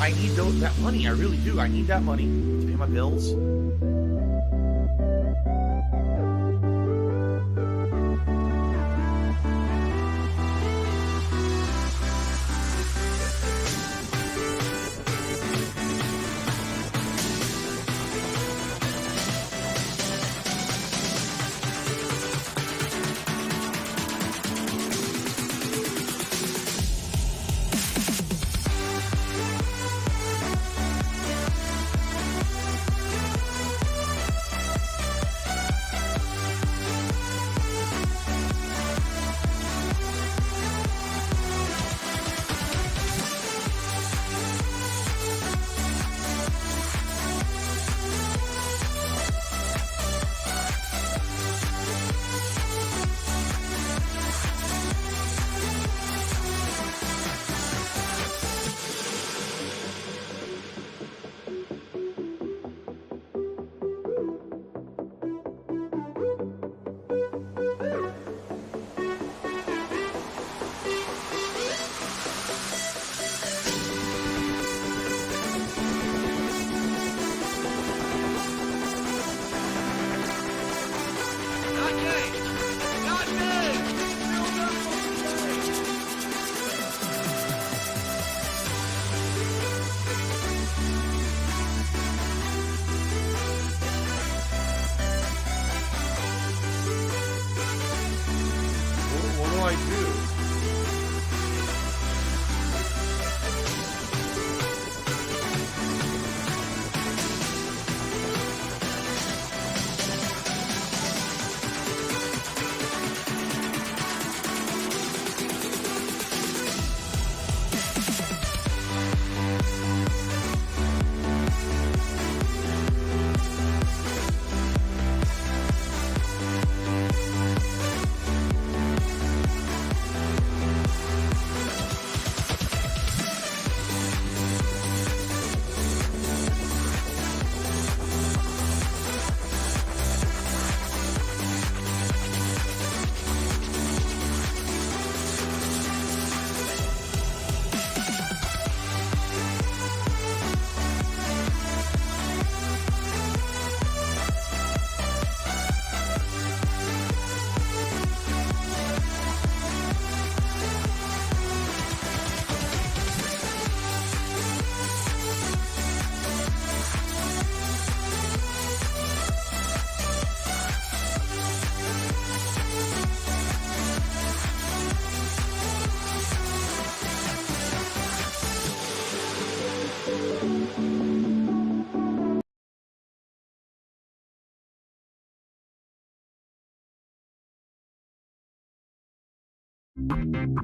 I need that money. I really do. I need that money to pay my bills.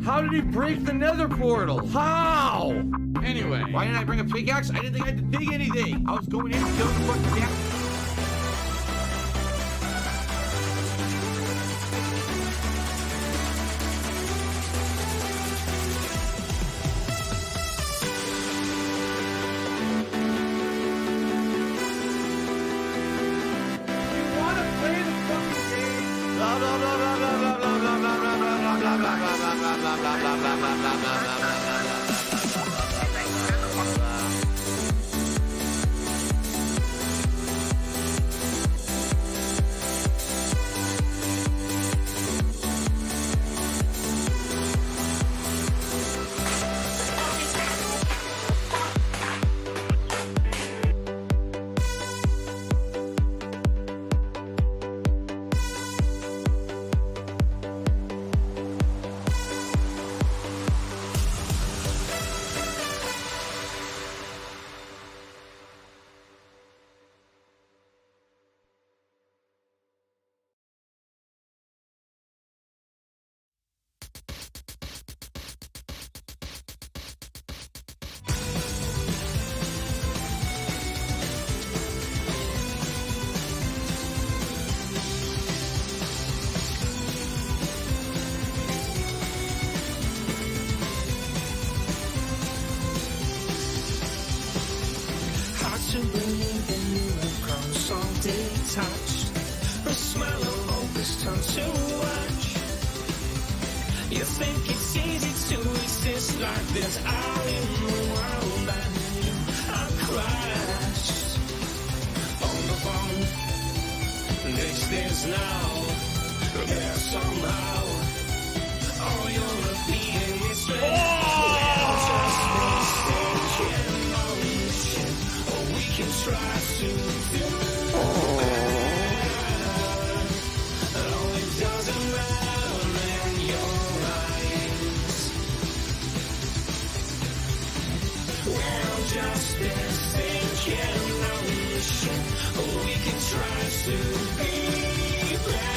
How did he break the nether portal? How? Anyway, why didn't I bring a pickaxe? I didn't think I had to dig anything. I was going in and killing the fucking cat. touched. The smell of hope is fun to watch. You think it's easy to exist like this out in the world, and you fun. This is now, there somehow. All you're being is strength. We're just mistaken on the ship. Or we can try to do better. Oh, it doesn't matter in your eyes. We're just mistaken on the ship. Or we can try to be better.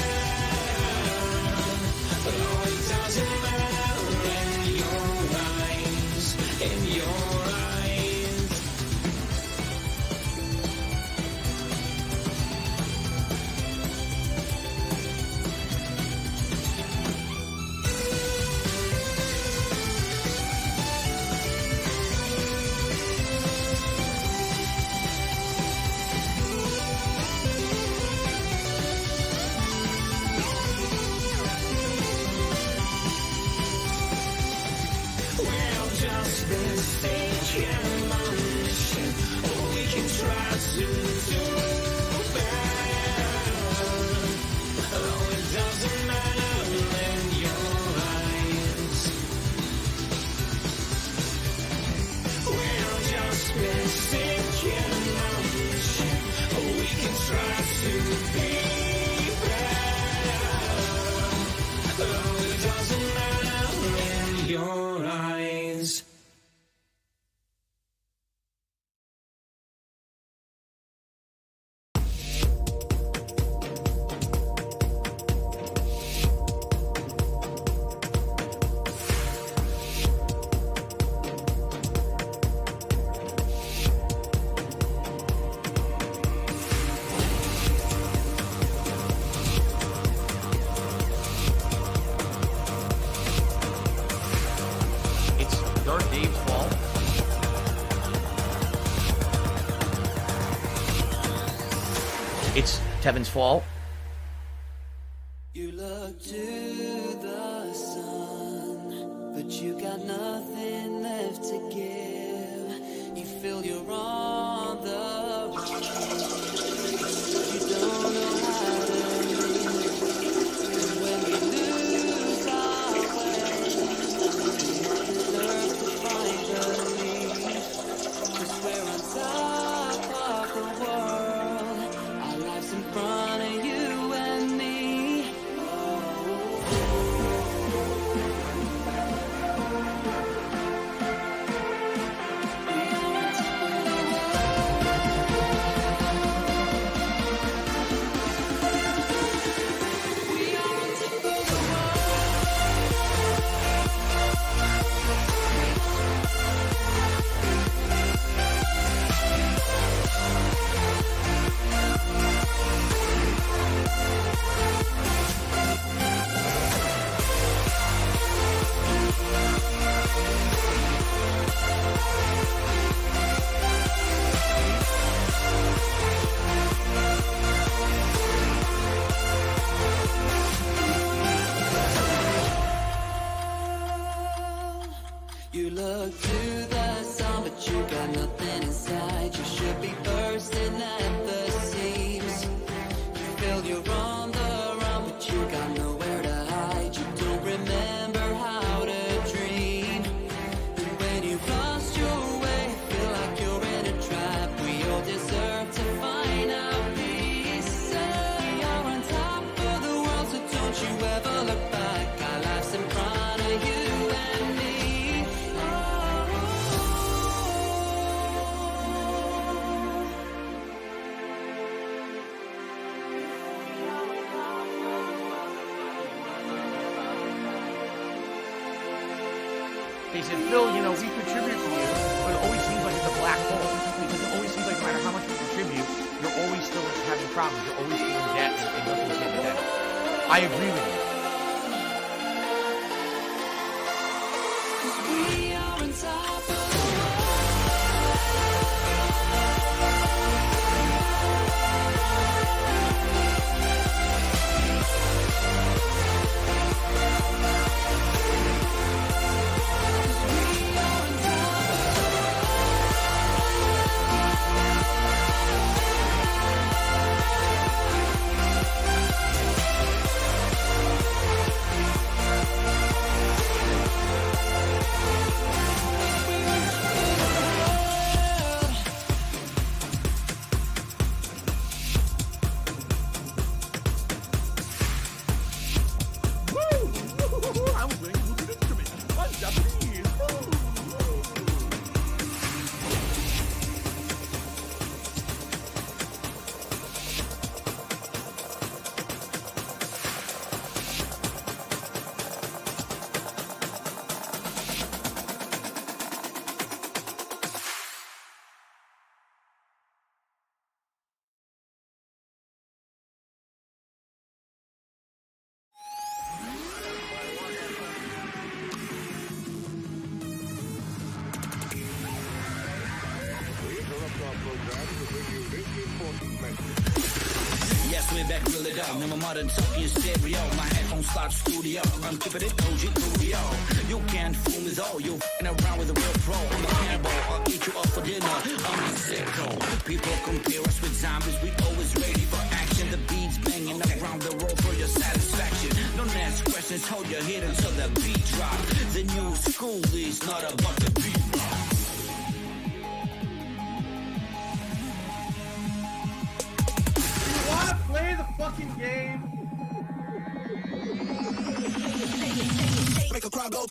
Oh, it doesn't matter in your eyes, in your eyes. We'll just mistaken on the ship, or we can try to do better. Oh, it doesn't matter in your eyes. We're just mistaken on the ship, or we can try to be better. Oh, it doesn't matter in your eyes. It's Dark Dave's fault. It's Tevin's fault. You look to the sun, but you got nothing left to give. You feel you're on the run. You don't know how to live. And when we lose our way, we deserve to find relief. 'Cause we're on top of the world. Our life's in front of you and me. You look to the sun, but you got nothing inside. You should be bursting at the seams. You feel you're on the run, but you got nowhere to hide. You don't remember how to dream. And when you've lost your way, feel like you're in a trap. We all deserve to find our peace. We are on top of the world, so don't you ever look back. Our life's in front of you and me. They said, Phil, you know, we contribute to you, but it always seems like it's a black hole. Because it always seems like no matter how much you contribute, you're always still having problems. You're always still in debt and nothing's getting better. I agree with you. We are on top of the world. Yes, we're back real it up. Never modern talking stereo. My headphones start studio. I'm keeping it OG studio. You can't fool me though. You f***ing around with a real pro. I'm a cannibal. I'll eat you up for dinner. I'm a sicko. People compare us with zombies. We always ready for action. The beats banging around the road for your satisfaction. Don't ask questions. Hold your head until the beat drop. The new school is not about the beat rock. Want to play the fucking game? Make a crowd go.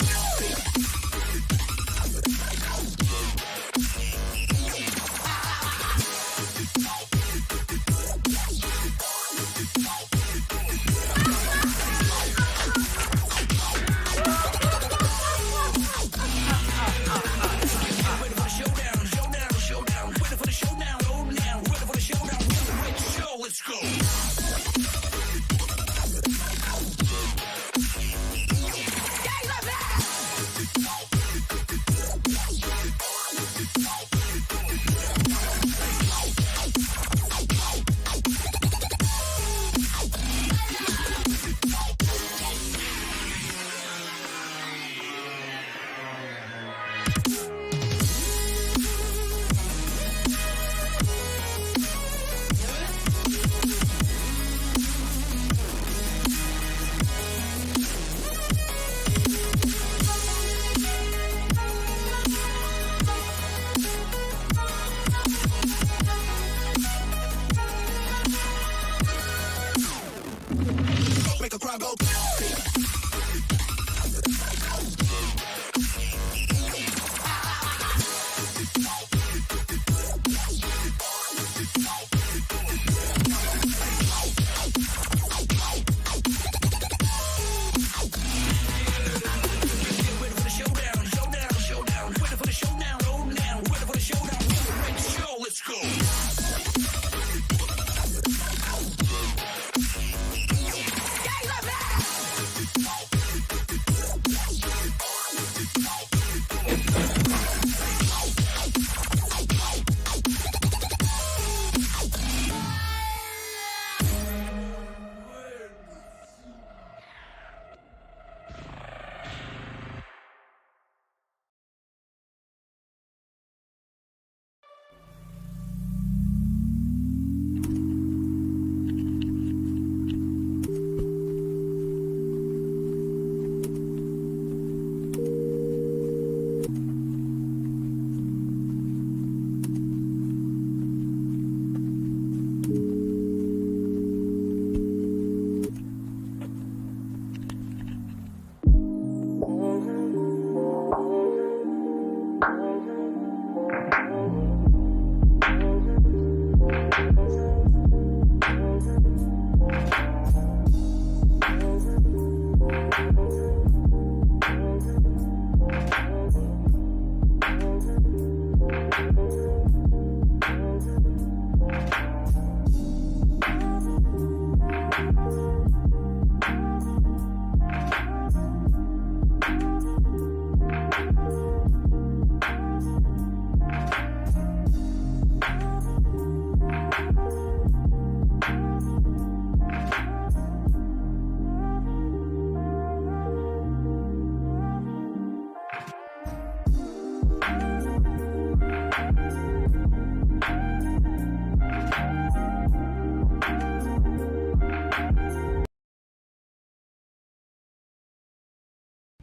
Let's go. Make a crowd go. Let's go.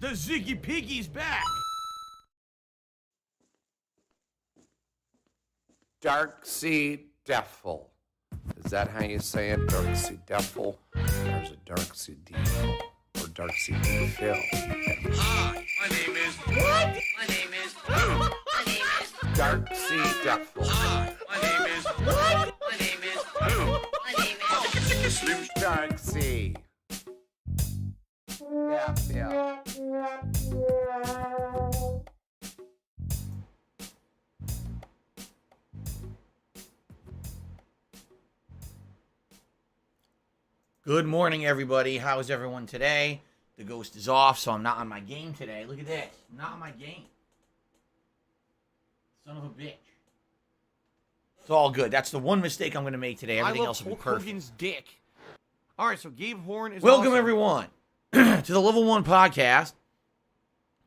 The Ziggy Piggy's back. Darksea Devil. Is that how you say it? Darksea Devil? There's a Darksea Devil. Or Darksea Devil. Hi, my name is. What? My name is. My name is. Darksea Devil. Hi, my name is. What? My name is. My name is. Slim Darksea. Yeah. Good morning, everybody. How is everyone today? The ghost is off, so I'm not on my game today. Look at this. I'm not on my game. Son of a bitch. It's all good. That's the one mistake I'm going to make today. Everything I love else will be Hulk perfect. Hogan's dick. All right, so Gabe Horn is Welcome, awesome. everyone, to the Level 1 Podcast.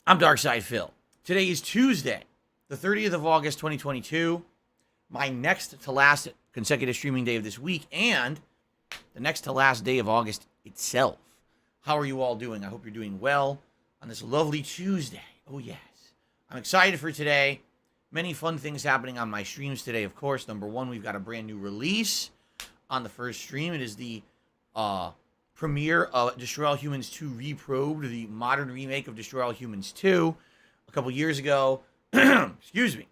I'm Darkside Phil. Today is Tuesday, the 30th of August, 2022. My next to last consecutive streaming day of this week, and the next to last day of August itself. How are you all doing? I hope you're doing well on this lovely Tuesday. Oh, yes. I'm excited for today. Many fun things happening on my streams today, of course. Number one, we've got a brand new release on the first stream. It is the premiere of Destroy All Humans 2 Reprobed, the modern remake of Destroy All Humans 2. A couple years ago, excuse me,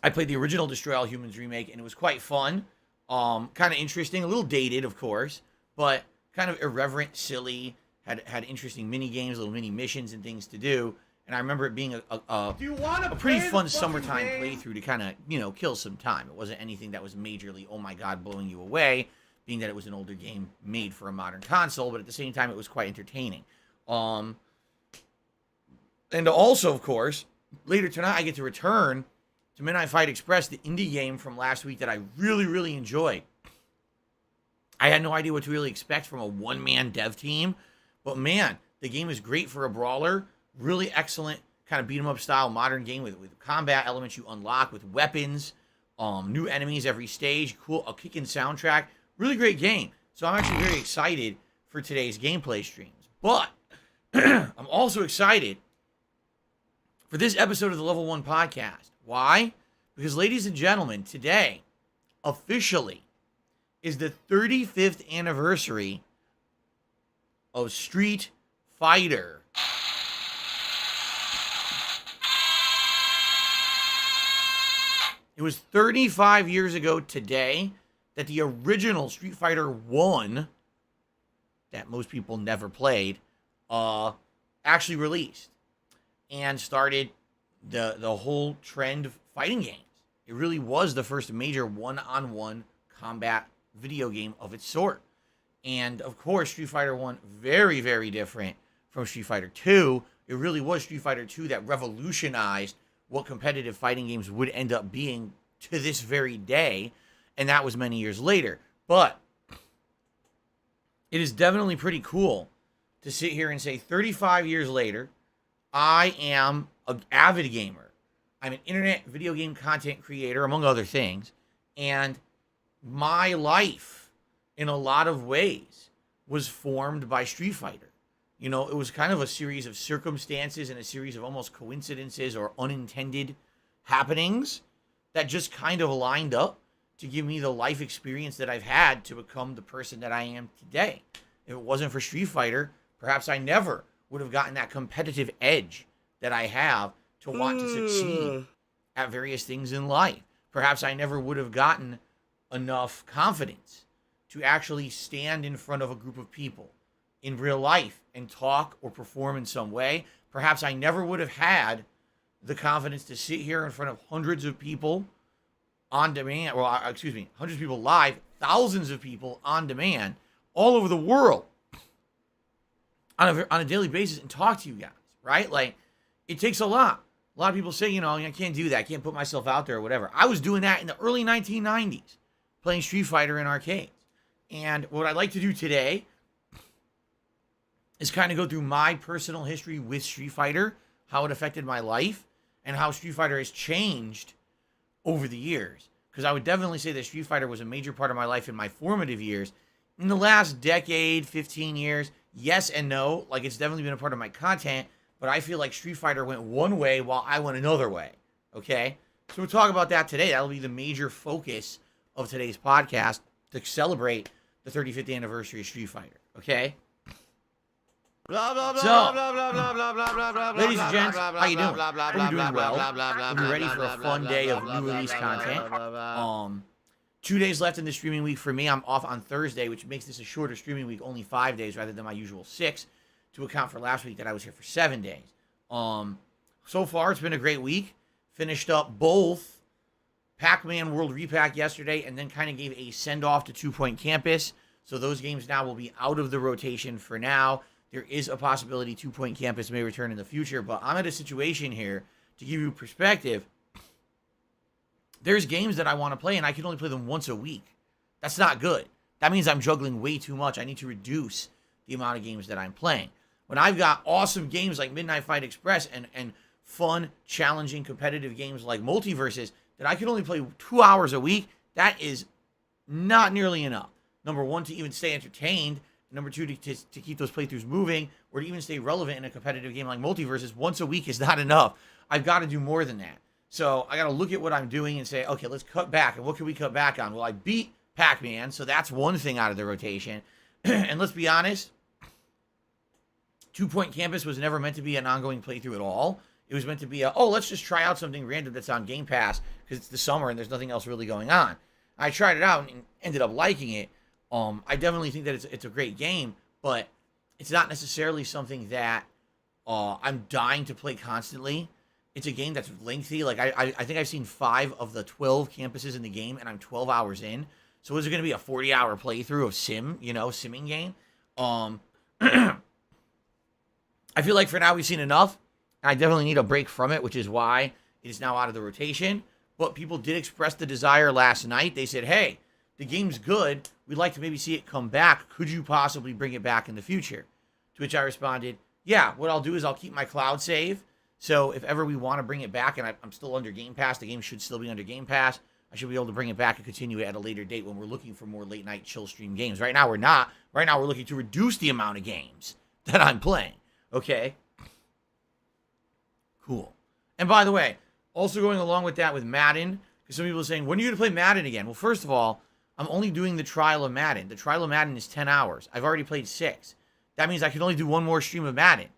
I played the original Destroy All Humans remake, and it was quite fun. Kind of interesting, a little dated, of course, but kind of irreverent, silly, had interesting mini games, little mini missions and things to do. And I remember it being a pretty fun summertime playthrough to kind of, kill some time. It wasn't anything that was majorly, oh my god, blowing you away, being that it was an older game made for a modern console, but at the same time, it was quite entertaining. And also, of course, later tonight, I get to return to Midnight Fight Express, the indie game from last week that I really, really enjoyed. I had no idea what to really expect from a one-man dev team, but man, the game is great for a brawler. Really excellent kind of beat-em-up style modern game with combat elements you unlock, with weapons, new enemies every stage, cool, a kicking soundtrack. Really great game. So I'm actually very excited for today's gameplay streams. But I'm also excited for this episode of the Level 1 Podcast. Why? Because, ladies and gentlemen, today, officially, is the 35th anniversary of Street Fighter. It was 35 years ago today that the original Street Fighter 1, that most people never played, actually released and started the whole trend of fighting games. It really was the first major one-on-one combat video game of its sort. And, of course, Street Fighter 1, very, very different from Street Fighter 2. It really was Street Fighter 2 that revolutionized what competitive fighting games would end up being to this very day, and that was many years later. But it is definitely pretty cool to sit here and say 35 years later, I am an avid gamer. I'm an internet video game content creator, among other things, and my life, in a lot of ways, was formed by Street Fighter. It was kind of a series of circumstances and a series of almost coincidences or unintended happenings that just kind of lined up to give me the life experience that I've had to become the person that I am today. If it wasn't for Street Fighter, perhaps I never would have gotten that competitive edge that I have to want to succeed at various things in life. Perhaps I never would have gotten enough confidence to actually stand in front of a group of people in real life and talk or perform in some way. Perhaps I never would have had the confidence to sit here in front of hundreds of people on demand, hundreds of people live, thousands of people on demand, all over the world on a daily basis and talk to you guys, right? Like, it takes a lot. A lot of people say, I can't do that. I can't put myself out there or whatever. I was doing that in the early 1990s, playing Street Fighter in arcades. And what I'd like to do today is kind of go through my personal history with Street Fighter, how it affected my life, and how Street Fighter has changed over the years. Because I would definitely say that Street Fighter was a major part of my life in my formative years. In the last decade, 15 years, yes and no. Like, it's definitely been a part of my content, but I feel like Street Fighter went one way while I went another way. Okay? So we'll talk about that today. That'll be the major focus of today's podcast to celebrate the 35th anniversary of Street Fighter. Okay? Blah, blah, blah, So, blah, blah, blah, blah, blah, blah, blah, ladies blah, and gents, blah, how you blah, doing? blah, blah, Hope you're doing blah, well. blah, blah, blah, Hope you're ready blah, for a blah, fun blah, day blah, of blah, new blah, release blah, content. blah, blah, blah. 2 days left in the streaming week for me. I'm off on Thursday, which makes this a shorter streaming week, only 5 days rather than my usual 6, to account for last week that I was here for 7 days. So far, it's been a great week. Finished up both Pac-Man World Repack yesterday and then kind of gave a send-off to 2 Point Campus. So those games now will be out of the rotation for now. There is a possibility 2 Point Campus may return in the future, but I'm at a situation here to give you perspective there's games that I want to play and I can only play them once a week. That's not good. That means I'm juggling way too much. I need to reduce the amount of games that I'm playing. When I've got awesome games like Midnight Fight Express and fun, challenging, competitive games like Multiverses that I can only play 2 hours a week, that is not nearly enough. Number one, to even stay entertained. Number two, to keep those playthroughs moving, or to even stay relevant in a competitive game like Multiverses. Once a week is not enough. I've got to do more than that. So I got to look at what I'm doing and say, okay, let's cut back. And what can we cut back on? Well, I beat Pac-Man, so that's one thing out of the rotation. And let's be honest, Two Point Campus was never meant to be an ongoing playthrough at all. It was meant to be let's just try out something random that's on Game Pass because it's the summer and there's nothing else really going on. I tried it out and ended up liking it. I definitely think that it's a great game, but it's not necessarily something that I'm dying to play constantly. It's a game that's lengthy. Like I think I've seen 5 of the 12 campuses in the game, and I'm 12 hours in. So is it going to be a 40-hour playthrough of simming game? I feel like for now we've seen enough. I definitely need a break from it, which is why it is now out of the rotation. But people did express the desire last night. They said, hey, the game's good. We'd like to maybe see it come back. Could you possibly bring it back in the future? To which I responded, yeah, what I'll do is I'll keep my cloud save. So if ever we want to bring it back, and I'm still under Game Pass, the game should still be under Game Pass, I should be able to bring it back and continue it at a later date when we're looking for more late-night chill stream games. Right now, we're not. Right now, we're looking to reduce the amount of games that I'm playing. Okay? Cool. And by the way, also going along with that with Madden, because some people are saying, when are you going to play Madden again? Well, first of all, I'm only doing the trial of Madden. The trial of Madden is 10 hours. I've already played 6. That means I can only do one more stream of Madden.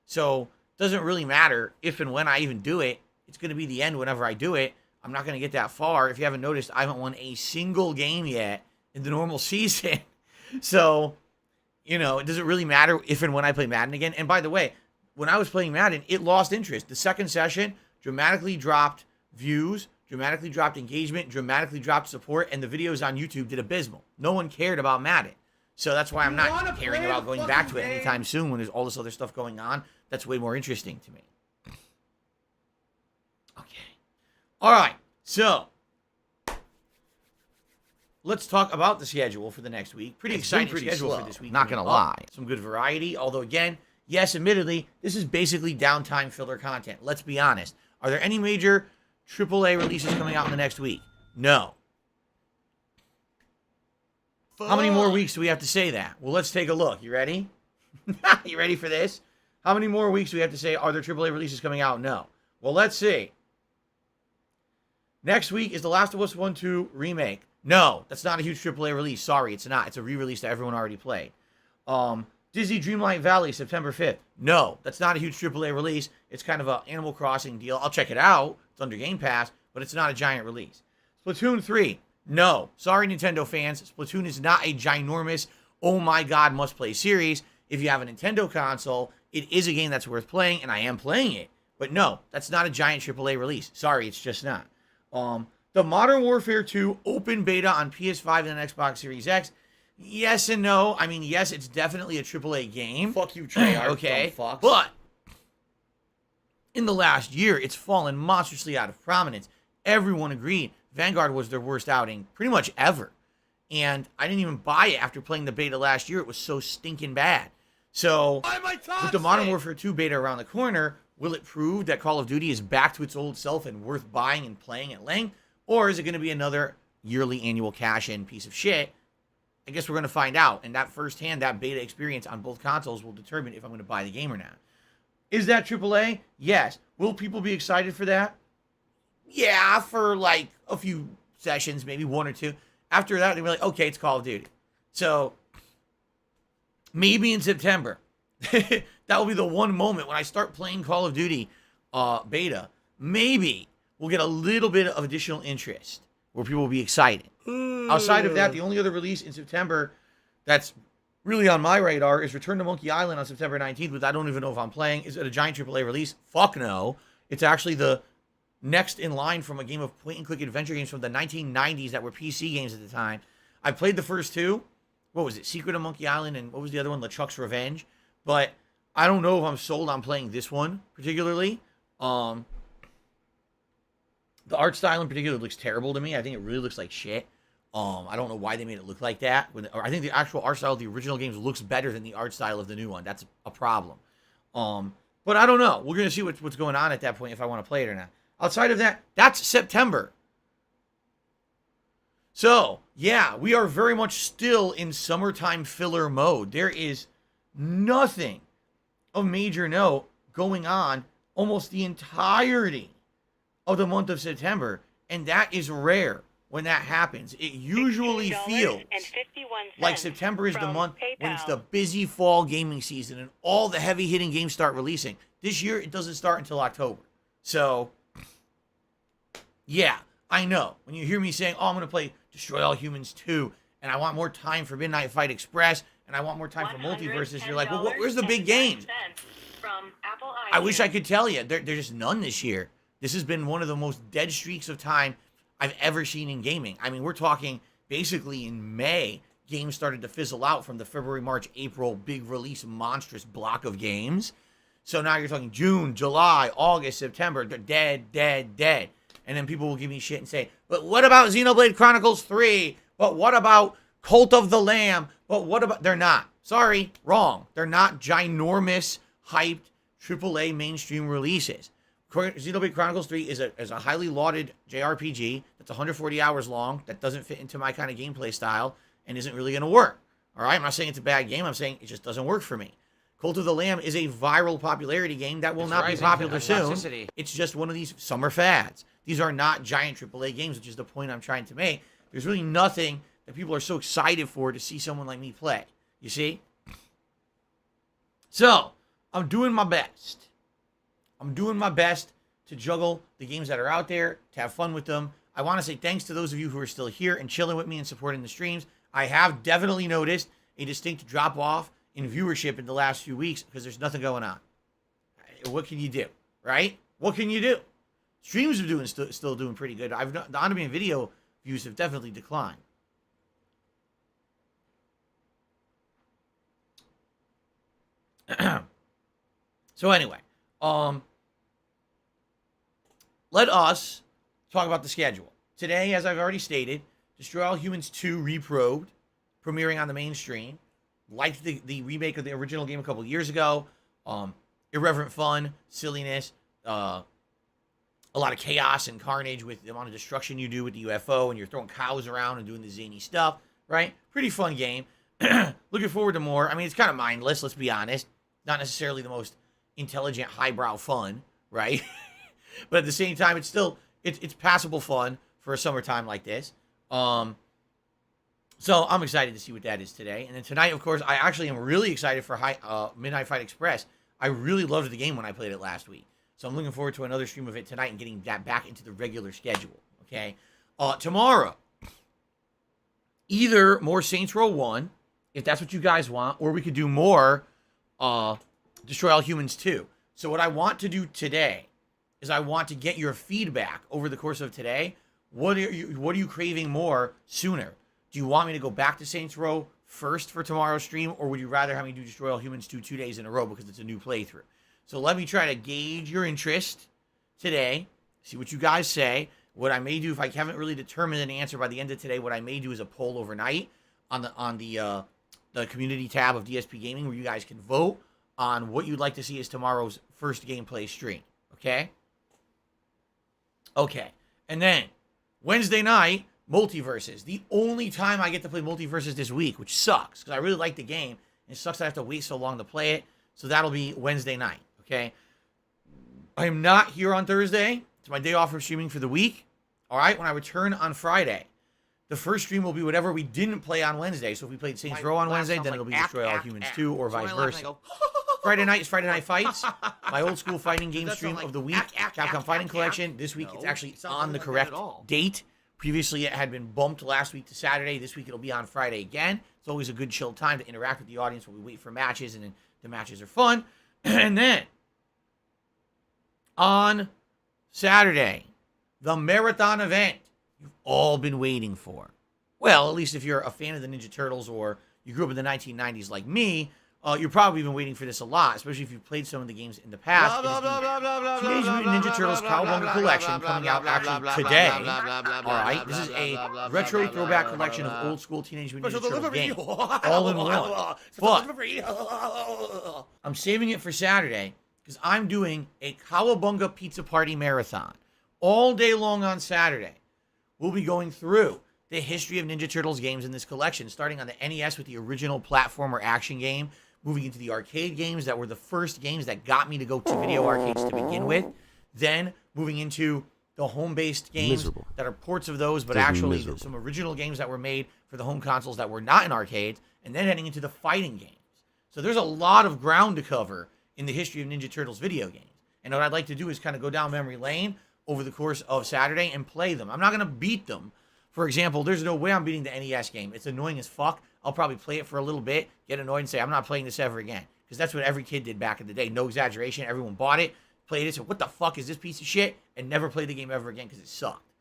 So it doesn't really matter if and when I even do it. It's going to be the end whenever I do it. I'm not going to get that far. If you haven't noticed, I haven't won a single game yet in the normal season. So, it doesn't really matter if and when I play Madden again. And by the way, when I was playing Madden, it lost interest. The second session dramatically dropped views, dramatically dropped engagement, dramatically dropped support, and the videos on YouTube did abysmal. No one cared about Madden. So that's why I'm not caring about going back to it anytime soon when there's all this other stuff going on. That's way more interesting to me. Okay. All right. So let's talk about the schedule for the next week. Pretty exciting schedule slow, for this week. not gonna lie. Some good variety. Although, again, yes, admittedly, this is basically downtime filler content. Let's be honest. Are there any major AAA releases coming out in the next week? No. How many more weeks do we have to say that? Well, let's take a look. You ready? You ready for this? How many more weeks do we have to say, are there AAA releases coming out? No. Well, let's see. Next week is The Last of Us 1-2 Remake. No, that's not a huge AAA release. Sorry, it's not. It's a re-release that everyone already played. Disney Dreamlight Valley, September 5th. No, that's not a huge AAA release. It's kind of an Animal Crossing deal. I'll check it out. It's under Game Pass, but it's not a giant release. Splatoon 3. No. Sorry, Nintendo fans. Splatoon is not a ginormous, oh my god, must-play series. If you have a Nintendo console, it is a game that's worth playing, and I am playing it. But no, that's not a giant AAA release. Sorry, it's just not. The Modern Warfare 2 open beta on PS5 and Xbox Series X. Yes and no. I mean, yes, it's definitely a AAA game. Fuck you, Treyarch. Okay, Fucks. but in the last year, it's fallen monstrously out of prominence. Everyone agreed Vanguard was their worst outing pretty much ever. And I didn't even buy it after playing the beta last year. It was so stinking bad. So, with the Modern Warfare 2 beta around the corner, will it prove that Call of Duty is back to its old self and worth buying and playing at length? Or is it going to be another yearly annual cash-in piece of shit? I guess we're going to find out. And that firsthand, that beta experience on both consoles will determine if I'm going to buy the game or not. Is that AAA? Yes. Will people be excited for that? Yeah, for like a few sessions, maybe 1 or 2. After that, they'll be like, okay, it's Call of Duty. So, maybe in September, that will be the one moment when I start playing Call of Duty beta. Maybe we'll get a little bit of additional interest where people will be excited. Outside of that, the only other release in September that's really on my radar is Return to Monkey Island on September 19th, but I don't even know if I'm playing. Is it a giant AAA release? Fuck no. It's actually the next in line from a game of point-and-click adventure games from the 1990s that were PC games at the time. I played the first 2. What was it? Secret of Monkey Island, and what was the other one? LeChuck's Revenge. But I don't know if I'm sold on playing this one particularly. The art style in particular looks terrible to me. I think it really looks like shit. I don't know why they made it look like that. I think the actual art style of the original games looks better than the art style of the new one. That's a problem. But I don't know. We're gonna see what's going on at that point if I want to play it or not. Outside of that, that's September. So yeah, we are very much still in summertime filler mode. There is nothing of major note going on almost the entirety of the month of September, and that is rare when that happens. It usually feels like September is the month when it's the busy fall gaming season and all the heavy hitting games start releasing. This year, it doesn't start until October. So, yeah, I know. When you hear me saying, oh, I'm going to play Destroy All Humans 2, and I want more time for Midnight Fight Express, and I want more time for Multiverses, you're like, well, where's the big games? I wish I could tell you. There's just none this year. This has been one of the most dead streaks of time I've ever seen in gaming. I mean, we're talking basically in May, games started to fizzle out from the February, March, April big release monstrous block of games. So now you're talking June, July, August, September. They're dead, dead, dead. And then people will give me shit and say, but what about Xenoblade Chronicles 3? But what about Cult of the Lamb? But what about... They're not. Sorry, wrong. They're not ginormous, hyped, AAA mainstream releases. Xenoblade Chronicles 3 is a highly lauded JRPG that's 140 hours long, that doesn't fit into my kind of gameplay style, and isn't really going to work. All right? I'm not saying it's a bad game. I'm saying it just doesn't work for me. Cult of the Lamb is a viral popularity game that will not be popular soon. It's just one of these summer fads. These are not giant AAA games, which is the point I'm trying to make. There's really nothing that people are so excited for to see someone like me play. You see? So, I'm doing my best. I'm doing my best to juggle the games that are out there, to have fun with them. I want to say thanks to those of you who are still here and chilling with me and supporting the streams. I have definitely noticed a distinct drop-off in viewership in the last few weeks because there's nothing going on. What can you do, right? What can you do? Streams are doing still doing pretty good. The on-demand video views have definitely declined. So anyway, let us talk about the schedule. Today, as I've already stated, Destroy All Humans 2 Reprobed, premiering on the mainstream. Like the remake of the original game a couple years ago. Irreverent fun, silliness, a lot of chaos and carnage with the amount of destruction you do with the UFO, and you're throwing cows around and doing the zany stuff, right? Pretty fun game. Looking forward to more. I mean, it's kind of mindless, let's be honest. Not necessarily the most intelligent, highbrow fun, right? But at the same time, it's still, it's passable fun for a summertime like this. So I'm excited to see what that is today. And then tonight, of course, I actually am really excited for Midnight Fight Express. I really loved the game when I played it last week. So I'm looking forward to another stream of it tonight and getting that back into the regular schedule, okay? Tomorrow, either more Saints Row 1, if that's what you guys want, or we could do more Destroy All Humans 2. So what I want to do today is I want to get your feedback over the course of today. What are you craving more sooner? Do you want me to go back to Saints Row first for tomorrow's stream, or would you rather have me do Destroy All Humans 2 2 days in a row because it's a new playthrough? So let me try to gauge your interest today, see what you guys say. What I may do, if I haven't really determined an answer by the end of today, what I may do is a poll overnight on the community tab of DSP Gaming, where you guys can vote on what you'd like to see as tomorrow's first gameplay stream. Okay? Okay. And then Wednesday night, Multiverses. The only time I get to play Multiverses this week, which sucks, because I really like the game. It sucks that I have to wait so long to play it. So that'll be Wednesday night. Okay? I am not here on Thursday. It's my day off from streaming for the week. All right? When I return on Friday, the first stream will be whatever we didn't play on Wednesday. So if we played Saints Row on Wednesday, then it'll be Destroy All Humans 2 or vice versa. Friday night is Friday Night Fights, my old school fighting game stream of the week, Capcom Fighting Collection. This week it's actually on the correct date. Previously it had been bumped last week to Saturday. This week it'll be on Friday again. It's always a good chill time to interact with the audience while we wait for matches, and then the matches are fun. And then on Saturday, the marathon event you've all been waiting for. Well, at least if you're a fan of the Ninja Turtles or you grew up in the 1990s like me, You're probably been waiting for this a lot, especially if you've played some of the games in the past. Teenage Mutant Ninja Turtles Cowabunga Collection coming out actually today. All right, this is a retro throwback collection of old school Teenage Mutant Ninja Turtles games, all in one. But I'm saving it for Saturday because I'm doing a Cowabunga Pizza Party Marathon all day long on Saturday. We'll be going through the history of Ninja Turtles games in this collection, starting on the NES with the original platformer action game, moving into the arcade games that were the first games that got me to go to video arcades to begin with, then moving into the home-based games that are ports of those, but actually some original games that were made for the home consoles that were not in arcades, and then heading into the fighting games. So there's a lot of ground to cover in the history of Ninja Turtles video games. And what I'd like to do is kind of go down memory lane over the course of Saturday and play them. I'm not going to beat them. For example, there's no way I'm beating the NES game. It's annoying as fuck. I'll probably play it for a little bit, get annoyed, and say, I'm not playing this ever again. Because that's what every kid did back in the day. No exaggeration. Everyone bought it, played it, said, what the fuck is this piece of shit? And never played the game ever again because it sucked.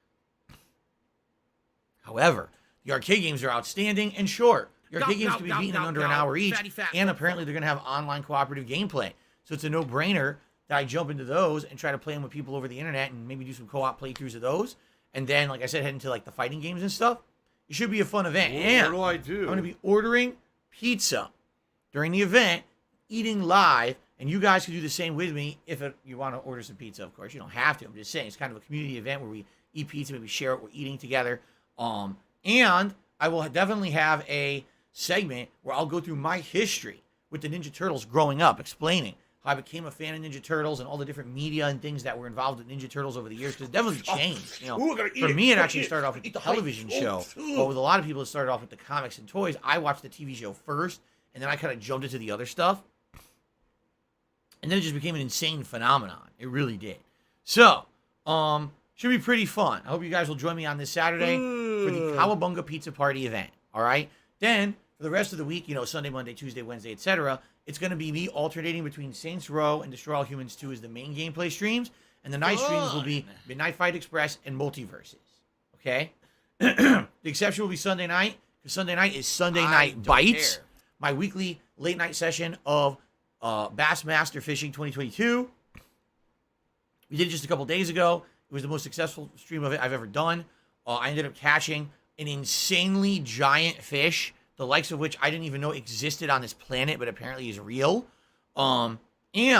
However, the arcade games are outstanding and short. The arcade games can be beaten in under an hour each. And apparently they're going to have online cooperative gameplay. So it's a no-brainer that I jump into those and try to play them with people over the internet and maybe do some co-op playthroughs of those. And then, like I said, head into like the fighting games and stuff. It should be a fun event. And What do I do? I'm going to be ordering pizza during the event, eating live, and you guys can do the same with me if you want to order some pizza, of course. You don't have to. I'm just saying it's kind of a community event where we eat pizza, maybe share what we're eating together. And I will definitely have a segment where I'll go through my history with the Ninja Turtles growing up, explaining how I became a fan of Ninja Turtles and all the different media and things that were involved with Ninja Turtles over the years, because it definitely changed. You know, for me, it actually started off with the television show, but with a lot of people, it started off with the comics and toys. I watched the TV show first, and then I kind of jumped into the other stuff, and then it just became an insane phenomenon. It really did. So, should be pretty fun. I hope you guys will join me on this Saturday for the Cowabunga Pizza Party event. All right, then for the rest of the week, you know, Sunday, Monday, Tuesday, Wednesday, etc., it's going to be me alternating between Saints Row and Destroy All Humans 2 as the main gameplay streams. And the night streams will be Midnight Fight Express and Multiverses. Okay? The exception will be Sunday night, because Sunday night is Sunday Night Bites, my weekly late night session of Bassmaster Fishing 2022. We did it just a couple days ago. It was the most successful stream of it I've ever done. I ended up catching an insanely giant fish, the likes of which I didn't even know existed on this planet, but apparently is real. And we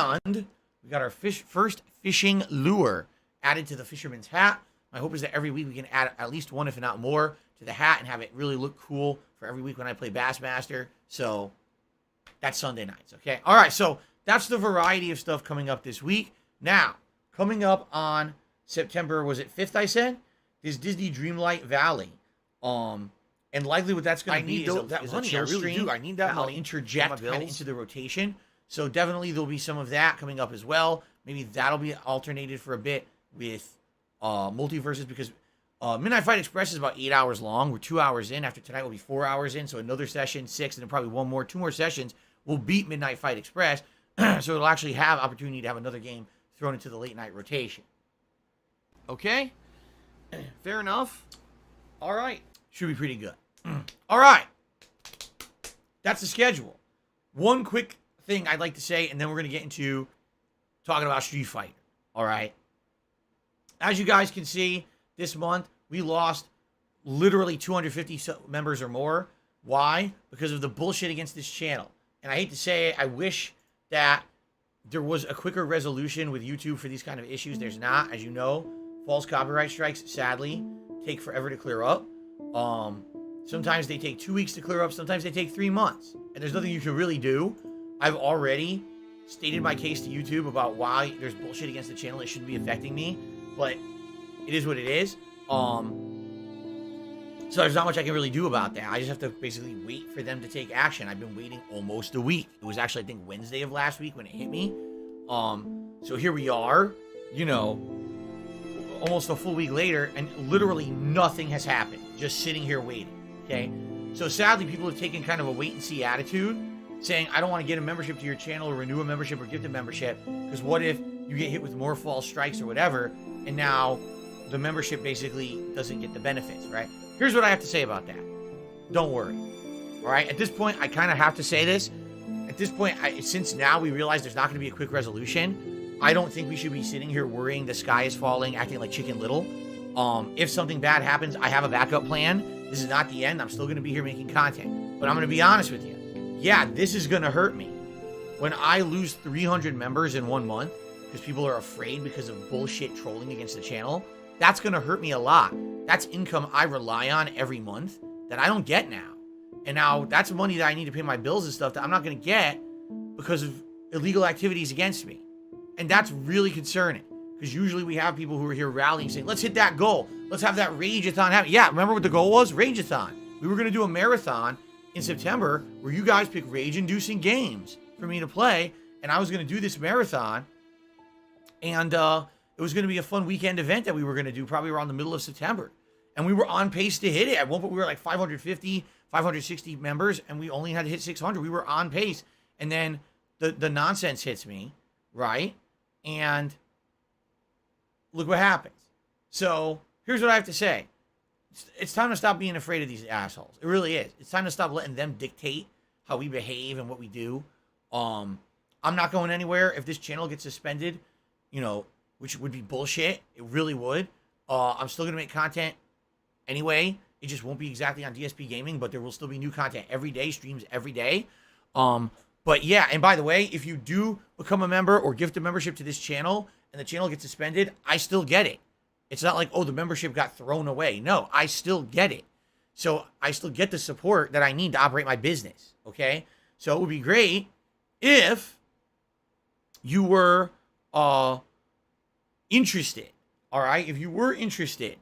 got our first fishing lure added to the fisherman's hat. My hope is that every week we can add at least one, if not more, to the hat and have it really look cool for every week when I play Bassmaster. So that's Sunday nights, okay? All right, so that's the variety of stuff coming up this week. Now, coming up on September, was it 5th, I said? Is Disney Dreamlight Valley. And likely what that's going to be is a chill stream. I need that I'll money. interject kind of into the rotation. So definitely there'll be some of that coming up as well. Maybe that'll be alternated for a bit with Multiverses, because Midnight Fight Express is about 8 hours long. We're 2 hours in. After tonight, we'll be 4 hours in. So another session, 6, and then probably two more sessions will beat Midnight Fight Express. So it'll actually have opportunity to have another game thrown into the late night rotation. Okay? Fair enough? All right. Should be pretty good. All right. That's the schedule. One quick thing I'd like to say, and then we're going to get into talking about Street Fighter. All right. As you guys can see, this month we lost literally 250 members or more. Why? Because of the bullshit against this channel. And I hate to say it, I wish that there was a quicker resolution with YouTube for these kind of issues. There's not, as you know. False copyright strikes, sadly, take forever to clear up. Sometimes they take 2 weeks to clear up. Sometimes they take 3 months. And there's nothing you can really do. I've already stated my case to YouTube about why there's bullshit against the channel. It shouldn't be affecting me. But it is what it is. So there's not much I can really do about that. I just have to basically wait for them to take action. I've been waiting almost a week. It was actually, I think, Wednesday of last week when it hit me. So here we are, you know, almost a full week later, and literally nothing has happened. Just sitting here waiting, okay? So sadly, people have taken kind of a wait-and-see attitude, saying, I don't want to get a membership to your channel or renew a membership or gift a membership, because what if you get hit with more false strikes or whatever, and now the membership basically doesn't get the benefits, right? Here's what I have to say about that. Don't worry, all right? At this point, I kind of have to say this. at this point, since now we realize there's not going to be a quick resolution, I don't think we should be sitting here worrying the sky is falling, acting like Chicken Little. If something bad happens, I have a backup plan. This is not the end. I'm still going to be here making content. But I'm going to be honest with you. Yeah, this is going to hurt me. When I lose 300 members in 1 month, because people are afraid because of bullshit trolling against the channel, that's going to hurt me a lot. That's income I rely on every month that I don't get now. And now that's money that I need to pay my bills and stuff that I'm not going to get because of illegal activities against me. And that's really concerning, because usually we have people who are here rallying saying, let's hit that goal. Let's have that Rage-a-thon happen. Yeah, remember what the goal was? Rage-a-thon. We were going to do a marathon in September where you guys pick rage-inducing games for me to play. And I was going to do this marathon. And it was going to be a fun weekend event that we were going to do probably around the middle of September. And we were on pace to hit it. At one point, we were like 550, 560 members, and we only had to hit 600. We were on pace. And then the nonsense hits me, right? And look what happens. So here's what I have to say. It's time to stop being afraid of these assholes. It really is. It's time to stop letting them dictate how we behave and what we do. I'm not going anywhere. If this channel gets suspended, which would be bullshit. It really would. I'm still going to make content anyway. It just won't be exactly on DSP Gaming, but there will still be new content every day, streams every day. But yeah, and by the way, if you do become a member or gift a membership to this channel and the channel gets suspended, I still get it. It's not like, oh, the membership got thrown away. No, I still get it. So I still get the support that I need to operate my business, okay? So it would be great if you were interested, all right? If you were interested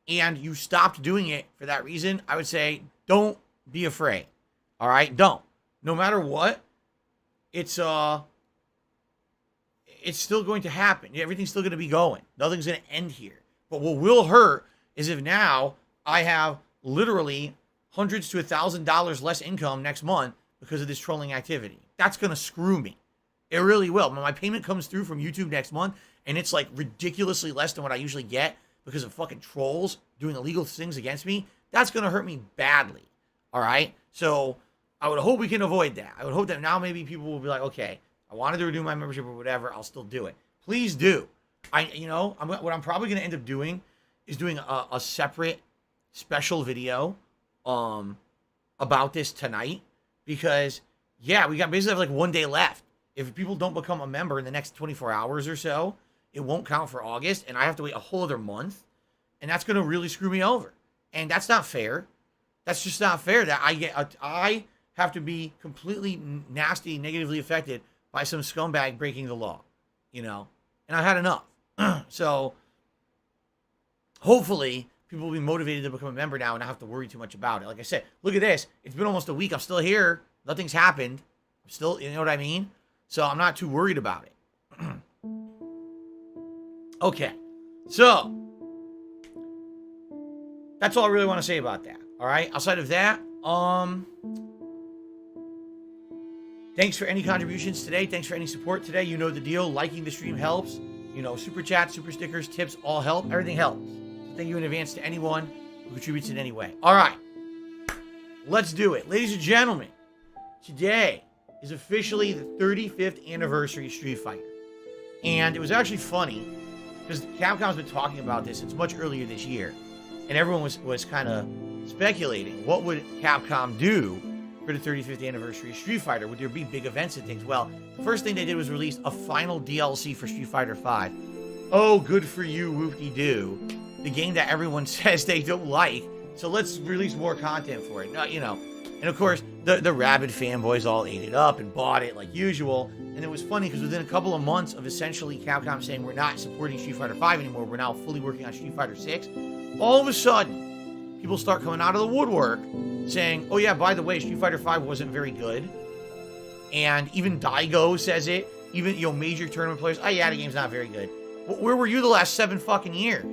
and you stopped doing it for that reason, I would say don't be afraid, all right? Don't. No matter what, it's still going to happen. Everything's still going to be going. Nothing's going to end here. But what will hurt is if now I have literally hundreds to $1,000 less income next month because of this trolling activity. That's going to screw me. It really will. When my payment comes through from YouTube next month and it's like ridiculously less than what I usually get because of fucking trolls doing illegal things against me, that's going to hurt me badly. All right? So I would hope we can avoid that. I would hope that now maybe people will be like, okay, I wanted to renew my membership or whatever, I'll still do it. Please do. What I'm probably going to end up doing is doing a separate special video about this tonight, because yeah, we basically have like 1 day left. If people don't become a member in the next 24 hours or so, it won't count for August, and I have to wait a whole other month, and that's going to really screw me over. And that's not fair. That's just not fair that I have to be completely nasty, negatively affected by some scumbag breaking the law, and I've had enough. So hopefully people will be motivated to become a member now and not have to worry too much about it. Like I said, look at this. It's been almost a week. I'm still here. Nothing's happened. I'm still, you know what I mean? So I'm not too worried about it. Okay. So that's all I really want to say about that. All right. Outside of that, thanks for any contributions today. Thanks for any support today. You know the deal. Liking the stream helps. Super chats, super stickers, tips, all help. Everything helps. So thank you in advance to anyone who contributes in any way. All right. Let's do it. Ladies and gentlemen, today is officially the 35th anniversary of Street Fighter. And it was actually funny because Capcom's been talking about this since much earlier this year. And everyone was kind of speculating, what would Capcom do for the 35th anniversary of Street Fighter? Would there be big events and things? Well, the first thing they did was release a final DLC for Street Fighter V. Oh, good for you, whoop-de-doo. The game that everyone says they don't like. So let's release more content for it. And of course, the rabid fanboys all ate it up and bought it like usual. And it was funny because within a couple of months of essentially Capcom saying we're not supporting Street Fighter V anymore, we're now fully working on Street Fighter VI, all of a sudden, people start coming out of the woodwork saying, oh yeah, by the way, Street Fighter V wasn't very good. And even Daigo says it. Even, major tournament players, oh yeah, the game's not very good. Where were you the last 7 fucking years?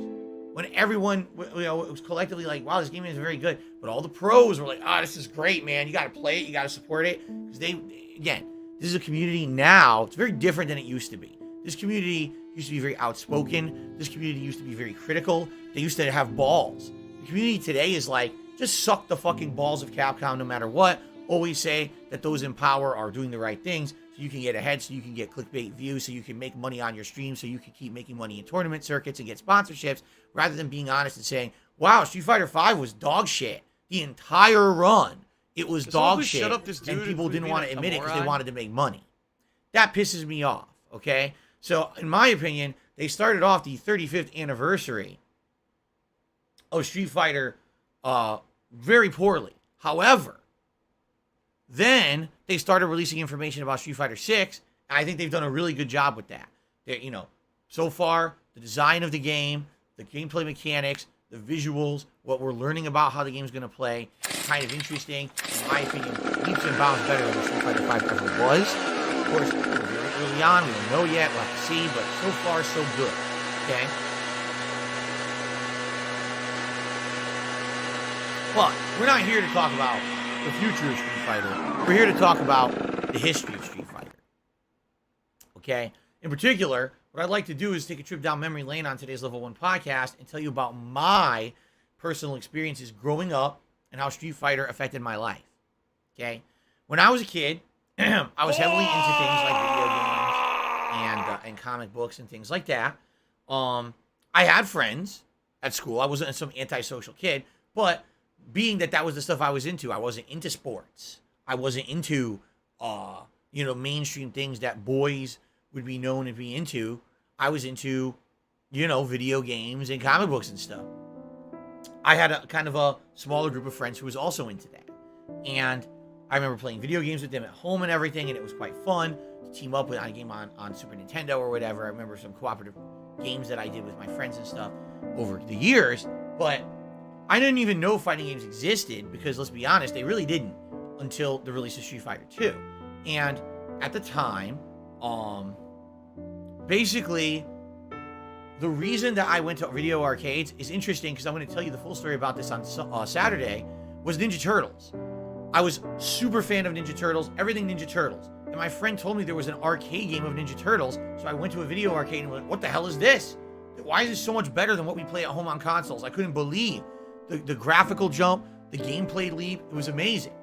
When everyone, it was collectively like, wow, this game isn't very good. But all the pros were like, this is great, man. You got to play it. You got to support it. Because this is a community now. It's very different than it used to be. This community used to be very outspoken. This community used to be very critical. They used to have balls. The community today is like, just suck the fucking balls of Capcom no matter what. always say that those in power are doing the right things so you can get ahead, so you can get clickbait views, so you can make money on your stream, so you can keep making money in tournament circuits and get sponsorships, rather than being honest and saying, wow, Street Fighter V was dog shit. The entire run, it was dog shit, shut up this dude and people and quit didn't being want a to admit it because they moron? wanted to make money. That pisses me off, okay? So, in my opinion, they started off the 35th anniversary of Street Fighter very poorly. However, then they started releasing information about Street Fighter 6, and I think they've done a really good job with that. So far, the design of the game, the gameplay mechanics, the visuals, what we're learning about how the game's going to play, kind of interesting. In my opinion, leaps and bounds better than what Street Fighter 5 ever was. Of course, we're very early on. We don't know yet. We'll have to see, but so far, so good. Okay? But we're not here to talk about the future of Street Fighter. We're here to talk about the history of Street Fighter. Okay? In particular, what I'd like to do is take a trip down memory lane on today's Level 1 podcast and tell you about my personal experiences growing up and how Street Fighter affected my life. Okay? When I was a kid, I was heavily into things like video games and comic books and things like that. I had friends at school. I wasn't some antisocial kid, but being that was the stuff I was into, I wasn't into sports. I wasn't into, mainstream things that boys would be known to be into. I was into, video games and comic books and stuff. I had a kind of a smaller group of friends who was also into that. And I remember playing video games with them at home and everything, and it was quite fun to team up with on a game on Super Nintendo or whatever. I remember some cooperative games that I did with my friends and stuff over the years, but I didn't even know fighting games existed because, let's be honest, they really didn't until the release of Street Fighter 2. And at the time, basically, the reason that I went to video arcades is interesting because I'm going to tell you the full story about this on Saturday, was Ninja Turtles. I was super fan of Ninja Turtles, everything Ninja Turtles. And my friend told me there was an arcade game of Ninja Turtles, so I went to a video arcade and went, what the hell is this? Why is this so much better than what we play at home on consoles? I couldn't believe the graphical jump, the gameplay leap. It was amazing.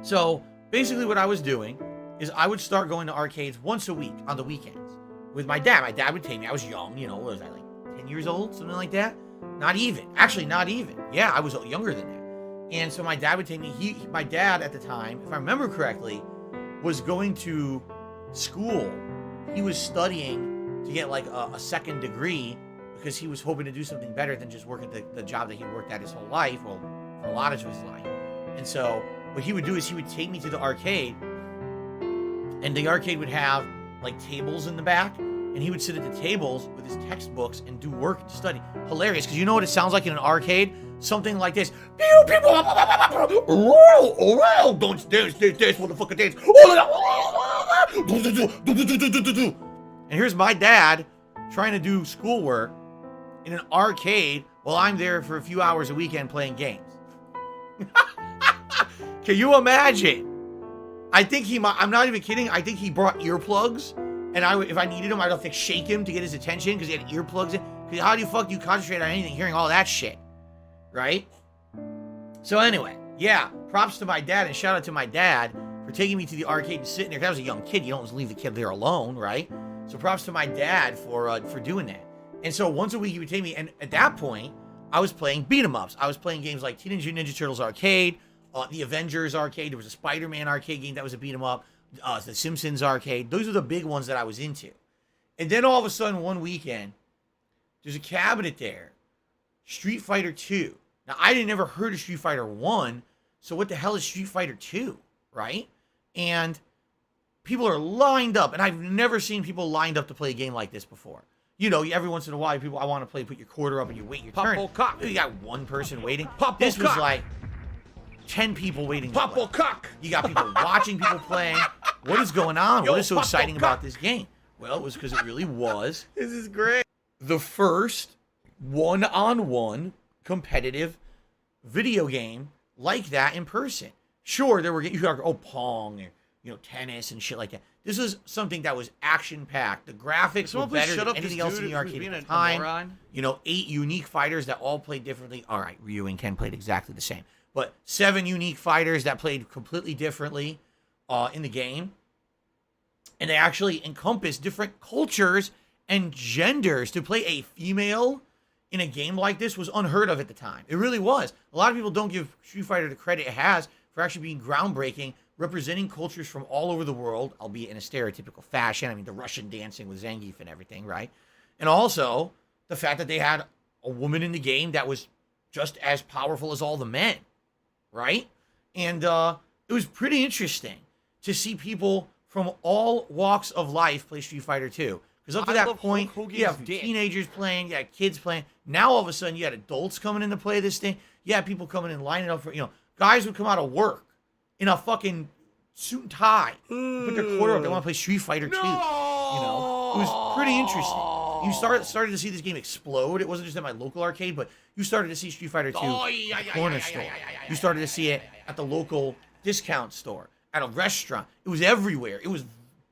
So basically what I was doing is I would start going to arcades once a week on the weekends with my dad. My dad would take me. I was young, what was I, like 10 years old, something like that? Not even. Actually, not even. Yeah, I was younger than that. And so my dad would take me. My dad at the time, if I remember correctly, was going to school. He was studying to get like a second degree because he was hoping to do something better than just work at the job that he worked at his whole life, well, for a lot of his life. And so what he would do is he would take me to the arcade, and the arcade would have like tables in the back, and he would sit at the tables with his textbooks and do work and study. Hilarious, because you know what it sounds like in an arcade? Something like this. Pew, pew, don't dance, motherfucker, dance. And here's my dad trying to do schoolwork in an arcade while I'm there for a few hours a weekend playing games. Can you imagine? I think I'm not even kidding, I think he brought earplugs, and if I needed him, I'd have to shake him to get his attention because he had earplugs in. Because how do you concentrate on anything hearing all that shit? Right? So anyway, yeah, props to my dad, and shout out to my dad for taking me to the arcade and sitting there. 'Cause I was a young kid, you don't just leave the kid there alone, right? So props to my dad for doing that. And so once a week he would take me, and at that point, I was playing beat 'em ups. I was playing games like Teenage Mutant Ninja Turtles arcade, the Avengers arcade. There was a Spider-Man arcade game that was a beat 'em up. The Simpsons arcade. Those are the big ones that I was into. And then all of a sudden, one weekend, there's a cabinet there, Street Fighter 2. Now I didn't ever heard of Street Fighter 1, so what the hell is Street Fighter 2, right? And people are lined up, and I've never seen people lined up to play a game like this before. Every once in a while, people, I want to play, put your quarter up and you wait your turn. Cock. You got one person waiting. This was like 10 people waiting. Cock. You got people watching people playing. What is going on? What is so exciting about this game? Well, it was because it really was. This is great. The first one-on-one competitive video game like that in person. Sure, there were Pong or tennis and shit like that. This was something that was action-packed. The graphics were better than anything else in the arcade at the time. 8 unique fighters that all played differently. All right, Ryu and Ken played exactly the same. but 7 unique fighters that played completely differently in the game. And they actually encompass different cultures and genders. To play a female in a game like this was unheard of at the time. It really was. A lot of people don't give Street Fighter the credit it has for actually being groundbreaking, representing cultures from all over the world, albeit in a stereotypical fashion. I mean, the Russian dancing with Zangief and everything, right? And also the fact that they had a woman in the game that was just as powerful as all the men, right? And it was pretty interesting to see people from all walks of life play Street Fighter 2. Because up to that point, you have teenagers playing, you had kids playing. Now all of a sudden, you had adults coming in to play this thing. You had people coming in lining up for, guys would come out of work in a fucking suit and tie, put their quarter up. They want to play Street Fighter 2. It was pretty interesting. You started to see this game explode. It wasn't just at my local arcade, but you started to see Street Fighter 2 at the corner store. You started to see it at the local discount store, at a restaurant. It was everywhere. It was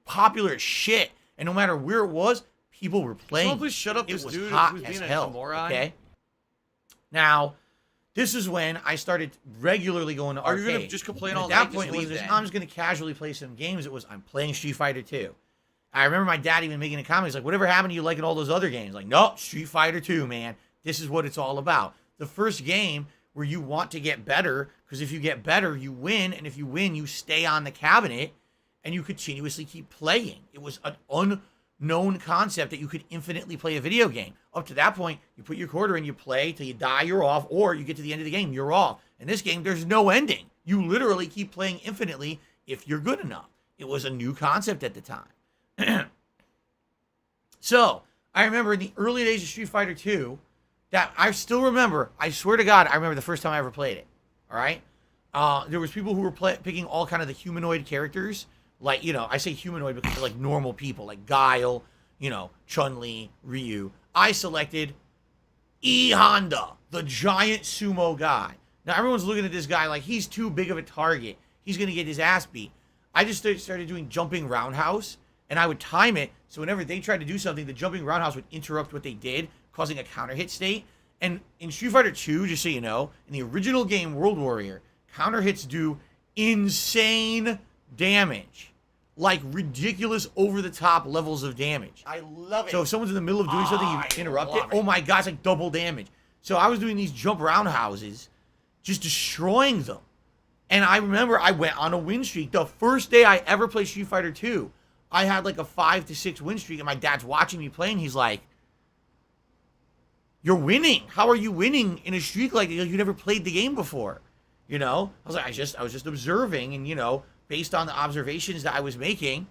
popular as shit. And no matter where it was, people were playing. Someone please shut up It this was dude hot who's as being hell, a moron. okay? Now, this is when I started regularly going to Are arcades. you gonna just complain And all at night? that Just point, it leave was then. I'm just going to casually play some games. It was, I'm playing Street Fighter 2. I remember my dad even making a comment. He's like, whatever happened to you liking all those other games? Like, nope, Street Fighter 2, man. This is what it's all about. The first game where you want to get better, because if you get better, you win. And if you win, you stay on the cabinet and you continuously keep playing. It was an unknown concept that you could infinitely play a video game. Up to that point, you put your quarter in, you play till you die, you're off, or you get to the end of the game, you're off. In this game, there's no ending. You literally keep playing infinitely if you're good enough. It was a new concept at the time. So, I remember in the early days of Street Fighter 2, that I still remember, I swear to God, I remember the first time I ever played it. All right? There was people who were picking all kind of the humanoid characters. Like, I say humanoid because they're like normal people, like Guile, Chun-Li, Ryu. I selected E Honda, the giant sumo guy. Now, everyone's looking at this guy like he's too big of a target. He's going to get his ass beat. I just started doing jumping roundhouse, and I would time it, so whenever they tried to do something, the jumping roundhouse would interrupt what they did, causing a counter hit state. And in Street Fighter 2, just so you know, in the original game World Warrior, counter hits do insane damage. Like ridiculous over-the-top levels of damage. I love it. So if someone's in the middle of doing something, you interrupt it. love it. Oh my God, it's like double damage. So I was doing these jump roundhouses, just destroying them. And I remember I went on a win streak. The first day I ever played Street Fighter 2, I had like a 5 to 6 win streak, and my dad's watching me play, and he's like, "You're winning. How are you winning in a streak like you never played the game before?" I was like, I was just observing, and based on the observations that I was making,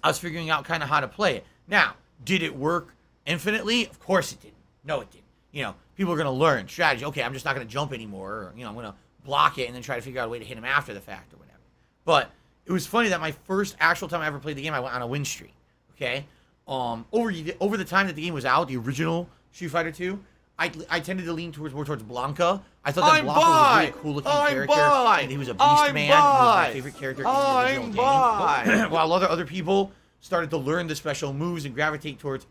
I was figuring out kind of how to play it. Now, did it work infinitely? Of course it didn't. No, it didn't. People are going to learn strategy. Okay, I'm just not going to jump anymore. Or, I'm going to block it and then try to figure out a way to hit him after the fact or whatever. But it was funny that my first actual time I ever played the game, I went on a win streak. Okay? Over the time that the game was out, the original Street Fighter 2, I tended to lean more towards Blanca. I thought that Blanca was a really cool looking character. And he was a beast man. He was my favorite character in the original game. While other people started to learn the special moves and gravitate towards,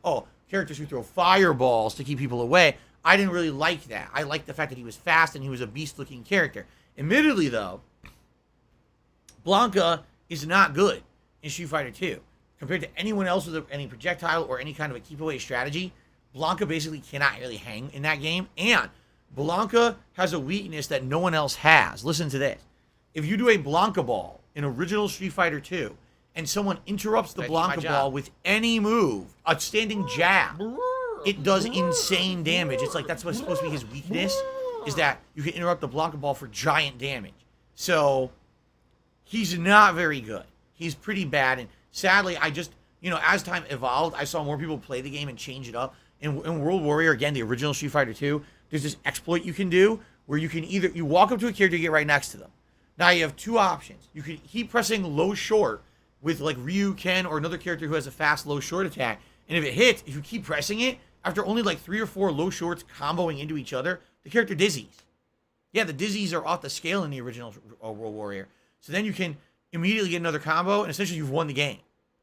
characters who throw fireballs to keep people away. I didn't really like that. I liked the fact that he was fast and he was a beast looking character. Admittedly, though, Blanca is not good in Street Fighter 2. Compared to anyone else with any projectile or any kind of a keep away strategy, Blanca basically cannot really hang in that game. And Blanca has a weakness that no one else has. Listen to this. If you do a Blanca ball in original Street Fighter 2 and someone interrupts the Blanca ball with any move, a standing jab, it does insane damage. It's like that's what's supposed to be his weakness, is that you can interrupt the Blanca ball for giant damage. So he's not very good. He's pretty bad. And sadly, I just, as time evolved, I saw more people play the game and change it up. In World Warrior, again, the original Street Fighter 2, there's this exploit you can do where you can you walk up to a character, you get right next to them. Now you have two options. You can keep pressing low short with like Ryu, Ken, or another character who has a fast low short attack. And if it hits, if you keep pressing it, after only like 3 or 4 low shorts comboing into each other, the character dizzies. Yeah, the dizzies are off the scale in the original World Warrior. So then you can immediately get another combo, and essentially you've won the game.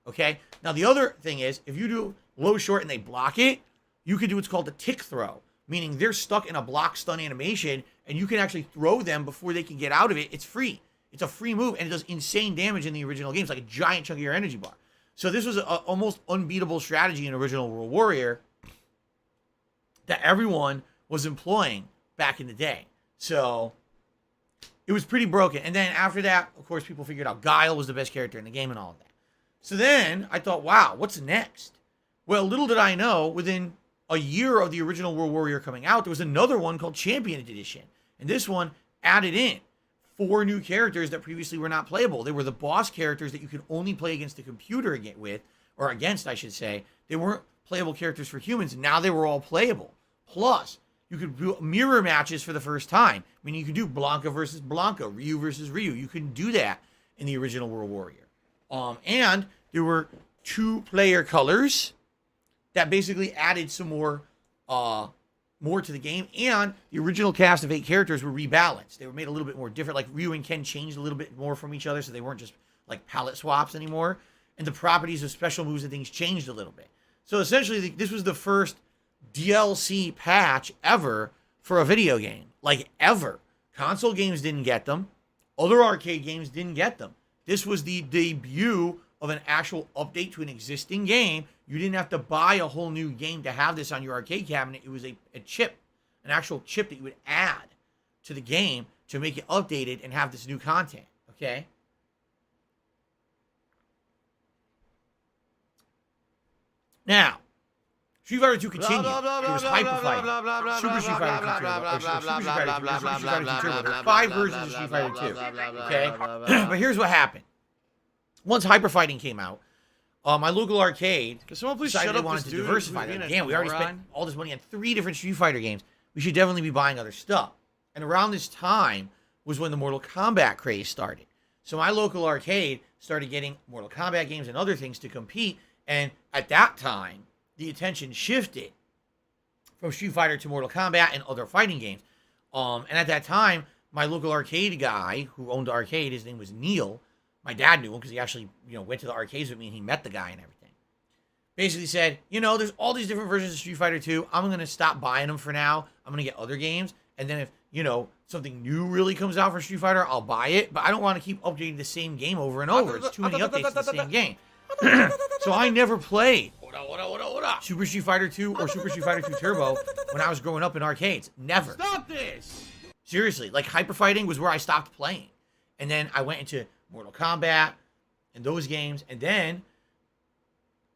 Okay? Now the other thing is, if you do low short and they block it, you can do what's called a tick throw, meaning they're stuck in a block stun animation, and you can actually throw them before they can get out of it. It's free. It's a free move, and it does insane damage in the original games, like a giant chunk of your energy bar. So this was an almost unbeatable strategy in original World Warrior that everyone was employing back in the day. So it was pretty broken. And then after that, of course, people figured out Guile was the best character in the game and all of that. So then I thought, wow, what's next? Well, little did I know, within a year of the original World Warrior coming out, there was another one called Champion Edition. And this one added in 4 new characters that previously were not playable. They were the boss characters that you could only play against the computer against, I should say. They weren't playable characters for humans. Now they were all playable. Plus, you could do mirror matches for the first time. I mean, you could do Blanca versus Blanca, Ryu versus Ryu. You couldn't do that in the original World Warrior. And there were 2-player colors that basically added some more to the game. And the original cast of 8 characters were rebalanced. They were made a little bit more different. Like Ryu and Ken changed a little bit more from each other, so they weren't just like palette swaps anymore. And the properties of special moves and things changed a little bit. So essentially, this was the first DLC patch ever for a video game. Like, ever. Console games didn't get them. Other arcade games didn't get them. This was the debut of an actual update to an existing game. You didn't have to buy a whole new game to have this on your arcade cabinet. It was a chip, an actual chip that you would add to the game to make it updated and have this new content, okay? Now, Street Fighter 2 continued. It was Hyper Fighting, Super Street Fighter 2 Turbo, or Super Street Fighter 2, Super Street Fighter 2 Turbo. There are 5 versions of Street Fighter 2, okay? But here's what happened. Once Hyper Fighting came out, my local arcade decided they wanted to diversify that. Damn, we already spent all this money on 3 different Street Fighter games. We should definitely be buying other stuff. And around this time was when the Mortal Kombat craze started. So my local arcade started getting Mortal Kombat games and other things to compete. And at that time, the attention shifted from Street Fighter to Mortal Kombat and other fighting games. And at that time, my local arcade guy who owned the arcade, his name was Neil. My dad knew him because he actually, went to the arcades with me and he met the guy and everything. Basically said, there's all these different versions of Street Fighter 2. I'm going to stop buying them for now. I'm going to get other games. And then if, something new really comes out for Street Fighter, I'll buy it. But I don't want to keep updating the same game over and over. It's too many updates to the same game. So I never played Super Street Fighter 2 or Super Street Fighter 2 Turbo when I was growing up in arcades. Never. Stop this! Seriously, like Hyper Fighting was where I stopped playing. And then I went into Mortal Kombat and those games. And then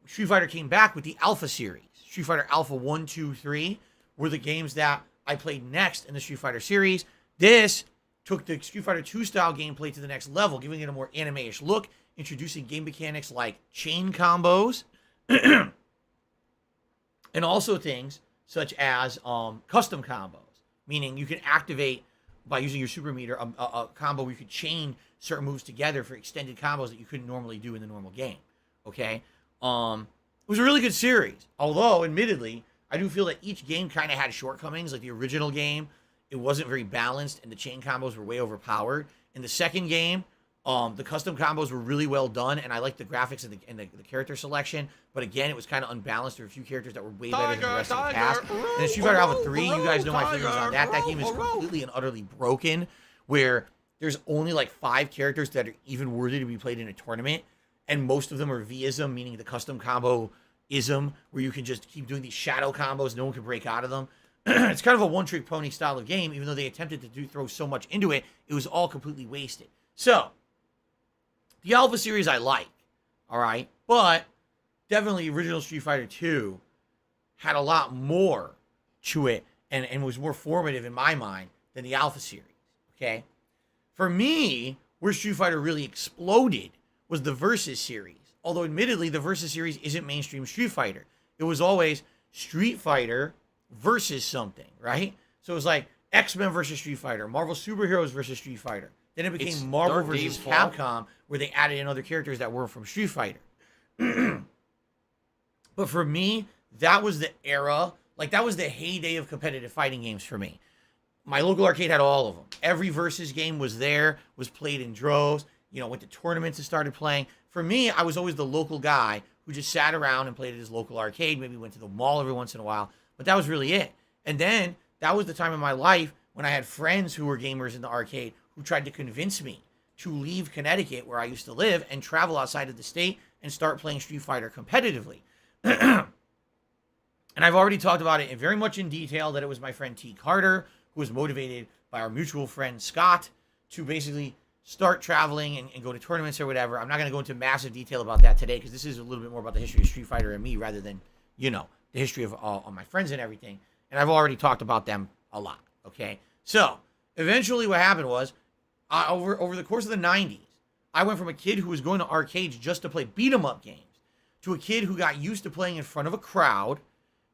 Street Fighter came back with the Alpha series. Street Fighter Alpha 1, 2, 3 were the games that I played next in the Street Fighter series. This took the Street Fighter 2 style gameplay to the next level, giving it a more anime-ish look, introducing game mechanics like chain combos, and also things such as custom combos, meaning you can activate, by using your super meter, a combo where you could chain certain moves together for extended combos that you couldn't normally do in the normal game, okay? It was a really good series, although, admittedly, I do feel that each game kind of had shortcomings. Like the original game, it wasn't very balanced, and the chain combos were way overpowered. In the second game, the custom combos were really well done, and I liked the graphics and the character selection. But again, it was kind of unbalanced. There were a few characters that were way better than the rest of the cast. And then Street Fighter Alpha 3, you guys know my feelings on that. That game is completely and utterly broken, where there's only like 5 characters that are even worthy to be played in a tournament, and most of them are V-ism, meaning the custom combo-ism, where you can just keep doing these shadow combos, no one can break out of them. It's kind of a one-trick pony style of game. Even though they attempted to throw so much into it, it was all completely wasted. So, the Alpha series I like, all right? But definitely original Street Fighter 2 had a lot more to it and was more formative in my mind than the Alpha series, okay? For me, where Street Fighter really exploded was the Versus series. Although, admittedly, the Versus series isn't mainstream Street Fighter. It was always Street Fighter versus something, right? So it was like X-Men versus Street Fighter, Marvel Superheroes versus Street Fighter. Then it became Marvel versus Capcom, where they added in other characters that were from Street Fighter. But for me, that was the era, like that was the heyday of competitive fighting games for me. My local arcade had all of them. Every Versus game was there, was played in droves, went to tournaments and started playing. For me, I was always the local guy who just sat around and played at his local arcade, maybe went to the mall every once in a while, but that was really it. And then that was the time in my life when I had friends who were gamers in the arcade who tried to convince me to leave Connecticut, where I used to live, and travel outside of the state and start playing Street Fighter competitively. And I've already talked about it very much in detail, that it was my friend T. Carter who was motivated by our mutual friend Scott to basically start traveling and go to tournaments or whatever. I'm not going to go into massive detail about that today, because this is a little bit more about the history of Street Fighter and me rather than, you know, the history of all my friends and everything. And I've already talked about them a lot, okay? So, eventually what happened was, over the course of the 90s, I went from a kid who was going to arcades just to play beat-em-up games to a kid who got used to playing in front of a crowd,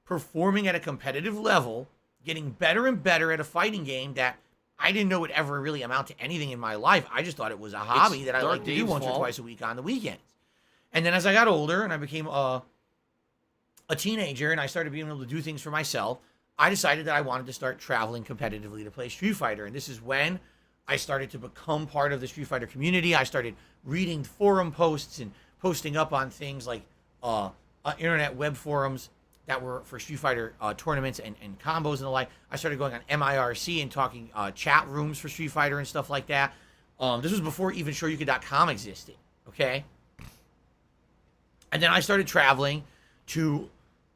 performing at a competitive level, getting better and better at a fighting game that I didn't know would ever really amount to anything in my life. I just thought it was a hobby that I liked to do once or twice a week on the weekends. And then as I got older and I became a teenager and I started being able to do things for myself, I decided that I wanted to start traveling competitively to play Street Fighter. And this is when I started to become part of the Street Fighter community. I started reading forum posts and posting up on things like internet web forums that were for Street Fighter tournaments and combos and the like. I started going on MIRC and talking chat rooms for Street Fighter and stuff like that. This was before even Shoryuken.com existed, okay? And then I started traveling to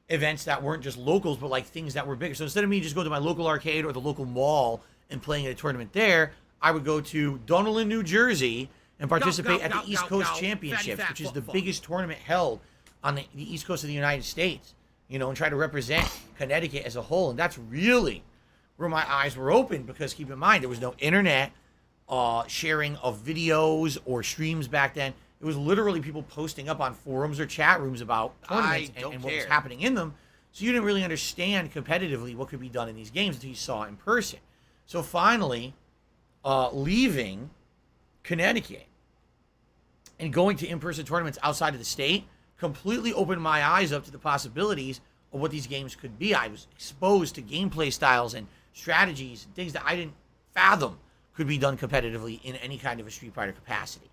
events that weren't just locals, but like things that were bigger. So instead of me just going to my local arcade or the local mall and playing at a tournament there, I would go to Donelin, New Jersey and participate at the East Coast Championships, which is the biggest tournament held on the East Coast of the United States, you know, and try to represent Connecticut as a whole. And that's really where my eyes were opened, because keep in mind, there was no internet sharing of videos or streams back then. It was literally people posting up on forums or chat rooms about tournaments and what was happening in them. So you didn't really understand competitively what could be done in these games until you saw it in person. So finally, leaving Connecticut and going to in-person tournaments outside of the state completely opened my eyes up to the possibilities of what these games could be. I was exposed to gameplay styles and strategies and things that I didn't fathom could be done competitively in any kind of a Street Fighter capacity.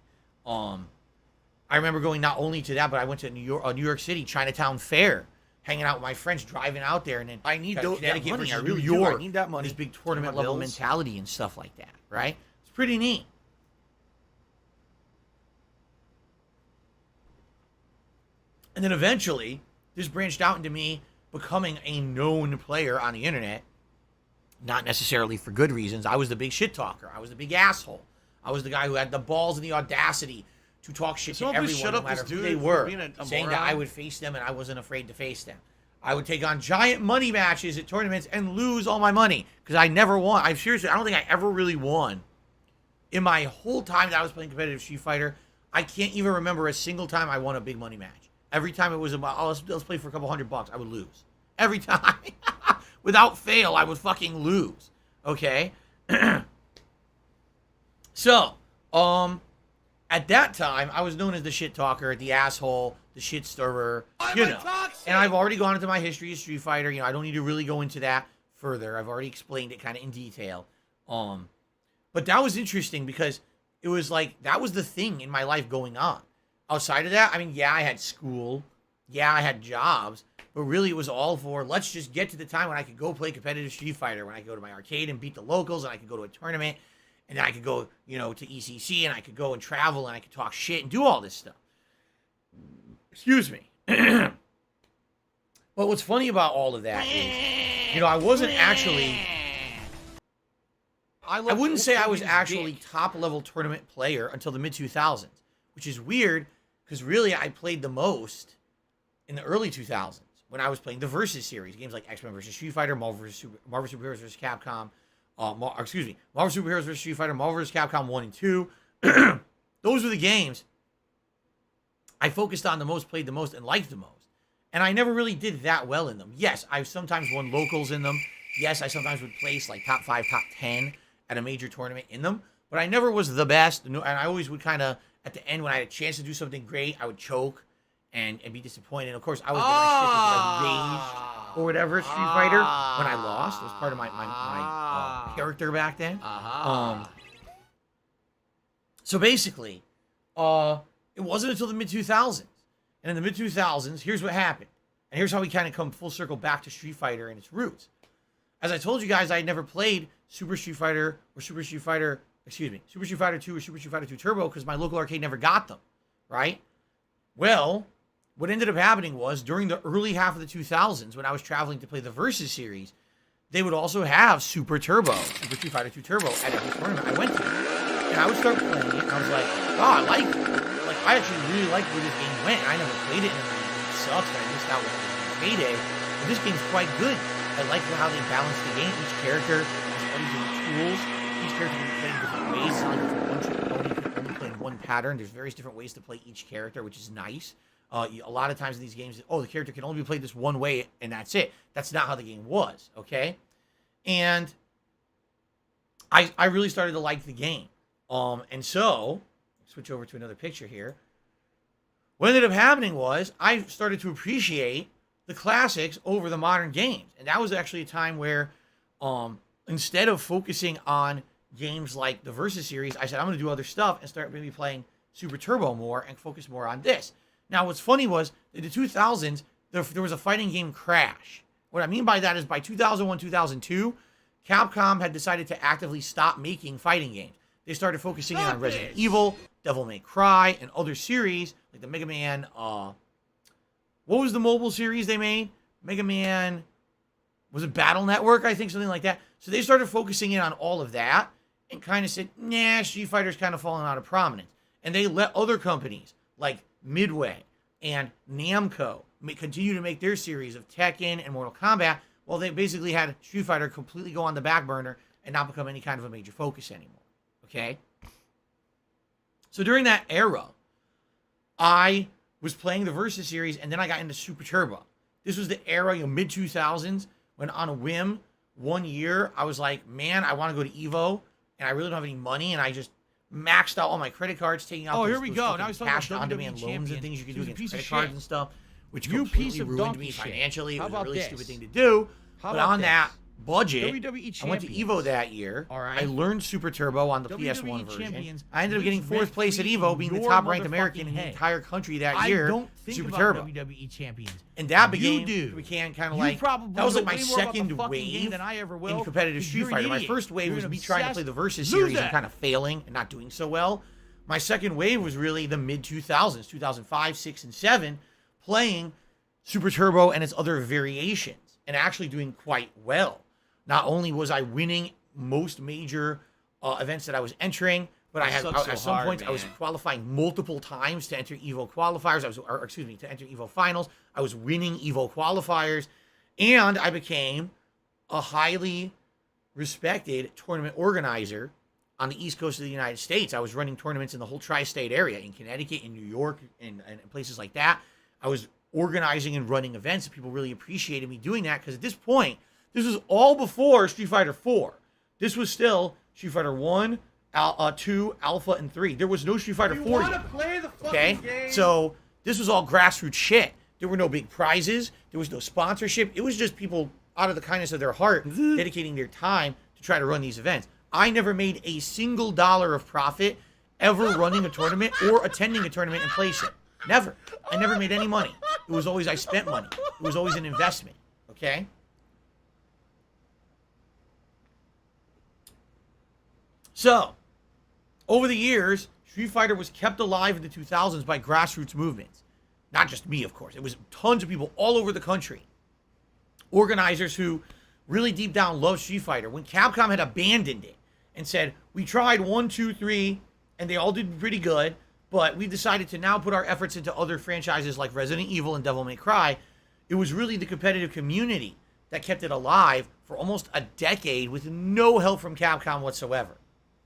I remember going not only to that, but I went to New York City, Chinatown Fair, hanging out with my friends, driving out there, and then I need Connecticut that money. versus I really New York, do. I need that money. This big tournament level bills. mentality and stuff like that, right? It's pretty neat. And then eventually, this branched out into me becoming a known player on the internet, not necessarily for good reasons. I was the big shit talker. I was the big asshole. I was the guy who had the balls and the audacity to talk shit to everyone, no matter who they were, saying that I would face them and I wasn't afraid to face them. I would take on giant money matches at tournaments and lose all my money because I never won. I don't think I ever really won. In my whole time that I was playing competitive Street Fighter, I can't even remember a single time I won a big money match. Every time it was about, oh, let's play for a couple $100, I would lose. Every time. Without fail, I would fucking lose. Okay? So, at that time, I was known as the shit talker, the asshole, the shit stirrer, you know. And I've already gone into my history of Street Fighter. You know, I don't need to really go into that further. I've already explained it kind of in detail. But that was interesting because it was like, that was the thing in my life going on. Outside of that, I mean, yeah, I had school. Yeah, I had jobs. But really, it was all for, let's just get to the time when I could go play competitive Street Fighter, when I could go to my arcade and beat the locals, and I could go to a tournament, and then I could go, you know, to ECC, and I could go and travel, and I could talk shit and do all this stuff. Excuse me. But what's funny about all of that is, you know, I wasn't actually... I wouldn't say I was actually top-level tournament player until the mid-2000s, which is weird, because really I played the most in the early 2000s when I was playing the Versus series, games like X-Men vs. Street Fighter, Marvel Superheroes vs. Capcom, Marvel Superheroes vs. Street Fighter, Marvel vs. Capcom 1 and 2. Those were the games I focused on the most, played the most, and liked the most. And I never really did that well in them. Yes, I sometimes won locals in them. Yes, I sometimes would place like top 5, top 10 at a major tournament in them. But I never was the best. And I always would kind of, at the end, when I had a chance to do something great, I would choke and be disappointed. Of course, I was getting rage or whatever, Street Fighter, when I lost. It was part of my character back then. So basically, it wasn't until the mid-2000s. And in the mid-2000s, here's what happened. And here's how we kind of come full circle back to Street Fighter and its roots. As I told you guys, I had never played Super Street Fighter or Super Street Fighter 2 or Super Street Fighter 2 Turbo because my local arcade never got them, right? Well, what ended up happening was during the early half of the 2000s when I was traveling to play the Versus series, they would also have Super Street Fighter 2 Turbo at every tournament I went to. And I would start playing it, and I was like, oh, I like it. Like, I actually really like where this game went. I never played it in the game. It sucks that I missed out with the payday. But this game's quite good. I like how they balance the game. Each character has all these different tools. Each character can be played in different ways. It's not like one trick pony can only play in one pattern. There's various different ways to play each character, which is nice. A lot of times in these games, the character can only be played this one way, and that's it. That's not how the game was, okay? And I really started to like the game. And so, switch over to another picture here. What ended up happening was I started to appreciate the classics over the modern games. And that was actually a time where instead of focusing on games like the Versus series, I said, I'm going to do other stuff and start maybe playing Super Turbo more and focus more on this. Now, what's funny was in the 2000s, there was a fighting game crash. What I mean by that is by 2001, 2002, Capcom had decided to actively stop making fighting games. They started focusing in on Resident Evil, Devil May Cry, and other series like the Mega Man. What was the mobile series they made? Mega Man. Was it Battle Network? I think something like that. So they started focusing in on all of that and kind of said, nah, Street Fighter's kind of fallen out of prominence. And they let other companies like Midway and Namco continue to make their series of Tekken and Mortal Kombat, while they basically had Street Fighter completely go on the back burner and not become any kind of a major focus anymore. Okay? So during that era, I was playing the Versus series, and then I got into Super Turbo. This was the era, mid-2000s, when on a whim, one year, I was like, man, I want to go to EVO, and I really don't have any money, and I just maxed out all my credit cards, taking out here we go. Now he's talking cash about on-demand WWE loans and things you can do He's a against piece of credit cards shit. and stuff, which You completely piece of ruined donkey me shit. financially. It How was a about really this? stupid thing to do. How But about on this? that budget, WWE I went to champions. EVO that year. All right. I learned Super Turbo on the WWE PS1 version. champions I ended up getting lives fourth place at EVO, being the your top-ranked motherfucking American in the head. entire country that I year. don't think Super about Turbo. WWE champions. And that You do. became kind of You like probably that was like know my way more about the second fucking game wave than I ever will, in competitive 'cause Street you're an Fighter. My idiot. first wave You're was an me trying to play the obsessed Versus series and loser. kind of failing and not doing so well. My second wave was really the mid 2000s, 2005, 6, and 7, playing Super Turbo and its other variations and actually doing quite well. Not only was I winning most major events that I was entering, but I had sucks so at some hard, points I was man. qualifying multiple times to enter EVO qualifiers. To enter EVO finals. I was winning EVO qualifiers, and I became a highly respected tournament organizer on the East Coast of the United States. I was running tournaments in the whole tri-state area, in Connecticut, in New York, and places like that. I was organizing and running events, and people really appreciated me doing that because at this point, this was all before Street Fighter 4. This was still Street Fighter 1, 2, Alpha, and 3. There was no Street Fighter 4 want to yet. play the fucking Okay? game? So this was all grassroots shit. There were no big prizes. There was no sponsorship. It was just people out of the kindness of their heart dedicating their time to try to run these events. I never made a single dollar of profit ever running a tournament or attending a tournament and placing. Never. I never made any money. It was always I spent money. It was always an investment. Okay? So, over the years, Street Fighter was kept alive in the 2000s by grassroots movements. Not just me, of course. It was tons of people all over the country. Organizers who really deep down loved Street Fighter. When Capcom had abandoned it and said, we tried 1, 2, 3, and they all did pretty good, but we decided to now put our efforts into other franchises like Resident Evil and Devil May Cry, it was really the competitive community that kept it alive for almost a decade with no help from Capcom whatsoever.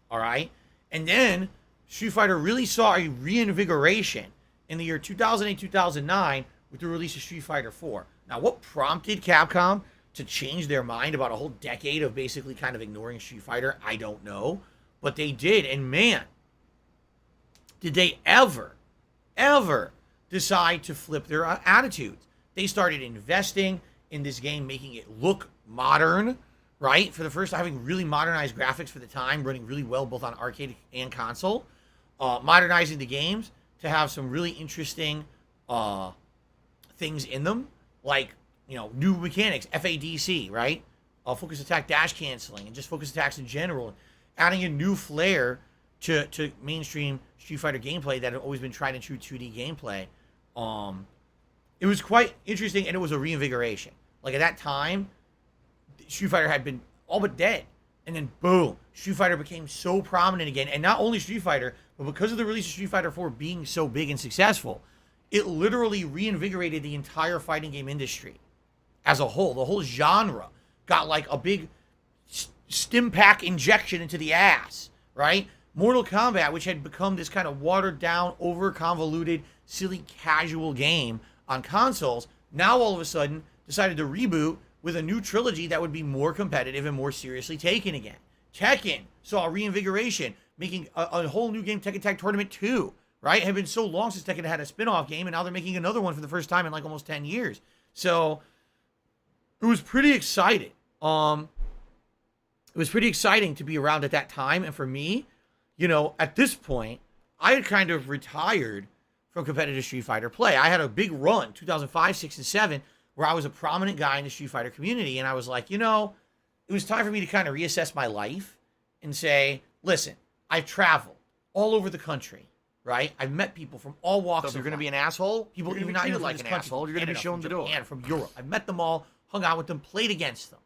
All right? And then Street Fighter really saw a reinvigoration in the year 2008-2009 with the release of Street Fighter 4. Now, what prompted Capcom to change their mind about a whole decade of basically kind of ignoring Street Fighter? I don't know. But they did. And man, did they ever decide to flip their attitudes. They started investing in this game, making it look modern, right? For the first time, having really modernized graphics for the time, running really well both on arcade and console. Modernizing the games to have some really interesting things in them, like, new mechanics, FADC, right? focus attack dash canceling and just focus attacks in general, adding a new flair to mainstream Street Fighter gameplay that had always been tried and true 2D gameplay. It was quite interesting, and it was a reinvigoration. Like, at that time, Street Fighter had been all but dead. And then, boom, Street Fighter became so prominent again. And not only Street Fighter, but because of the release of Street Fighter 4 being so big and successful, it literally reinvigorated the entire fighting game industry as a whole. The whole genre got like a big stim pack injection into the ass, right? Mortal Kombat, which had become this kind of watered down, over convoluted, silly, casual game on consoles, now all of a sudden decided to reboot with a new trilogy that would be more competitive and more seriously taken again. Tekken saw a reinvigoration, making a whole new game, Tekken Tag Tournament 2, right? It had been so long since Tekken had a spin-off game, and now they're making another one for the first time in like almost 10 years. So it was pretty exciting. It was pretty exciting to be around at that time, and for me, you know, at this point, I had kind of retired from competitive Street Fighter play. I had a big run, 2005, 6, and 7, where I was a prominent guy in the Street Fighter community, and I was like, you know, it was time for me to kind of reassess my life and say, listen, I've traveled all over the country, right? I've met people from all walks So if of you're going to life. be an asshole, People you're even going not to be even treated from like this an country, asshole. You're going to be Canada, shown from the door. Japan, from Europe. I've met them all, hung out with them, played against them.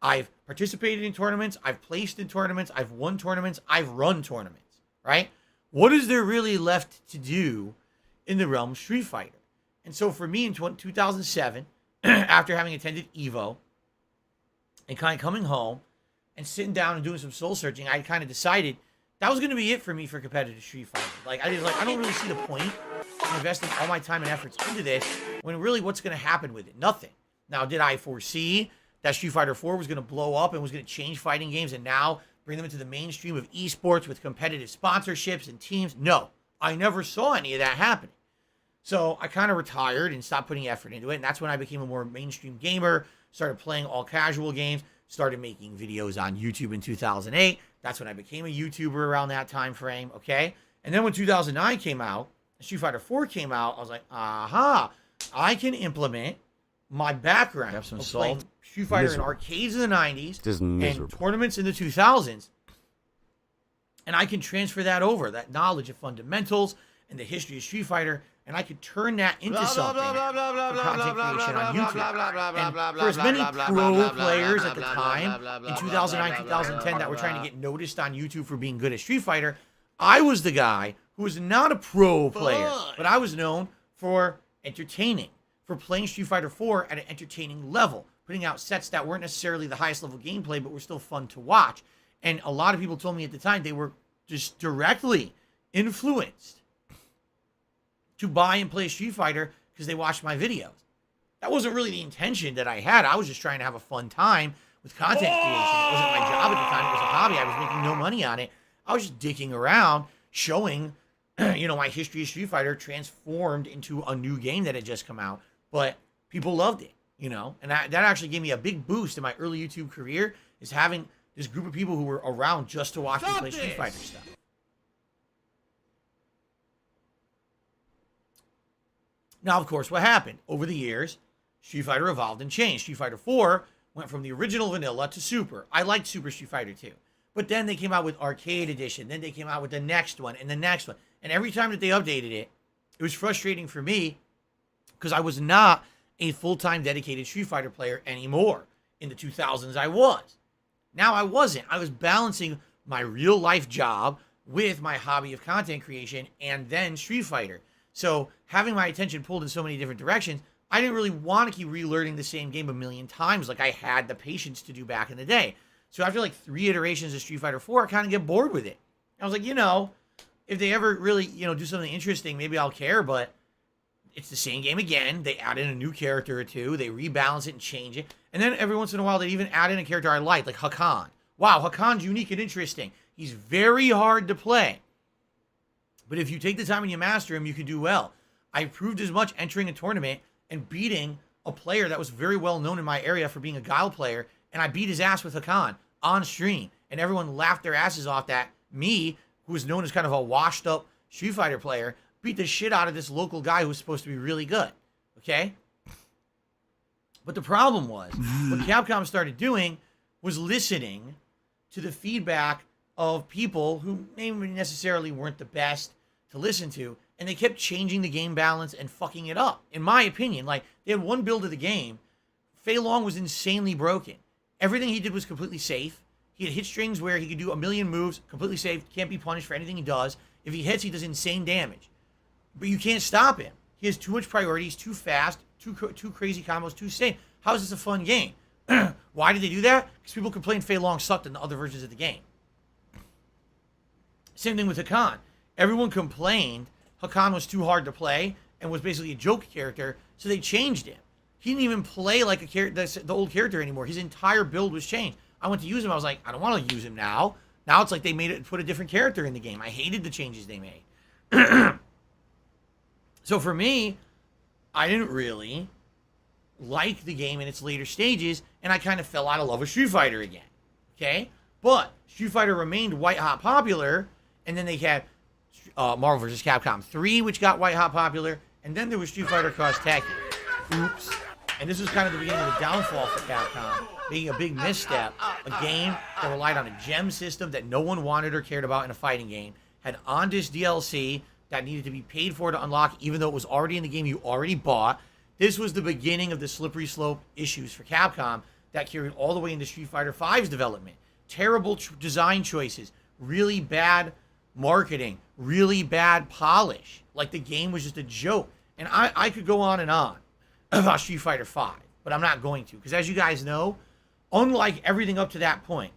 I've participated in tournaments. I've placed in tournaments. I've won tournaments. I've run tournaments, right? What is there really left to do in the realm of Street Fighter? And so for me in 2007, after having attended EVO and kind of coming home and sitting down and doing some soul searching, I kind of decided that was going to be it for me for competitive Street Fighter. Like, I don't really see the point in investing all my time and efforts into this when really what's going to happen with it? Nothing. Now, did I foresee that Street Fighter 4 was going to blow up and was going to change fighting games and now bring them into the mainstream of esports with competitive sponsorships and teams? No, I never saw any of that happening. So I kind of retired and stopped putting effort into it. And that's when I became a more mainstream gamer, started playing all casual games, started making videos on YouTube in 2008. That's when I became a YouTuber around that time frame, okay? And then when 2009 came out, Street Fighter 4 came out, I was like, aha, I can implement my background Have some of salt. playing Street Fighter Miserable. in arcades in the 90s Just and miserable. tournaments in the 2000s. And I can transfer that over, that knowledge of fundamentals and the history of Street Fighter, and I could turn that into something for content creation on YouTube. And for as many pro players at the time, in 2009, 2010, that were trying to get noticed on YouTube for being good at Street Fighter, I was the guy who was not a pro player, but I was known for entertaining, for playing Street Fighter 4 at an entertaining level, putting out sets that weren't necessarily the highest level gameplay, but were still fun to watch. And a lot of people told me at the time they were just directly influenced to buy and play Street Fighter because they watched my videos. That wasn't really the intention that I had. I was just trying to have a fun time with content creation. It wasn't my job at the time. It was a hobby. I was making no money on it. I was just dicking around, showing, my history of Street Fighter transformed into a new game that had just come out. But people loved it, and that actually gave me a big boost in my early YouTube career, is having this group of people who were around just to watch me play Street Fighter stuff. Now, of course, what happened? Over the years, Street Fighter evolved and changed. Street Fighter 4 went from the original vanilla to Super. I liked Super Street Fighter 2. But then they came out with Arcade Edition. Then they came out with the next one and the next one. And every time that they updated it, it was frustrating for me because I was not a full-time dedicated Street Fighter player anymore. In the 2000s, I was. Now I wasn't. I was balancing my real-life job with my hobby of content creation and then Street Fighter. So having my attention pulled in so many different directions, I didn't really want to keep relearning the same game a million times like I had the patience to do back in the day. So after like 3 iterations of Street Fighter 4, I kind of get bored with it. I was like, if they ever really, do something interesting, maybe I'll care, but it's the same game again. They add in a new character or two. They rebalance it and change it. And then every once in a while, they even add in a character I like Hakan. Wow, Hakan's unique and interesting. He's very hard to play. But if you take the time and you master him, you can do well. I proved as much entering a tournament and beating a player that was very well known in my area for being a Guile player, and I beat his ass with Hakan on stream. And everyone laughed their asses off that me, who was known as kind of a washed-up Street Fighter player, beat the shit out of this local guy who was supposed to be really good. Okay? But the problem was, what Capcom started doing was listening to the feedback of people who maybe necessarily weren't the best to listen to, and they kept changing the game balance and fucking it up. In my opinion, like, they had one build of the game. Fei Long was insanely broken. Everything he did was completely safe. He had hit strings where he could do a million moves, completely safe, can't be punished for anything he does. If he hits, he does insane damage. But you can't stop him. He has too much priority, he's too fast, too crazy combos, too insane. How is this a fun game? Why did they do that? Because people complained Fei Long sucked in the other versions of the game. Same thing with Hakan. Everyone complained Hakan was too hard to play and was basically a joke character, so they changed him. He didn't even play like the old character anymore. His entire build was changed. I went to use him. I was like, I don't want to use him now. Now it's like they put a different character in the game. I hated the changes they made. So for me, I didn't really like the game in its later stages, and I kind of fell out of love with Street Fighter again. Okay? But Street Fighter remained white hot popular, and then they had Marvel vs. Capcom 3, which got white hot popular, and then there was Street Fighter Cross Tekken. Oops. And this was kind of the beginning of the downfall for Capcom, being a big misstep. A game that relied on a gem system that no one wanted or cared about in a fighting game, had on-disc DLC that needed to be paid for to unlock, even though it was already in the game you already bought. This was the beginning of the slippery slope issues for Capcom that carried all the way into Street Fighter V's development. Terrible design choices, really bad marketing, really bad polish. Like, the game was just a joke. And I could go on and on about Street Fighter V, but I'm not going to, because as you guys know, unlike everything up to that point,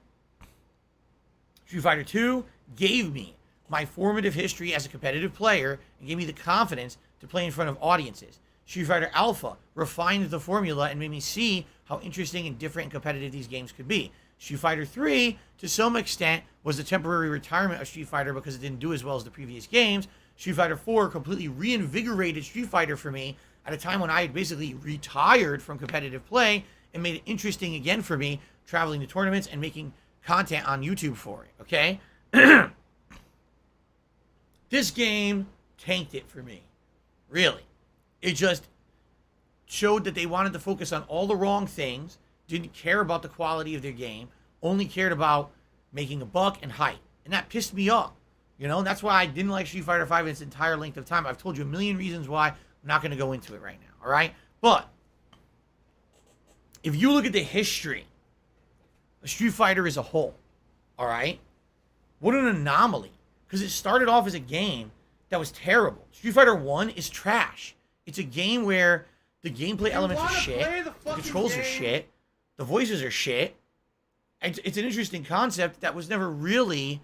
Street Fighter 2 gave me my formative history as a competitive player and gave me the confidence to play in front of audiences. Street Fighter Alpha refined the formula and made me see how interesting and different and competitive these games could be. Street Fighter 3, to some extent, was the temporary retirement of Street Fighter because it didn't do as well as the previous games. Street Fighter 4 completely reinvigorated Street Fighter for me at a time when I had basically retired from competitive play and made it interesting again for me, traveling to tournaments and making content on YouTube for it, okay? This game tanked it for me. Really. It just showed that they wanted to focus on all the wrong things, didn't care about the quality of their game, only cared about making a buck and hype. And that pissed me off. You know, and that's why I didn't like Street Fighter V in its entire length of time. I've told you a million reasons why. I'm not going to go into it right now, all right? But if you look at the history of Street Fighter as a whole, all right, what an anomaly. Because it started off as a game that was terrible. Street Fighter 1 is trash. It's a game where the gameplay elements are shit, the controls are shit, the voices are shit. It's an interesting concept that was never really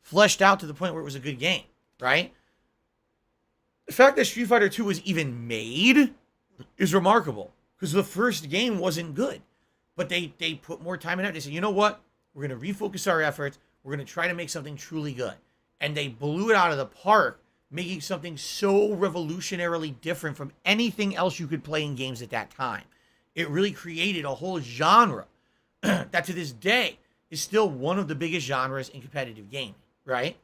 fleshed out to the point where it was a good game, right? The fact that Street Fighter 2 was even made is remarkable, because the first game wasn't good. But they put more time in it. They said, you know what? We're going to refocus our efforts. We're going to try to make something truly good. And they blew it out of the park, making something so revolutionarily different from anything else you could play in games at that time. It really created a whole genre that to this day is still one of the biggest genres in competitive gaming, right?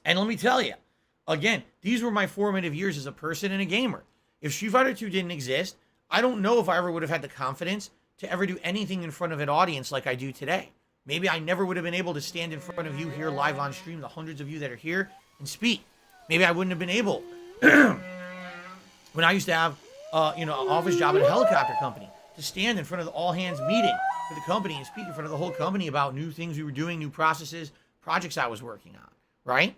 And let me tell you, again, these were my formative years as a person and a gamer. If Street Fighter 2 didn't exist, I don't know if I ever would have had the confidence to ever do anything in front of an audience like I do today. Maybe I never would have been able to stand in front of you here live on stream, the hundreds of you that are here, and speak. Maybe I wouldn't have been able. When I used to have, an office job at a helicopter company, to stand in front of the all-hands meeting for the company and speak in front of the whole company about new things we were doing, new processes, projects I was working on, right?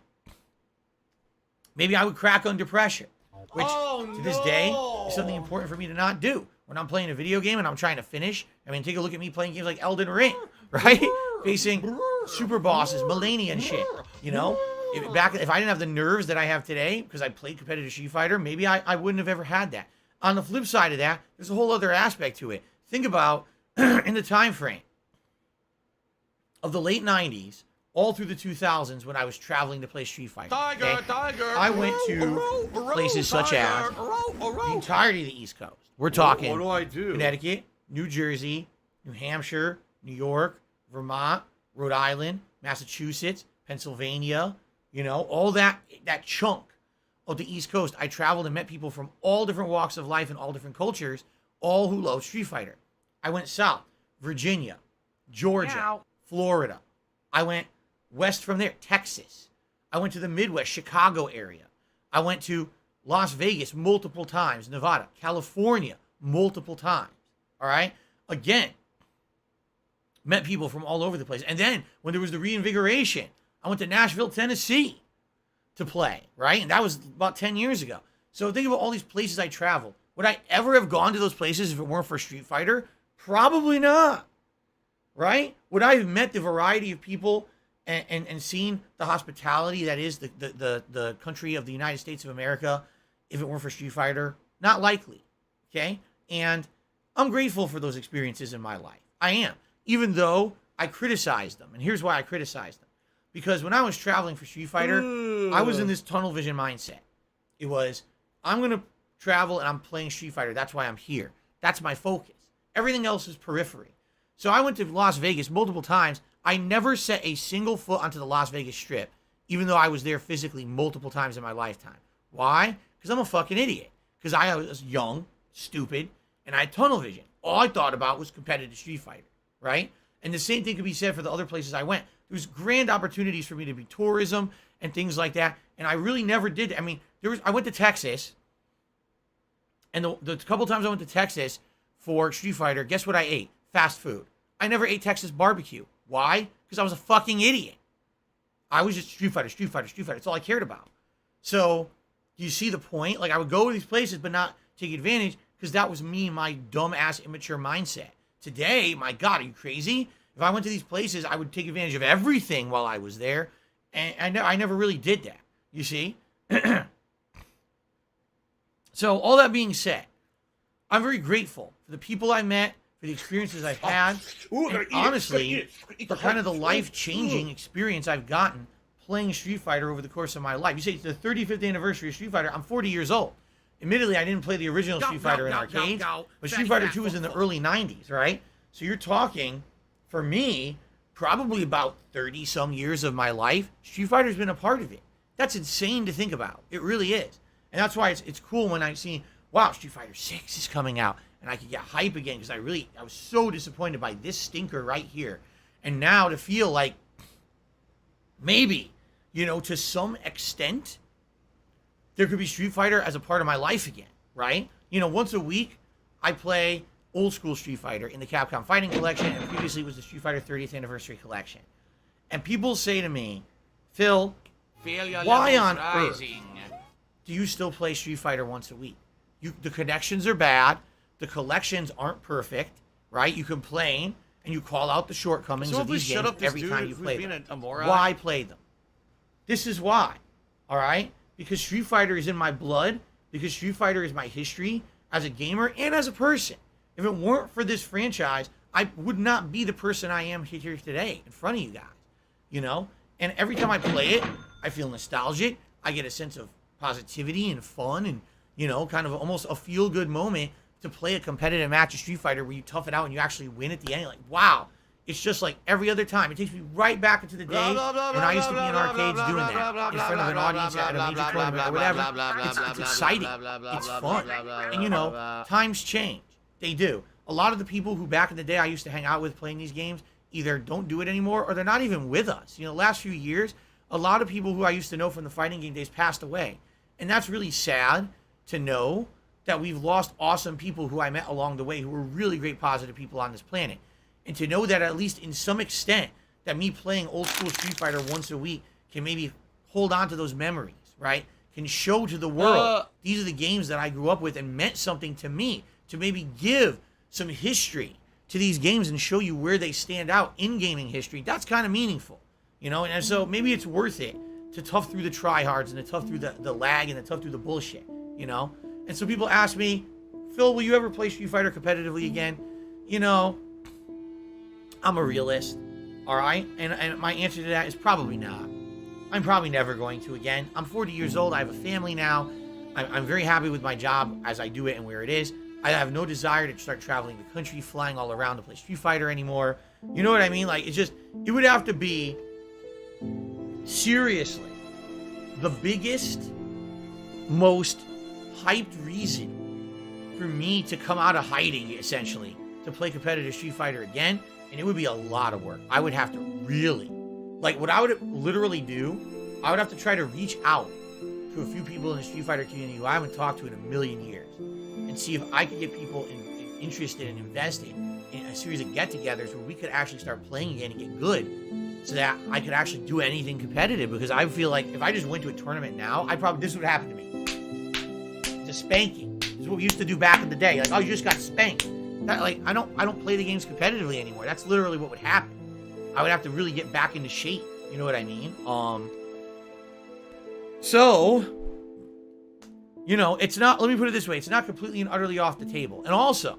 Maybe I would crack under pressure, which to this day is something important for me to not do. When I'm playing a video game and I'm trying to finish, I mean, take a look at me playing games like Elden Ring, right? Facing super bosses, Melania and shit, you know? If I didn't have the nerves that I have today because I played competitive Street Fighter, maybe I wouldn't have ever had that. On the flip side of that, there's a whole other aspect to it. Think about in the time frame of the late 90s all through the 2000s when I was traveling to play Street Fighter. Okay? I went to places such as the entirety of the East Coast. We're talking What do I do? Connecticut, New Jersey, New Hampshire, New York, Vermont, Rhode Island, Massachusetts, Pennsylvania, all that chunk of the East Coast. I traveled and met people from all different walks of life and all different cultures all who love Street Fighter. I went south, Virginia, Georgia, Meow. Florida. I went west from there, Texas. I went to the Midwest, Chicago area. I went to Las Vegas multiple times, Nevada, California multiple times. All right? Again, met people from all over the place. And then when there was the reinvigoration, I went to Nashville, Tennessee to play, right? And that was about 10 years ago. So think about all these places I traveled. Would I ever have gone to those places if it weren't for Street Fighter? Probably not, right? Would I have met the variety of people and seen the hospitality that is the country of the United States of America if it weren't for Street Fighter? Not likely, okay? And I'm grateful for those experiences in my life. I am, even though I criticized them. And here's why I criticized them. Because when I was traveling for Street Fighter, I was in this tunnel vision mindset. It was, I'm going to travel and I'm playing Street Fighter. That's why I'm here. That's my focus. Everything else is periphery. So I went to Las Vegas multiple times. I never set a single foot onto the Las Vegas Strip, even though I was there physically multiple times in my lifetime. Why? Because I'm a fucking idiot. Because I was young, stupid, and I had tunnel vision. All I thought about was competitive Street Fighter, right? And the same thing could be said for the other places I went. There was grand opportunities for me to be tourism and things like that, and I really never did. I mean, I went to Texas, and the couple times I went to Texas for Street Fighter, guess what I ate? Fast food. I never ate Texas barbecue. Why? Because I was a fucking idiot. I was just Street Fighter, Street Fighter, Street Fighter. That's all I cared about. So, do you see the point? Like, I would go to these places but not take advantage because that was me, my dumb-ass, immature mindset. Today, my God, are you crazy? If I went to these places, I would take advantage of everything while I was there. And I never really did that, you see? So, all that being said, I'm very grateful for the people I met, for the experiences I've had, and honestly, for kind of the life-changing experience I've gotten playing Street Fighter over the course of my life. You say it's the 35th anniversary of Street Fighter. I'm 40 years old. Admittedly, I didn't play the original Street Fighter in arcades, but Street Fighter 2 was in the early 90s, right? So you're talking, for me, probably about 30-some years of my life, Street Fighter's been a part of it. That's insane to think about. It really is. And that's why it's cool when I see, wow, Street Fighter 6 is coming out, and I could get hype again, because I was so disappointed by this stinker right here. And now to feel like maybe, to some extent, there could be Street Fighter as a part of my life again, right? Once a week, I play old school Street Fighter in the Capcom Fighting Collection, and previously it was the Street Fighter 30th Anniversary Collection. And people say to me, Phil, why on earth do you still play Street Fighter once a week? The connections are bad, the collections aren't perfect, right? You complain, and you call out the shortcomings of these games every time you play them. Why play them? This is why, all right? Because Street Fighter is in my blood, because Street Fighter is my history as a gamer and as a person. If it weren't for this franchise, I would not be the person I am here today in front of you guys, And every time I play it, I feel nostalgic. I get a sense of positivity and fun and, kind of almost a feel-good moment to play a competitive match of Street Fighter where you tough it out and you actually win at the end. You're like, wow. It's just like every other time. It takes me right back into the day when I used to be in arcades doing that in front of an audience at a major tournament or whatever. It's exciting. It's fun. And, times change. They do. A lot of the people who back in the day I used to hang out with playing these games either don't do it anymore or they're not even with us. Last few years, a lot of people who I used to know from the fighting game days passed away. And that's really sad to know that we've lost awesome people who I met along the way who were really great positive people on this planet. And to know that at least in some extent that me playing old school Street Fighter once a week can maybe hold on to those memories, right? Can show to the world these are the games that I grew up with and meant something to me, to maybe give some history to these games and show you where they stand out in gaming history. That's kind of meaningful, And so maybe it's worth it to tough through the tryhards and to tough through the lag and to tough through the bullshit, And so people ask me, Phil, will you ever play Street Fighter competitively again? I'm a realist, all right? And my answer to that is probably not. I'm probably never going to again. I'm 40 years old. I have a family now. I'm very happy with my job as I do it and where it is. I have no desire to start traveling the country, flying all around to play Street Fighter anymore. You know what I mean? Like, it would have to be, seriously, the biggest, most hyped reason for me to come out of hiding, essentially, to play competitive Street Fighter again, and it would be a lot of work. I would have to really, like, what I would literally do, I would have to try to reach out to a few people in the Street Fighter community who I haven't talked to in a million years, and see if I could get people interested and invested in a series of get-togethers where we could actually start playing again and get good, so that I could actually do anything competitive. Because I feel like if I just went to a tournament now, this would happen to me. It's a spanking. This is what we used to do back in the day. Like, oh, you just got spanked. I don't play the games competitively anymore. That's literally what would happen. I would have to really get back into shape. You know what I mean? So, you know, it's not, let me put it this way, it's not completely and utterly off the table. And also,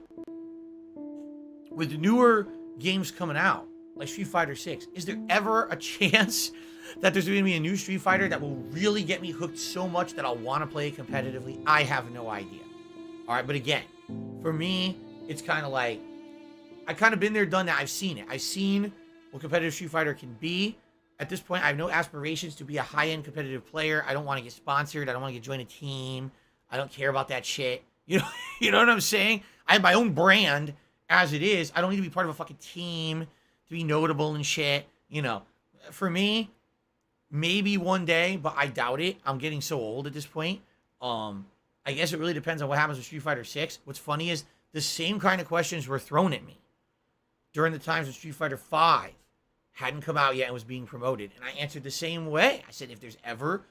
with the newer games coming out, like Street Fighter 6, is there ever a chance that there's going to be a new Street Fighter that will really get me hooked so much that I'll want to play it competitively? I have no idea. All right, but again, for me, it's kind of like, I've kind of been there, done that. I've seen it. I've seen what competitive Street Fighter can be. At this point, I have no aspirations to be a high-end competitive player. I don't want to get sponsored. I don't want to join a team. I don't care about that shit. You know what I'm saying? I have my own brand as it is. I don't need to be part of a fucking team to be notable and shit. You know, for me, maybe one day, but I doubt it. I'm getting so old at this point. I guess it really depends on what happens with Street Fighter 6. What's funny is the same kind of questions were thrown at me during the times when Street Fighter 5 hadn't come out yet and was being promoted. And I answered the same way. I said, if there's ever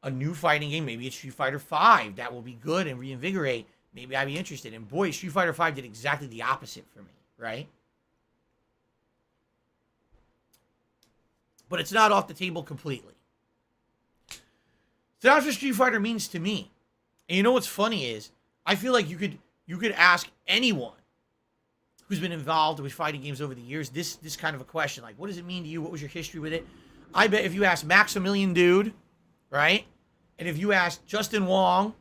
a new fighting game, maybe it's Street Fighter 5, that will be good and reinvigorate, maybe I'd be interested. And boy, Street Fighter 5 did exactly the opposite for me, right? But it's not off the table completely. So that's what Street Fighter means to me. And you know what's funny is, I feel like you could ask anyone who's been involved with fighting games over the years this kind of a question. Like, what does it mean to you? What was your history with it? I bet if you ask Maximilian Dude, right? And if you ask Justin Wong,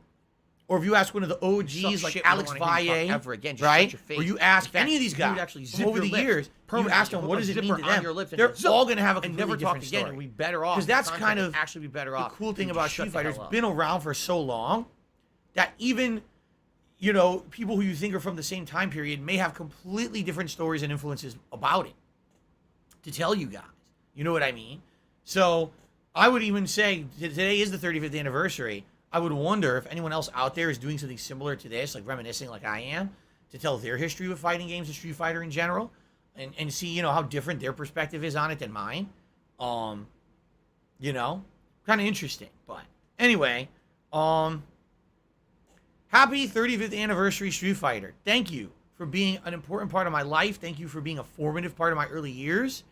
or if you ask one of the OGs like Alex Valle, ever again, just right? shut your face. Or you ask In fact, any of these you guys would actually from zip over your the lips years, you permanently. ask them, Put what a does it zipper mean to on them? your lips and They're just all going to have a and completely never talk different again, story. and we better off. Because that's The kind content of actually be better the off. cool thing You about just shut Street the Fighter. hell It's up. been around for so long that even, you know, people who you think are from the same time period may have completely different stories and influences about it to tell you guys. You know what I mean? So I would even say today is the 35th anniversary. I would wonder if anyone else out there is doing something similar to this, like reminiscing like I am, to tell their history with fighting games and Street Fighter in general, and see, you know, how different their perspective is on it than mine. You know, kind of interesting. But anyway, happy 35th anniversary Street Fighter. Thank you for being an important part of my life. Thank you for being a formative part of my early years.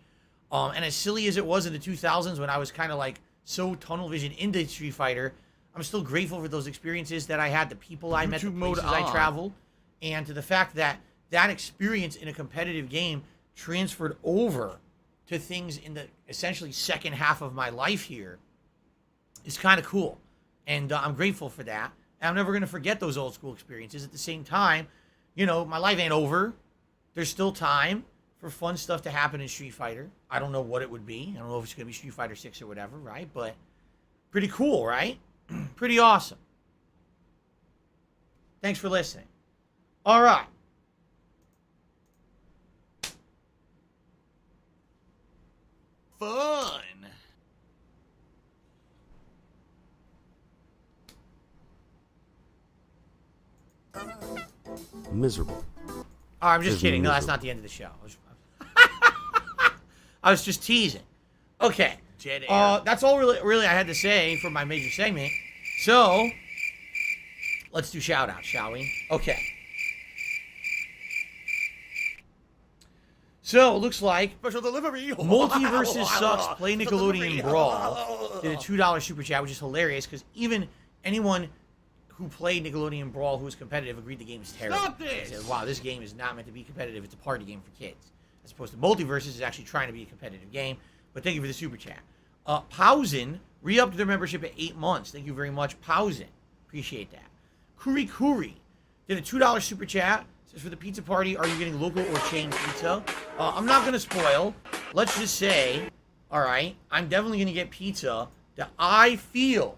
And as silly as it was in the 2000s when I was kind of like so tunnel vision into Street Fighter, I'm still grateful for those experiences that I had, the people I met, the places I traveled, and to the fact that that experience in a competitive game transferred over to things in the essentially second half of my life here is kind of cool. And I'm grateful for that. And I'm never going to forget those old school experiences. At the same time, you know, my life ain't over. There's still time for fun stuff to happen in Street Fighter. I don't know what it would be. I don't know if it's going to be Street Fighter 6 or whatever, right? But pretty cool, right? Pretty awesome. Thanks for listening. All right. Fun. Miserable. Oh, I'm just This is kidding. No, that's miserable. not the end of the show. I was just teasing. Okay. Jet air. That's all really I had to say for my major segment. So, let's do shout-outs, shall we? Okay. So, it looks like Special delivery. Multiverses Sucks Play Nickelodeon Brawl did a $2 super chat, which is hilarious because even anyone who played Nickelodeon Brawl who was competitive agreed the game is terrible. Stop this! They said, wow, this game is not meant to be competitive. It's a party game for kids. As opposed to Multiverses is actually trying to be a competitive game. But thank you for the super chat. Pausin re-upped their membership at 8 months. Thank you very much, Pausin. Appreciate that. Kuri did a $2 super chat. Says, for the pizza party, are you getting local or chain pizza? I'm not going to spoil. Let's just say, all right, I'm definitely going to get pizza that I feel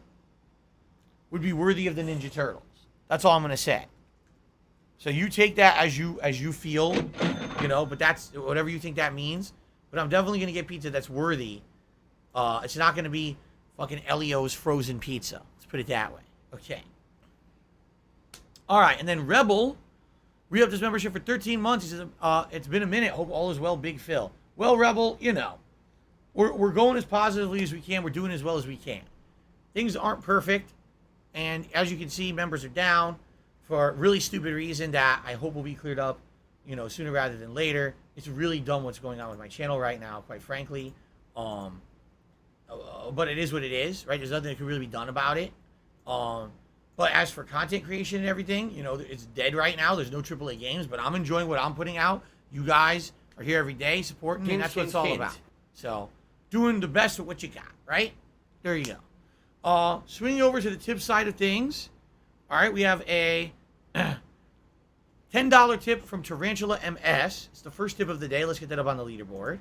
would be worthy of the Ninja Turtles. That's all I'm going to say. So you take that as you feel, you know, but that's whatever you think that means. But I'm definitely going to get pizza that's worthy. It's not going to be fucking Elio's frozen pizza. Let's put it that way. Okay. All right, and then Rebel re-upped his membership for 13 months. He says, it's been a minute. Hope all is well, Big Phil. Well, Rebel, you know, we're going as positively as we can. We're doing as well as we can. Things aren't perfect. And as you can see, members are down for a really stupid reason that I hope will be cleared up, you know, sooner rather than later. It's really dumb what's going on with my channel right now, quite frankly. But it is what it is, right? There's nothing that can really be done about it. But as for content creation and everything, you know, it's dead right now. There's no AAA games, but I'm enjoying what I'm putting out. You guys are here every day supporting me, and that's what it's all about. So, doing the best with what you got, right? There you go. Swinging over to the tip side of things. All right, we have a $10 tip from Tarantula MS. It's the first tip of the day. Let's get that up on the leaderboard.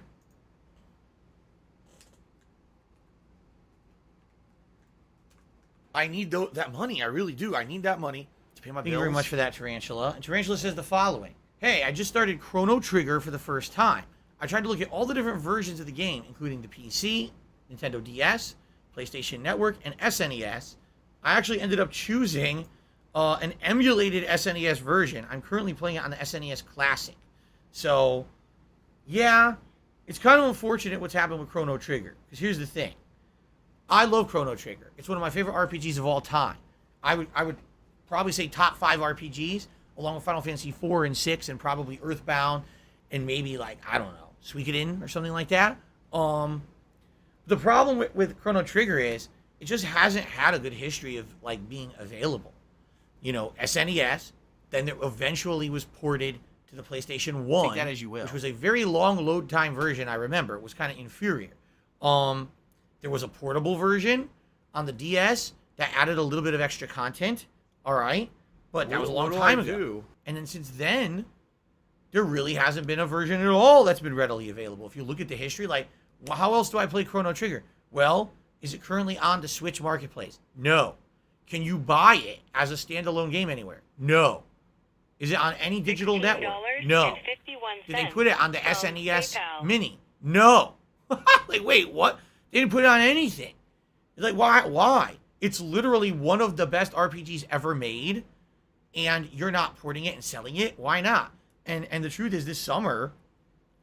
I need that money. I really do. I need that money to pay my bills. Thank you very much for that, Tarantula. And Tarantula says the following. Hey, I just started Chrono Trigger for the first time. I tried to look at all the different versions of the game, including the PC, Nintendo DS, PlayStation Network, and SNES. I actually ended up choosing an emulated SNES version. I'm currently playing it on the SNES Classic. So, yeah, it's kind of unfortunate what's happened with Chrono Trigger. Because here's the thing. I love Chrono Trigger. It's one of my favorite RPGs of all time. I would probably say top 5 RPGs, along with Final Fantasy 4 and 6, and probably Earthbound, and maybe, like, I don't know, Suikoden or something like that. The problem with Chrono Trigger is it just hasn't had a good history of, like, being available. You know, SNES, then it eventually was ported to the PlayStation 1. Take that as you will. Which was a very long load time version, I remember. It was kind of inferior. There was a portable version on the DS that added a little bit of extra content. All right. But that was a long time ago. And then since then, there really hasn't been a version at all that's been readily available. If you look at the history, like, well, how else do I play Chrono Trigger? Well, is it currently on the Switch Marketplace? No. Can you buy it as a standalone game anywhere? No. Is it on any digital network? No. Did they put it on the SNES Mini? No. Like, wait, what? They didn't put it on anything. Like, why? Why? It's literally one of the best RPGs ever made, and you're not porting it and selling it. Why not? And the truth is, this summer,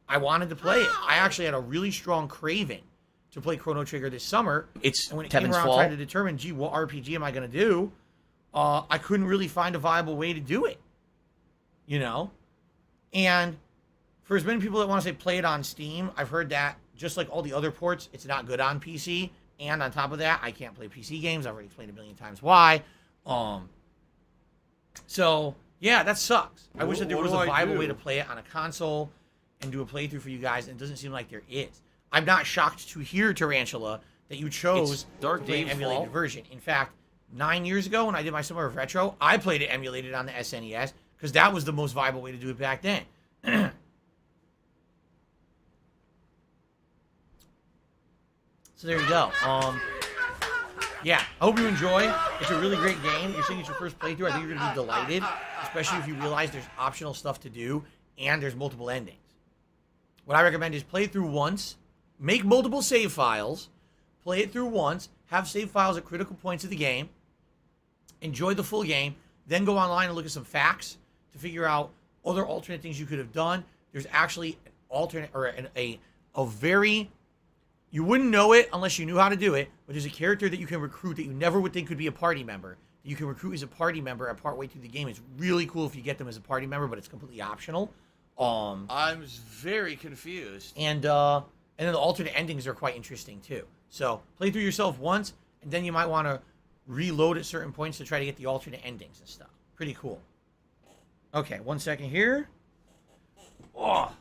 I wanted to play it. I actually had a really strong craving to play Chrono Trigger this summer. It's and when it Kevin's came around fault. trying to determine, gee, what RPG am I going to do? I couldn't really find a viable way to do it. You know? And for as many people that want to say play it on Steam, I've heard that just like all the other ports, it's not good on PC. And on top of that, I can't play PC games. I've already explained a million times why. So, yeah, that sucks. I wish that there was a viable way to play it on a console and do a playthrough for you guys, and it doesn't seem like there is. I'm not shocked to hear, Tarantula, that you chose Dark to play an Dave's emulated fault. version. In fact, 9 years ago when I did my Summer of Retro, I played it emulated on the SNES because that was the most viable way to do it back then. So there you go. Yeah, I hope you enjoy. It's a really great game. You're saying it's your first playthrough. I think you're going to be delighted, especially if you realize there's optional stuff to do and there's multiple endings. What I recommend is play it through once, make multiple save files, play it through once, have save files at critical points of the game, enjoy the full game, then go online and look at some facts to figure out other alternate things you could have done. There's actually an alternate or a very... You wouldn't know it unless you knew how to do it, but there's a character that you can recruit that you never would think could be a party member. That you can recruit as a party member at partway through the game. It's really cool if you get them as a party member, but it's completely optional. I'm very confused. And then the alternate endings are quite interesting too. So play through yourself once, and then you might want to reload at certain points to try to get the alternate endings and stuff. Pretty cool. Okay, 1 second here. Oh.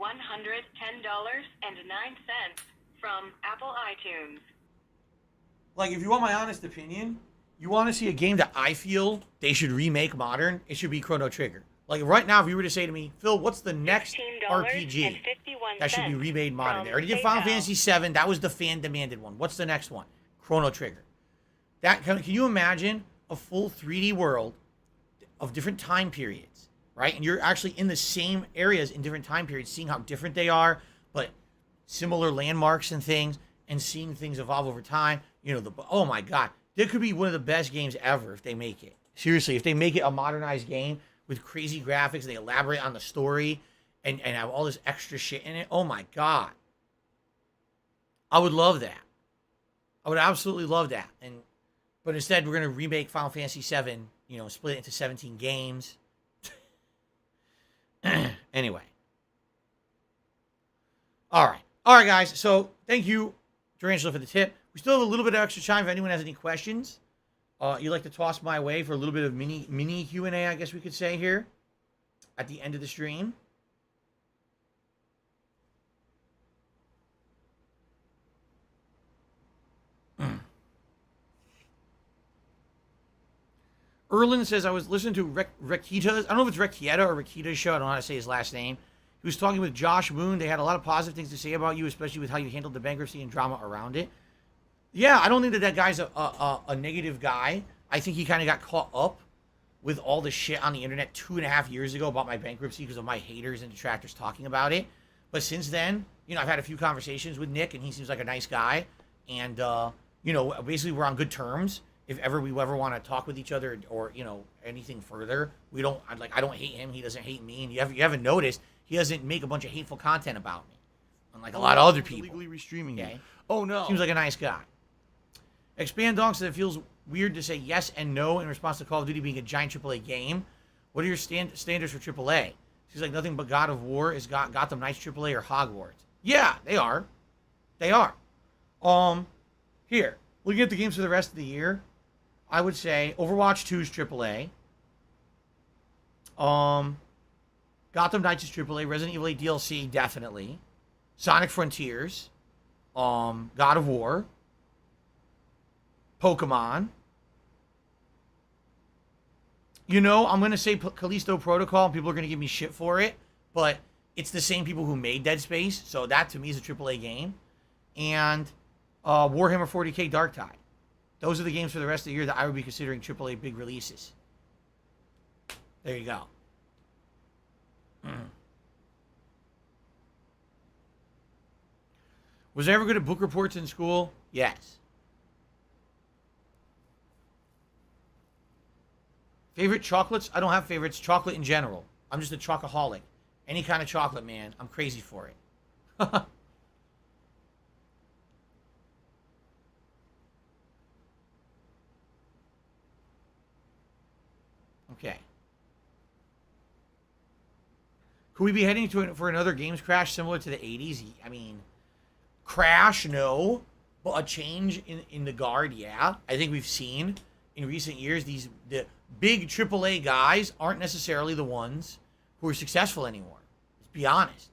$110.09 from Apple iTunes. Like, if you want my honest opinion, you want to see a game that I feel they should remake modern, it should be Chrono Trigger. Like, right now, if you were to say to me, Phil, what's the next RPG that should be remade modern? They already did Final Fantasy VII. That was the fan-demanded one. What's the next one? Chrono Trigger. Can you imagine a full 3D world of different time periods, right? And you're actually in the same areas in different time periods, seeing how different they are, but similar landmarks and things, and seeing things evolve over time. You know, oh my God, that could be one of the best games ever if they make it. Seriously, if they make it a modernized game with crazy graphics, they elaborate on the story and have all this extra shit in it. Oh my God. I would love that. I would absolutely love that. But instead, we're going to remake Final Fantasy VII, you know, split it into 17 games. Anyway. All right. All right, guys. So thank you, Tarantula, for the tip. We still have a little bit of extra time if anyone has any questions. You'd like to toss my way for a little bit of mini Q&A, I guess we could say here at the end of the stream. Erlin says, I was listening to Rekita's, I don't know if it's Rekita or Rekita's show. I don't know how to say his last name. He was talking with Josh Boone. They had a lot of positive things to say about you, especially with how you handled the bankruptcy and drama around it. Yeah, I don't think that guy's a negative guy. I think he kind of got caught up with all the shit on the internet 2.5 years ago about my bankruptcy because of my haters and detractors talking about it. But since then, you know, I've had a few conversations with Nick, and he seems like a nice guy. And, you know, basically we're on good terms. If ever we ever want to talk with each other or, you know, anything further, I don't hate him. He doesn't hate me. And you haven't noticed, he doesn't make a bunch of hateful content about me. Unlike a lot of other people. Legally restreaming Okay? you. Oh, no. Seems like a nice guy. Expand Donk said it feels weird to say yes and no in response to Call of Duty being a giant AAA game. What are your standards for AAA? Seems like nothing but God of War is Gotham Knights AAA or Hogwarts. Yeah, they are. They are. Here, looking at the games for the rest of the year, I would say Overwatch 2 is AAA. Gotham Knights is AAA. Resident Evil 8 DLC, definitely. Sonic Frontiers. God of War. Pokemon. You know, I'm going to say Callisto Protocol, and people are going to give me shit for it, but it's the same people who made Dead Space, so that to me is a AAA game. And Warhammer 40k Dark Tide. Those are the games for the rest of the year that I would be considering AAA big releases. There you go. Was I ever good at book reports in school? Yes. Favorite chocolates? I don't have favorites. Chocolate in general. I'm just a chocoholic. Any kind of chocolate, man. I'm crazy for it. Okay. Could we be heading for another games crash similar to the 80s? I mean, crash, no. But a change in the guard, yeah. I think we've seen in recent years the big AAA guys aren't necessarily the ones who are successful anymore. Let's be honest.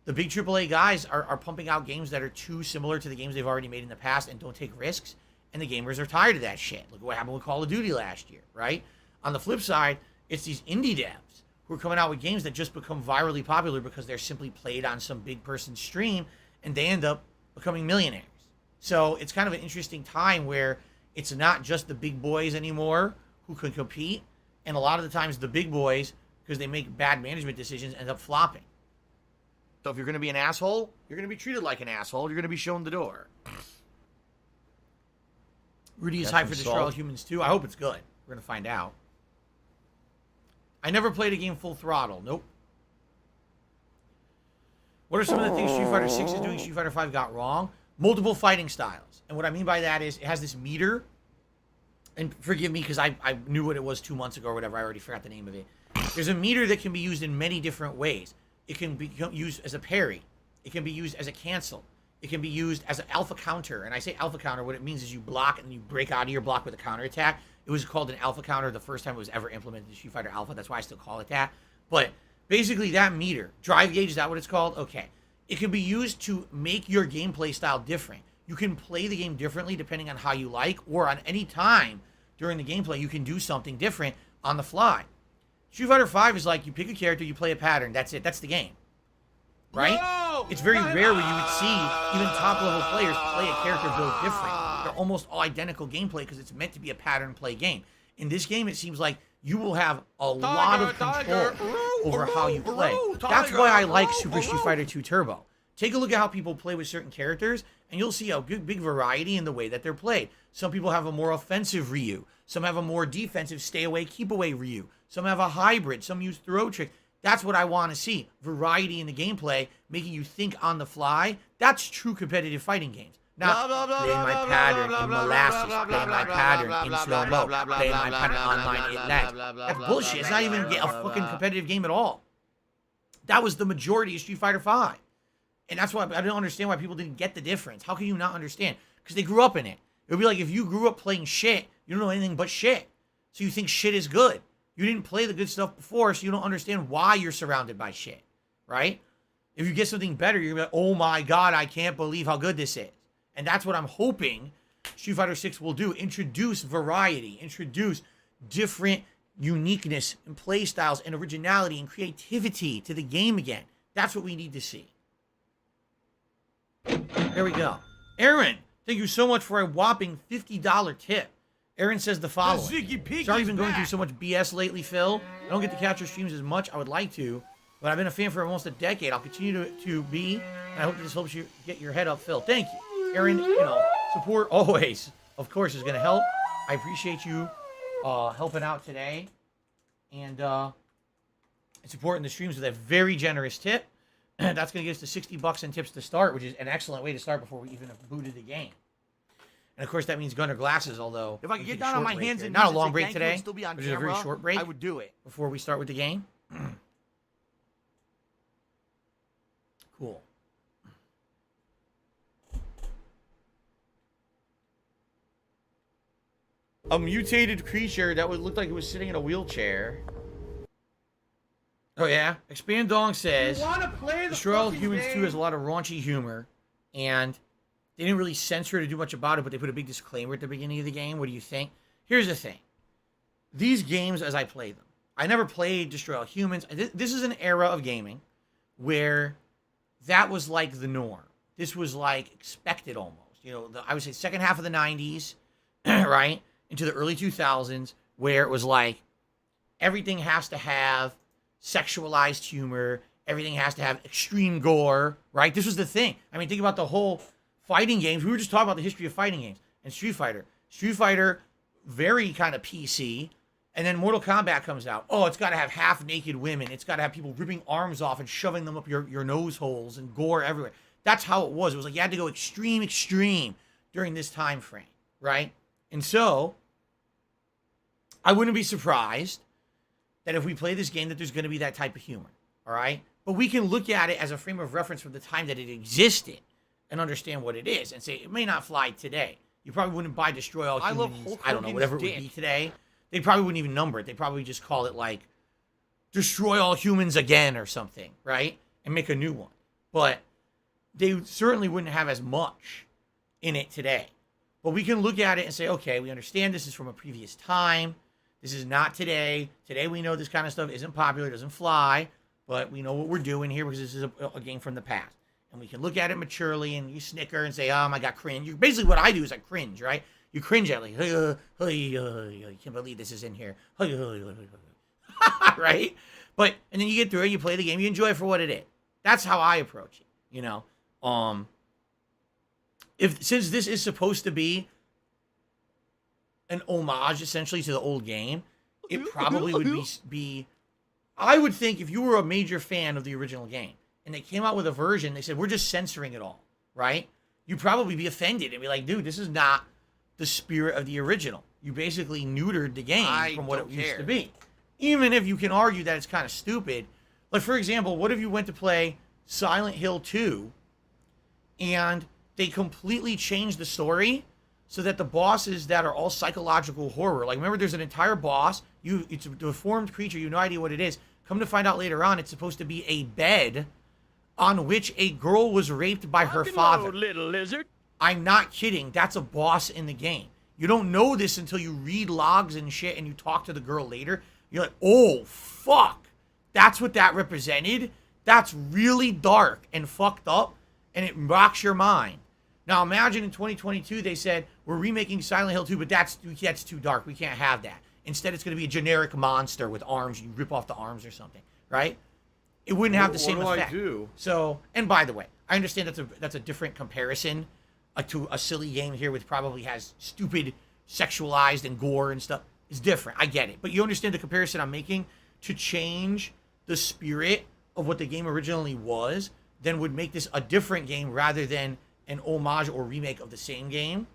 The big AAA guys are pumping out games that are too similar to the games they've already made in the past and don't take risks. And the gamers are tired of that shit. Look at what happened with Call of Duty last year, right? On the flip side, it's these indie devs who are coming out with games that just become virally popular because they're simply played on some big person's stream and they end up becoming millionaires. So it's kind of an interesting time where it's not just the big boys anymore who can compete. And a lot of the times the big boys, because they make bad management decisions, end up flopping. So if you're going to be an asshole, you're going to be treated like an asshole. You're going to be shown the door. Rudy is hyped for Destroy All Humans 2. I hope it's good. We're going to find out. I never played a game full throttle. Nope. What are some of the things Street Fighter 6 is doing Street Fighter 5 got wrong? Multiple fighting styles. And what I mean by that is it has this meter. And forgive me because I knew what it was 2 months ago or whatever. I already forgot the name of it. There's a meter that can be used in many different ways. It can be used as a parry. It can be used as a cancel. It can be used as an alpha counter. And I say alpha counter, what it means is you block and you break out of your block with a counter attack. It was called an alpha counter the first time it was ever implemented in Street Fighter Alpha. That's why I still call it that. But basically that meter, drive gauge, is that what it's called? Okay. It can be used to make your gameplay style different. You can play the game differently depending on how you like, or on any time during the gameplay, you can do something different on the fly. Street Fighter 5 is like you pick a character, you play a pattern. That's it. That's the game. Right? No! It's very rare where you would see even top-level players play a character build different. they're almost all identical gameplay because it's meant to be a pattern play game. In this game, it seems like you will have a lot of control over how you play. That's why I like Super Street Fighter 2 Turbo. Take a look at how people play with certain characters, and you'll see a big variety in the way that they're played. Some people have a more offensive Ryu. Some have a more defensive stay away, keep away Ryu. Some have a hybrid. Some use throw trick. That's what I want to see. Variety in the gameplay, making you think on the fly. That's true competitive fighting games. Not playing my pattern in molasses, playing my pattern in slow-mo, playing my pattern online in lag. That's bullshit. It's not even a fucking competitive game at all. That was the majority of Street Fighter V. And that's why I don't understand why people didn't get the difference. How can you not understand? Because they grew up in it. It would be like if you grew up playing shit, you don't know anything but shit. So you think shit is good. You didn't play the good stuff before, so you don't understand why you're surrounded by shit, right? If you get something better, you're going to be like, oh my God, I can't believe how good this is. And that's what I'm hoping Street Fighter 6 will do. Introduce variety, introduce different uniqueness and play styles and originality and creativity to the game again. That's what we need to see. There we go. Aaron, thank you so much for a whopping $50 tip. Aaron says the following. Sorry you've been going through so much BS lately, Phil. I don't get to catch your streams as much. I would like to, but I've been a fan for almost a decade. I'll continue to be, and I hope this helps you get your head up, Phil. Thank you. Aaron, support always, of course, is going to help. I appreciate you helping out today and supporting the streams with a very generous tip. That's going to get us to $60 in tips to start, which is an excellent way to start before we even have booted the game. And of course, that means Gunner glasses. Although if I could get down on my hands and not a long break today, still be on which is a very short break, I would do it before we start with the game. Cool. A mutated creature that would look like it was sitting in a wheelchair. Oh yeah, Expand Dong says Destroy All Humans 2 has a lot of raunchy humor, and they didn't really censor to do much about it, but they put a big disclaimer at the beginning of the game. What do you think? Here's the thing. These games, as I play them, I never played Destroy All Humans. This is an era of gaming where that was like the norm. This was like expected almost. You know, I would say second half of the 90s, right, into the early 2000s, where it was like everything has to have sexualized humor. Everything has to have extreme gore, right? This was the thing. I mean, think about the whole fighting games. We were just talking about the history of fighting games and Street Fighter. Street Fighter, very kind of PC. And then Mortal Kombat comes out. Oh, it's got to have half-naked women. It's got to have people ripping arms off and shoving them up your nose holes and gore everywhere. That's how it was. It was like you had to go extreme during this time frame, right? And so, I wouldn't be surprised that if we play this game that there's going to be that type of humor, all right? But we can look at it as a frame of reference from the time that it existed and understand what it is and say it may not fly today. You probably wouldn't buy Destroy All Humans, I don't know, whatever it would be today. They probably wouldn't even number it. They probably just call it like Destroy All Humans Again or something, right? And make a new one. But they certainly wouldn't have as much in it today. But we can look at it and say, okay, we understand this is from a previous time. This is not today. Today we know this kind of stuff isn't popular, doesn't fly, but we know what we're doing here because this is a game from the past. And we can look at it maturely and you snicker and say, oh my God, cringe. Basically what I do is I cringe, right? You cringe at like, I can't believe this is in here. Right? But, and then you get through it, you play the game, you enjoy it for what it is. That's how I approach it, you know? Since this is supposed to be an homage essentially to the old game, it probably would be I would think if you were a major fan of the original game and they came out with a version, they said, we're just censoring it all, right? You'd probably be offended and be like, dude, this is not the spirit of the original. You basically neutered the game from what it used to be. Even if you can argue that it's kind of stupid. Like, for example, what if you went to play Silent Hill 2 and they completely changed the story so that the bosses that are all psychological horror, like remember there's an entire boss, it's a deformed creature, you have no idea what it is. Come to find out later on, it's supposed to be a bed on which a girl was raped by her father. Little lizard. I'm not kidding. That's a boss in the game. You don't know this until you read logs and shit and you talk to the girl later. You're like, oh, fuck. That's what that represented? That's really dark and fucked up, and it rocks your mind. Now imagine in 2022 they said, we're remaking Silent Hill 2, but that's too dark. We can't have that. Instead, it's going to be a generic monster with arms. You rip off the arms or something, right? It wouldn't have the same effect. What do I do? So, and by the way, I understand that's a different comparison to a silly game here, which probably has stupid sexualized and gore and stuff. It's different. I get it. But you understand the comparison I'm making to change the spirit of what the game originally was, then would make this a different game rather than an homage or remake of the same game.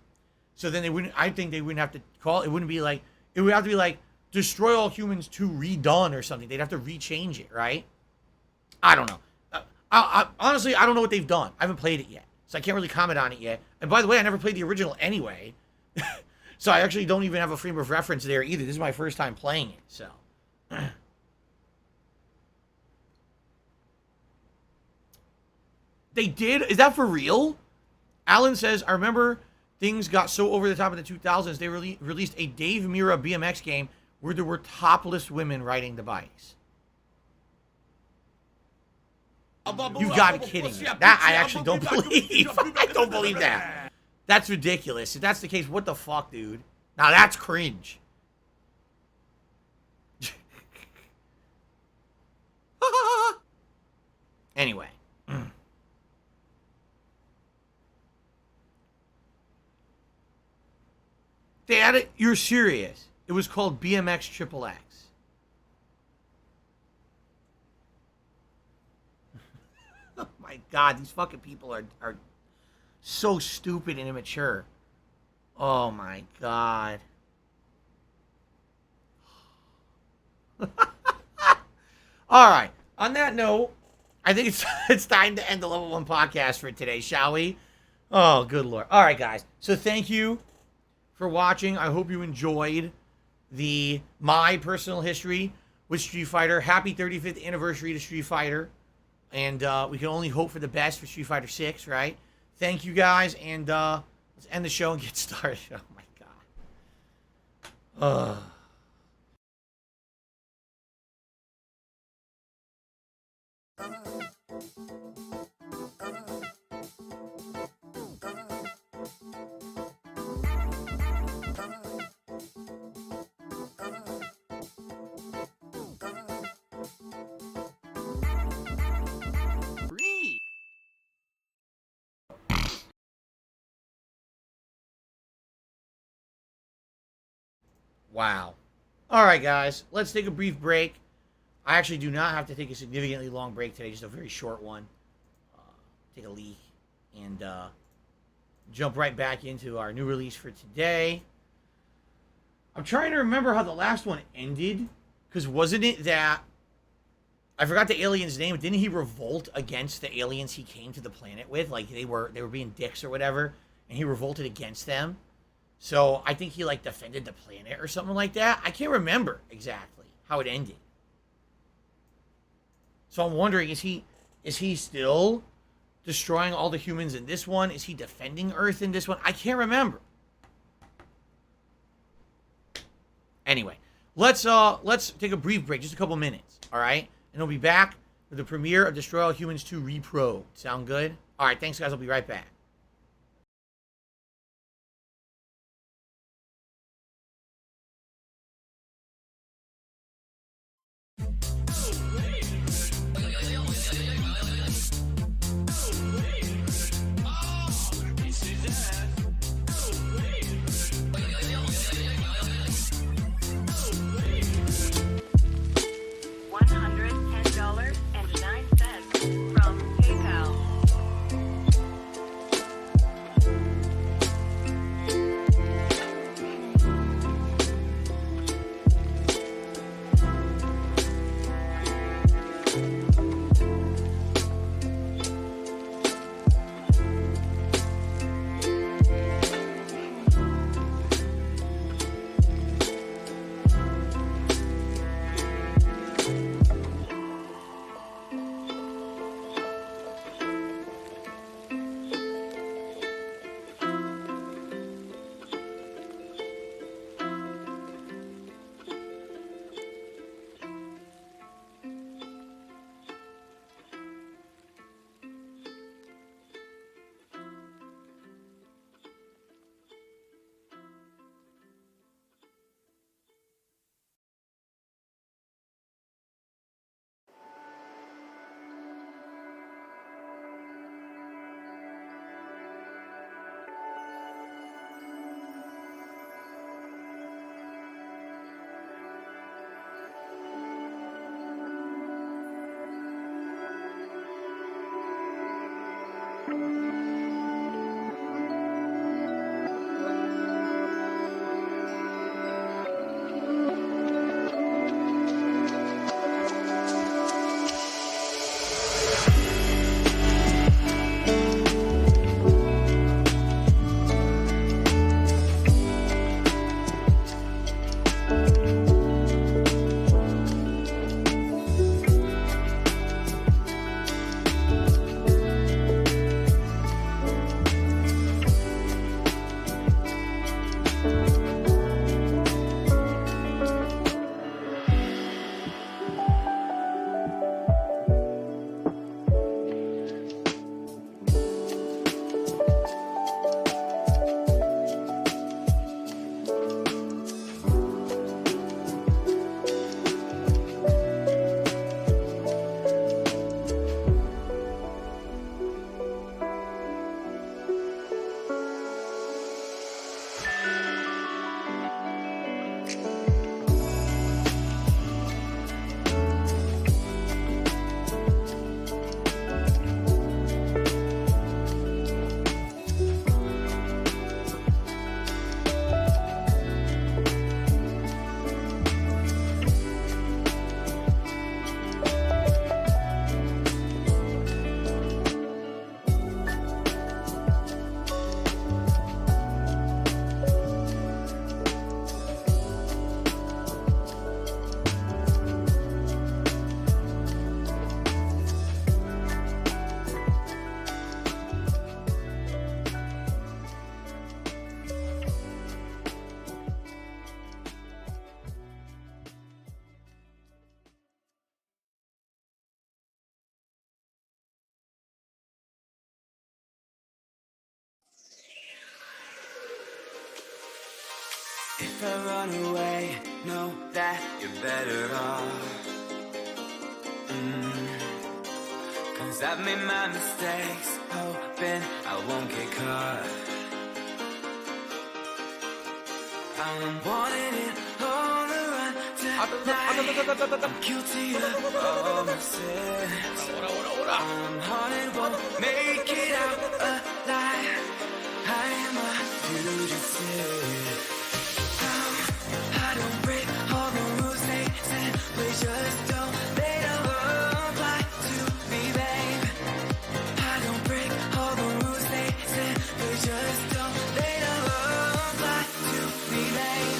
So then I think they wouldn't have to call it. It wouldn't be like, it would have to be like Destroy All Humans 2 redone or something. They'd have to rechange it, right? I don't know. Honestly, I don't know what they've done. I haven't played it yet, so I can't really comment on it yet. And by the way, I never played the original anyway, so I actually don't even have a frame of reference there either. This is my first time playing it, so. They did? Is that for real? Alan says, I remember things got so over the top in the 2000s, they released a Dave Mirra BMX game where there were topless women riding the bikes. You've got to be kidding me. That I actually don't believe. I don't believe that. That's ridiculous. If that's the case, what the fuck, dude? Now that's cringe. Anyway. They had it. You're serious. It was called BMX Triple X. Oh my God, these fucking people are so stupid and immature. Oh my God. All right. On that note, I think it's time to end the Level 1 podcast for today, shall we? Oh, good Lord. All right, guys. So thank you for watching. I hope you enjoyed my personal history with Street Fighter. Happy 35th anniversary to Street Fighter. And we can only hope for the best for Street Fighter 6, right? Thank you guys, and let's end the show and get started. Oh my God. Wow. All right, guys. Let's take a brief break. I actually do not have to take a significantly long break today, just a very short one. Take a leak and jump right back into our new release for today. I'm trying to remember how the last one ended, because wasn't it that I forgot the alien's name? Didn't he revolt against the aliens he came to the planet with? Like they were being dicks or whatever, and he revolted against them. So I think he like defended the planet or something like that. I can't remember exactly how it ended. So I'm wondering, is he still destroying all the humans in this one? Is he defending Earth in this one? I can't remember. Anyway, let's take a brief break, just a couple minutes, all right? And we'll be back with the premiere of Destroy All Humans 2 Repro. Sound good? All right, thanks guys. I'll be right back. $110.09 from PayPal. If I run away, know that you're better off. Cause I've made my mistakes, hoping I won't get caught. I'm wanting it on the run tonight. I'm guilty of all my sins. I'm haunted, won't make it out alive. I am a fugitive. I don't break all the rules they said. We just don't. They don't apply to me, babe. I don't break all the rules they said. We just don't. They don't apply to me, babe.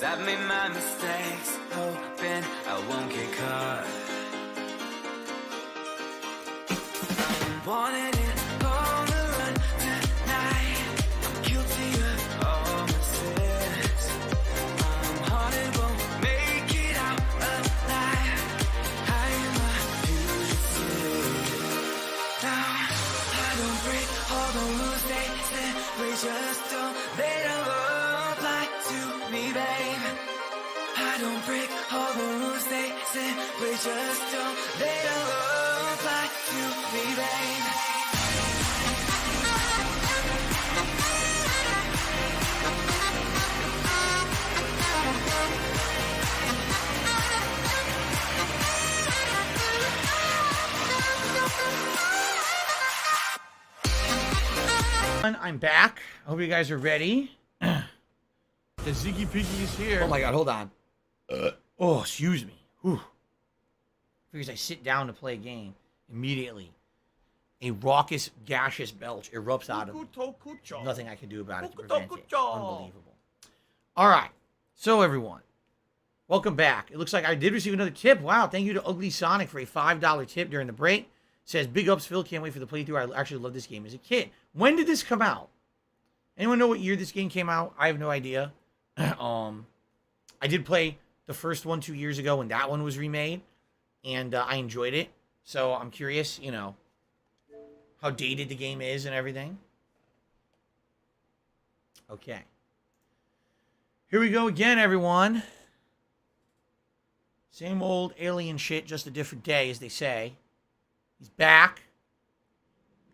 I've made my mistakes, hoping I won't get caught. I'm wanting it on the run tonight. I'm guilty of all my sins. I'm haunted, won't make it out alive. I am a fugitive. Now I don't break all the rules they said. We just don't. They don't apply to me, babe. I don't break all the rules they said. We just don't. They don't apply to me, babe. I'm back. I hope you guys are ready. The Ziggy Piggy is here. Oh my god, hold on. Oh, excuse me. Whew. Because I sit down to play a game, immediately a raucous, gaseous belch erupts out of me. Nothing I can do about it to prevent it. Unbelievable. All right. So, everyone, welcome back. It looks like I did receive another tip. Wow, thank you to Ugly Sonic for a $5 tip during the break. Says, big ups, Phil. Can't wait for the playthrough. I actually loved this game as a kid. When did this come out? Anyone know what year this game came out? I have no idea. I did play the first one 2 years ago when that one was remade, and I enjoyed it. So I'm curious, you know, how dated the game is and everything. Okay. Here we go again, everyone. Same old alien shit, just a different day, as they say. He's back.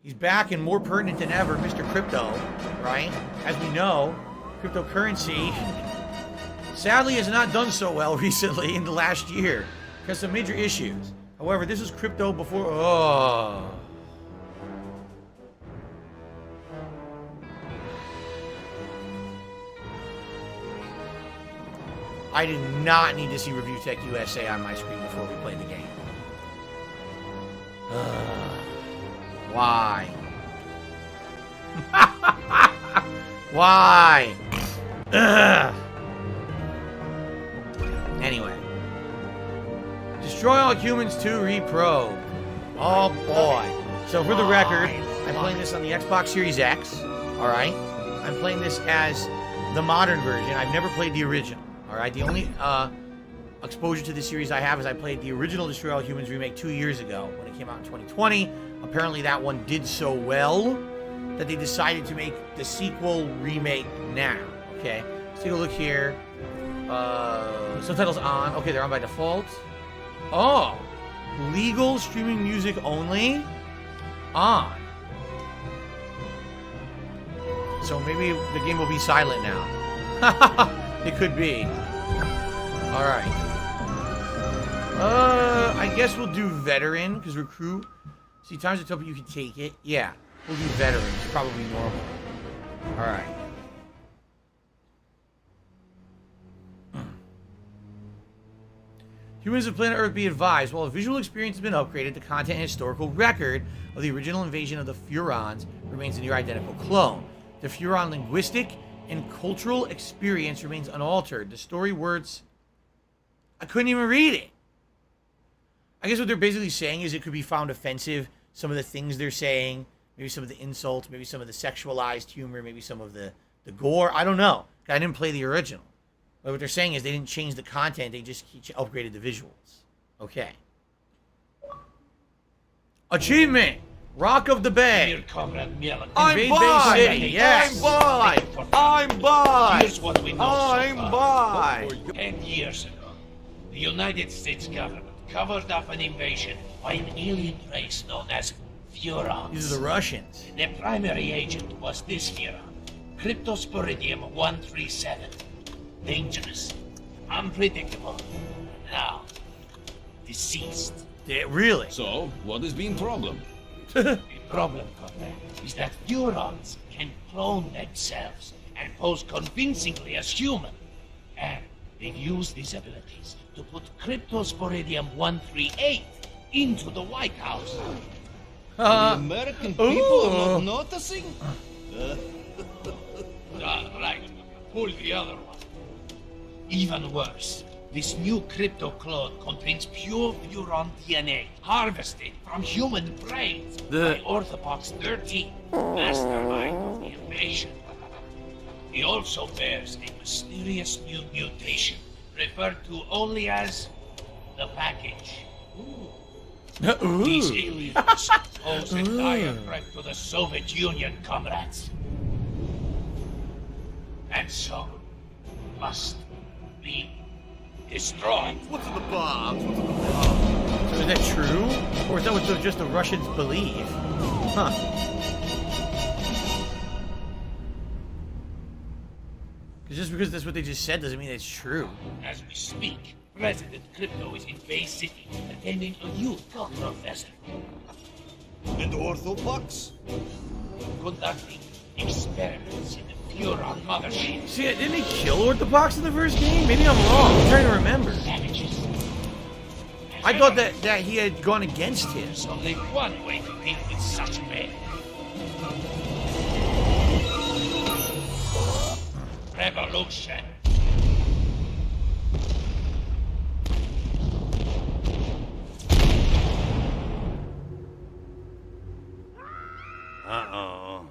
He's back and more pertinent than ever, Mr. Crypto, right? As we know, cryptocurrency sadly has not done so well recently in the last year. Has some major issues. However, this was crypto before. Oh. I did not need to see Review Tech USA on my screen before we played the game. Why? Why? Anyway. Destroy All Humans 2 Reprobe. Oh boy. So for the record, I'm playing this on the Xbox Series X. Alright? I'm playing this as the modern version. I've never played the original. Alright? The only exposure to the series I have is I played the original Destroy All Humans remake 2 years ago when it came out in 2020. Apparently that one did so well that they decided to make the sequel remake now. Okay, let's take a look here. Subtitles on. Okay, they're on by default. Oh, legal streaming music only on. So maybe the game will be silent now. It could be. All right. I guess we'll do veteran because recruit See, times are tough, but you can take it. Yeah. We'll do veterans. Probably normal. Alright. Humans of planet Earth be advised, while the visual experience has been upgraded, the content and historical record of the original invasion of the Furons remains a near identical clone. The Furon linguistic and cultural experience remains unaltered. The story words... I couldn't even read it. I guess what they're basically saying is it could be found offensive, some of the things they're saying, maybe some of the insults, maybe some of the sexualized humor, maybe some of the gore. I don't know. I didn't play the original. But what they're saying is they didn't change the content, they just upgraded the visuals. Okay. Achievement! Rock of the Bay. I'm Invade by! Bay City, yes. I'm by! Here's what we know I'm so far. by! 10 years ago, the United States government covered up an invasion by an alien race known as Furons. These are the Russians. The primary agent was this Furon, Cryptosporidium 137. Dangerous, unpredictable, now deceased. Yeah, really? So, what has been problem? The problem, Comrade, is that Furons can clone themselves and pose convincingly as human. And they've used these abilities to put Cryptosporidium 138 into the White House. The American people are not noticing? Right. Pull the other one. Even worse, this new crypto clone contains pure Furon DNA harvested from human brains by Orthopox 13, mastermind of the invasion. He also bears a mysterious new mutation referred to only as the package. These aliens pose a dire threat to the Soviet Union, comrades. And so, must be destroyed. What's in the bombs? What's in the bombs? So is that true? Or is that what just the Russians believe? Huh. Just because that's what they just said doesn't mean it's true. As we speak, President Crypto is in Bay City attending a youth cultural festival. And Orthopox? Conducting experiments in the Furon mothership. See, didn't he kill Orthopox in the first game? Maybe I'm wrong. I'm trying to remember. Savages. I thought that he had gone against him. There's only one way to deal with such men. Revolution. Uh-oh.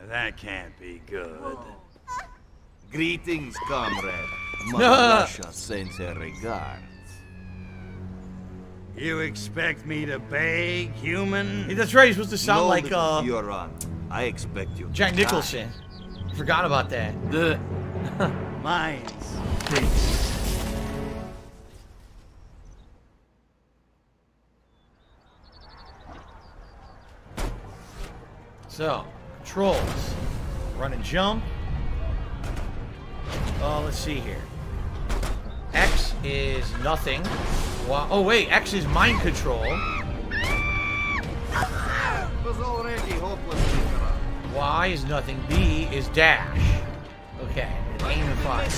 That can't be good. Greetings, comrade. Mother Russia sends her regards. You expect me to beg, human? Hey, that's right, he's supposed to sound No, like, little Furon. I expect you to Jack die. Nicholson. Forgot about that. Mine's So, controls. Run and jump. Let's see here. X is nothing. Oh wait, X is mind control. was already hopelessly corrupt. Y is nothing. B is dash. Okay, and aim and fire.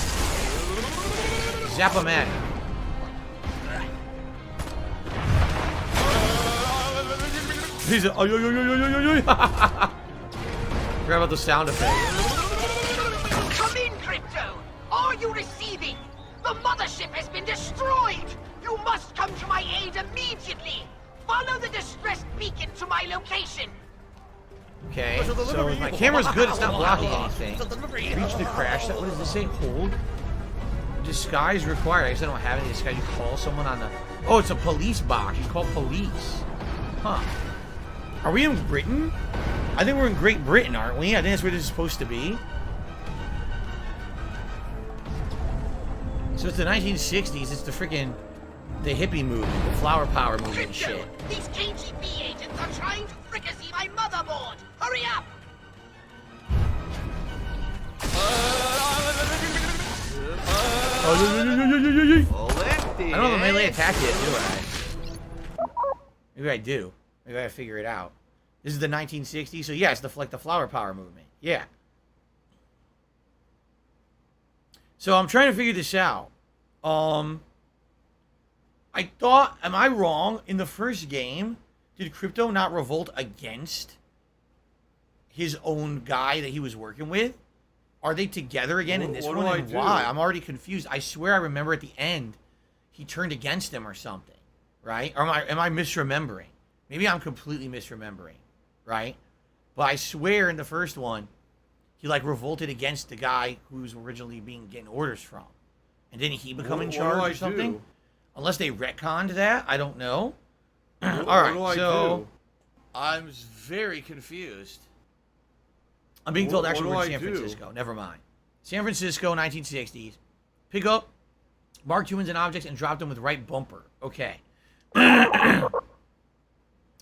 Zap-o-matic. He's a Forgot about the sound effect. Come in, Crypto! Are you receiving? The mothership has been destroyed! You must come to my aid immediately! Follow the distress beacon to my location! Okay, so if my camera's good, it's not blocking anything. Reach the crash. What does this say? Hold. Disguise required. I guess I don't have any disguise. You call someone on the... Oh, it's a police box. You call police. Huh. Are we in Britain? I think we're in Great Britain, aren't we? I think that's where this is supposed to be. So it's the 1960s. It's the freaking... the hippie movement. The flower power movement and shit. These KGB agents are trying to fricassee my motherboard! Hurry up! I don't have a melee attack yet, do I? Maybe I do. Maybe I gotta figure it out. This is the 1960s, so yeah, it's the like the flower power movement. Yeah. So I'm trying to figure this out. I thought, am I wrong? In the first game, did Crypto not revolt against his own guy that he was working with? Are they together again in this one? And why? I'm already confused. I swear I remember at the end he turned against him or something, right? Or am I misremembering? Maybe I'm completely misremembering, right? But I swear in the first one, he like revolted against the guy who's originally getting orders from. And didn't he become in charge or something? Unless they retconned that, I don't know. All right, so I'm very confused. I'm being told actually we're in San Francisco. Never mind. San Francisco, 1960s. Pick up marked humans and objects and drop them with right bumper. Okay.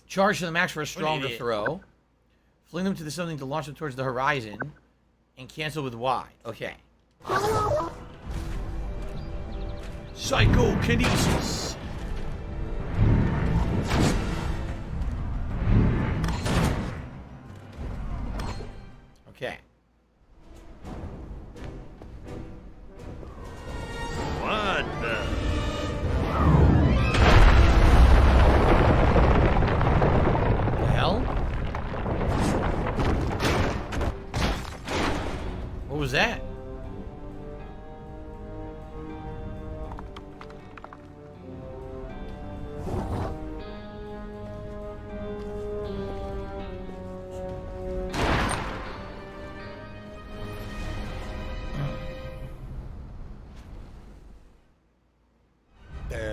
Charge to the max for a stronger throw. Fling them to the something to launch them towards the horizon. And cancel with Y. Okay. Psychokinesis. Okay. What the? The hell? What was that?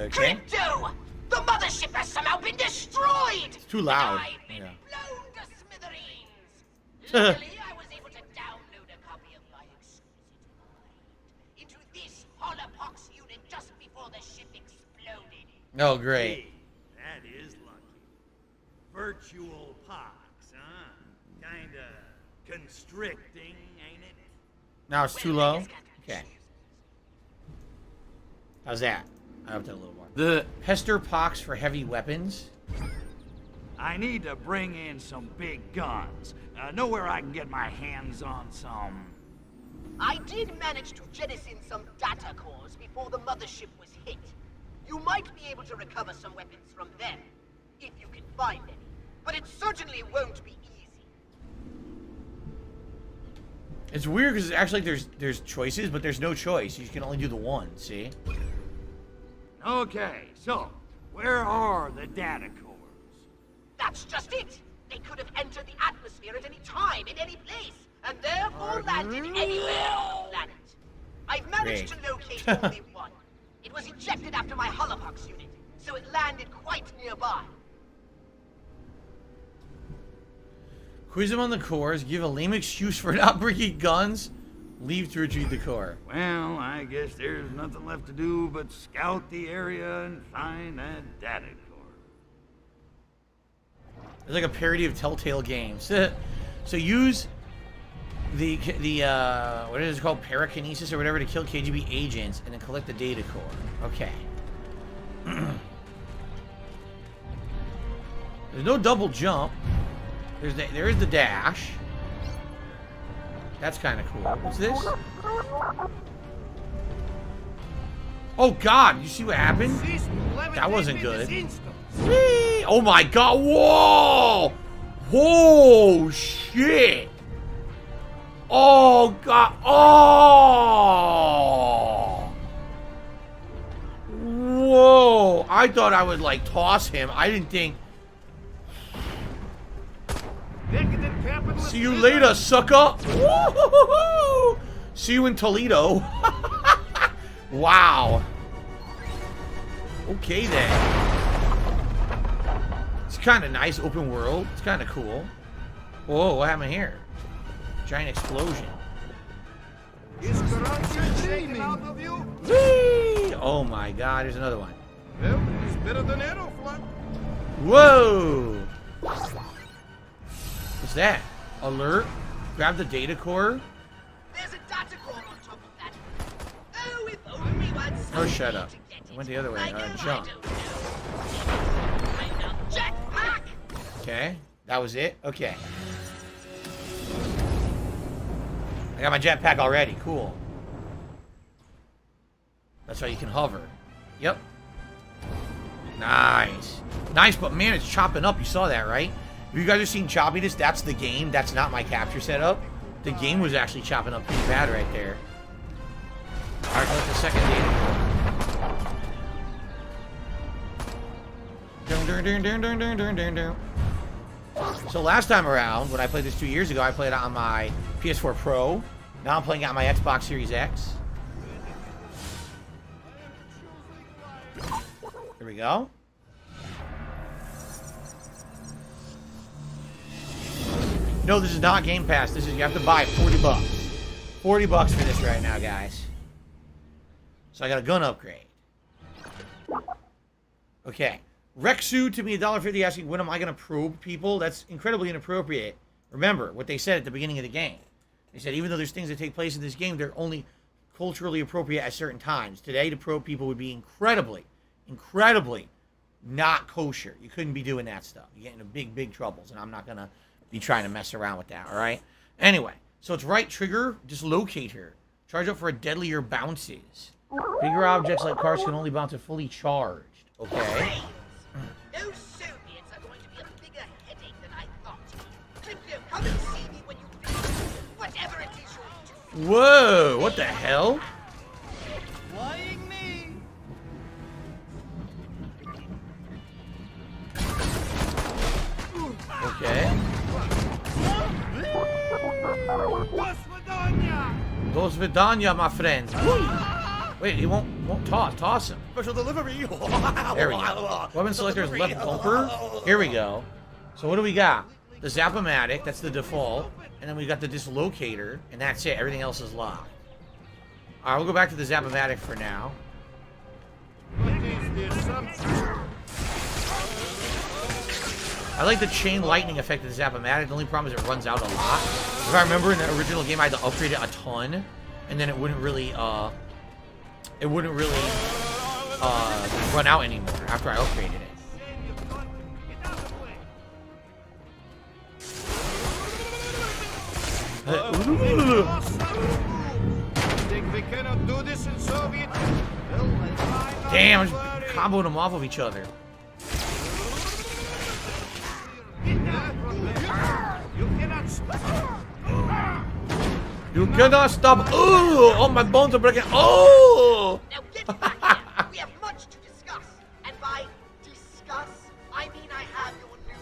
Okay. Crypto! The mothership has somehow been destroyed! It's too loud. I've been Yeah. blown to smithereens! Luckily, I was able to download a copy of my exquisite mind into this holopox unit just before the ship exploded. Oh, great. Hey, that is lucky. Virtual pox, huh? Kinda constricting, ain't it? Now it's too low? Okay. How's that? I upped it a little more. The Pester Pox for heavy weapons. I need to bring in some big guns. Know where I can get my hands on some... I did manage to jettison some data cores before the mothership was hit. You might be able to recover some weapons from them, if you can find any. But it certainly won't be easy. It's weird because actually there's choices, but there's no choice. You can only do the one, see? Okay, so, where are the data cores? That's just it! They could have entered the atmosphere at any time, in any place, and therefore landed anywhere on the planet. I've managed to locate only one. It was ejected after my holopox unit, so it landed quite nearby. Quiz them on the cores, give a lame excuse for not bringing guns, leave to retrieve the core. Well, I guess there's nothing left to do but scout the area and find that data core. It's like a parody of Telltale games. So use the what is it called, parakinesis or whatever, to kill KGB agents and then collect the data core. Okay. There's no double jump. There is the dash. That's kind of cool. What's this? Oh God! You see what happened? That wasn't good. Whee! Oh my God! Whoa! Whoa! Shit! Oh God! Oh! Whoa! I thought I would like toss him. I didn't think. See you later, sucker! Woo-hoo-hoo-hoo! See you in Toledo. Wow. Okay then. It's kind of nice, open world. It's kind of cool. Whoa, what happened here? Giant explosion. Is corruption taken out of you? Whee! Oh my God, there's another one. Well, it's better than Aeroflot. Whoa! What's that? Alert? Grab the data core? There's a data core on top of that. Oh, if only one. Oh, shut up. I went the other way. Jump. Jetpack! Okay, that was it? Okay. I got my jetpack already. Cool. That's how you can hover. Yep. Nice. Nice, but man, it's chopping up. You saw that, right? If you guys are seeing choppiness, that's the game. That's not my capture setup. The game was actually chopping up pretty bad right there. Alright, collect the second data. So last time around, when I played this 2 years ago, I played it on my PS4 Pro. Now I'm playing it on my Xbox Series X. Here we go. No, this is not Game Pass. This is, you have to buy 40 bucks. 40 bucks for this right now, guys. So I got a gun upgrade. Okay. Rexu to me $1.50 asking, when am I going to probe people? That's incredibly inappropriate. Remember what they said at the beginning of the game. They said even though there's things that take place in this game, they're only culturally appropriate at certain times. Today, to probe people would be incredibly not kosher. You couldn't be doing that stuff. You get into big troubles, and I'm not going to be trying to mess around with that, all right? Anyway, so it's right trigger, dislocator. Charge up for deadlier bounces. Bigger objects like cars can only bounce if fully charged. Okay. Those Soviets are going to be a bigger headache than I thought. Crypto, come and see me when you finish. Whatever it is you're into. Whoa, what the hell? Flying me. Okay. Dos Vidania, my friends. Wait, he won't toss him. Special delivery. There we go. Weapon selector is left bumper. Here we go. So what do we got? The Zap-O-Matic, that's the default. And then we got the dislocator, and that's it. Everything else is locked. Alright, we'll go back to the Zap-O-Matic for now. I like the chain lightning effect of the Zap-O-Matic. The only problem is it runs out a lot. If I remember in the original game, I had to upgrade it a ton, and then it wouldn't really run out anymore after I upgraded it. Think we cannot do this in Soviet? Damn, I'm just comboing them off of each other. You cannot stop. Oh, my bones are breaking. Oh! Now get back here. We have much to discuss. And by discuss, I mean I have your new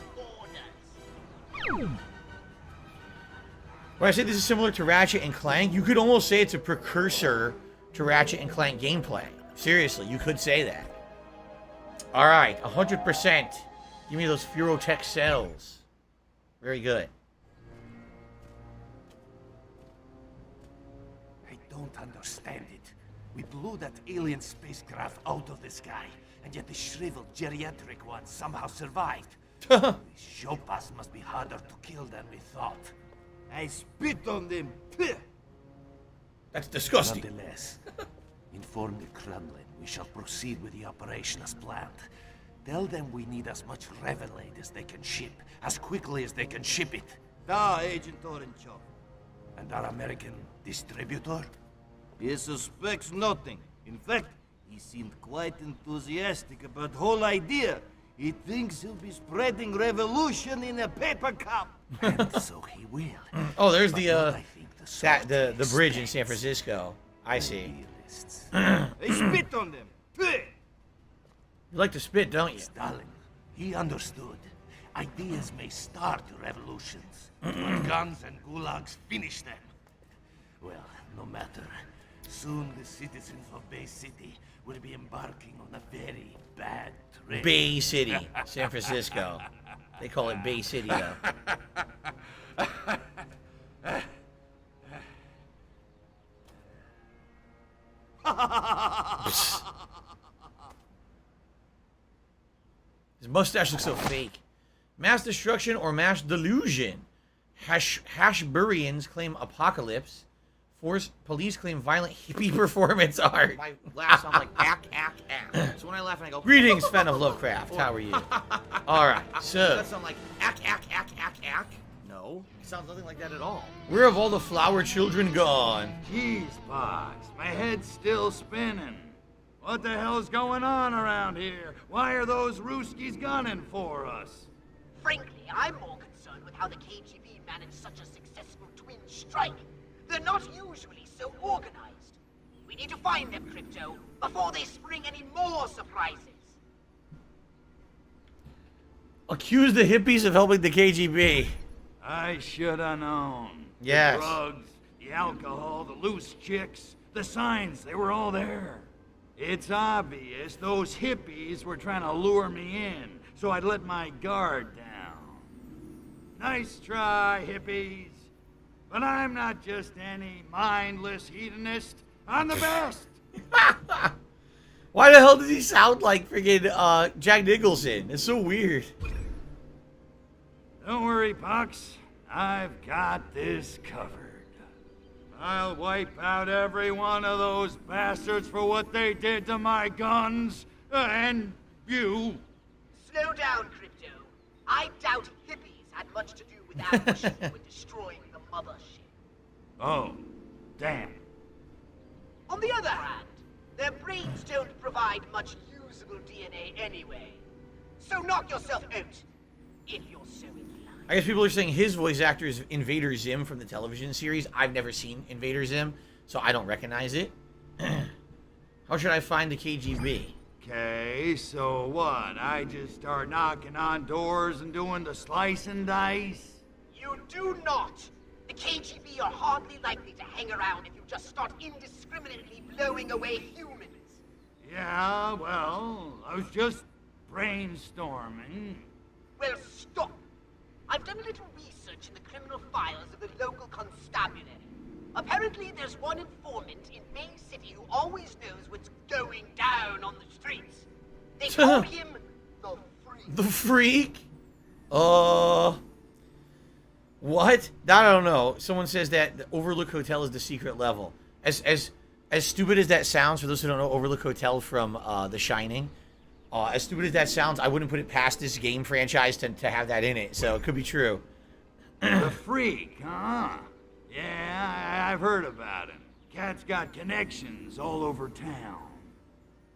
orders. When I say this is similar to Ratchet and Clank, you could almost say it's a precursor to Ratchet and Clank gameplay. Seriously, you could say that. Alright, 100%. Give me those Furotech cells. Very good. I don't understand it. We blew that alien spacecraft out of the sky, and yet the shriveled geriatric one somehow survived. These Shopas must be harder to kill than we thought. I spit on them. That's disgusting. Nonetheless, inform the Kremlin we shall proceed with the operation as planned. Tell them we need as much Revelade as they can ship, as quickly as they can ship it. Da, Agent Orenchov. And our American distributor? He suspects nothing. In fact, he seemed quite enthusiastic about the whole idea. He thinks he'll be spreading revolution in a paper cup. And so he will. Oh, there's the bridge in San Francisco. I see. I spit on them. You like to spit, don't you? Stalin, he understood. Ideas may start revolutions, but guns and gulags finish them. Well, no matter. Soon the citizens of Bay City will be embarking on a very bad trip. Bay City, San Francisco. They call it Bay City, though. His mustache looks so fake. Mass destruction or mass delusion. Hashburians claim apocalypse. Police claim violent hippie performance art. My laugh sounds like ack, ack, ack. So when I laugh and I go, Greetings, fan of Lovecraft. How are you? All right, does so that sound like ack, ack, ack, ack, ack? No, it sounds nothing like that at all. where have all the flower children gone? Jeez, Pox, my head's still spinning. What the hell's going on around here? Why are those Rooskies gunning for us? Frankly, I'm more concerned with how the KGB managed such a successful twin strike. They're not usually so organized. We need to find them, Crypto, before they spring any more surprises. Accuse the hippies of helping the KGB. I should have known. Yes. The drugs, the alcohol, the loose chicks, the signs, they were all there. It's obvious those hippies were trying to lure me in, so I'd let my guard down. Nice try, hippies. But I'm not just any mindless hedonist. I'm the best. Why the hell does he sound like friggin' Jack Nicholson? It's so weird. Don't worry, Pox. I've got this covered. I'll wipe out every one of those bastards for what they did to my guns. And you. Slow down, Crypto. I doubt hippies had much to do with ambushing you and destroying the mothership. Oh, damn. On the other hand, their brains don't provide much usable DNA anyway. So knock yourself out, if you're so inclined. I guess people are saying his voice actor is Invader Zim from the television series. I've never seen Invader Zim, so I don't recognize it. How should I find the KGB? Okay, so what? I just start knocking on doors and doing the slice and dice? You do not! The KGB are hardly likely to hang around if you just start indiscriminately blowing away humans. Yeah, well, I was just brainstorming. Well, stop! I've done a little research in the criminal files of the local constabulary. Apparently, there's one informant in Bay City who always knows what's going down on the streets. They call him the Freak. The Freak? What? I don't know. Someone says that the Overlook Hotel is the secret level. As stupid as that sounds, for those who don't know Overlook Hotel from The Shining, as stupid as that sounds, I wouldn't put it past this game franchise to have that in it, so it could be true. The Freak, huh? Yeah, I've heard about him. Cat's got connections all over town.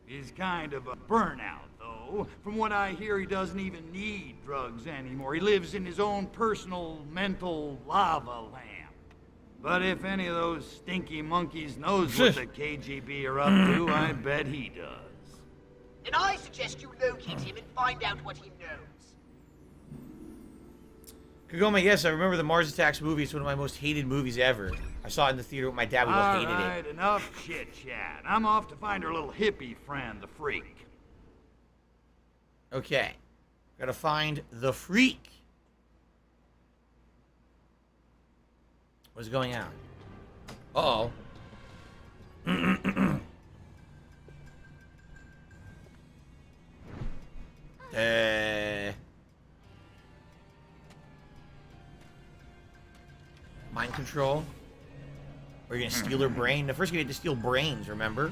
He's kind of a burnout, though. From what I hear, he doesn't even need drugs anymore. He lives in his own personal mental lava lamp. But if any of those stinky monkeys knows what the KGB are up to, I bet he does. And I suggest you locate him and find out what he knows. Kagome, yes, I remember the Mars Attacks movie. It's one of my most hated movies ever. I saw it in the theater with my dad. We both hated it. All right, enough chit-chat. I'm off to find our little hippie friend, the Freak. Okay. Gotta find the Freak. What's going on? Uh-oh. Mind control? Or you're gonna steal their brain? First you had to steal brains, remember?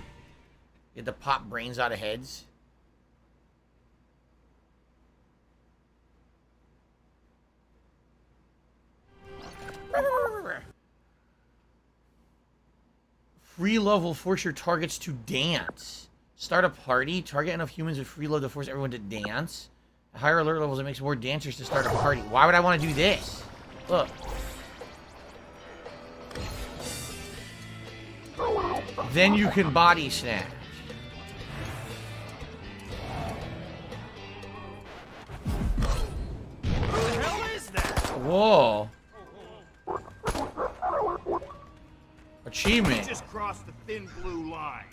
You had to pop brains out of heads. Free love will force your targets to dance. Start a party. Target enough humans with free love to force everyone to dance. At higher alert levels, it makes more dancers to start a party. Why would I want to do this? Look. Then you can body snatch. What the hell is that? Whoa. Achievement. Just crossed the thin blue line.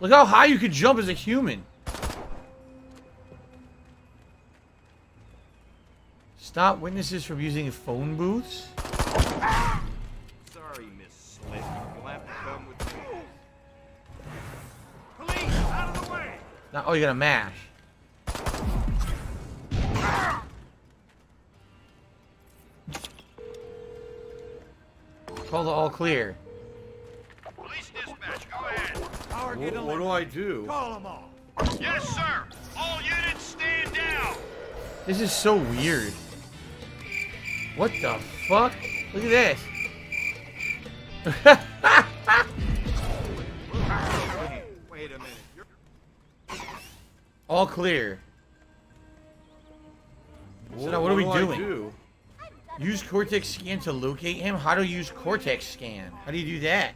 Look how high you could jump as a human. Stop witnesses from using phone booths? Sorry, Miss Slick. You'll have to come with me. Police, out of the way! Now, oh, you gotta mash. Call the all clear. target What do I do? Call them off. Yes, sir. All units stand down. This is so weird. What the fuck? Look at this. Wait a minute. All clear. So now what are we doing? Use Cortex Scan to locate him? How do you use Cortex Scan? How do you do that?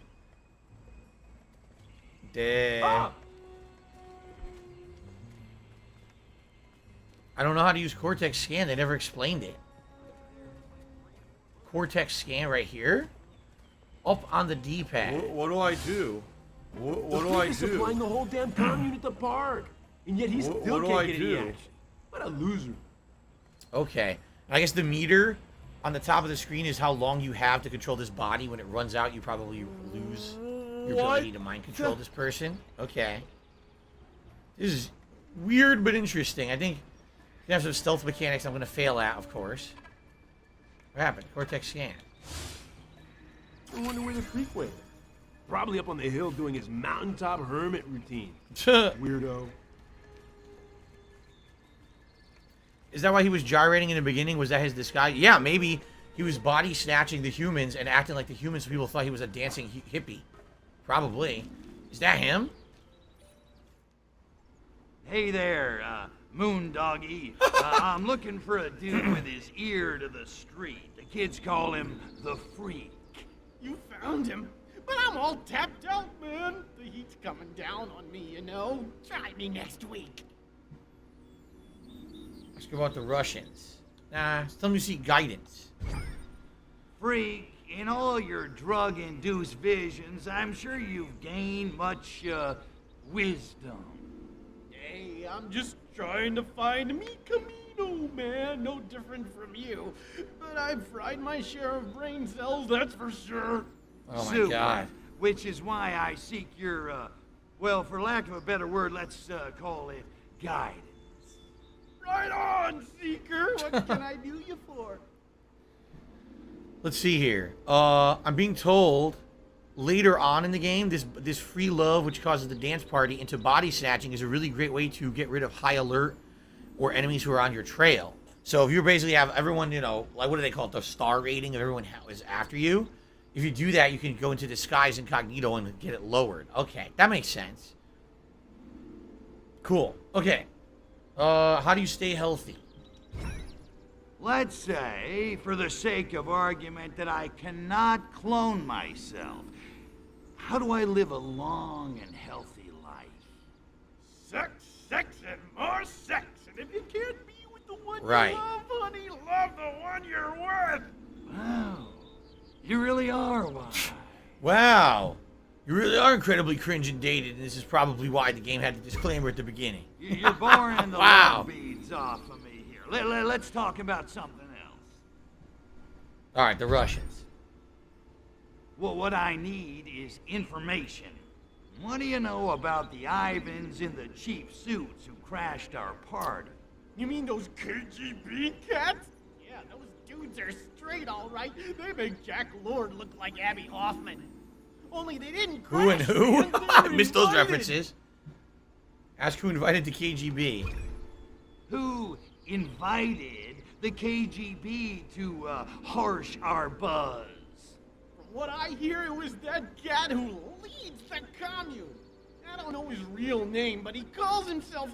I don't know how to use Cortex Scan. They never explained it. Cortex Scan right here? Up on the D-pad. What do I do? What do I do? Supplying the whole damn commune at the park, and yet he's still can't get any action. What a loser. Okay. I guess the meter on the top of the screen is how long you have to control this body. When it runs out, you probably lose your ability to mind control this person. Okay. This is weird but interesting. I think you have some stealth mechanics I'm going to fail at, of course. What happened? Cortex Scan. I wonder where the freak went. Probably up on the hill doing his mountaintop hermit routine. Weirdo. Is that why he was gyrating in the beginning? Was that his disguise? Yeah, maybe he was body snatching the humans and acting like the humans so people thought he was a dancing hippie. Probably. Is that him? Hey there, Moondoggy. I'm looking for a dude with his ear to the street. The kids call him the Freak. You found him, but I'm all tapped out, man. The heat's coming down on me, you know. Try me next week. Ask about the Russians. Nah, tell me to seek guidance. Freak, in all your drug-induced visions, I'm sure you've gained much, wisdom. Hey, I'm just trying to find me Camino, man. No different from you. But I've fried my share of brain cells, that's for sure. Oh my God. Which is why I seek your, well, for lack of a better word, let's call it guidance. Right on, Seeker. What can I do you for? Let's see here. I'm being told later on in the game, this free love, which causes the dance party into body snatching, is a really great way to get rid of high alert or enemies who are on your trail. So if you basically have everyone, you know, like what do they call it, the star rating of everyone is after you. If you do that, you can go into disguise incognito and get it lowered. Okay, that makes sense. Cool. Okay. How do you stay healthy? Let's say, for the sake of argument, that I cannot clone myself. How do I live a long and healthy life? Sex, sex, and more sex. And if you can't be with the one right. you love, honey, love the one you're with. Wow. You really are wise. Wow. You really are incredibly cringe and dated, and this is probably why the game had the disclaimer at the beginning. You're boring the love beads off of me here. Let's talk about something else. All right, the Russians. Well, what I need is information. What do you know about the Ivans in the cheap suits who crashed our party? You mean those KGB cats? Yeah, those dudes are straight, all right. They make Jack Lord look like Abby Hoffman. Only they didn't crash. Who and who? I missed those invited. references. Ask who invited the KGB. Who invited the KGB to harsh our buzz? From what I hear, it was that cat who leads the commune. I don't know his real name, but he calls himself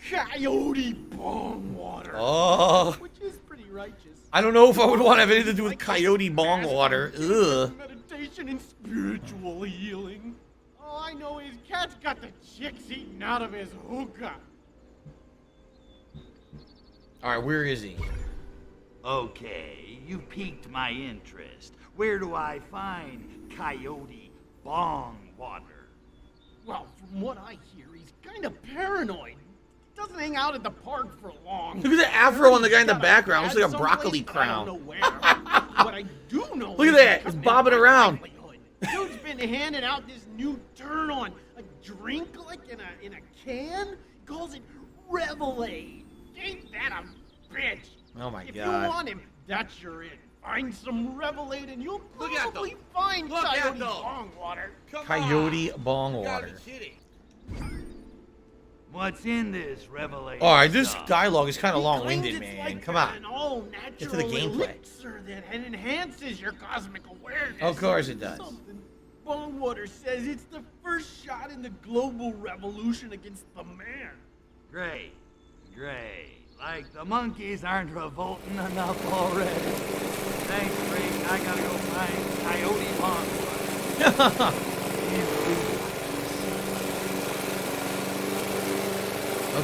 Coyote Bongwater. Oh. Which is pretty righteous. I don't know if I would want to have anything to do with Coyote Bongwater. Ugh. Meditation and spiritual healing. All I know is Cat's got the chicks eating out of his hookah. Alright, where is he? Okay, you piqued my interest. Where do I find Coyote Bongwater? Well, from what I hear, he's kind of paranoid. He doesn't hang out at the park for long. Look at the afro on the guy in the background. Looks like a broccoli crown. I don't know where. What I do know Look at that. It's bobbing around. Dude's been handing out this new turn-on. A drink like in a can? He calls it Revelade. Ain't that a bitch? Oh my If God. you want him, that's your it. Find some Revelade and you'll Look at probably them. find Look at Coyote them. Bongwater. Come Coyote on. Bongwater. You gotta be kidding. What's in this revelation? All right, this stuff? dialogue is kind of He long-winded, claims it's man. like Come on. an all-natural Get to the gameplay. elixir that enhances your cosmic awareness. Of course it does. Something Bongwater says it's the first shot in the global revolution against the man. Great. Like the monkeys aren't revolting enough already. Thanks, Rick. I gotta go find Coyote Pond.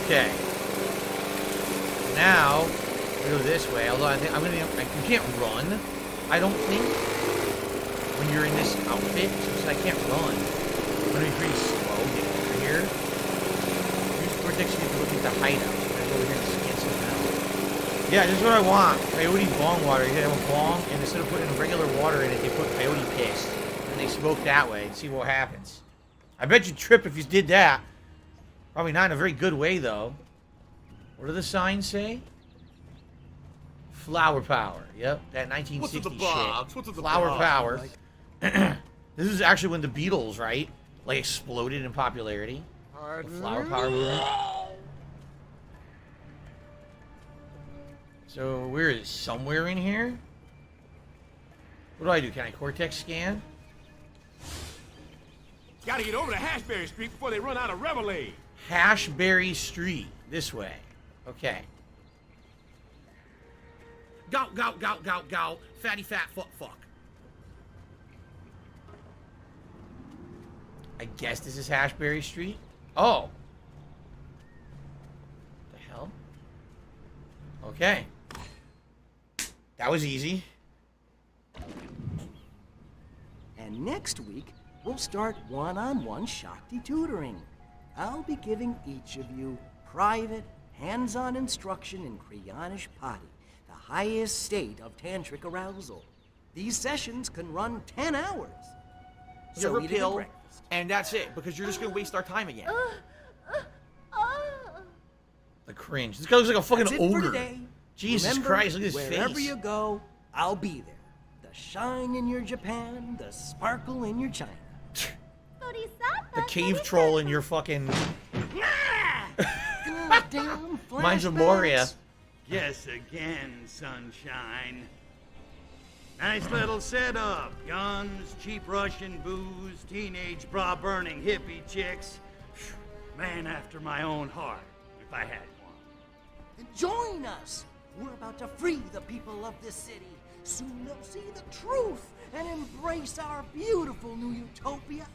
Okay. Now we go this way. Although I think you can't run. I don't think when you're in this outfit, so I can't run. I'm gonna be pretty slow getting over here. Use Cortex to look at the hideout. So I'm gonna go over here and scan something out. Yeah, this is what I want. Coyote bong water. You get a bong, and instead of putting regular water in it, they put coyote piss, and they smoke that way and see what happens. I bet you'd trip if you did that. Probably not in a very good way, though. What do the signs say? Flower power. Yep, that 1960 What's in the shit. box? What's in the Flower box? power. This is actually when the Beatles, right? Like, exploded in popularity. The flower power movement. So, where is it? Somewhere in here? What do I do? Can I Cortex scan? Gotta get over to Hashberry Street before they run out of Reveille. Hashberry Street. This way. Okay. Go, fatty fat fuck. I guess this is Hashberry Street. Oh. The hell? Okay. That was easy. And next week, we'll start one-on-one Shakti tutoring. I'll be giving each of you private, hands-on instruction in Kryanish Pati, the highest state of tantric arousal. These sessions can run 10 hours. So eat a good kill, breakfast. and that's it, because you're just going to waste our time again. The cringe. This guy looks like a fucking That's it for ogre. today. Jesus Remember, Christ, look at his wherever face. you go, I'll be there. The shine in your Japan, the sparkle in your China. The cave troll in your fucking... Goddamn Mine's a Moria. flashbacks. Guess again, sunshine. Nice little setup. Guns, cheap Russian booze, teenage bra-burning hippie chicks. Man after my own heart, if I had one. Join us. We're about to free the people of this city. Soon they'll see the truth and embrace our beautiful new utopia.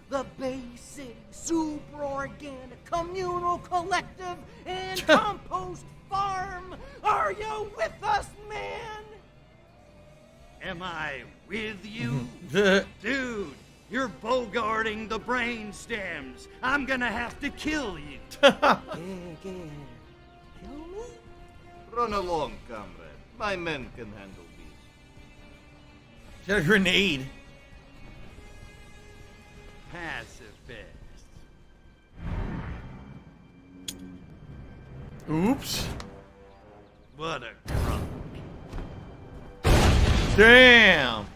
The Bay City Super-Organic Communal Collective and Compost Farm. Are you with us, man? Am I with you? Dude, you're bogarting the brain stems. I'm gonna have to kill you. Kill me? Run along, comrade. My men can handle these. She's got a grenade. Pacifist. Oops. What a crunk. Damn.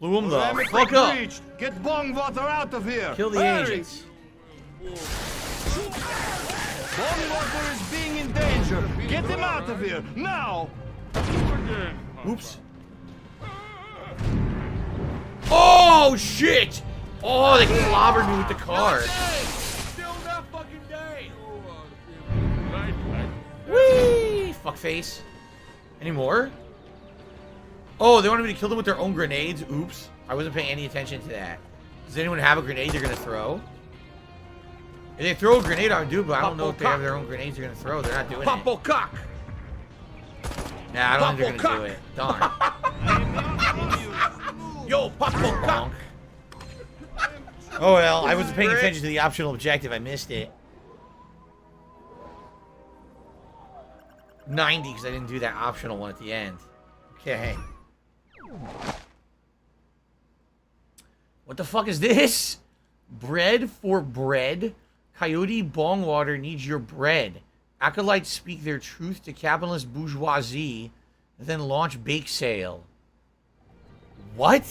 Blew him the fuck up. Breached. Get Bongwater out of here. Kill the Hurry. agents. Bongwater is being in danger. Get him out of here now. Oops. Oh, shit. Oh, they clobbered me with the car. Still that fucking day. Whee! Fuckface. Any more? Oh, they wanted me to kill them with their own grenades? Oops. I wasn't paying any attention to that. Does anyone have a grenade they're gonna throw? If they throw a grenade, I would do, but I don't know if they have their own grenades they're gonna throw. They're not doing it. Pumple cock. Nah, I don't think they're gonna do it. Darn. Yo, pumple cock. Oh well, I wasn't paying attention to the optional objective. I missed it. 90, because I didn't do that optional one at the end. Okay. What the fuck is this? Bread for bread? Coyote Bongwater needs your bread. Acolytes speak their truth to capitalist bourgeoisie, then launch bake sale. What?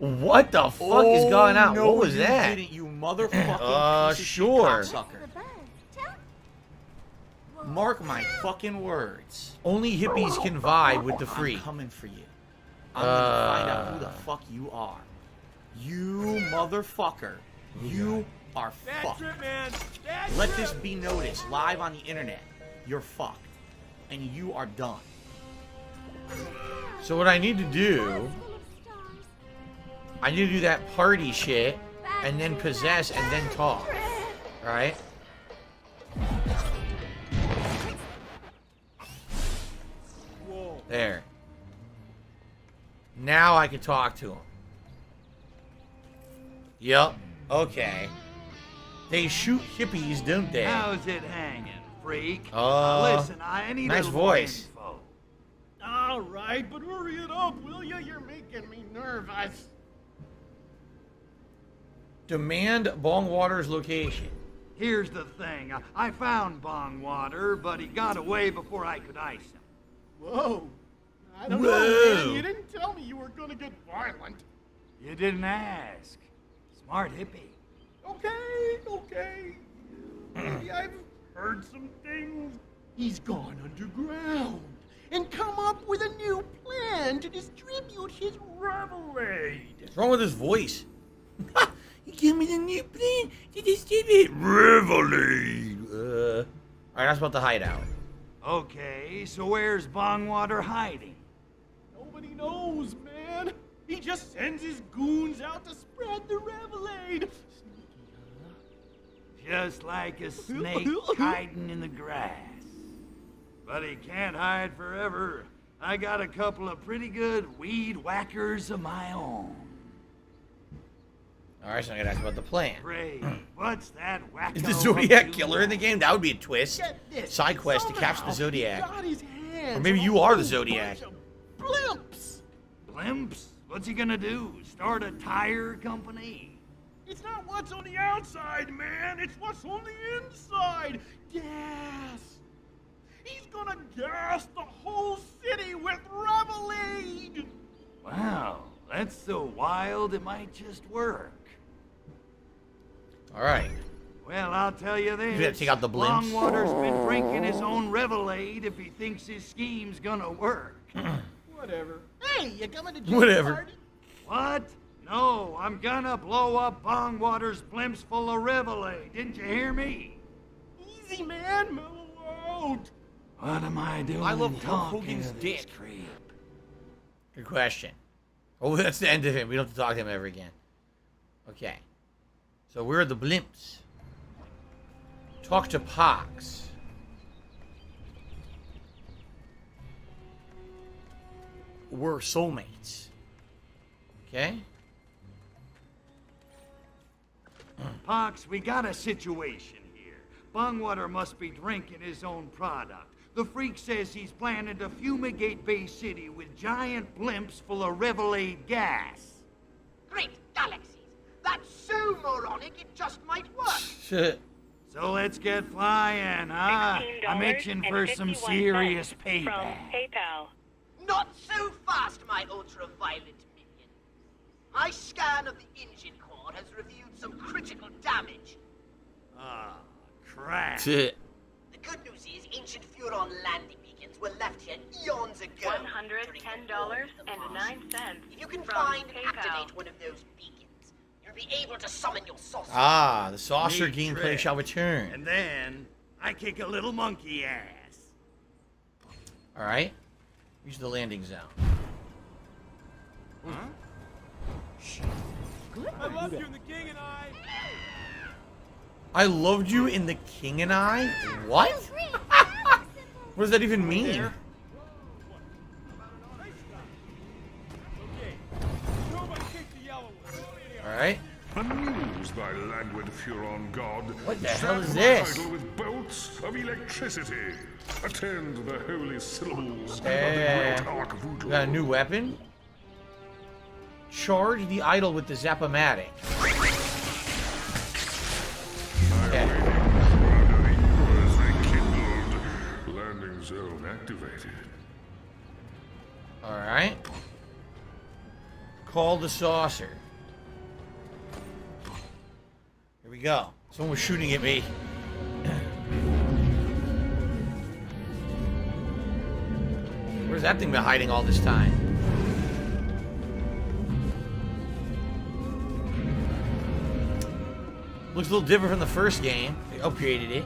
What the fuck is going on? No, What was you that? didn't, you motherfucking piece of sure. shit cocksucker. Mark my fucking words. Only hippies can vibe with the freak. I'm coming for you. I'm gonna find out who the fuck you are. You motherfucker. You are fucked. Let this be noticed live on the internet. You're fucked. And you are done. So what I need to do, I need to do that party shit, and then possess, and then talk. Alright? There. Now I can talk to him. Yup. Okay. They shoot hippies, don't they? How's it hanging, freak? Listen, I need nice a voice. info. All right, but hurry it up, will you? You're making me nervous. Demand Bongwater's location. Here's the thing. I found Bongwater, but he got away before I could ice him. Whoa. I don't know, man. You didn't tell me you were gonna get violent. You didn't ask. Smart hippie. Okay. Maybe I've heard some things. He's gone underground and come up with a new plan to distribute his Revelade. What's wrong with his voice? You give me the new plan to distribute Revelade. Alright, that's about the hideout. Okay, so where's Bongwater hiding? Nobody knows, man. He just sends his goons out to spread the Revelade. Just like a snake hiding in the grass. But he can't hide forever. I got a couple of pretty good weed whackers of my own. Alright, so I'm gonna ask about the plan. Ray, what's that wacko? Is the Zodiac killer in the game? That would be a twist. Get this. Side quest to capture the Somehow Zodiac. he got his hands Or maybe on you a are the whole Zodiac. bunch of Blimps. Blimps? What's he gonna do? Start a tire company? It's not what's on the outside, man. It's what's on the inside. Gas. He's gonna gas the whole city with Revelade. Wow, that's so wild it might just work. Alright. Well, I'll tell you this. You gotta take out the blimps. Longwater's been drinking his own Revelade if he thinks his scheme's gonna work. Whatever. Hey, you coming to join Whatever. the party? What? No, I'm gonna blow up Bongwater's blimps full of Revelade. Didn't you hear me? Easy, man. Mellow out. What am I doing? I love Hulk talking Hogan's to this dick. creep? Good question. Oh, that's the end of him. We don't have to talk to him ever again. Okay. So where are the blimps? Talk to Pox. We're soulmates. Okay. Pox, we got a situation here. Bongwater must be drinking his own product. The freak says he's planning to fumigate Bay City with giant blimps full of Revelade gas. Great galaxies. That's so moronic it just might work. Shit. So let's get flying, huh? I'm itching for some serious From payback. PayPal. Not so fast, my ultraviolet minion. My scan of the engine core has revealed some critical damage. Ah, crap. Shit. The good news is ancient Furon landing beacons were left here eons ago. $110.09. If you can from find and PayPal. activate one of those beacons, you'll be able to summon your saucer. Ah, the saucer Neat gameplay trick. shall return. And then I kick a little monkey ass. Alright. Use the landing zone. I love you and the king and I. I loved you in The King and I? What? What does that even mean? Alright. Amuse thy languid Furon god. What the hell is Zap this? my idol with bolts of electricity. Attend the holy syllables of the Eh, great arc voodoo. got a new weapon? Charge the idol with the Zap-O-Matic. Okay. Rekindled. Landing zone activated. Alright. Call the saucer. Here we go. Someone was shooting at me. Where's that thing been hiding all this time? Looks a little different from the first game. They upgraded it.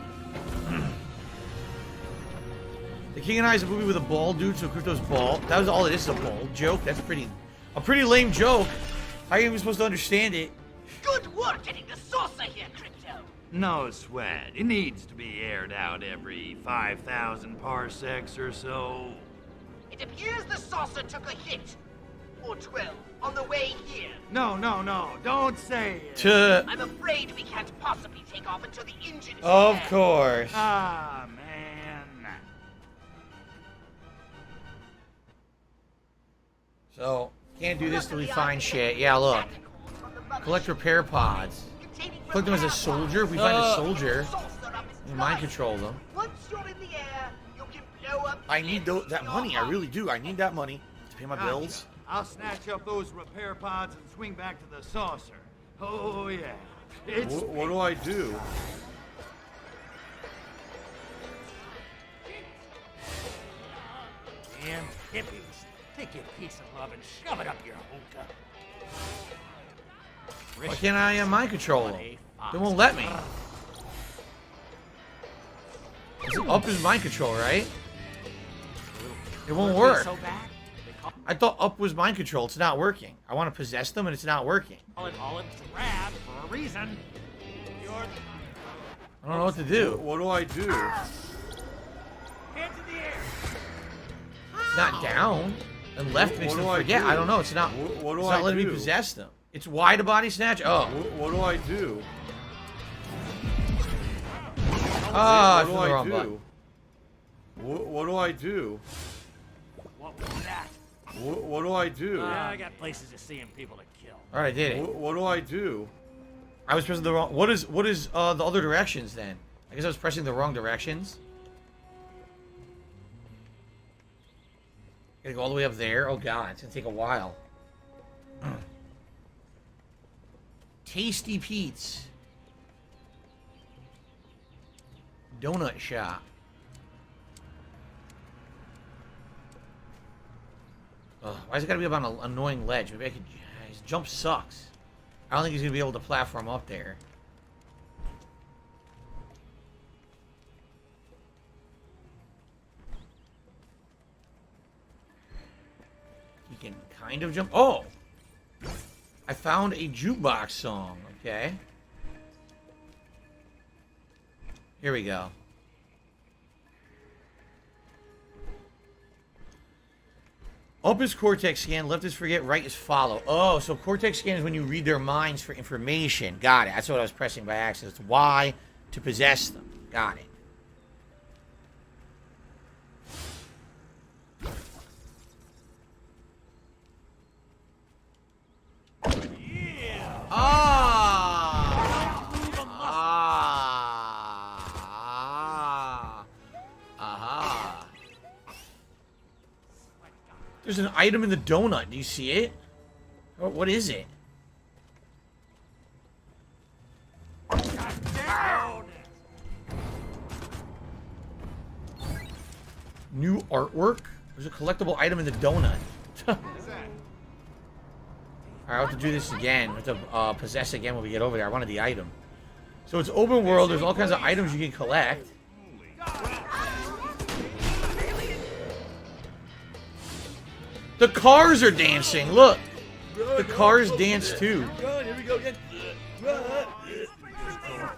The King and I is a movie with a bald dude, so Crypto's bald. That was all it is, a bald joke. That's a pretty lame joke. How are you even supposed to understand it? Good work getting the saucer here, Crypto. No sweat. It needs to be aired out every 5,000 parsecs or so. It appears the saucer took a hit. Or 12 on the way here. No. Don't say it. I'm afraid we can't possibly take off until the engine is Of repaired. course. Ah, man. So, can't do this till we find shit. Yeah, look. Collect repair pods. Collect them as a soldier. If we find a soldier, we mind control them. Once you're in the air, you can blow up. I need that money. I really do. I need that money to pay my bills. I'll snatch up those repair pods and swing back to the saucer. Oh, yeah. What do I do? Damn hippies. Take your piece of love and shove it up your hookah. Why can't I mind control them? They won't let me. Up is mind control, right? It won't work. I thought up was mind control. It's not working. I want to possess them, and it's not working. Call it drab for a reason. I don't know what to do. What do I do? Hands in the air. It's not down. And left makes them forget. I don't know. It's not. It's not letting me possess them. It's Y to body snatch. Oh. What do I do? Ah, what do the I wrong do? button. What do I do? What was that? What do I do? I got places to see and people to kill. All right, I did it. What do I do? I was pressing the wrong. What is the other directions then? I guess I was pressing the wrong directions. Gotta go all the way up there. Oh god, it's gonna take a while. Tasty Pete's Donut Shop. Ugh, why is it gotta be up on an annoying ledge? Maybe I could. His jump sucks. I don't think he's gonna be able to platform up there. He can kind of jump. Oh! I found a jukebox song. Okay. Here we go. Up is Cortex scan, left is forget, right is follow. Oh, so Cortex scan is when you read their minds for information. Got it. That's what I was pressing by accident. It's Y to possess them. Got it. Aha. There's an item in the donut. Do you see it? What is it? New artwork? There's a collectible item in the donut. Alright, I'll have to do this again. I have to possess again when we get over there. I wanted the item. So it's open world. There's all kinds of items you can collect. The cars are dancing. Look. The cars dance too.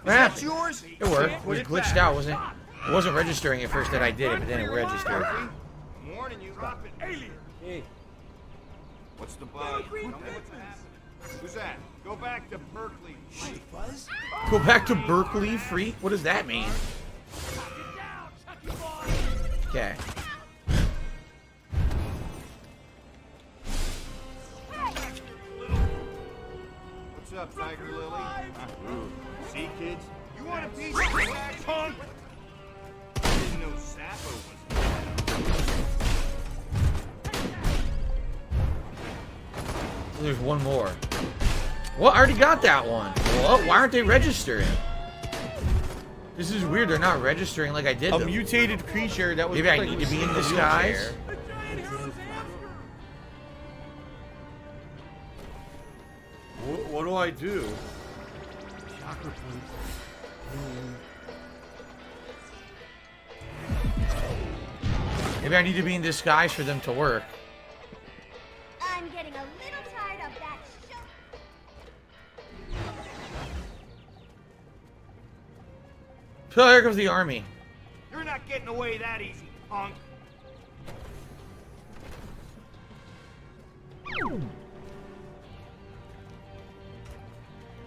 That's yours? It worked. It was glitched out, wasn't it? It wasn't registering at first that I did it, but then it registered. Warning you, drop it, alien. Hey. What's the bug? Who's that? Go back to Berkeley. Go back to Berkeley, freak? What does that mean? Okay. What's up, Tiger Lily? See, kids? You want a piece of that, punk? I didn't know Sapo was. There's one more. Well, I already got that one. Well, why aren't they registering? This is weird. They're not registering like I did. A mutated creature that was. Maybe I need to be in disguise. What do I do? Chakra points. Maybe I need to be in disguise for them to work. I'm getting a little tired of that show. So here comes the army. You're not getting away that easy, punk.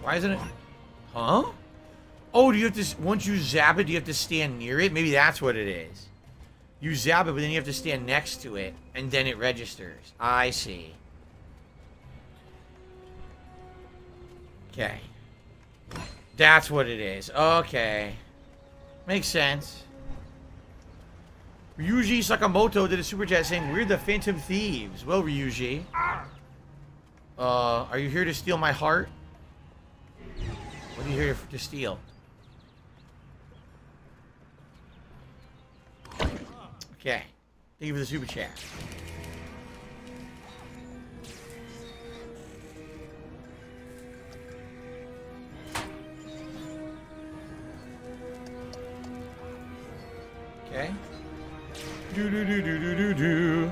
Why isn't it? Huh? Oh, do you have to, once you zap it, do you have to stand near it? Maybe that's what it is. You zap it, but then you have to stand next to it, and then it registers. I see. Okay. That's what it is. Okay. Makes sense. Ryuji Sakamoto did a super chat saying, "We're the Phantom Thieves." Well, Ryuji. Are you here to steal my heart? What are you here to steal? Okay. Thank you for the super chat. Okay. Do.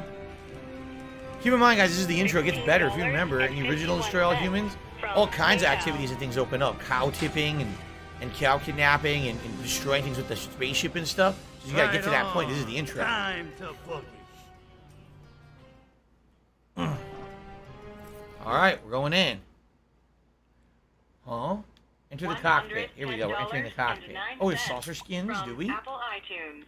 Keep in mind, guys, this is the intro. It gets better. If you remember, in the original Destroy All Humans, all kinds of activities and things open up. Cow tipping and cow kidnapping and destroying things with the spaceship and stuff. So you gotta get to that point. This is the intro. Time to book it. Alright, we're going in. Huh? Enter the cockpit. Here we go. We're entering the cockpit. Oh, it's saucer skins, do we? Apple iTunes.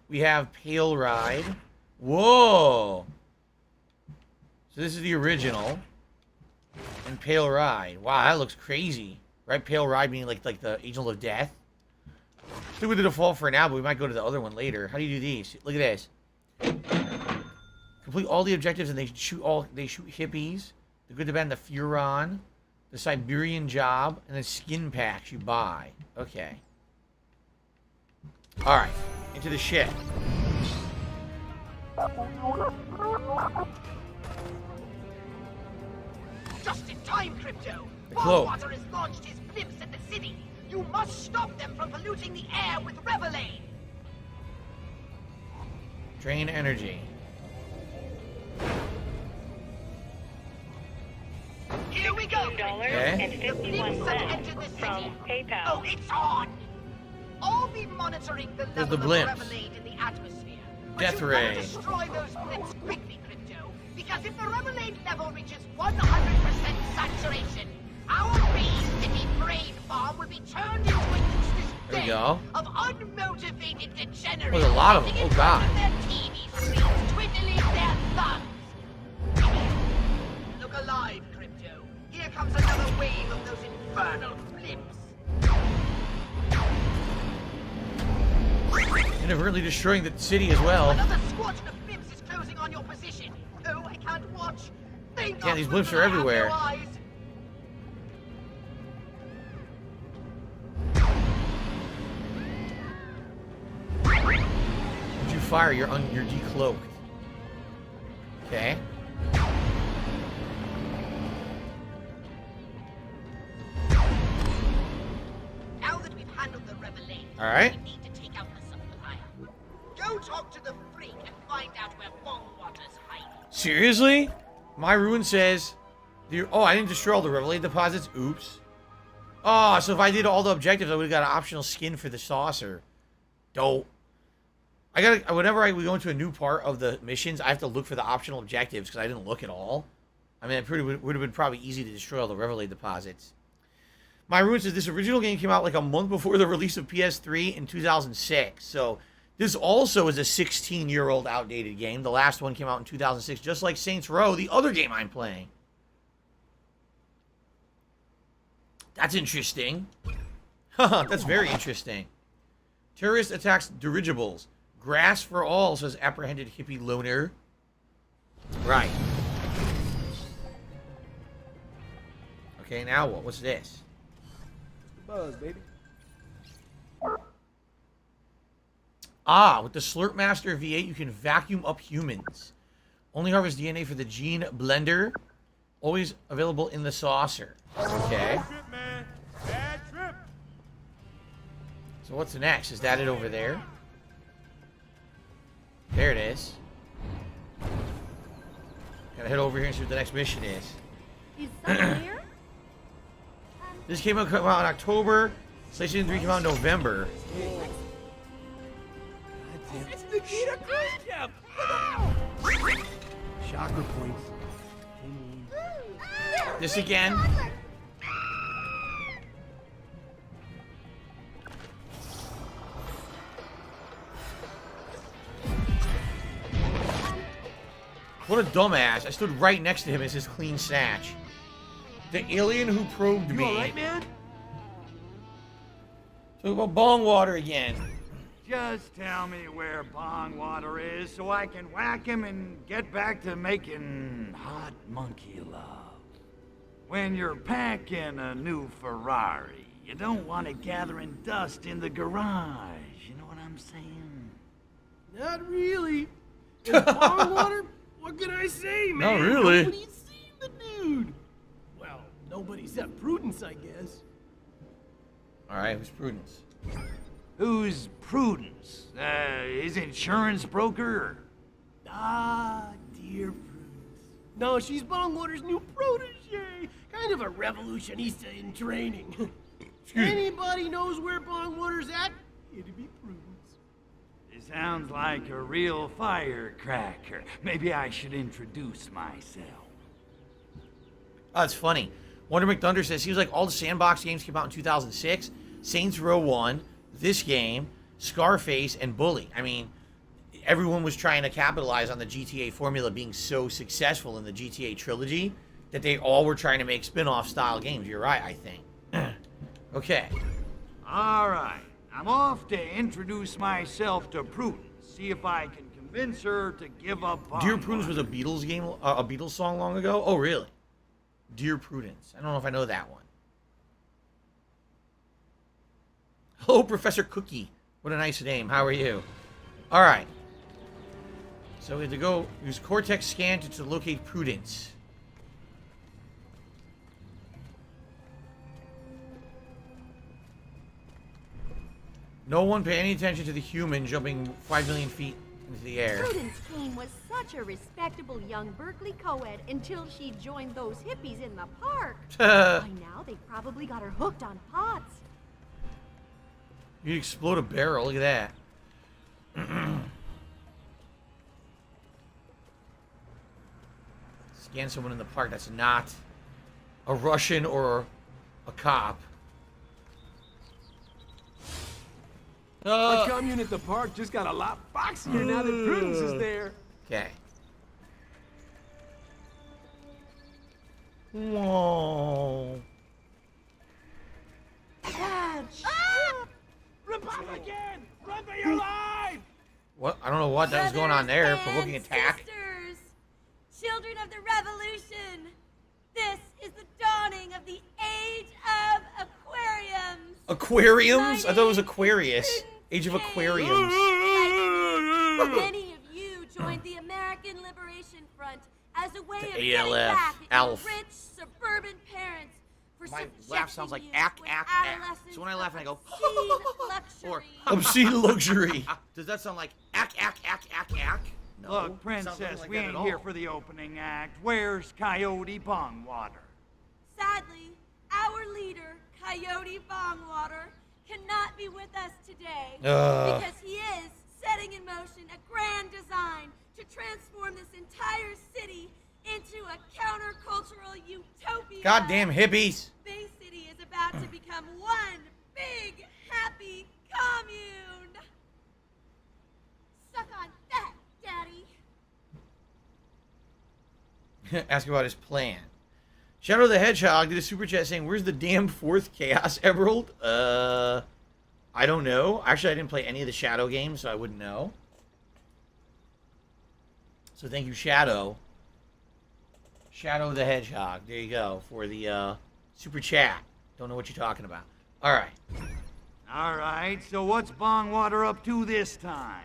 We have Pale Ride. Whoa! So this is the original. And Pale Ride. Wow, that looks crazy. Right? Pale Ride being like the Angel of Death. Stick with the default for now, but we might go to the other one later. How do you do these? Look at this. Complete all the objectives and they shoot hippies. The Good, the Bad, and the Furon. The Siberian Job. And the skin packs you buy. Okay. Alright. Into the ship. Just in time, Crypto. Cloak. Water has launched his blimps at the city. You must stop them from polluting the air with Revelade. Drain energy. Here we go. Okay. The blimps have entered the city. Oh, it's on. I'll be monitoring the There's level the of blimps. Revelade in the atmosphere. Death you ray. destroy those blimps quickly, Crypto. Because if the Revelade level reaches 100% saturation, our Bay City brain bomb will be turned into a useless There we den go. of unmotivated degenerates. There's a lot of them. sitting Oh, in God. front of their TV screens, twiddling their thumbs. Look alive, Crypto. Here comes another wave of those infernal blimps. Inadvertently destroying the city as well. Another squadron of blimps is closing on your position. Oh, I can't watch. Think Yeah, of these moving, blimps are I have no everywhere. eyes. Did you fire? You're decloaked. Okay. Now that we've handled the Revelation, All right. we need to take out the supplier. Go talk to the freak and find out where Bongwater's hiding. Seriously? My ruin says... Oh, I didn't destroy all the Revelade deposits? Oops. Oh, so if I did all the objectives, I would have got an optional skin for the saucer. Dope. Whenever we go into a new part of the missions, I have to look for the optional objectives because I didn't look at all. I mean, it would have been probably easy to destroy all the Revelade deposits. My ruin says this original game came out like a month before the release of PS3 in 2006. So this also is a 16-year-old outdated game. The last one came out in 2006, just like Saints Row, the other game I'm playing. That's interesting. Haha, that's very interesting. Terrorist attacks dirigibles. Grass for all, says apprehended hippie loner. Right. Okay, now what? What's this? Buzz, baby. Ah, with the Slurp Master V8, you can vacuum up humans. Only harvest DNA for the gene blender. Always available in the saucer. Okay. Bad trip. So what's next? Is that it over there? There it is. Gotta head over here and see what the next mission is. Is someone here? This came out in October. PlayStation 3 came out in November. It's Nikita Khrushchev! Chakra points. This again. What a dumbass. I stood right next to him as his clean snatch. The alien who probed me. You alright, man? Talk about bong water again. Just tell me where Bong Water is so I can whack him and get back to making hot monkey love. When you're packing a new Ferrari, you don't want it gathering dust in the garage. You know what I'm saying? Not really. Is Bong Water? What can I say, man? Not really. Nobody's seen the dude. Well, nobody except Prudence, I guess. Alright, who's Prudence? Who's Prudence? His insurance broker? Ah, dear Prudence. No, she's Bong Water's new protege. Kind of a revolutionista in training. Anybody knows where Bong Water's at? It'd be Prudence. It sounds like a real firecracker. Maybe I should introduce myself. Oh, it's funny. Wonder McThunder says, seems like all the Sandbox games came out in 2006. Saints Row 1, this game, Scarface, and Bully. I mean, everyone was trying to capitalize on the GTA formula being so successful in the GTA trilogy that they all were trying to make spin-off style games. You're right, I think. Okay. All right. I'm off to introduce myself to Prudence. See if I can convince her to give up Bong Dear Prudence was a Beatles game, a Beatles song long ago? Oh, really? Dear Prudence. I don't know if I know that one. Hello, Professor Cookie. What a nice name. How are you? All right. So we have to go use Cortex scan to locate Prudence. No one pay any attention to the human jumping 5 million feet into the air. Prudence Kane was such a respectable young Berkeley co-ed until she joined those hippies in the park. By now, they probably got her hooked on pots. You explode a barrel. Look at that. Scan someone in the park that's not a Russian or a cop. My commune at the park just got a lot boxier now that Prudence is there. Okay. Whoa. Catch! Republican! Run for your life! What? I don't know what that was going on there. Provoking attack. Sisters, children of the revolution, this is the dawning of the age of aquariums. Aquariums? I thought it was Aquarius. Age of Aquariums. Many of you joined the American Liberation Front as a way of getting ALF. back at ALF. your rich suburban parents for My subjecting laugh sounds like you ack, with ack, ack. adolescence So when I laugh, I go, obscene luxury. or obscene luxury. Does that sound like ack, ack, ack, ack, ack? No. Look, Sounds Princess, nothing like we that ain't at here all. for the opening act. Where's Coyote Bongwater? Sadly, our leader, Coyote Bongwater, cannot be with us today because he is setting in motion a grand design to transform this entire city into a countercultural utopia. Goddamn hippies. Bay City is about to become one big, happy commune. Suck on that, Daddy. Ask about his plan. Shadow the Hedgehog did a super chat saying, "Where's the damn fourth Chaos Emerald?" I don't know. Actually, I didn't play any of the Shadow games, so I wouldn't know. So thank you, Shadow. Shadow the Hedgehog. There you go for the super chat. Don't know what you're talking about. All right. All right, so what's Bongwater up to this time?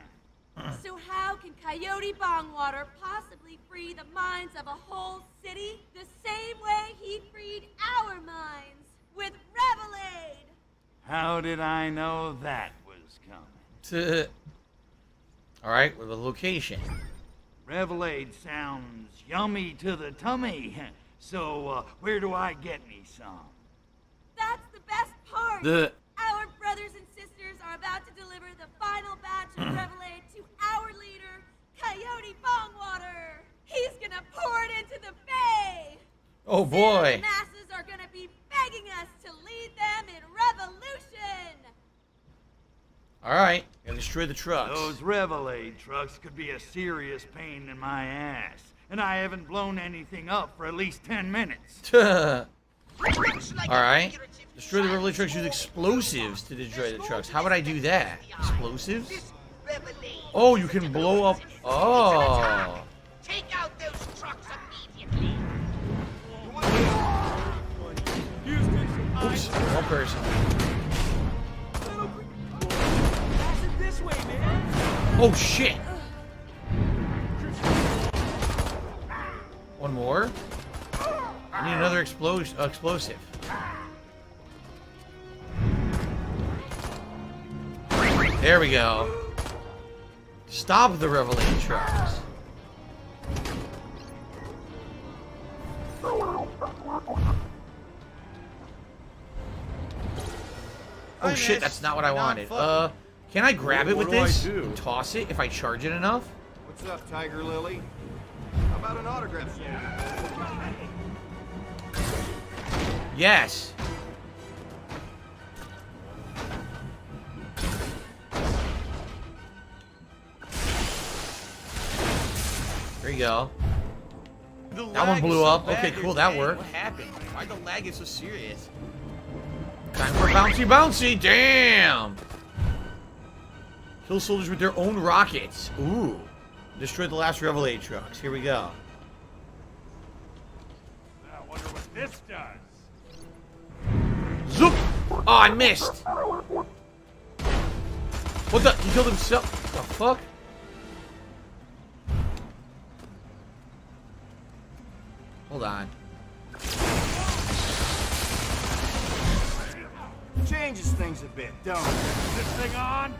So how can Coyote Bongwater possibly free the minds of a whole city the same way he freed our minds with Revelade? How did I know that was coming? All right, with a location. Revelade sounds yummy to the tummy. So, where do I get me some? That's the best part. Our brothers and sisters are about to deliver the final batch of Revelade to our leader, Coyote Bongwater. He's gonna pour it into the bay. Oh boy. The masses are gonna be begging us to lead them in revolution. All right, gotta destroy the trucks. Those Revelade trucks could be a serious pain in my ass. And I haven't blown anything up for at least 10 minutes. Alright. Destroy the Revelade trucks. Use explosives to destroy the trucks. How would I do that? Explosives? Oh, you can blow up. Oh. Take out those trucks immediately. Oops, wrong person. Oh shit. One more. I need another explosive. There we go. Stop the Revelade trucks. Oh shit, that's not what I wanted. Can I grab it with this? And toss it if I charge it enough? What's up, Tiger Lily? How about an autograph? Yes. There you go. That one blew up. Okay, cool, that worked. What happened? Why'd the lag get so serious? Time for bouncy bouncy, damn! Kill soldiers with their own rockets. Ooh. Destroy the last Revelade trucks. Here we go. I wonder what this does. Zoop! Oh, I missed! What the? He killed himself? What the fuck? Hold on. Changes things a bit, don't it? Is this thing on?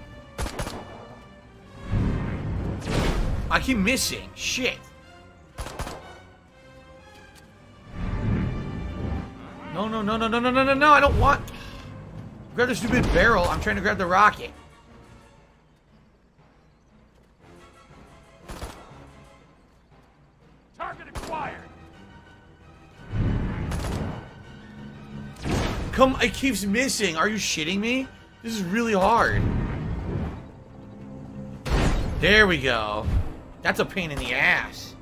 I keep missing. Shit. No, I don't want... Grab the stupid barrel. I'm trying to grab the rocket. Target acquired. Come, it keeps missing. Are you shitting me? This is really hard. There we go. That's a pain in the ass.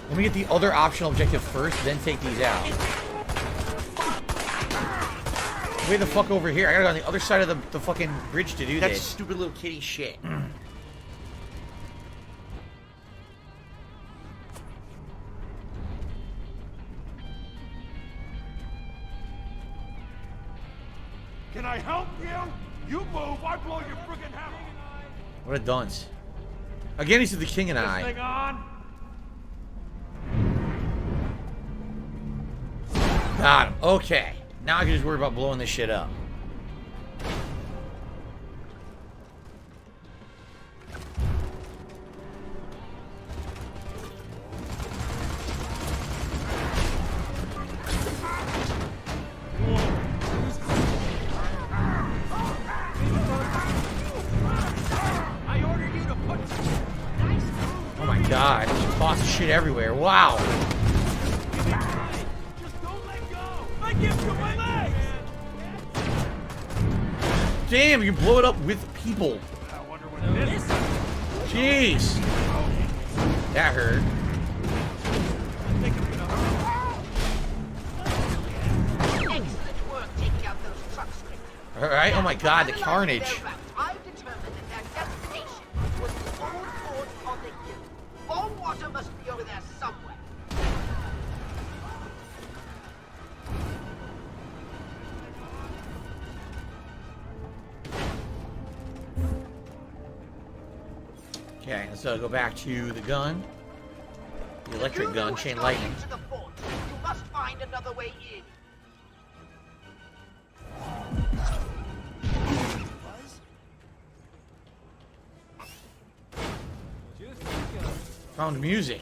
Let me get the other optional objective first, then take these out. Way the fuck over here. I gotta go on the other side of the fucking bridge to do That's this. stupid little kitty shit. Can I help you? You move, I blow your friggin' hammer. What a dunce. Again, he's the king and This I. thing on? Got him. Okay. Now I can just worry about blowing this shit up. Oh my god. Just tossing shit everywhere. Wow. I give you my legs! Damn, you blow it up with people. I wonder what this is. Jeez. That hurt. Excellent work, Alright, oh my god, the carnage. I've determined that their destination was the old fort on the hill. All water must be over there somewhere. Okay, let's go back to the gun. The electric gun, chain lightning. To the fort. You must find another way in. Found music.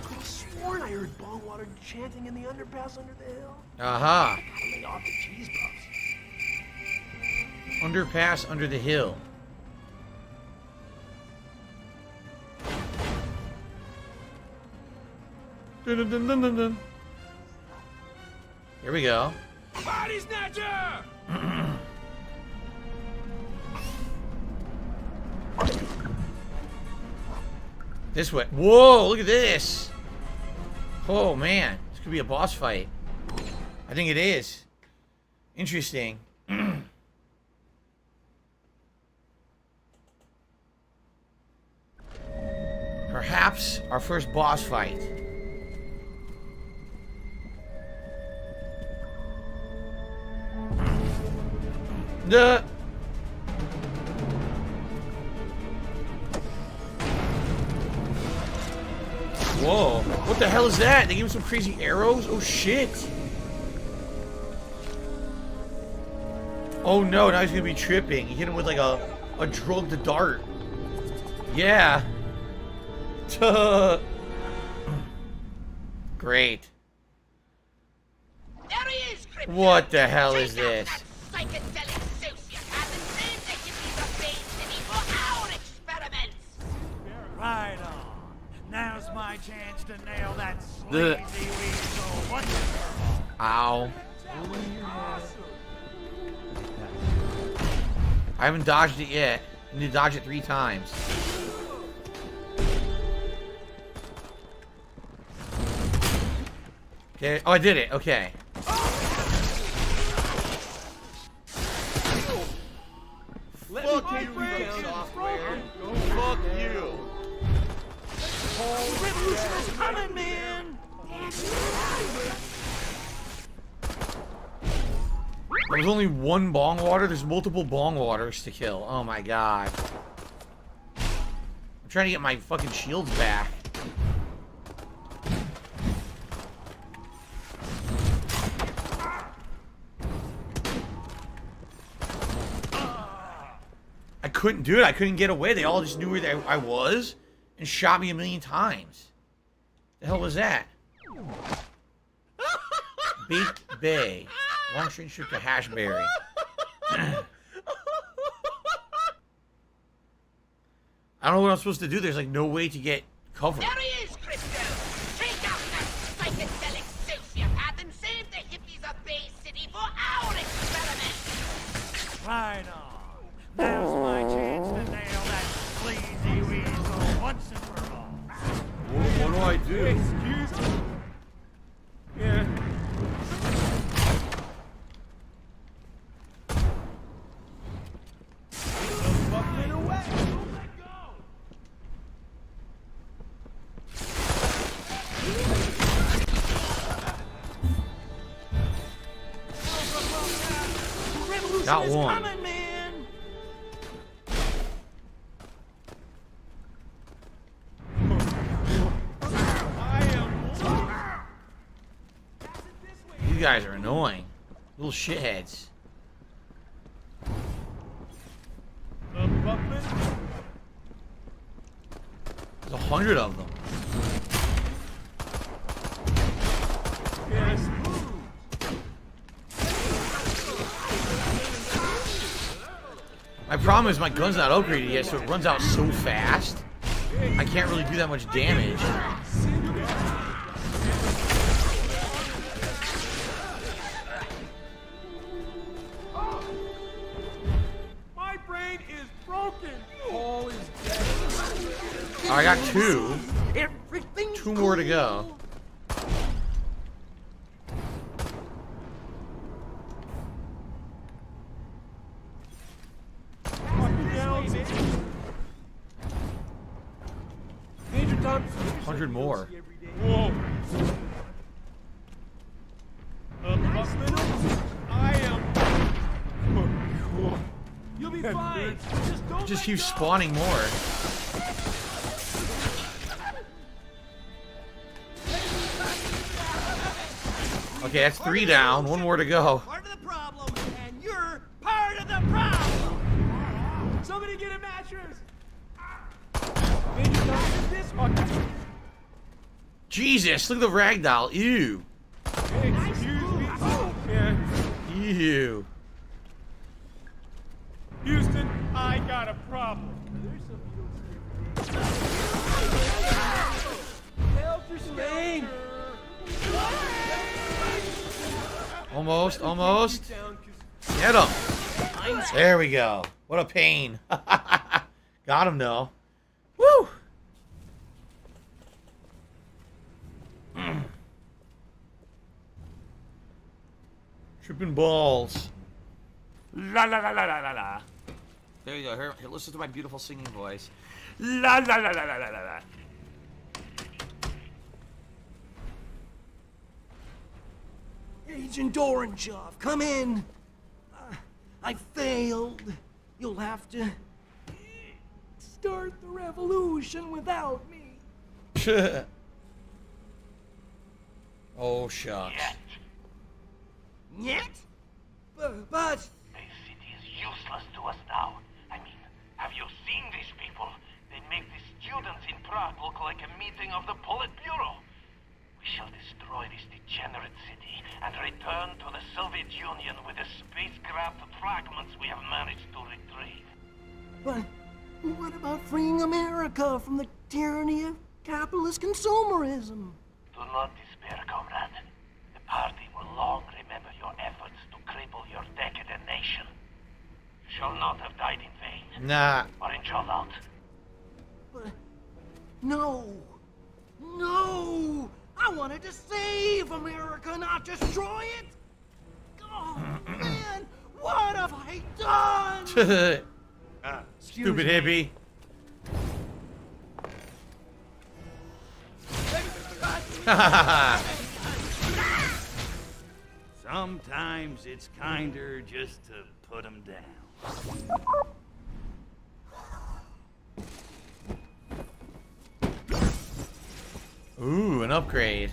I sworn I heard Bongwater chanting in the underpass under the hill. Aha. Lay off the cheese puffs. Underpass under the hill. Dun, dun, dun, dun, dun, dun. Here we go. Body snatcher! This way. Whoa, look at this. Oh, man. This could be a boss fight. I think it is. Interesting. Perhaps our first boss fight. Duh. Whoa. What the hell is that? They gave him some crazy arrows? Oh, shit. Oh, no. Now he's going to be tripping. He hit him with, like, a drugged dart. Yeah. Great. There he is, Crypto. What the hell is this? Psychedelic sociopath and send the hippies of Bay City for our experiments. Right on. Now's my chance to nail that sleazy weasel once and for all. Ow. I haven't dodged it yet. I need to dodge it 3 times. Okay. Oh, I did it. Okay. Fuck you, software. Fuck you. Revolution's coming, man! There's only one bong water. There's multiple bong waters to kill. Oh my god. I'm trying to get my fucking shields back. I couldn't do it. I couldn't get away. They all just knew where I was and shot me 1,000,000 times. The hell was that? Baked Bay. Long string trip to Hashberry. I don't know what I'm supposed to do. There's like no way to get cover. There he is, Crypto. Take out that psychedelic sociopath and save the hippies of Bay City for our experiments. Right on. Now's my chance to nail that sleazy weasel once and for all. What do I do? Excuse me? Yeah. Got one. Coming, man. You guys are annoying. Little shitheads. There's 100 of them. Yes. My problem is my gun's not upgraded yet, so it runs out so fast. I can't really do that much damage. My brain is broken. Paul is dead. Oh, I got 2. 2 more to go. around 100 more. Whoa. I am. You'll be fine. Just don't. It just keeps spawning more. Okay, that's 3 down. 1 more to go. Part of the problem, and you're part of the problem. Somebody get a mattress. Maybe not this one. Jesus, look at the ragdoll. Ew. Excuse me. Oh, yeah. Ew. Houston, I got a problem. Helter Skelter. Almost, almost. Get him. There we go. What a pain. Got him, though. Woo! Tripping balls. La la la la la la la. There you go. Here, listen to my beautiful singing voice. La la la la la la la. Agent Orangeoff, come in. I failed. You'll have to start the revolution without me. Oh, shucks. Yet? But... This city is useless to us now. I mean, have you seen these people? They make the students in Prague look like a meeting of the Politburo. We shall destroy this degenerate city and return to the Soviet Union with the spacecraft fragments we have managed to retrieve. But what about freeing America from the tyranny of capitalist consumerism? Do not despair, comrade. The party will long remember your efforts to cripple your decadent nation. You shall not have died in vain. Nah. Or in Jolalt. But no. No! I wanted to save America, not destroy it! Oh, man! What have I done? Stupid hippie. Sometimes it's kinder just to put them down. Ooh, an upgrade.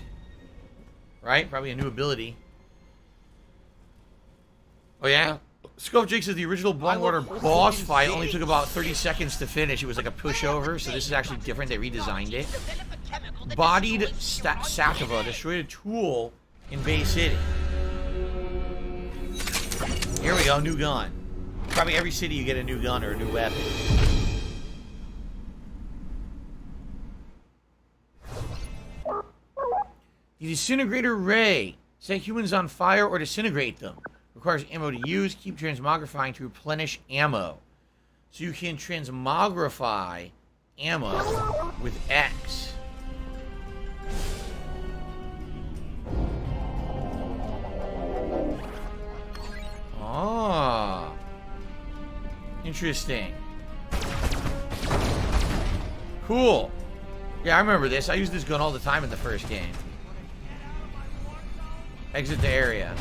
Right? Probably a new ability. Oh, yeah? Scope Jake says the original Blindwater boss fight only took about 30 seconds to finish. It was like a pushover, so this is actually different. They redesigned it. Bodied Sakova destroyed a tool in Bay City. Here we go, new gun. Probably every city you get a new gun or a new weapon. The disintegrator ray. Set humans on fire or disintegrate them. Requires ammo to use. Keep transmogrifying to replenish ammo. So you can transmogrify ammo with X. Ah. Interesting. Cool. Yeah, I remember this. I used this gun all the time in the first game. Exit the area.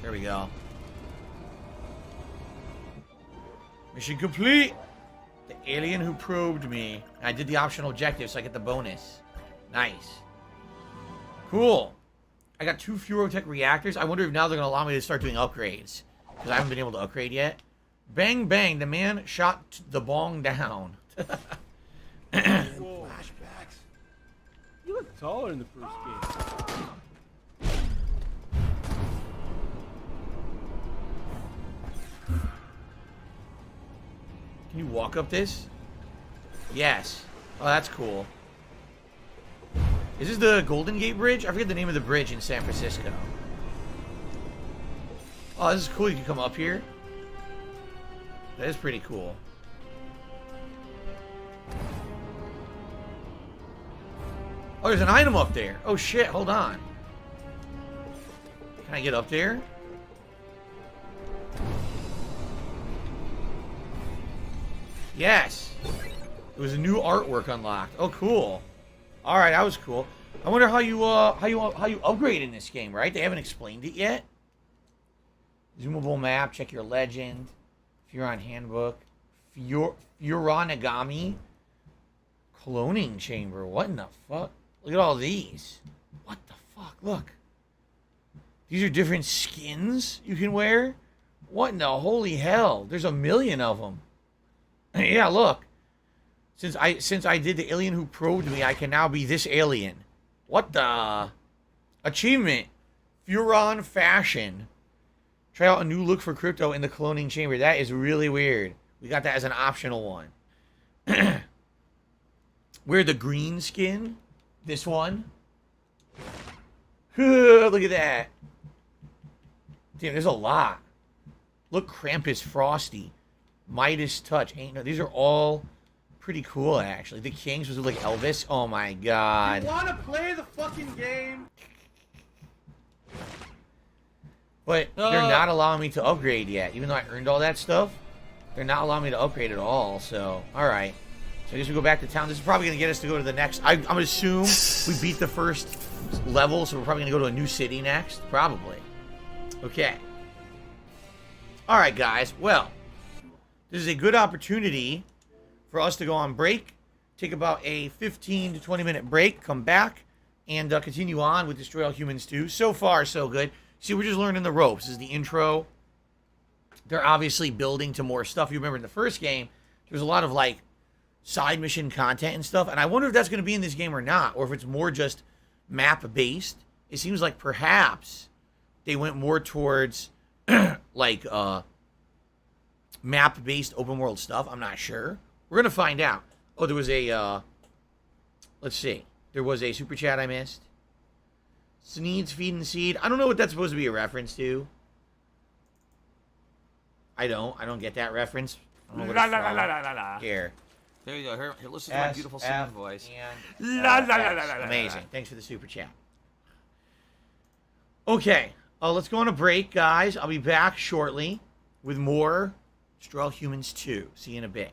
There we go. Mission complete. The alien who probed me. I did the optional objective, so I get the bonus. Nice. Cool. I got 2 Furotech reactors. I wonder if now they're going to allow me to start doing upgrades. Because I haven't been able to upgrade yet. Bang, bang. The man shot the bong down. Flashbacks. You look taller in the first game. Can you walk up this? Yes. Oh, that's cool. Is this the Golden Gate Bridge? I forget the name of the bridge in San Francisco. Oh, this is cool. You can come up here. That is pretty cool. Oh, there's an item up there. Oh, shit. Hold on. Can I get up there? Yes. It was a new artwork unlocked. Oh, cool. All right, that was cool. I wonder how you upgrade in this game, right? They haven't explained it yet. Zoomable map, check your legend. Furon handbook. Furonagami. Cloning chamber. What in the fuck? Look at all these. What the fuck? Look. These are different skins you can wear. What in the holy hell? There's a million of them. Yeah, look. Since I did the alien who probed me, I can now be this alien. What the? Achievement. Furon fashion. Try out a new look for crypto in the cloning chamber. That is really weird. We got that as an optional one. Wear the green skin. This one. Look at that. Damn, there's a lot. Look, Krampus Frosty. Midas Touch. Ain't no. These are all pretty cool, actually. The Kings was like Elvis. Oh my god. You wanna play the fucking game? But they're not allowing me to upgrade yet. Even though I earned all that stuff, they're not allowing me to upgrade at all. So, alright. So I guess we go back to town. This is probably going to get us to go to the next... I'm going to assume we beat the first level, so we're probably going to go to a new city next. Probably. Okay. Alright, guys. Well, this is a good opportunity for us to go on break. Take about a 15 to 20 minute break. Come back and continue on with Destroy All Humans 2. So far, so good. See, we're just learning the ropes. This is the intro. They're obviously building to more stuff. You remember in the first game, there was a lot of, like, side mission content and stuff. And I wonder if that's going to be in this game or not. Or if it's more just map-based. It seems like perhaps they went more towards, like, map-based open-world stuff. I'm not sure. We're going to find out. Oh, there was a, let's see. There was a super chat I missed. Sneed's Feed and Seed. I don't know what that's supposed to be a reference to. I don't get that reference. I don't know what it's from. Here. There you go. Here, listen to my beautiful singing voice. Amazing. Thanks for the super chat. Okay. Let's go on a break, guys. I'll be back shortly with more Destroy All Humans 2. See you in a bit.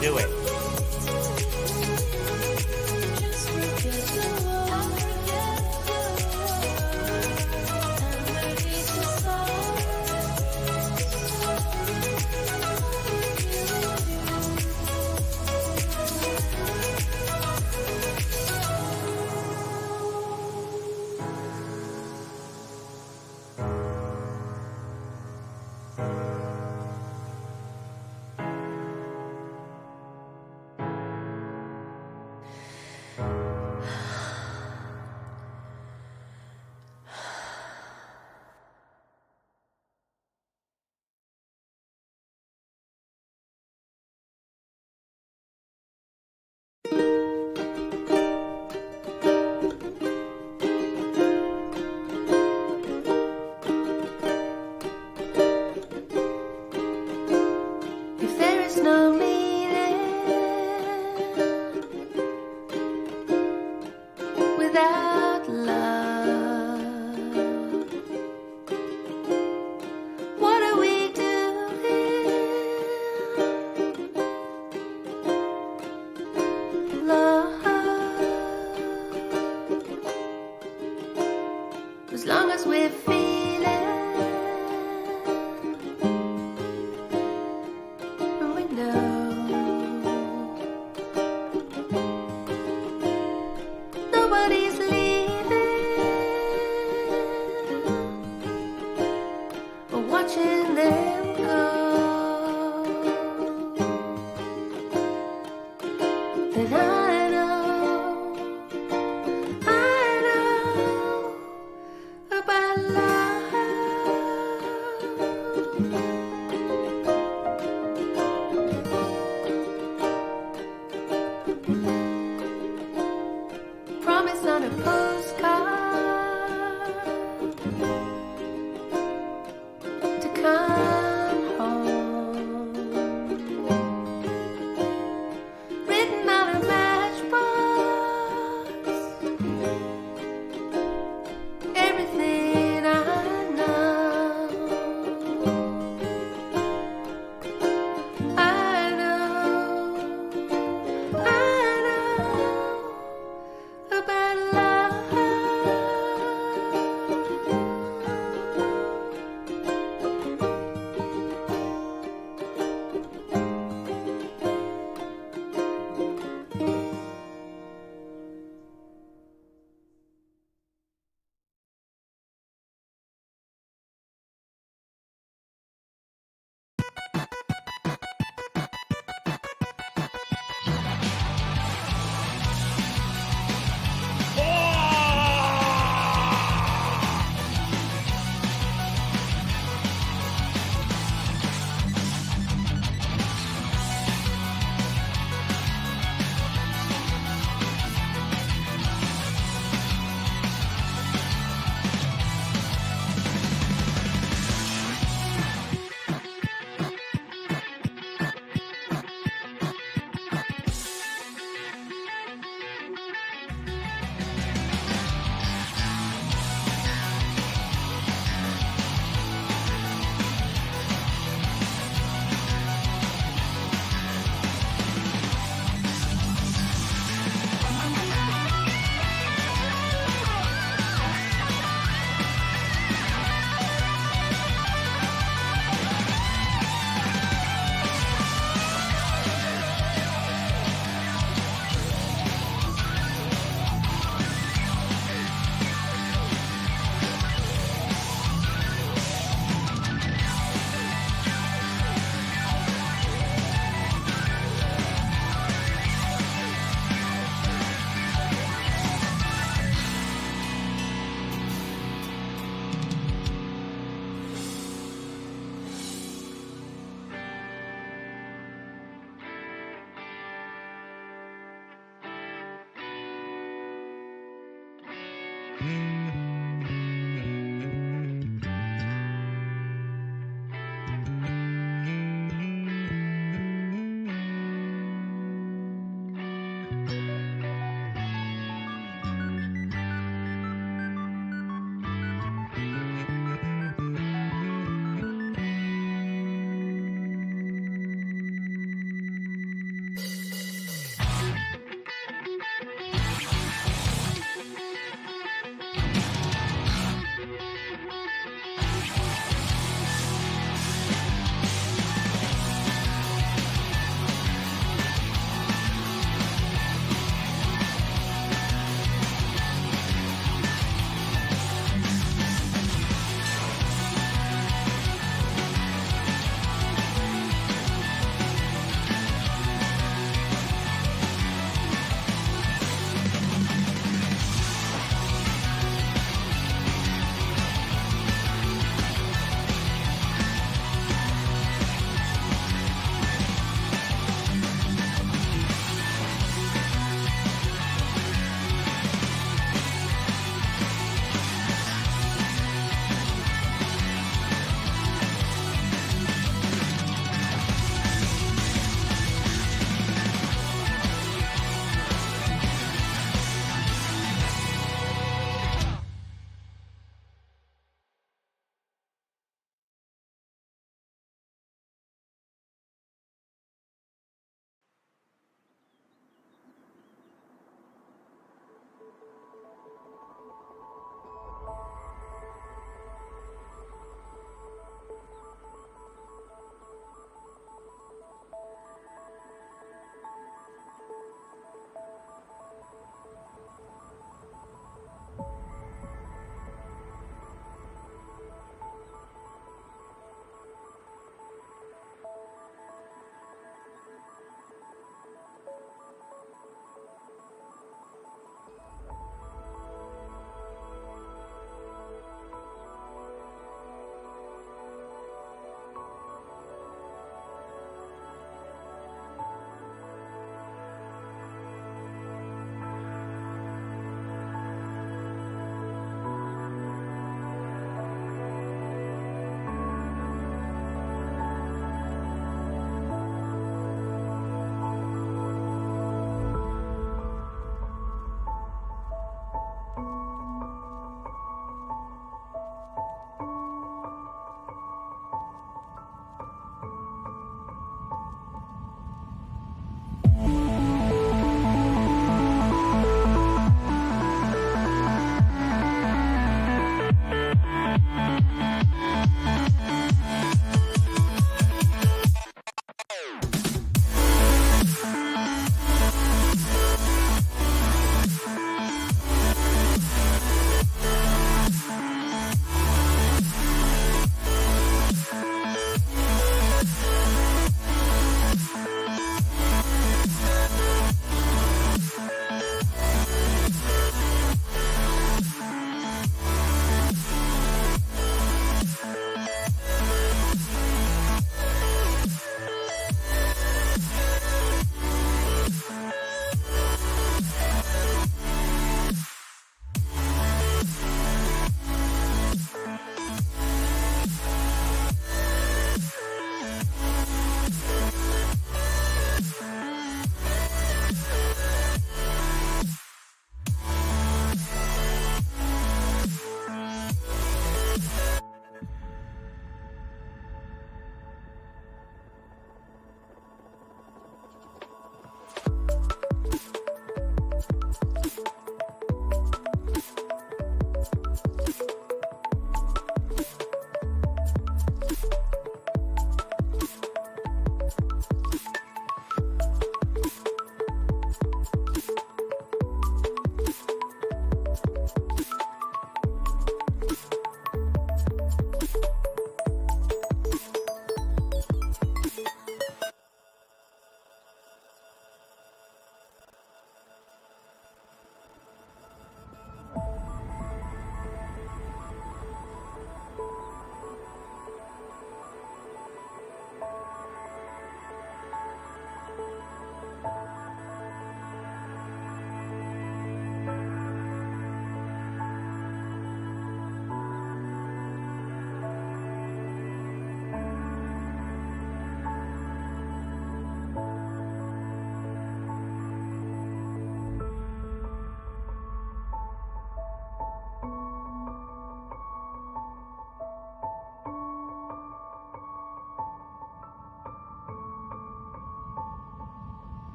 Do it. About love. to come home. Written on a matchbox, everything I know. I know about love.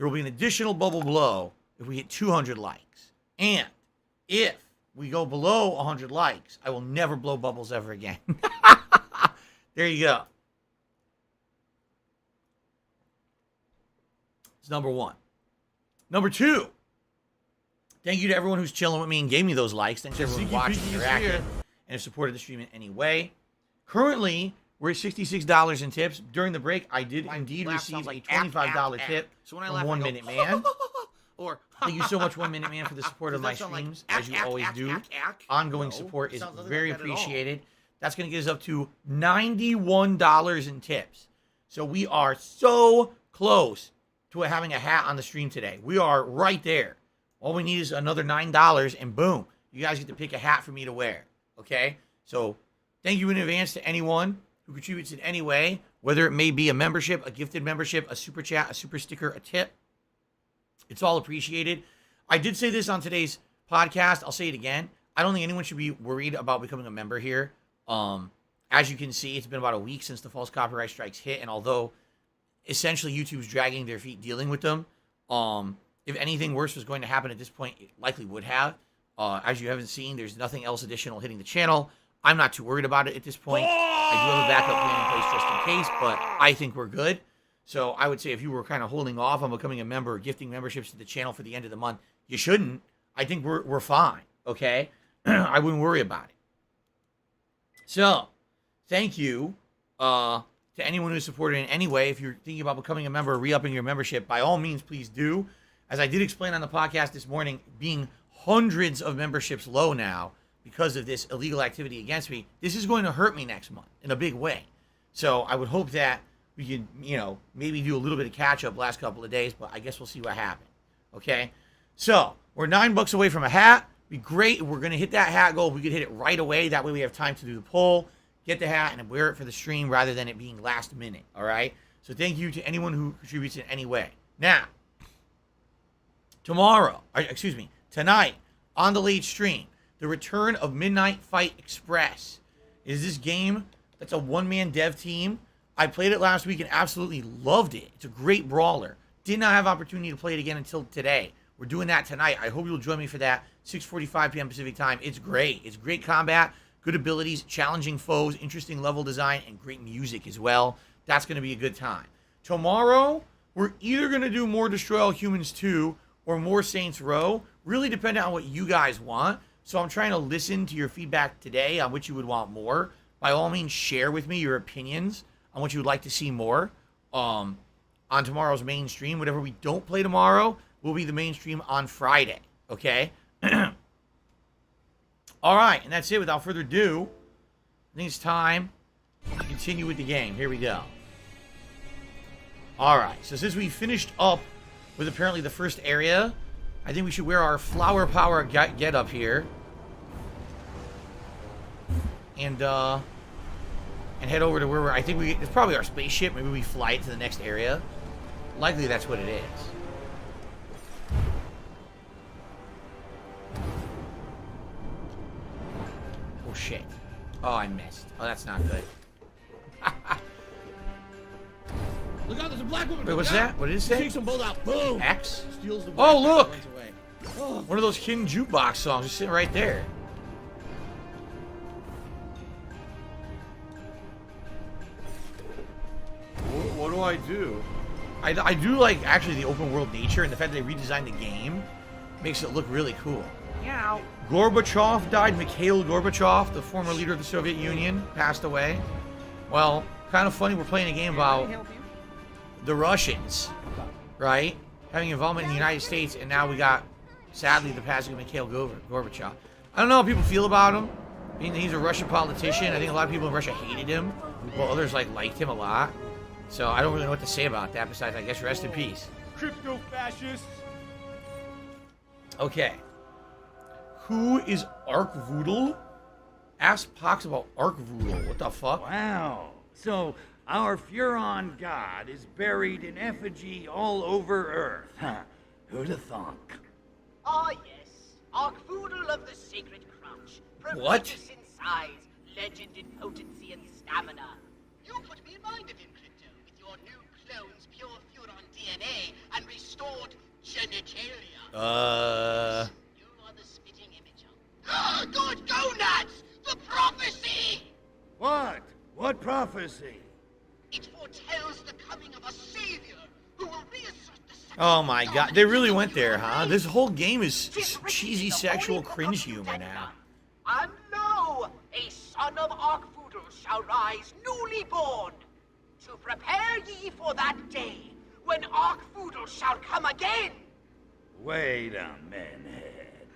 will be an additional bubble blow if we hit 200 likes. And if we go below 100 likes, I will never blow bubbles ever again. There you go. It's number one. Number two, thank you to everyone who's chilling with me and gave me those likes. Thanks to everyone watching, interacting, and have supported the stream in any way. Currently, we're at $66 in tips. During the break, I did indeed receive a $25 tip from 1 Minute Man. Or thank you so much, 1 Minute Man, for the support of my streams, as you always do. Ongoing support is very appreciated. That's going to get us up to $91 in tips. So we are so close to having a hat on the stream today. We are right there. All we need is another $9, and boom, you guys get to pick a hat for me to wear. Okay? So thank you in advance to anyone who contributes in any way, whether it may be a membership, a gifted membership, a super chat, a super sticker, a tip. It's all appreciated. I did say this on today's podcast. I'll say it again. I don't think anyone should be worried about becoming a member here. As you can see, it's been about a week since the false copyright strikes hit, and although essentially YouTube's dragging their feet dealing with them, if anything worse was going to happen at this point, it likely would have. As you haven't seen, there's nothing else additional hitting the channel. I'm not too worried about it at this point. I do have a backup plan in place just in case, but I think we're good. So I would say if you were kind of holding off on becoming a member or gifting memberships to the channel for the end of the month, you shouldn't. I think we're fine, okay? I wouldn't worry about it. So, thank you to anyone who supported in any way. If you're thinking about becoming a member or re-upping your membership, by all means, please do. As I did explain on the podcast this morning, being hundreds of memberships low now because of this illegal activity against me, this is going to hurt me next month in a big way. So I would hope that we could, maybe do a little bit of catch-up last couple of days, but I guess we'll see what happens. Okay? So, we're $9 away from a hat. Be great if we're going to hit that hat goal. If we could hit it right away. That way we have time to do the poll, get the hat, and wear it for the stream rather than it being last minute. All right? So thank you to anyone who contributes in any way. Now, tonight, on the late stream, the return of Midnight Fight Express. Is this game that's a one-man dev team. I played it last week and absolutely loved it. It's a great brawler. Did not have opportunity to play it again until today. We're doing that tonight. I hope you'll join me for that. 6:45 p.m. Pacific time. It's great. It's great combat, good abilities, challenging foes, interesting level design, and great music as well. That's going to be a good time. Tomorrow, we're either going to do more Destroy All Humans 2 or more Saints Row. Really depending on what you guys want. So I'm trying to listen to your feedback today on which you would want more. By all means, share with me your opinions on what you would like to see more on tomorrow's main stream. Whatever we don't play tomorrow will be the main stream on Friday. Okay? All right, and that's it. Without further ado, I think it's time to continue with the game. Here we go. All right, so since we finished up with apparently the first area, I think we should wear our flower power get up here. And head over to where we're, I think it's probably our spaceship. Maybe we fly it to the next area. Likely that's what it is. Oh, shit. Oh, I missed. Oh, that's not good. Look out, there's a black woman. Wait, what's that? What did it say? Takes them both out. Boom. X? Steals the Oh, look. runs away. One of those hidden jukebox songs just sitting right there. What do I do? I do like actually the open world nature and the fact that they redesigned the game makes it look really cool. Meow. Gorbachev died. Mikhail Gorbachev, the former leader of the Soviet Union, passed away. Well, kind of funny. We're playing a game about the Russians, right? Having involvement in the United States, and now we got, sadly, the passing of Mikhail Gorbachev. I don't know how people feel about him. I mean, he's a Russian politician. I think a lot of people in Russia hated him, while others liked him a lot. So I don't really know what to say about that. Besides, I guess rest in peace. Crypto fascists. Okay. Who is Arkvoodle? Ask Pox about Arkvoodle. What the fuck? Wow. So our Furon god is buried in effigy all over Earth. Huh. Who'd have thunk? Ah, yes. Arkvoodle of the Sacred Crouch. What? Prodigious in size, legend in potency and stamina. You put me in mind of him, Crypto, with your new clone's pure Furon DNA and restored genitalia. You are the spitting image of... Good gonads! The prophecy! What? What prophecy? It foretells the coming of a savior who will reassert the... Oh my god, they really went there, huh? This whole game is cheesy sexual cringe humor now. And lo, a son of Arkvoodle shall rise newly born, to prepare ye for that day when Arkvoodle shall come again. Wait a minute.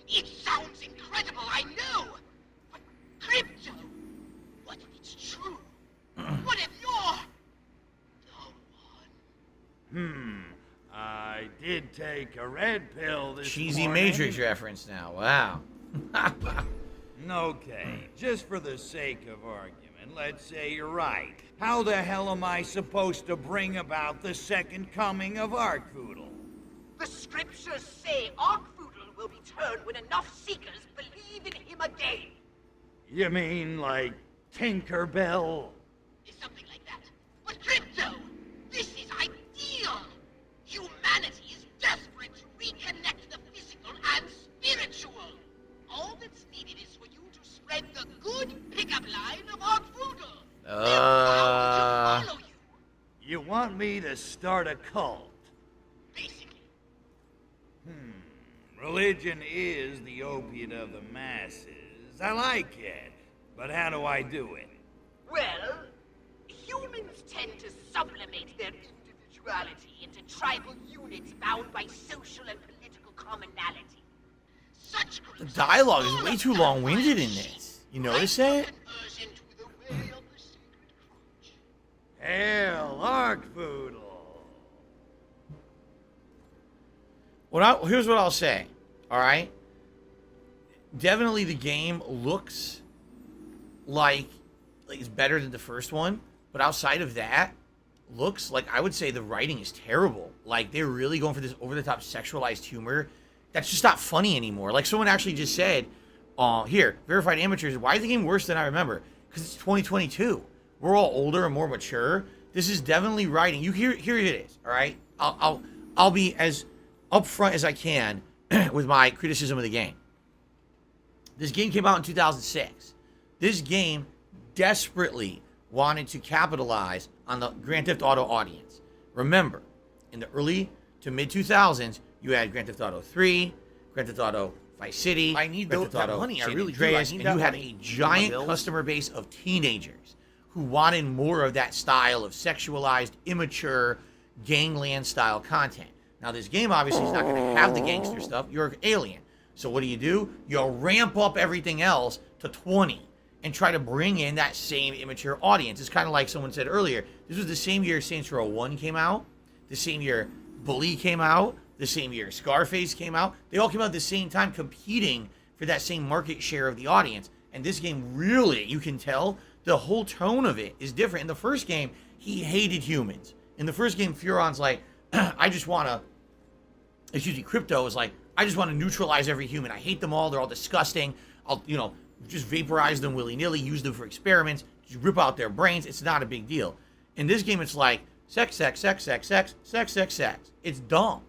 It sounds incredible, I know, but Crypto, what if it's true? What if you're the one? I did take a red pill this Cheesy morning. Matrix reference now. Wow. Okay, just for the sake of argument, let's say you're right. How the hell am I supposed to bring about the second coming of Arkvoodle? The scriptures say Arkvoodle will return when enough seekers believe in him again. You mean like Tinkerbell? Something like that. But Crypto, this is ideal. Humanity is desperate to reconnect the physical and spiritual. All that's needed is for you to spread the good pickup line of Arkvoodle. You want me to start a cult? Basically. Religion is the opiate of the masses. I like it. But how do I do it? Well, humans tend to sublimate their individuality into tribal units bound by social and political commonality. Such The dialogue is way too long-winded in this. You notice that? Hail, Arkvoodle! Here's what I'll say. All right? Definitely the game looks like it's better than the first one, but outside of that, looks like, I would say the writing is terrible. Like, they're really going for this over-the-top sexualized humor that's just not funny anymore. Like, someone actually just said, here, verified amateurs, why is the game worse than I remember? Because it's 2022. We're all older and more mature. This is definitely writing. Here it is, all right? I'll be as upfront as I can with my criticism of the game. This game came out in 2006. This game desperately wanted to capitalize on the Grand Theft Auto audience. Remember, in the early to mid-2000s, you had Grand Theft Auto 3, Grand Theft Auto Vice City, I need Grand that Theft Auto money. I San really do. I Andreas, need and that you had money. a giant bills. customer base of teenagers who wanted more of that style of sexualized, immature, gangland style content. Now, this game obviously is not going to have the gangster stuff. You're an alien. So what do? You ramp up everything else to 20 and try to bring in that same immature audience. It's kind of like someone said earlier. This was the same year Saints Row 1 came out, the same year Bully came out, the same year Scarface came out. They all came out at the same time competing for that same market share of the audience. And this game really, you can tell, the whole tone of it is different. In the first game, he hated humans. In the first game, Furon's like, Crypto is like, I just want to neutralize every human. I hate them all. They're all disgusting. I'll, just vaporize them willy-nilly, use them for experiments, just rip out their brains. It's not a big deal. In this game, it's like sex. It's dumb.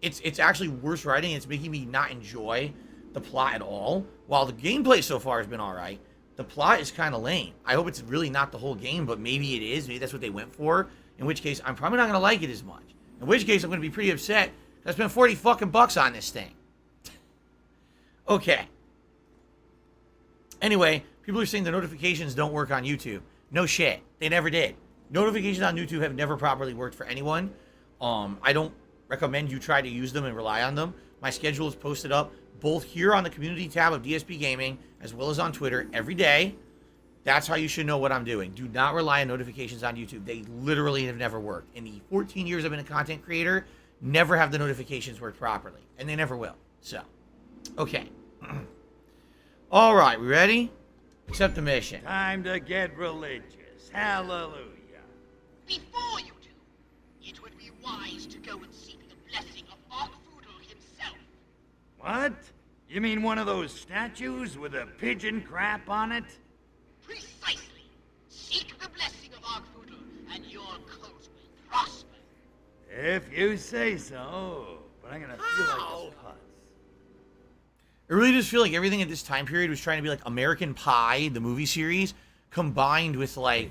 It's actually worse writing. It's making me not enjoy the plot at all. While the gameplay so far has been all right, the plot is kind of lame. I hope it's really not the whole game, but maybe it is. Maybe that's what they went for. In which case, I'm probably not going to like it as much. In which case, I'm going to be pretty upset. I spent 40 fucking bucks on this thing. Okay. Anyway, people are saying the notifications don't work on YouTube. No shit. They never did. Notifications on YouTube have never properly worked for anyone. I don't recommend you try to use them and rely on them. My schedule is posted up both here on the community tab of DSP Gaming as well as on Twitter every day. That's how you should know what I'm doing. Do not rely on notifications on YouTube. They literally have never worked. In the 14 years I've been a content creator, never have the notifications worked properly. And they never will. So, okay. All right, we ready? Accept the mission. Time to get religious. Hallelujah. Before you do, it would be wise to go and seek the blessing of Arkvoodle himself. What? You mean one of those statues with a pigeon crap on it? Precisely. Seek the blessing of Arkvoodle, and your cult will prosper. If you say so, but I'm gonna feel like this putz. I really just feel like everything at this time period was trying to be like American Pie, the movie series, combined with like,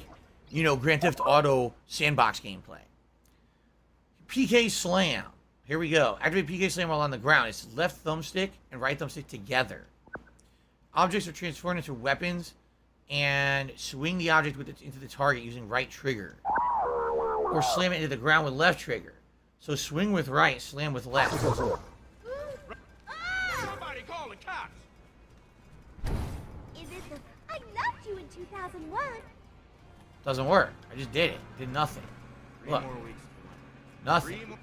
you know, Grand Theft Auto sandbox gameplay. PK Slam. Here we go. Activate PK Slam while on the ground. It's left thumbstick and right thumbstick together. Objects are transformed into weapons and swing the object with into the target using right trigger. Or slam it into the ground with left trigger. So swing with right, slam with left. Somebody call the cops. Is it the I loved you in 2001? Doesn't work. I just did it. Did nothing. Look. Nothing.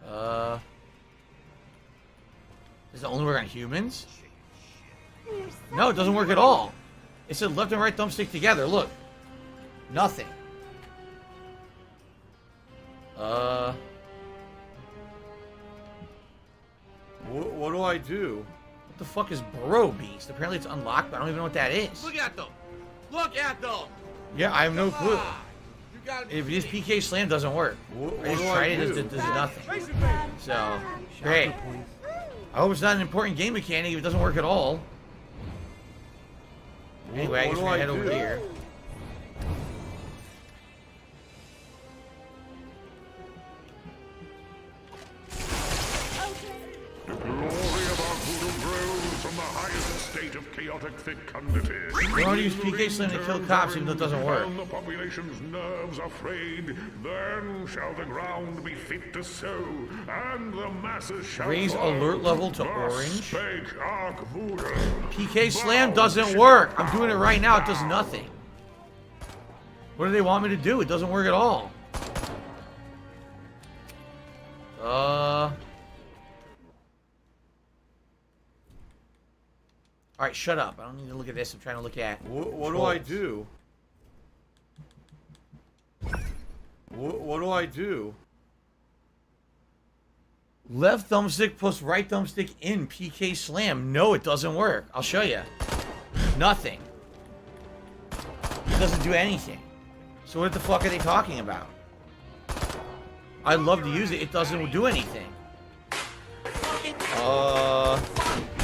Does it only work on humans? No, it doesn't work at all. It said left and right thumbstick together. Look. Nothing. What do I do? What the fuck is Burrow Beast? Apparently it's unlocked, but I don't even know what that is. Look at them. Look at them. Yeah, I have no clue. If this PK Slam doesn't work. I just tried it, it does nothing. So, great. I hope it's not an important game mechanic if it doesn't work at all. Anyway, I guess we're gonna head over here. The glory of our voodoo grows from the highest state of chaotic fecundity. We want to use PK Slam to kill cops even though it doesn't work. When the population's nerves are frayed, then shall the ground be fit to sow, and the masses shall Raise fall. alert level to Thus orange. spake Ark Voodoo. PK Slam doesn't work. I'm doing it right now. It does nothing. What do they want me to do? It doesn't work at all. Alright, shut up. I don't need to look at this. I'm trying to look at... What do I do? What do I do? Left thumbstick plus right thumbstick in PK Slam. No, it doesn't work. I'll show you. Nothing. It doesn't do anything. So what the fuck are they talking about? I'd love to use it. It doesn't do anything.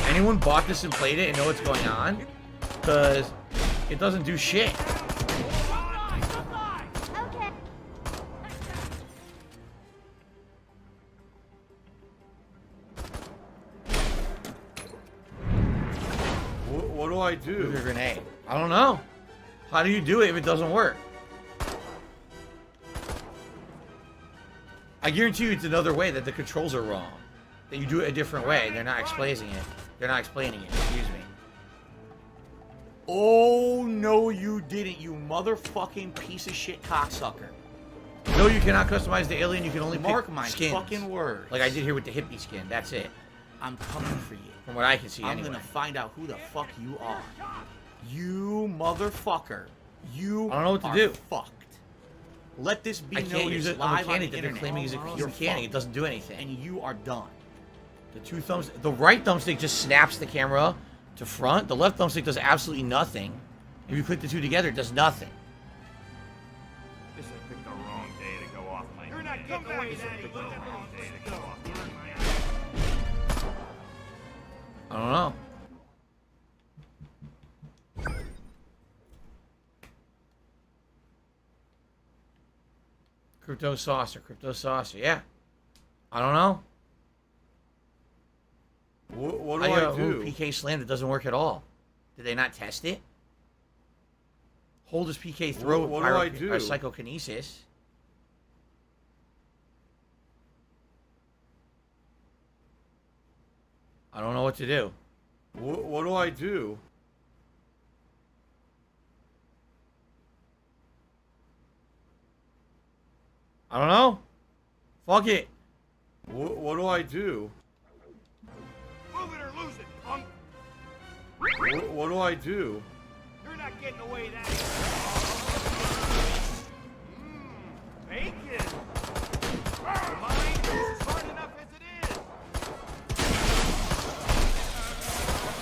Anyone bought this and played it and know what's going on? Because it doesn't do shit. What do I do? With a grenade. I don't know. How do you do it if it doesn't work? I guarantee you it's another way that the controls are wrong. That you do it a different way. They're not explaining it. They're not explaining it. Excuse me. Oh, no, you didn't, you motherfucking piece of shit cocksucker. No, you cannot customize the alien. You can only Mark pick my skins. fucking words. Like I did here with the hippie skin. That's it. I'm coming for you. From what I can see, I'm anyway. gonna find out who the fuck you are. You motherfucker. You I don't know what to are do. Fucked. Let this be I can't noticed use it on the live on the mechanic that they're internet. claiming is a You're pure mechanic. fucked. It doesn't do anything. And you are done. The right thumbstick just snaps the camera to front. The left thumbstick does absolutely nothing. If you put the two together, it does nothing. Guess I picked the wrong day to go off my You're not getting away, Daddy. I don't know. Crypto saucer, yeah. I don't know. What do I do? PK Slam that doesn't work at all. Did they not test it? Hold his PK throw. What do I do? Psychokinesis. I don't know what to do. What do I do? I don't know. Fuck it. What do I do? Move it or lose it, punk. What do I do? You're not getting away that bacon. Mine is hard enough as it is.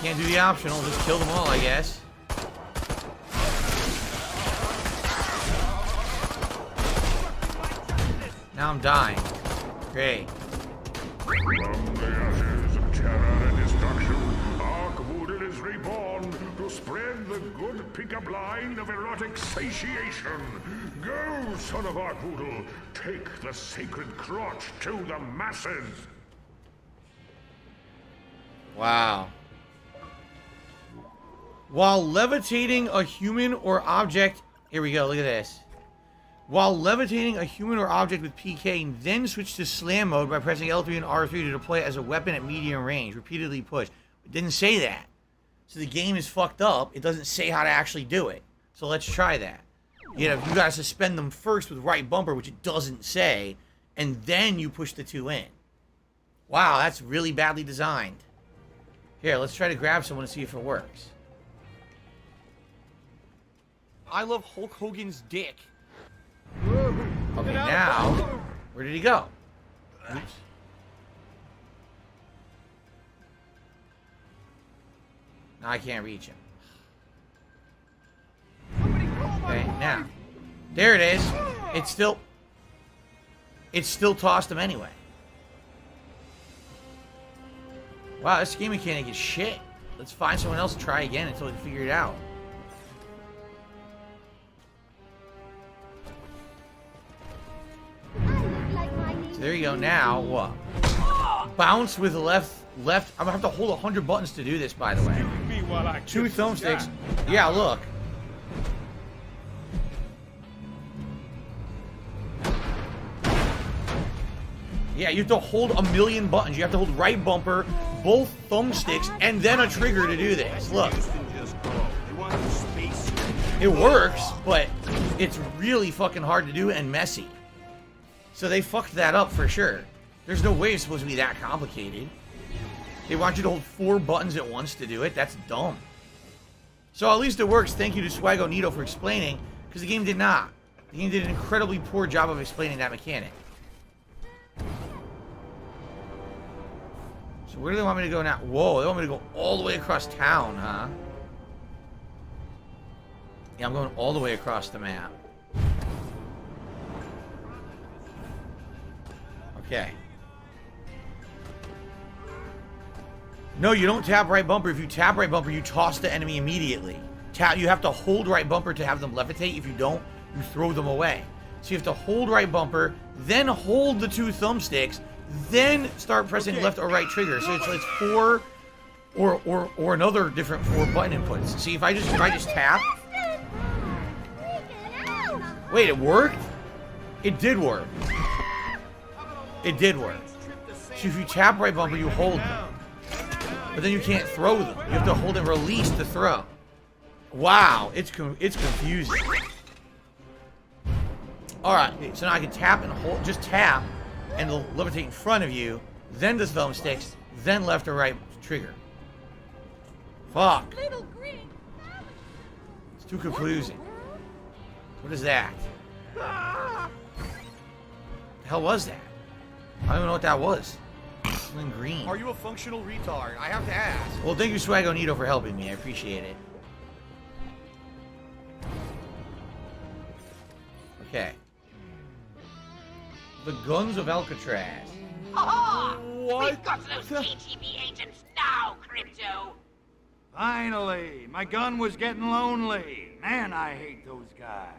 Can't do the optional. Just kill them all, I guess. Now Now I'm dying. Great. From the ashes of terror and destruction, Ark-Voodle is reborn to spread the good pickup line of erotic satiation. Go, son of Ark-Voodle, take the sacred crotch to the masses. Wow. While levitating a human or object... Here we go, look at this. While levitating a human or object with PK, then switch to slam mode by pressing L3 and R3 to deploy it as a weapon at medium range. Repeatedly push. It didn't say that. So the game is fucked up. It doesn't say how to actually do it. So let's try that. You know, you gotta suspend them first with right bumper, which it doesn't say, and then you push the two in. Wow, that's really badly designed. Here, let's try to grab someone and see if it works. I love Hulk Hogan's dick. Okay, now, where did he go? Oops. Now I can't reach him. Okay, now. There it is. It's still tossed him anyway. Wow, this game mechanic is shit. Let's find someone else and try again until we can figure it out. So there you go. Now, what? Bounce with left. I'm gonna have to hold 100 buttons to do this, by the way. 2 thumbsticks. Yeah, look. Yeah, you have to hold a million buttons. You have to hold right bumper, both thumbsticks, and then a trigger to do this. Look. It works, but it's really fucking hard to do and messy. So they fucked that up for sure. There's no way it's supposed to be that complicated. They want you to hold 4 buttons at once to do it. That's dumb. So at least it works. Thank you to Swagonito for explaining, because the game did not. The game did an incredibly poor job of explaining that mechanic. So where do they want me to go now? Whoa, they want me to go all the way across town, huh? Yeah, I'm going all the way across the map. Okay. No, you don't tap right bumper. If you tap right bumper, you toss the enemy immediately. You have to hold right bumper to have them levitate. If you don't, you throw them away. So you have to hold right bumper, then hold the 2 thumbsticks, then start pressing left or right trigger. So it's 4 or another different 4 button inputs. See, if I just tap. Wait, it worked? It did work. It did work. So if you tap right bumper, you hold them. But then you can't throw them. You have to hold and release to throw. Wow, it's confusing. Alright, so now I can tap and hold, just tap, and it'll levitate in front of you, then the thumbsticks, then left or right trigger. Fuck. It's too confusing. What is that? What the hell was that? I don't even know what that was. Something green. Are you a functional retard? I have to ask. Well, thank you, Swagonito, for helping me. I appreciate it. Okay. The Guns of Alcatraz. Ha-ha! What? We've got those KGB agents now, Crypto! Finally! My gun was getting lonely. Man, I hate those guys.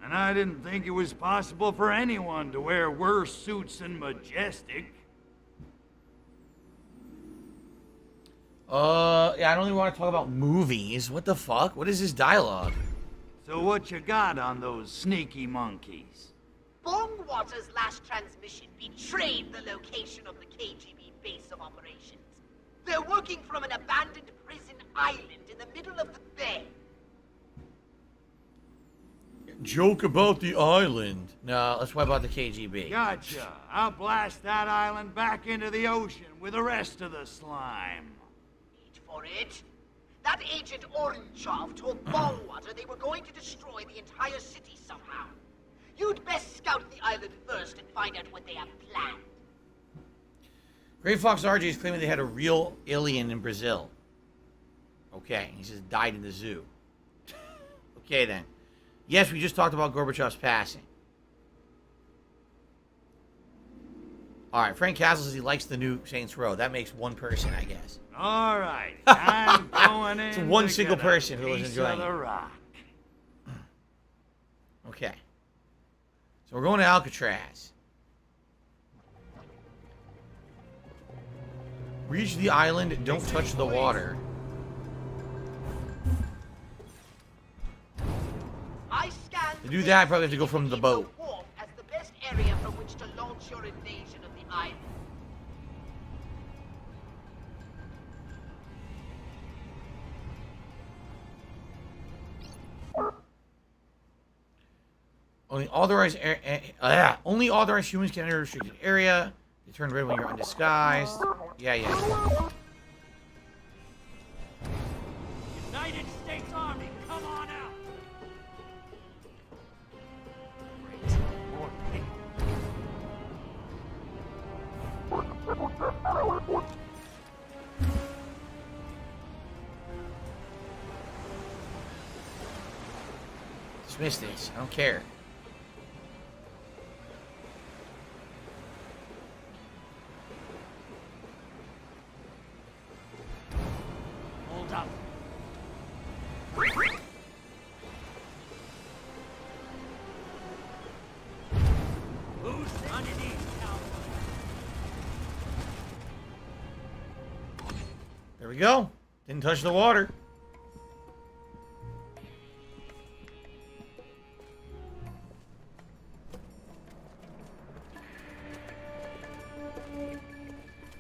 And I didn't think it was possible for anyone to wear worse suits than Majestic. Yeah, I don't even want to talk about movies. What the fuck? What is this dialogue? So what you got on those sneaky monkeys? Bongwater's last transmission betrayed the location of the KGB base of operations. They're working from an abandoned prison island in the middle of the bay. Joke about the island. No, let's wipe out the KGB. Gotcha. I'll blast that island back into the ocean with the rest of the slime. Wait for it. That agent Orangeov told Bongwater they were going to destroy the entire city somehow. You'd best scout the island first and find out what they have planned. Gray Fox RJ is claiming they had a real alien in Brazil. Okay, he says died in the zoo. Okay then. Yes, we just talked about Gorbachev's passing. All right, Frank Castle says he likes the new Saints Row. That makes one person, I guess. All right, I'm going in. It's one to single get a person who was piece enjoying of the it. rock. Okay. So we're going to Alcatraz. Reach the island, don't touch the water. I scan To do that, I probably have to go from the boat. wharf as the best area from which to launch your invasion of the island. Only authorized only authorized humans can enter a restricted area. You turn red when you're undisguised. Yeah. United States Army, come on out! Dismiss this. I don't care. Hold up. Who's underneath, cowboy? There we go. Didn't touch the water.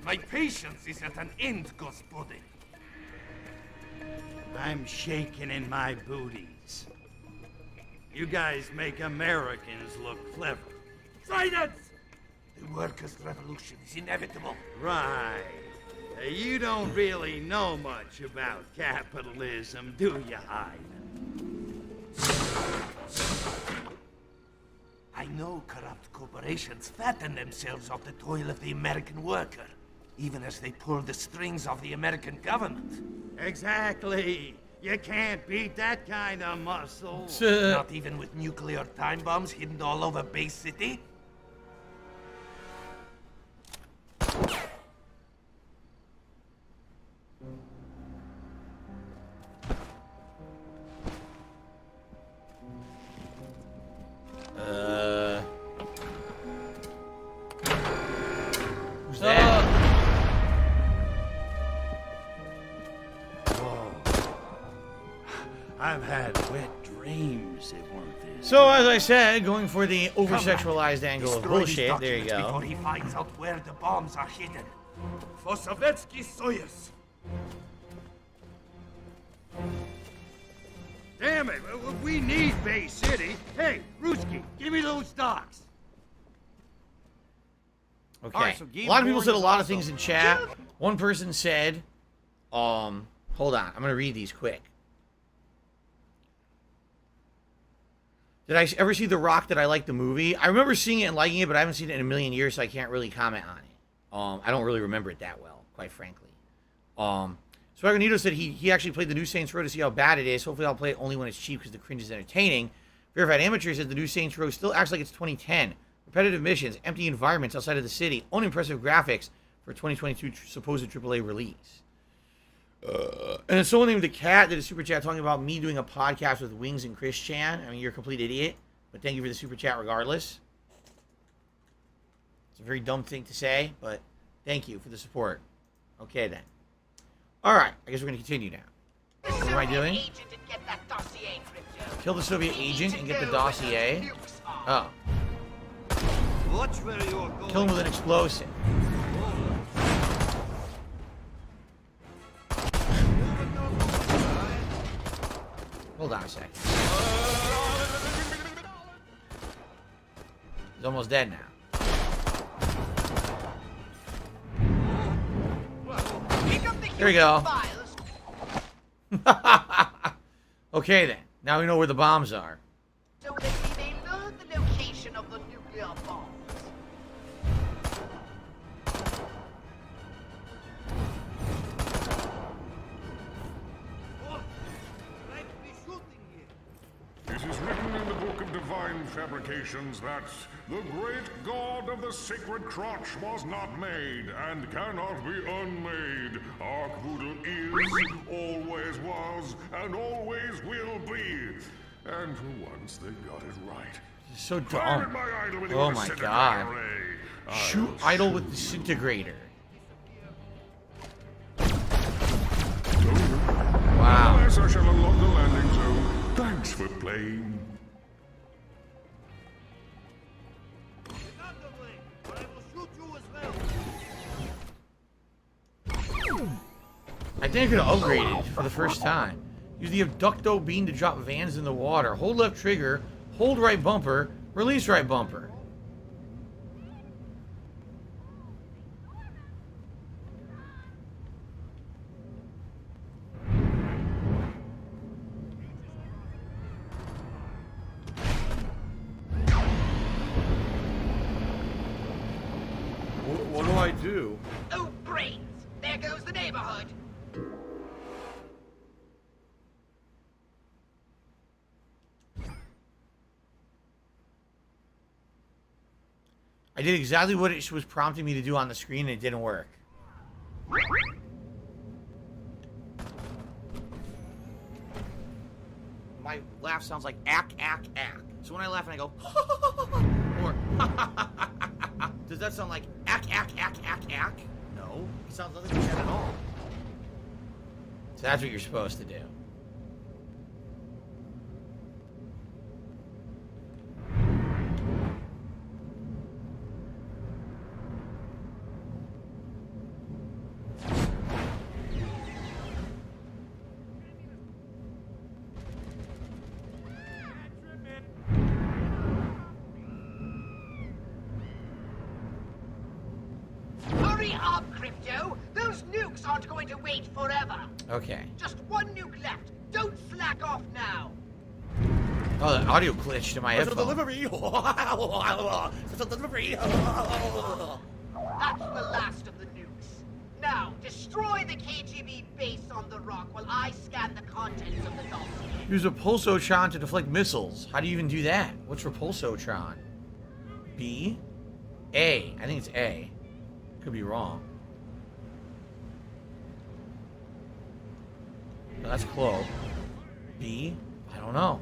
My patience is at an end, Gospodin. I'm shaking in my booties. You guys make Americans look clever. Silence! The workers' revolution is inevitable. Right. You don't really know much about capitalism, do you, Hyden? I know corrupt corporations fatten themselves off the toil of the American worker, even as they pull the strings of the American government. Exactly. You can't beat that kind of muscle. Not even with nuclear time bombs hidden all over Bay City? Who's that? I've had wet dreams that weren't this. So, as I said, going for the over-sexualized angle of bullshit. There you Before go. he finds out where the bombs are hidden. For Sovietsky Soyuz. Damn it, we need Bay City. Hey, Ruski, give me those stocks. Okay. Alright, so A lot of people said a lot of also- things in chat. One person said, hold on. I'm going to read these quick. Did I ever see The Rock? Did I like the movie? I remember seeing it and liking it, but I haven't seen it in a million years, so I can't really comment on it. I don't really remember it that well, quite frankly. Swagonito said he actually played the new Saints Row to see how bad it is. Hopefully I'll play it only when it's cheap because the cringe is entertaining. Verified Amateur said the new Saints Row still acts like it's 2010. Repetitive missions, empty environments outside of the city, unimpressive graphics for 2022 supposed AAA release. And then someone named The Cat did a super chat talking about me doing a podcast with Wings and Chris Chan. I mean, you're a complete idiot, but thank you for the super chat regardless. It's a very dumb thing to say, but thank you for the support. Okay, then. All right, I guess we're going to continue now. What am I doing? Kill the Soviet agent and get the dossier. Oh. Watch where you're going. Kill him with an explosive. Hold on a second. He's almost dead now. There we go. Okay then. Now we know where the bombs are. So that we may learn the location of the nuclear bombs. is written in the Book of Divine Fabrications that the great god of the sacred crotch was not made and cannot be unmade. Arkvoodle is, always was, and always will be. And for once, they got it right. So dumb. Oh my god. Shoot idol with disintegrator. Wow. Yes, I shall unlock the landing zone. Thanks for playing. I think I could have upgraded for the first time. Use the abducto beam to drop vans in the water. Hold left trigger, hold right bumper, release right bumper. What do I do? Oh, brains! There goes the neighborhood. I did exactly what it was prompting me to do on the screen, and it didn't work. My laugh sounds like ack, ack, ack. So when I laugh and I go, or does that sound like ack, ack, ack, ack, ack? No, it sounds nothing like that at all. So that's what you're supposed to do. Hurry up, Crypto! Those nukes aren't going to wait forever. Okay. Just one nuke left. Don't slack off now. Oh, the audio glitched in my There's a headphone. delivery. That's the last of the nukes. Now, destroy the KGB base on the rock while I scan the contents of the dossier. Use a pulsotron to deflect missiles. How do you even do that? What's for pulsotron? B? A. I think it's A. Could be wrong. No, that's Clo. B? I don't know.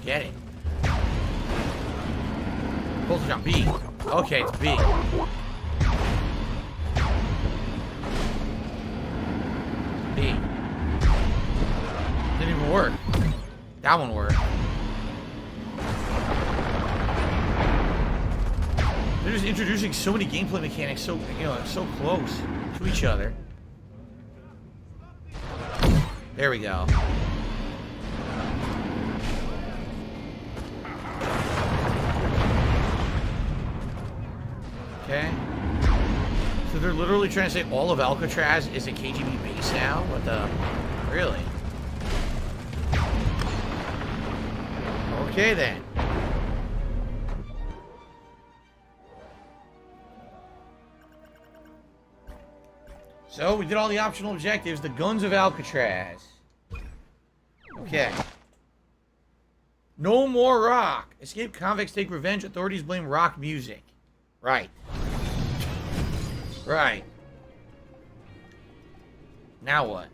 Get it. Pulsatron B. Okay, it's B. B. Didn't even work. That one worked. They're just introducing so many gameplay mechanics so, you know, so close to each other. There we go. Okay. So they're literally trying to say all of Alcatraz is a KGB base now? What the... Really? Okay then. So we did all the optional objectives. The guns of Alcatraz. Okay. No more rock. Escape convicts take revenge. Authorities blame rock music. Right. Right. Now what?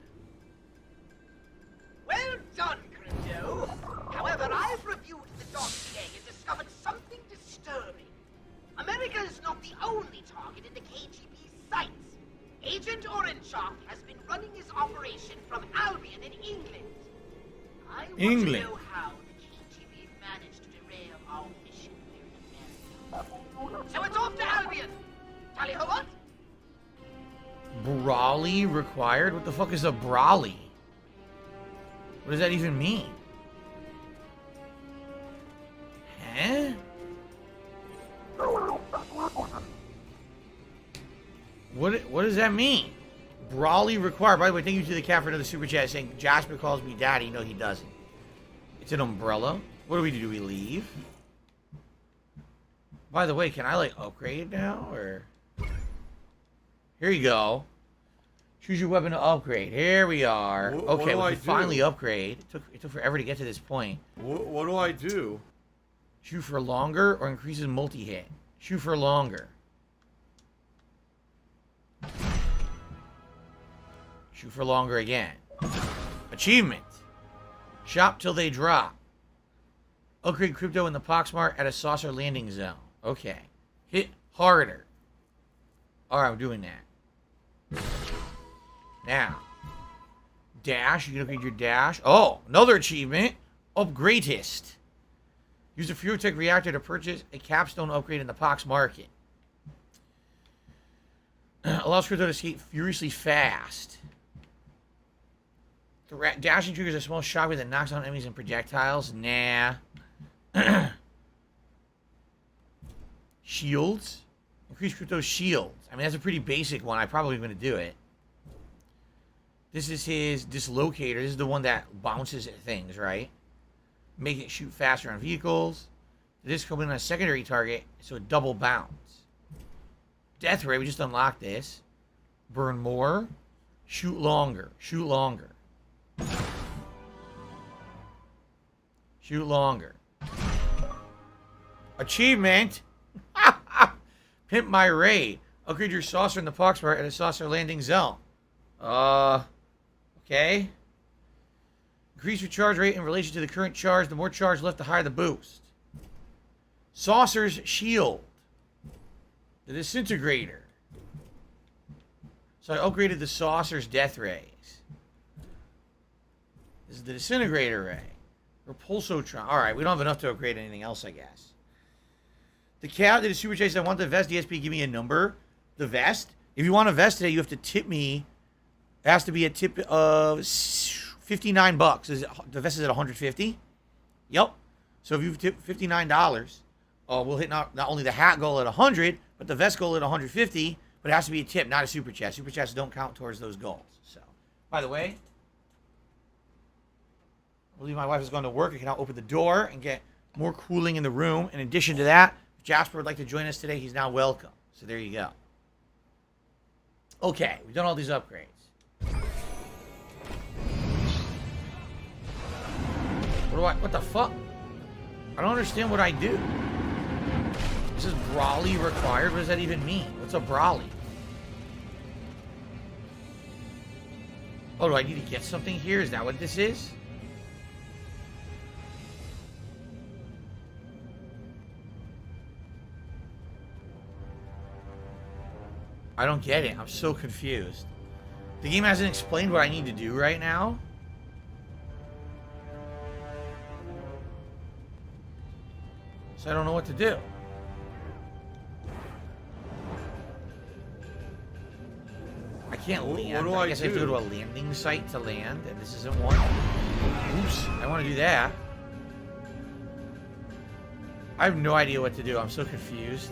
Well done, Crypto. However, I've reviewed the dossier and discovered something disturbing. America is not the only target in the KGB's sights. Agent Orenshaft has been running his operation from Albion in England. I want to know how the KGB managed to derail our mission here in America. So it's off to Albion. Tally ho what? Brawley required? What the fuck is a brawley? What does that even mean? Huh? What does that mean? Brawley required. By the way, thank you to the cat for another super chat saying Jasper calls me daddy. No, he doesn't. It's an umbrella. What do? Do we leave? By the way, can I, like, upgrade now, or? Here you go. Choose your weapon to upgrade. Here we are. Okay, we can finally upgrade. It took forever to get to this point. What do I do? Shoot for longer or increases multi-hit. Shoot for longer. Shoot for longer again. Achievement. Shop till they drop. Upgrade crypto in the Poxmart at a saucer landing zone. Okay. Hit harder. Alright, I'm doing that. Now. Dash. You can upgrade your dash. Oh, another achievement. Upgradest. Use a Fuel-Tech reactor to purchase a capstone upgrade in the Pox market. Allows crypto to escape furiously fast. The dashing triggers a small shockwave that knocks down enemies and projectiles. Nah. Shields. Increase crypto's shields. I mean, that's a pretty basic one. I'm probably going to do it. This is his dislocator. This is the one that bounces at things, right? Make it shoot faster on vehicles. This comes in on a secondary target, so a double bounce. Death ray, we just unlocked this. Burn more. Shoot longer. Shoot longer. Shoot longer. Achievement. Pimp my raid. Upgrade your saucer in the Poxmart at a saucer landing zone. Okay. Increase your charge rate in relation to the current charge. The more charge left, the higher the boost. Saucer's shield. The disintegrator. So I upgraded the saucer's death rays. This is the disintegrator ray. Repulsotron. Alright, we don't have enough to upgrade anything else, I guess. The cat did a super chase. I want the vest. DSP, give me a number. The vest. If you want a vest today, you have to tip me. It has to be a tip of $59. The vest is at $150. Yep. So if you tip $59, we'll hit not only the hat goal at $100, but the vest goal at $150. But it has to be a tip, not a super chat. Super chats don't count towards those goals. So, by the way, I believe my wife has gone to work. I can now open the door and get more cooling in the room. In addition to that, if Jasper would like to join us today, he's now welcome. So there you go. Okay, we've done all these upgrades. What the fuck? I don't understand what I do. This is Brawly required? What does that even mean? What's a Brawly? Oh, do I need to get something here? Is that what this is? I don't get it. I'm so confused. The game hasn't explained what I need to do right now. So I don't know what to do. I can't land. I guess I have to go to a landing site to land, and this isn't one. Oops. I want to do that. I have no idea what to do. I'm so confused.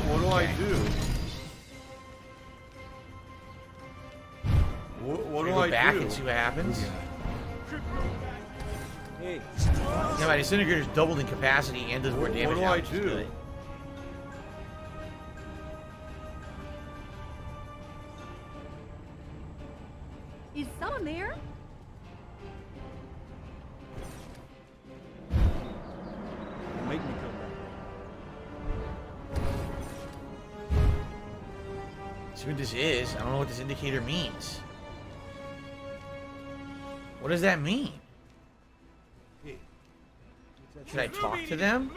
What do I do? What do I do? Go back and see what happens. Hey. Yeah, my disintegrator's doubled in capacity and does more damage. What do I do? Is someone there? Make me come back. See what this is. I don't know what this indicator means. What does that mean? Should I talk to them?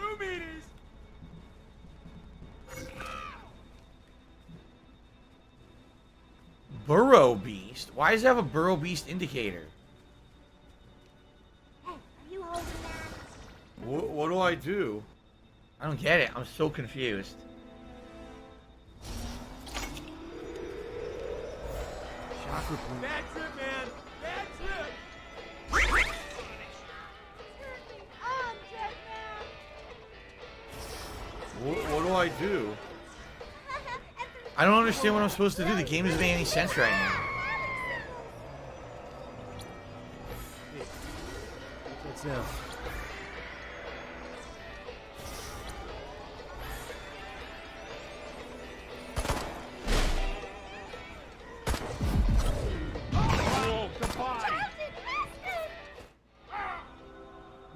Burrow Beast? Why does it have a Burrow Beast indicator? Hey, are you holding that? What do I do? I don't get it. I'm so confused. Chakra point. That's it, man. That's it. What do I do? I don't understand what I'm supposed to do. The game doesn't make any sense right now. What's now? Oh, goodbye.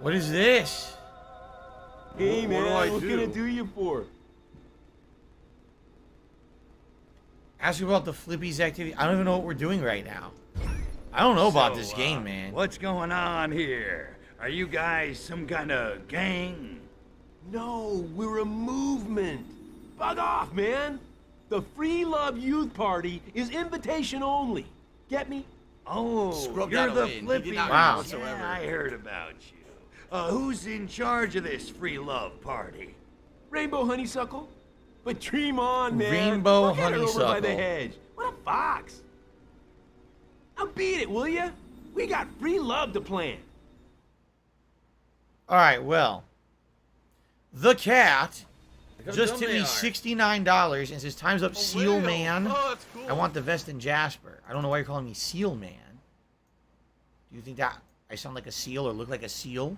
What is this? Hey, What man, do I what do? can I do you for? Ask me about the Flippies activity. I don't even know what we're doing right now. I don't know about this game, man. What's going on here? Are you guys some kind of gang? No, we're a movement. Bug off, man. The Free Love Youth Party is invitation only. Get me? Oh, Scrubbed you're out the a win. He did Flippy. not Wow. whatsoever. Yeah, I heard about you. Who's in charge of this free love party? Rainbow Honeysuckle? But dream on, man. Rainbow Look at her over by the Honeysuckle. hedge. What a fox. Now beat it, will ya? We got free love to plan. All right, well, the cat how just dumb tipped they me are. $69 and says, "Time's up, Seal whale. Man. Oh, that's cool. I want the vest and Jasper." I don't know why you're calling me Seal Man. Do you think that I sound like a seal or look like a seal?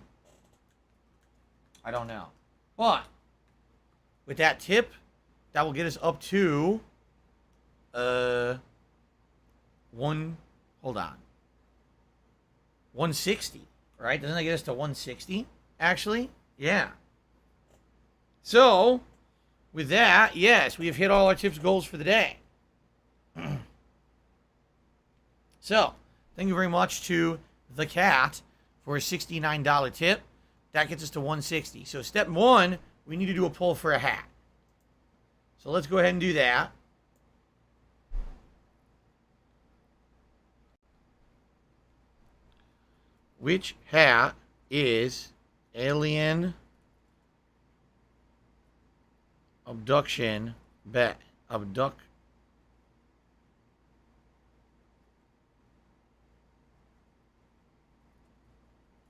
I don't know. But with that tip, that will get us up to hold on. 160, right? Doesn't that get us to 160? Actually, yeah. So, with that, yes, we have hit all our tips goals for the day. So, thank you very much to the cat for a $69 tip. That gets us to 160. So, step one, we need to do a pull for a hat. So, let's go ahead and do that. Which hat is alien abduction bet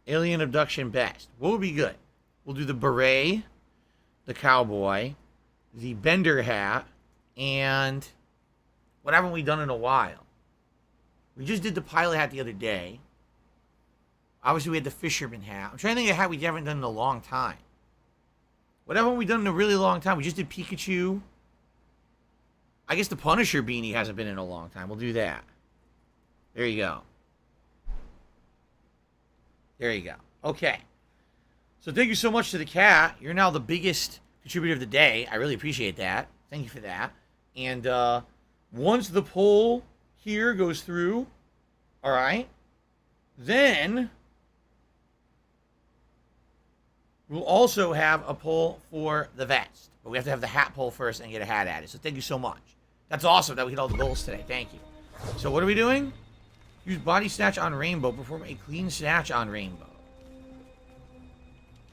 alien abduction best? What would be good? We'll do the beret, the cowboy, the bender hat, and what haven't we done in a while? We just did the pilot hat the other day. Obviously, we had the fisherman hat. I'm trying to think of a hat we haven't done in a long time. What haven't we done in a really long time? We just did Pikachu. I guess the Punisher beanie hasn't been in a long time. We'll do that. There you go. There you go. Okay. So thank you so much to the cat. You're now the biggest contributor of the day. I really appreciate that. Thank you for that. And once the poll here goes through, all right, then we'll also have a poll for the vest. But we have to have the hat poll first and get a hat added. So thank you so much. That's awesome that we hit all the goals today. Thank you. So what are we doing? Use body snatch on Rainbow. Perform a clean snatch on Rainbow.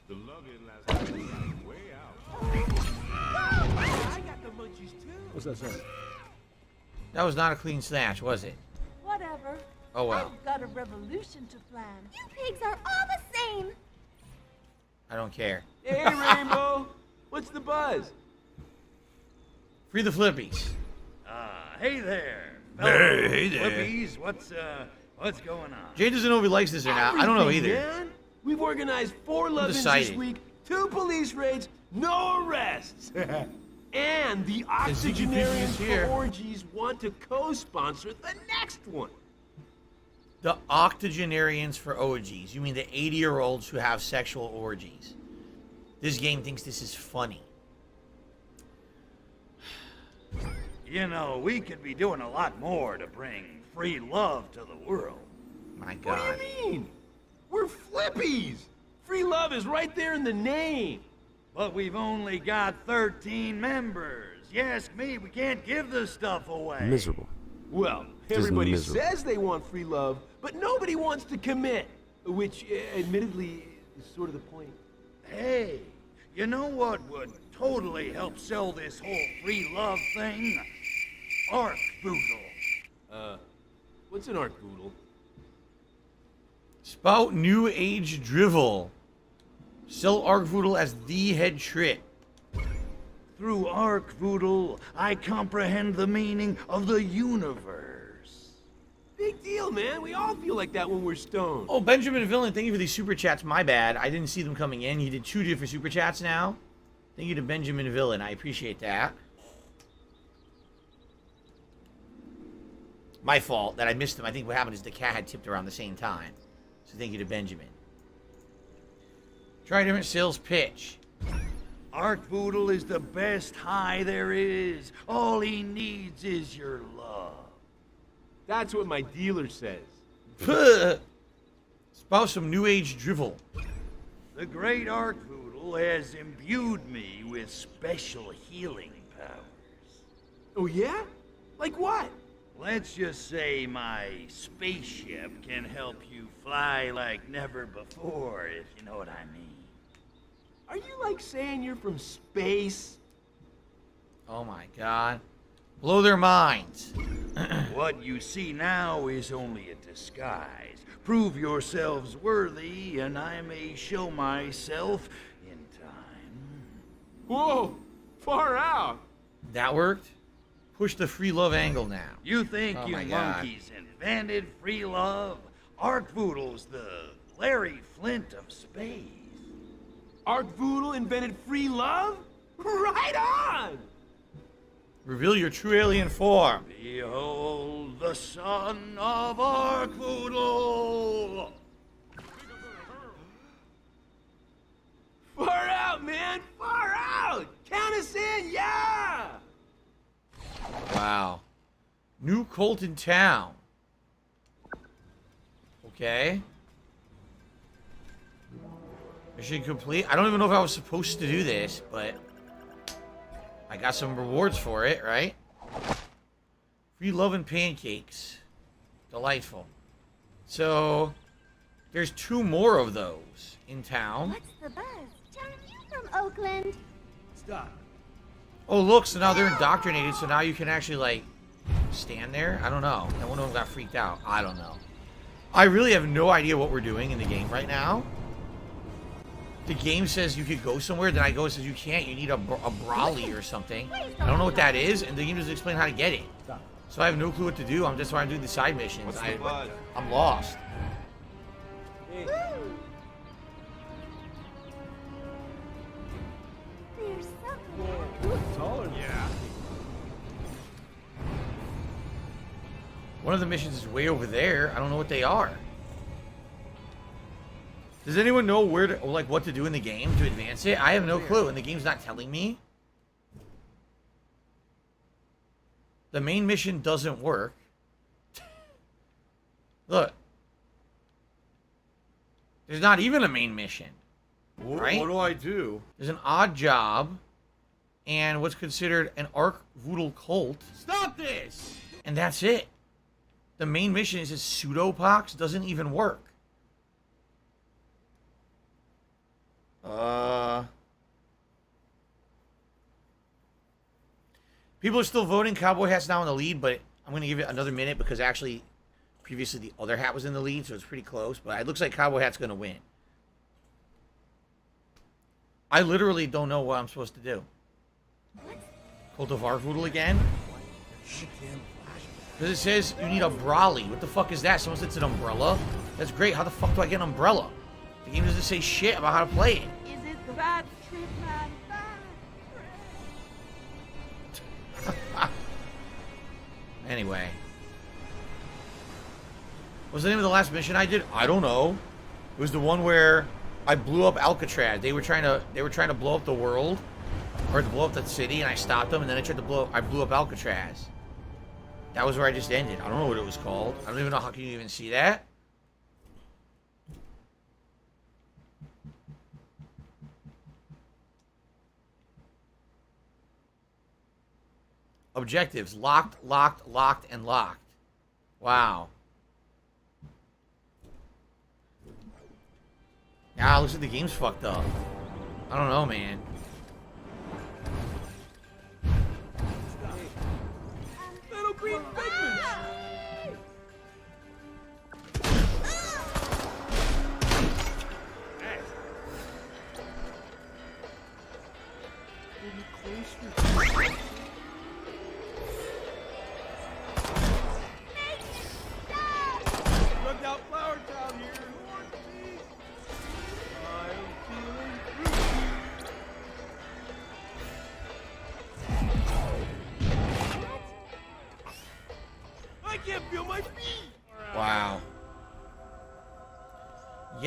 The love-in last night got way out. I got the munchies too. What's that sound? That was not a clean snatch, was it? Whatever. Oh well. I've got a revolution to plan. You pigs are all the same. I don't care. Hey, Rainbow. What's the buzz? Free the Flippies. Hey there. Hey there. Flippies, what's going on? Jay doesn't know if he likes this or not. I don't know Everything, either. Man. We've organized 4 love-ins this decided. week, 2 police raids, no arrests. And the octogenarians here. for orgies want to co-sponsor the next one. The octogenarians for orgies. You mean the 80-year-olds who have sexual orgies. This game thinks this is funny. You know, we could be doing a lot more to bring free love to the world. My God. What do you mean? We're Flippies. Free love is right there in the name. But we've only got 13 members. You ask me, we can't give this stuff away. Miserable. Well, Just everybody miserable. says they want free love, but nobody wants to commit. Which, admittedly, is sort of the point. Hey, you know what would totally help sell this whole free love thing? Arc Boodle. What's an art boodle? Spout New Age Drivel. Sell Arcvoodle as the head trick. Through Arc Boodle, I comprehend the meaning of the universe. Big deal, man. We all feel like that when we're stoned. Oh, Benjamin Villain, thank you for these super chats. My bad. I didn't see them coming in. You did 2 different super chats now. Thank you to Benjamin Villain. I appreciate that. My fault that I missed them. I think what happened is the cat had tipped around the same time. So thank you to Benjamin. Try a different sales pitch. Art Voodle is the best high there is. All he needs is your love. That's what my dealer says. Spout some new age drivel. The great Art Voodle has imbued me with special healing powers. Oh yeah? Like what? Let's just say my spaceship can help you fly like never before, if you know what I mean. Are you like saying you're from space? Oh my god. Blow their minds. What you see now is only a disguise. Prove yourselves worthy, and I may show myself in time. Whoa! Far out! That worked? Push the free love angle now. You think Oh you my God. monkeys invented free love? Art Voodle's the Larry Flint of space. Art Voodle invented free love? Right on! Reveal your true alien form. Behold the son of Art Voodle! Far out, man! Far out! Count us in, yeah! Wow. New Colton Town. Okay. Mission complete. I don't even know if I was supposed to do this, but I got some rewards for it, right? Free love and pancakes. Delightful. So, there's 2 more of those in town. What's the buzz? John, you from Oakland? Stop. Oh, look, so now they're indoctrinated, so now you can actually, like, stand there? I don't know. And one of them got freaked out. I don't know. I really have no idea what we're doing in the game right now. The game says you could go somewhere, then I go and says you can't. You need a brolly or something. I don't know what that is, and the game doesn't explain how to get it. So I have no clue what to do. I'm just trying to do the side missions. I'm lost. There's something. Taller. Yeah. One of the missions is way over there. I don't know what they are. Does anyone know where to, like, what to do in the game to advance it? I have no clue, and the game's not telling me. The main mission doesn't work. Look. There's not even a main mission. Right? What do I do? There's an odd job and what's considered an Arc Voodle cult. Stop this! And that's it. The main mission is pseudopox doesn't even work. People are still voting. Cowboy Hat's now in the lead, but I'm going to give it another minute because actually, previously the other hat was in the lead, so it's pretty close. But it looks like Cowboy Hat's going to win. I literally don't know what I'm supposed to do. Cult of Art Voodle again? Because it says you need a brolly. What the fuck is that? Someone said it's an umbrella? That's great. How the fuck do I get an umbrella? The game doesn't say shit about how to play it. Is it the bad trip, man? Anyway. What's the name of the last mission I did? I don't know. It was the one where I blew up Alcatraz. They were trying to blow up the world. Or to blow up the city, and I stopped them, and then I blew up Alcatraz. That was where I just ended. I don't know what it was called. I don't even know how can you even see that. Objectives. Locked, locked, locked, and locked. Wow. Yeah, looks like the game's fucked up. I don't know, man. Little green pigments!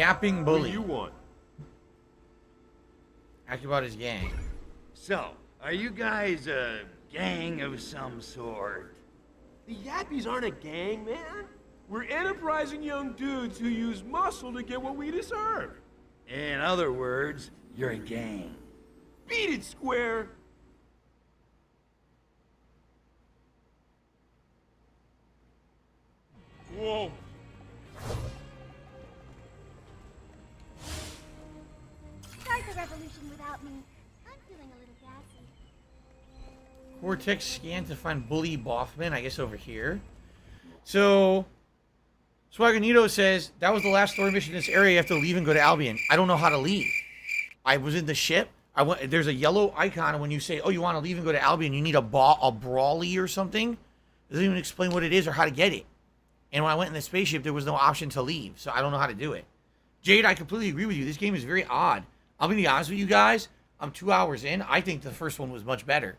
Yapping bully. What do you want? Ask about his gang. So, are you guys a gang of some sort? The Yappies aren't a gang, man. We're enterprising young dudes who use muscle to get what we deserve. In other words, you're a gang. Beat it, Square. Whoa. Start the revolution without me. I'm feeling a little gassy. Cortex scan to find Bully Boffman, I guess over here. So, Swaganito says, that was the last story mission in this area. You have to leave and go to Albion. I don't know how to leave. I was in the ship. There's a yellow icon, and when you say, oh, you want to leave and go to Albion, you need a brawly or something. It doesn't even explain what it is or how to get it. And when I went in the spaceship, there was no option to leave, so I don't know how to do it. Jade, I completely agree with you. This game is very odd. I'm going to be honest with you guys. I'm 2 hours in. I think the first one was much better.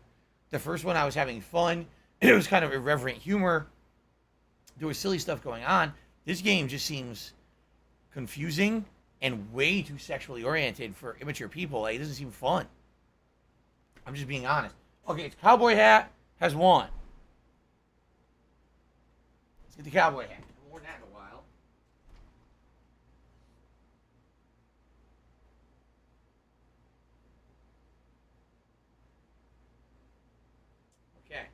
The first one, I was having fun. It was kind of irreverent humor. There was silly stuff going on. This game just seems confusing and way too sexually oriented for immature people. Like, it doesn't seem fun. I'm just being honest. Okay, it's Cowboy Hat has won. Let's get the Cowboy Hat. Haven't worn that in a while. Okay.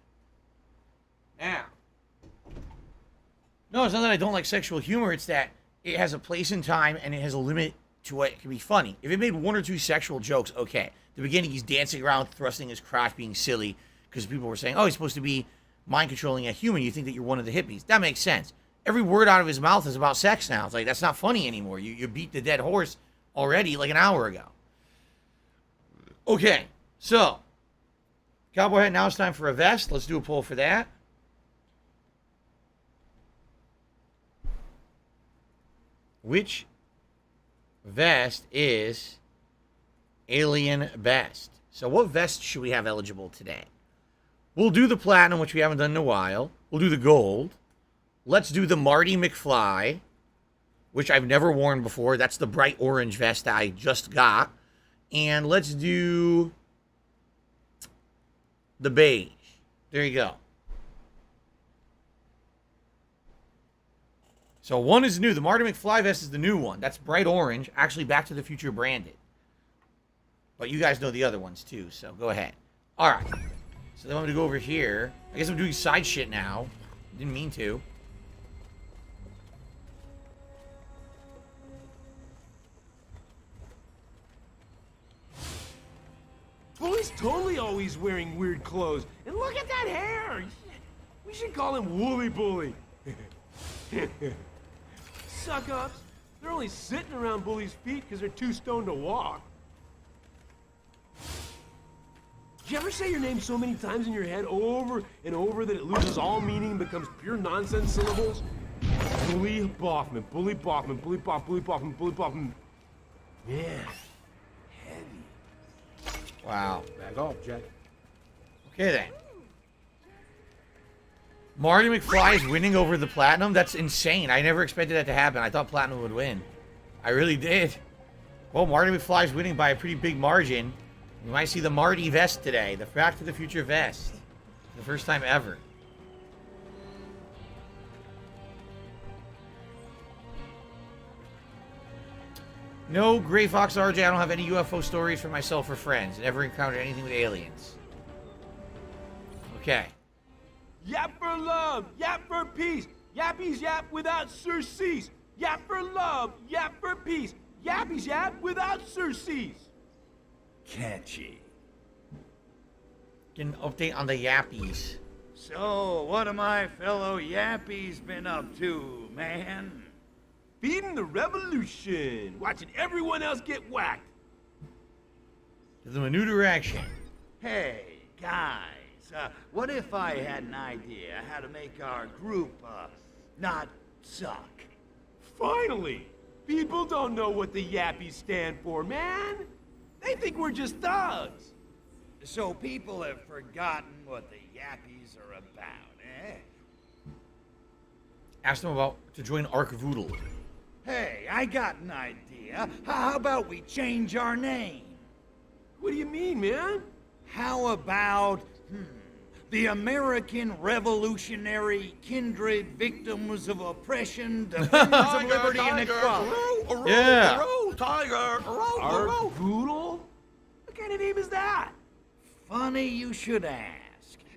Now. No, it's not that I don't like sexual humor. It's that it has a place and time, and it has a limit to what can be funny. If it made one or two sexual jokes, okay. At the beginning, he's dancing around, thrusting his crotch, being silly, because people were saying, oh, he's supposed to be mind-controlling a human. You think that you're one of the hippies. That makes sense. Every word out of his mouth is about sex now. It's like, that's not funny anymore. You beat the dead horse already like an hour ago. Okay, so, Cowboy Hat, now it's time for a vest. Let's do a poll for that. Which vest is alien best? So what vest should we have eligible today? We'll do the platinum, which we haven't done in a while. We'll do the gold. Let's do the Marty McFly, which I've never worn before. That's the bright orange vest that I just got. And let's do the beige. There you go. So one is new. The Marty McFly vest is the new one. That's bright orange. Actually, Back to the Future branded. But you guys know the other ones too, so go ahead. All right. So then I'm going to go over here. I guess I'm doing side shit now. Didn't mean to. Bully's totally always wearing weird clothes. And look at that hair! We should call him Woolly Bully. Suck-ups. They're only sitting around Bully's feet because they're too stoned to walk. Did you ever say your name so many times in your head over and over that it loses all meaning and becomes pure nonsense syllables? Bully Boffman, Bully Boffman, Bully Boff, Bully Boffman, Bully Boffman. Yeah. Heavy. Wow. Back off, Jack. Okay, then. Marty McFly is winning over the Platinum? That's insane. I never expected that to happen. I thought Platinum would win. I really did. Well, Marty McFly is winning by a pretty big margin. You might see the Marty vest today. The Back to the Future vest. The first time ever. No, Gray Fox RJ, I don't have any UFO stories for myself or friends. Never encountered anything with aliens. Okay. Yap for love, yap for peace. Yappies yap without surcease. Yap for love, yap for peace. Yappies yap without surcease. Catchy. Get an update on the Yappies. So, what have my fellow Yappies been up to, man? Feeding the revolution. Watching everyone else get whacked. Give them a new direction. Hey, guys. What if I had an idea how to make our group, not suck? Finally! People don't know what the Yappies stand for, man. They think we're just thugs. So people have forgotten what the Yappies are about, eh? Ask them about to join Ark Voodle. Hey, I got an idea. How about we change our name? What do you mean, man? How about, the American Revolutionary Kindred Victims of Oppression, Defenders of Liberty and Equality? Yeah. Art Voodle? What kind of name is that? Funny you should ask.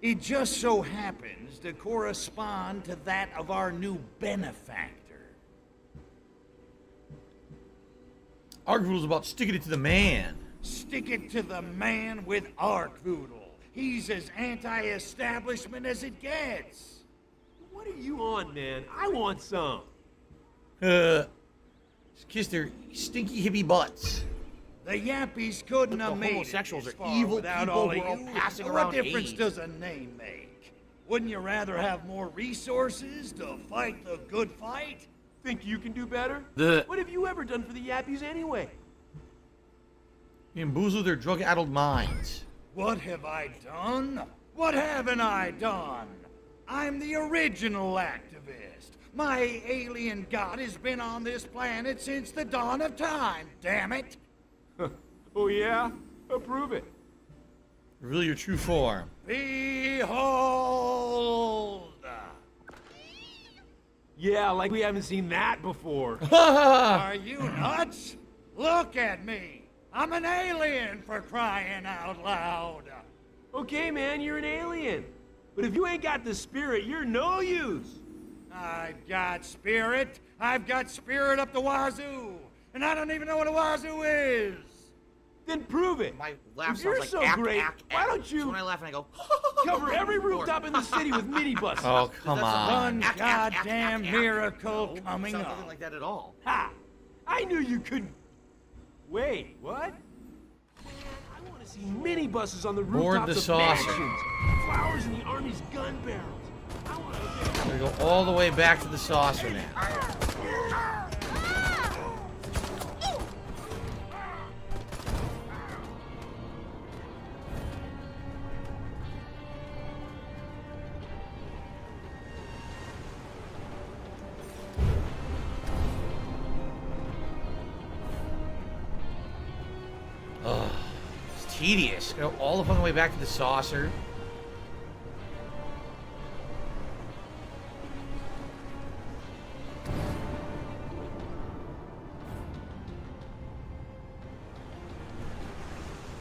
It just so happens to correspond to that of our new benefactor. Art Voodle's about sticking it to the man. Stick it to the man with Art Voodle. He's as anti-establishment as it gets. What are you on, man? I want some. Just kiss their stinky hippie butts. The Yappies couldn't have made homosexuals it this are far evil without people all who of are all you. passing What around difference AIDS. does a name make? Wouldn't you rather have more resources to fight the good fight? Think you can do better? The- What have you ever done for the Yappies anyway? Bamboozle their drug-addled minds. What have I done? What haven't I done? I'm the original activist. My alien god has been on this planet since the dawn of time, damn it! Oh yeah? Prove it. Reveal your true form. Behold! Yeah, like we haven't seen that before. Are you nuts? Look at me! I'm an alien, for crying out loud! Okay, man, you're an alien. But if you ain't got the spirit, you're no use. I've got spirit. I've got spirit up the wazoo. And I don't even know what a wazoo is. Then prove it. My laugh If you're sounds so like ack, great, ack, why ack. don't you So when I laugh and I go, cover every rooftop in the city with minibuses? oh, come on. One goddamn miracle coming Sounds up. nothing like that at all. Ha! I knew you couldn't. Wait, what? Man, I want to see minibuses on the Board rooftops the of saucer. mansions. Flowers in the army's gun barrels. I want to We go all the way back to the saucer now. Ugh, it's tedious. Go all the fucking way back to the saucer.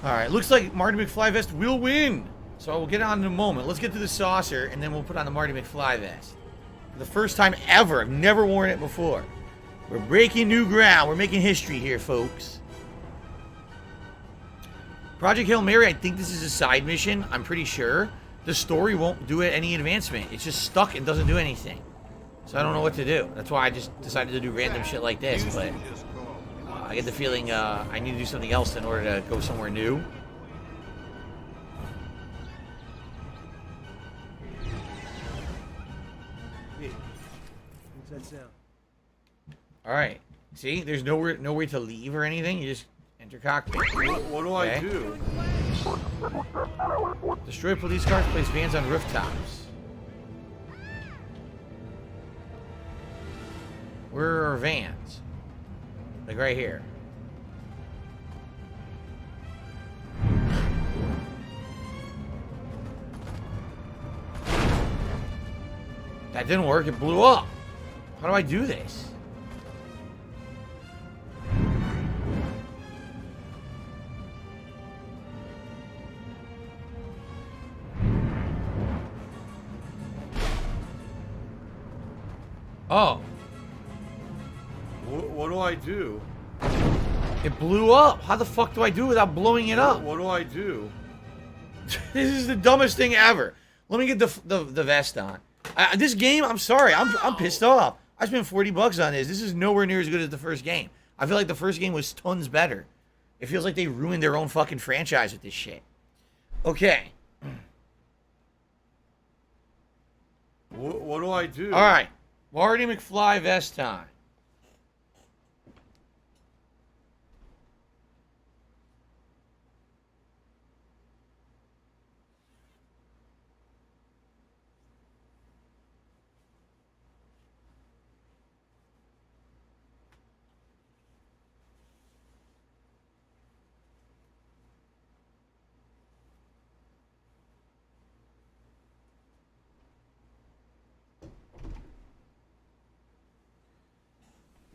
Alright, looks like Marty McFly vest will win. So we'll get on in a moment. Let's get to the saucer, and then we'll put on the Marty McFly vest. For the first time ever. I've never worn it before. We're breaking new ground. We're making history here, folks. Project Hail Mary, I think this is a side mission. I'm pretty sure. The story won't do any advancement. It's just stuck and doesn't do anything. So I don't know what to do. That's why I just decided to do random shit like this, but... I get the feeling I need to do something else in order to go somewhere new. What's that sound? Alright. See? There's no way to leave or anything. You just enter cockpit. What do I do? Destroy police cars, place vans on rooftops. Where are our vans? Like right here. That didn't work. It blew up. How do I do this? Oh. What do I do? It blew up. How the fuck do I do it without blowing it up? What do I do? This is the dumbest thing ever. Let me get the vest on. This game, I'm sorry. I'm pissed off. I spent $40 on this. This is nowhere near as good as the first game. I feel like the first game was tons better. It feels like they ruined their own fucking franchise with this shit. Okay. What do I do? All right. Marty McFly vest on.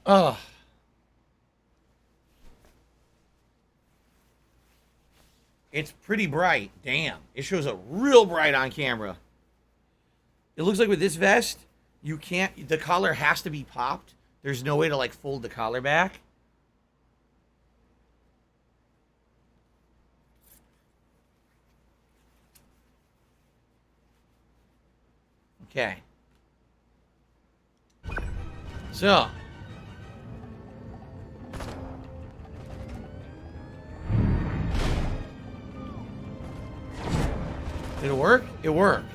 Ugh. It's pretty bright. Damn. It shows up real bright on camera. It looks like with this vest, you can't... The collar has to be popped. There's no way to, like, fold the collar back. Okay. So. Did it work? It worked.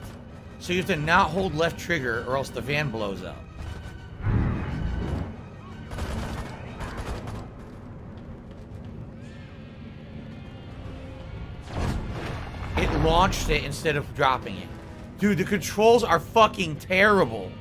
So you have to not hold left trigger or else the van blows up. It launched it instead of dropping it. Dude, the controls are fucking terrible.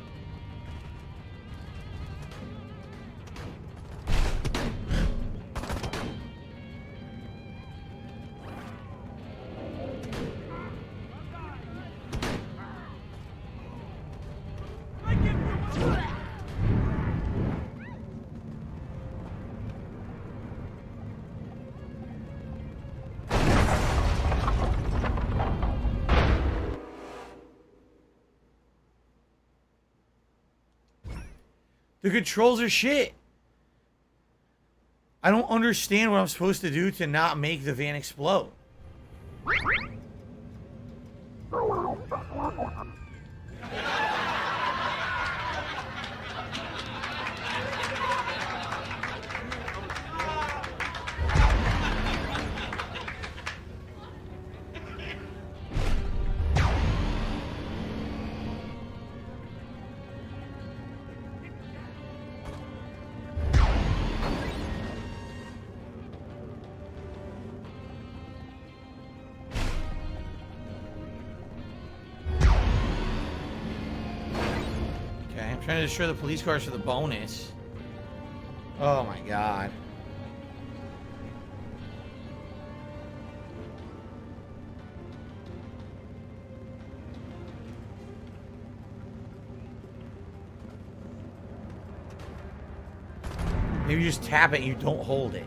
The controls are shit. I don't understand what I'm supposed to do to not make the van explode. Trying to destroy the police cars for the bonus. Oh my god. Maybe you just tap it and you don't hold it.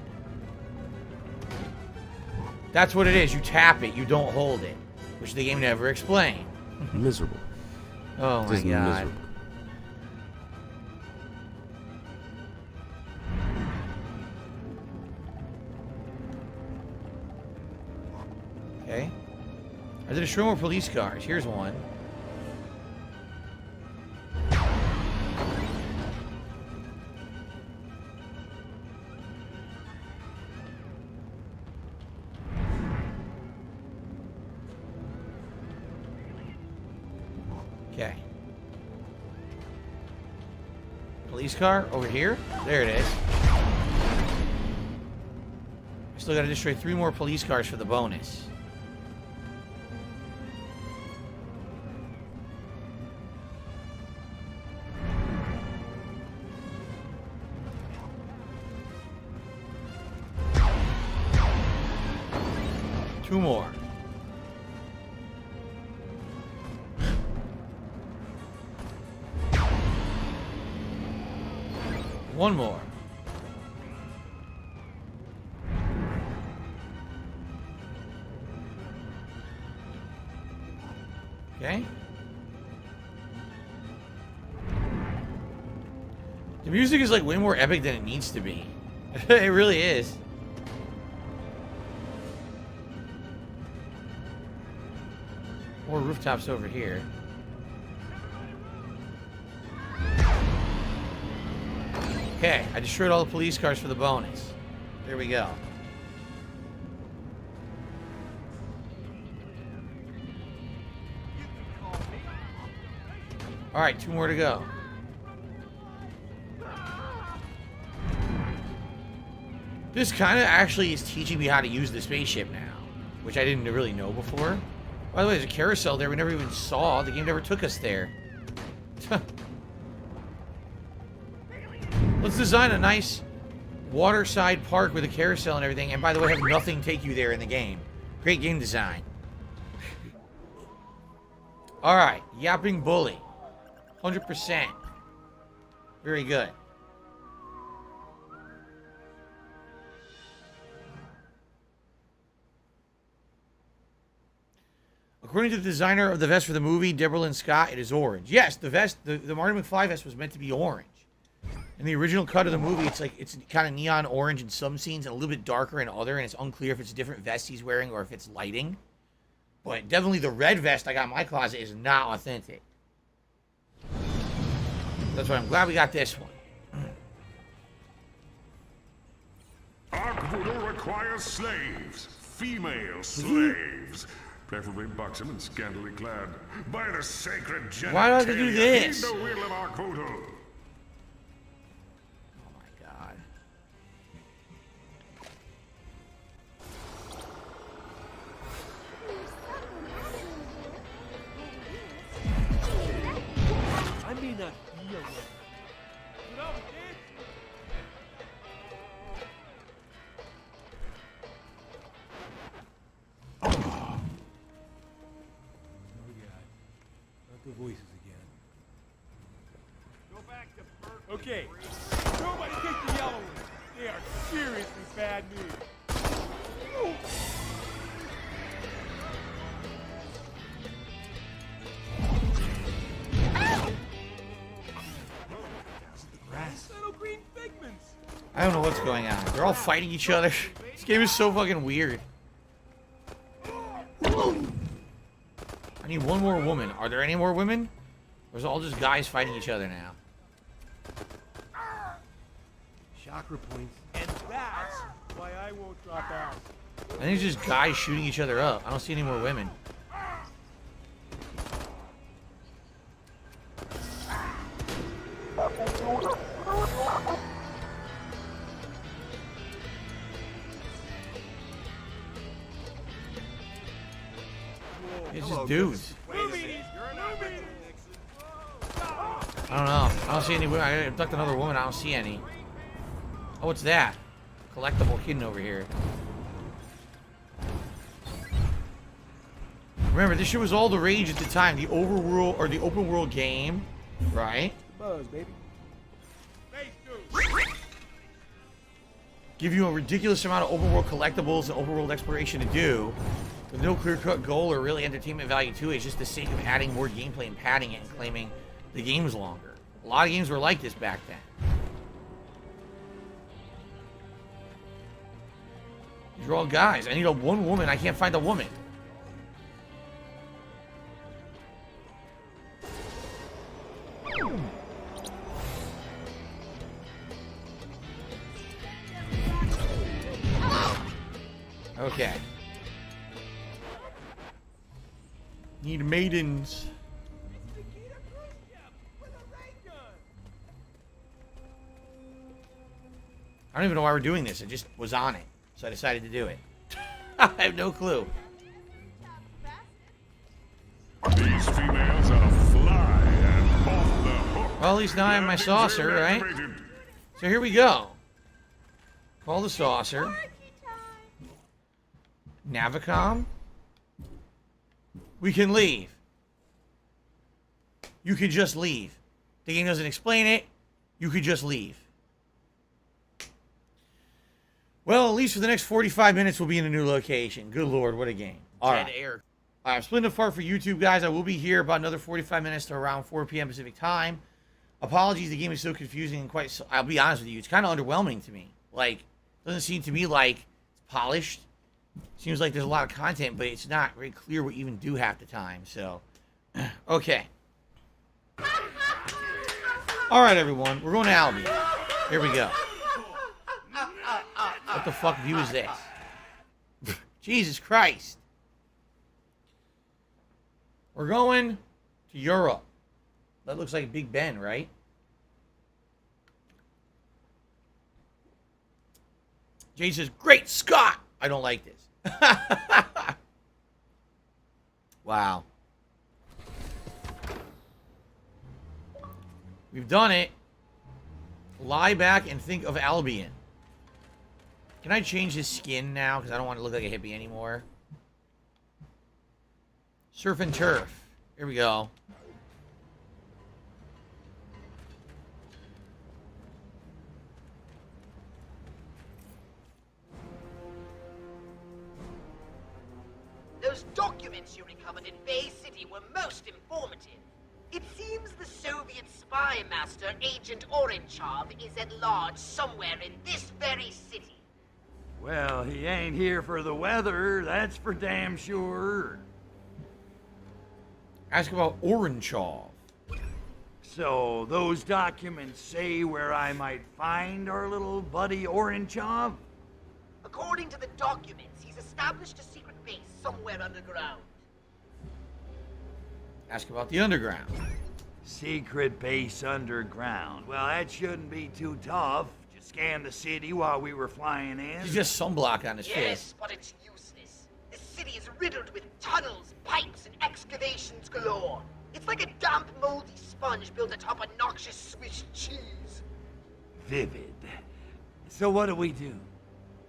That's what it is. You tap it, you don't hold it. Which the game never explained. Miserable. Oh my Just god. miserable. Okay. I did destroy more police cars. Here's one. Okay. Police car over here. There it is. I still gotta destroy 3 more police cars for the bonus. Two more. One more. Okay. The music is like way more epic than it needs to be. It really is. More rooftops over here. Okay, I destroyed all the police cars for the bonus. There we go. Alright, 2 more to go. This kind of actually is teaching me how to use the spaceship now, which I didn't really know before. By the way, there's a carousel there we never even saw. The game never took us there. Let's design a nice waterside park with a carousel and everything. And by the way, have nothing take you there in the game. Great game design. Alright, Yapping Bully. 100%. Very good. According to the designer of the vest for the movie, Deborah Lynn Scott, it is orange. Yes, the vest, the Marty McFly vest was meant to be orange. In the original cut of the movie, it's kind of neon orange in some scenes and a little bit darker in other, and it's unclear if it's a different vest he's wearing or if it's lighting. But definitely the red vest I got in my closet is not authentic. That's why I'm glad we got this one. Ark voodoo requires slaves, female slaves, preferably buxom and scantily clad. By the sacred genitalia, Why do I have to do this? heed the will of Ark voodoo. Oh my god. I may not be a woman. You know, kid? Oh God. Not the voices again. Go back to Burke. Okay. Nobody take the yellow ones. They are seriously bad news. Little green figments. I don't know what's going on. They're all fighting each other. This game is so fucking weird. I need one more woman. Are there any more women? Or is it all just guys fighting each other now? Chakra points. And that's why I won't drop out. I think it's just guys shooting each other up. I don't see any more women. It's just dudes. I don't know. I don't see any women. I abduct another woman. I don't see any. Oh, what's that? Collectible hidden over here. Remember, this shit was all the rage at the time. The overworld or the open world game, right? Buzz, baby. Give you a ridiculous amount of open world collectibles and open world exploration to do, with no clear-cut goal or really entertainment value to it. It's just the sake of adding more gameplay and padding it and claiming the game's longer. A lot of games were like this back then. These are all guys. I need one woman. I can't find a woman. Okay. Need maidens. I don't even know why we're doing this. I just was on it, so I decided to do it. I have no clue. These females are fly and off the hook. Well, at least now I have my saucer, right? So here we go. Call the saucer. Navicom. We can leave. You can just leave. The game doesn't explain it. You could just leave. Well, at least for the next 45 minutes, we'll be in a new location. Good lord, what a game. All right. I'm splitting apart for YouTube, guys. I will be here about another 45 minutes to around 4 p.m. Pacific time. Apologies, the game is so confusing and quite... I'll be honest with you, it's kind of underwhelming to me. Like, doesn't seem to me like it's polished. Seems like there's a lot of content, but it's not very clear what you even do half the time, so... Okay. Alright, everyone. We're going to Albion. Here we go. What the fuck view is this? Jesus Christ. We're going to Europe. That looks like Big Ben, right? Jay says, "Great Scott!" I don't like this. Wow. We've done it. Lie back and think of Albion. Can I change his skin now? Because I don't want to look like a hippie anymore. Surf and turf. Here we go. Those Those documents you recovered in Bay City were most informative. It seems the Soviet spy master, Agent Orenchov, is at large somewhere in this very city. Well, he ain't here for the weather, that's for damn sure. Ask about Orenchov. So, those documents say where I might find our little buddy Orenchov? According to the documents, he's established a secret base somewhere underground. Ask about the underground. Secret base underground. Well, that shouldn't be too tough. Just scan the city while we were flying in. He's just sunblock on his Yes, face. but it's useless. The city is riddled with tunnels, pipes, and excavations galore. It's like a damp, moldy sponge built atop a noxious Swiss cheese. Vivid. So what do we do?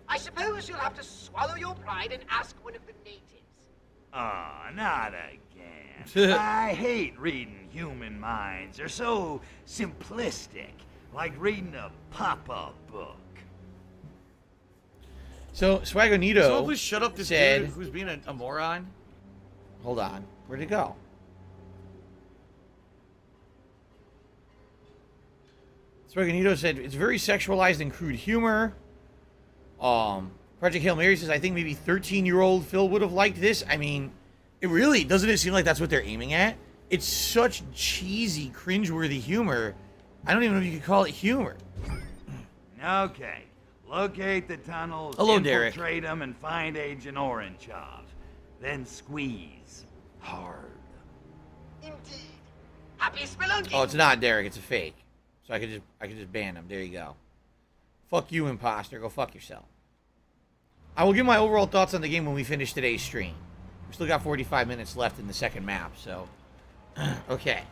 I suppose you'll have to swallow your pride and ask one of the natives. Ah, not again. I hate reading human minds. They're so simplistic. Like reading a pop-up book. So, Swagonito So please shut up this said, dude who's being a moron. Hold on. Where'd it go? Swagonito said, it's very sexualized and crude humor. Project Hail Mary says, I think maybe 13-year-old Phil would have liked this. I mean, it really, doesn't it seem like that's what they're aiming at? It's such cheesy, cringeworthy humor. I don't even know if you could call it humor. Okay. Locate the tunnels, Hello, Derek. infiltrate them, and find Agent Orenchov. Then squeeze hard. Indeed. Happy spelunking. Oh, it's not Derek. It's a fake. So I could just ban him. There you go. Fuck you, imposter. Go fuck yourself. I will give my overall thoughts on the game when we finish today's stream. We still got 45 minutes left in the second map, so... okay.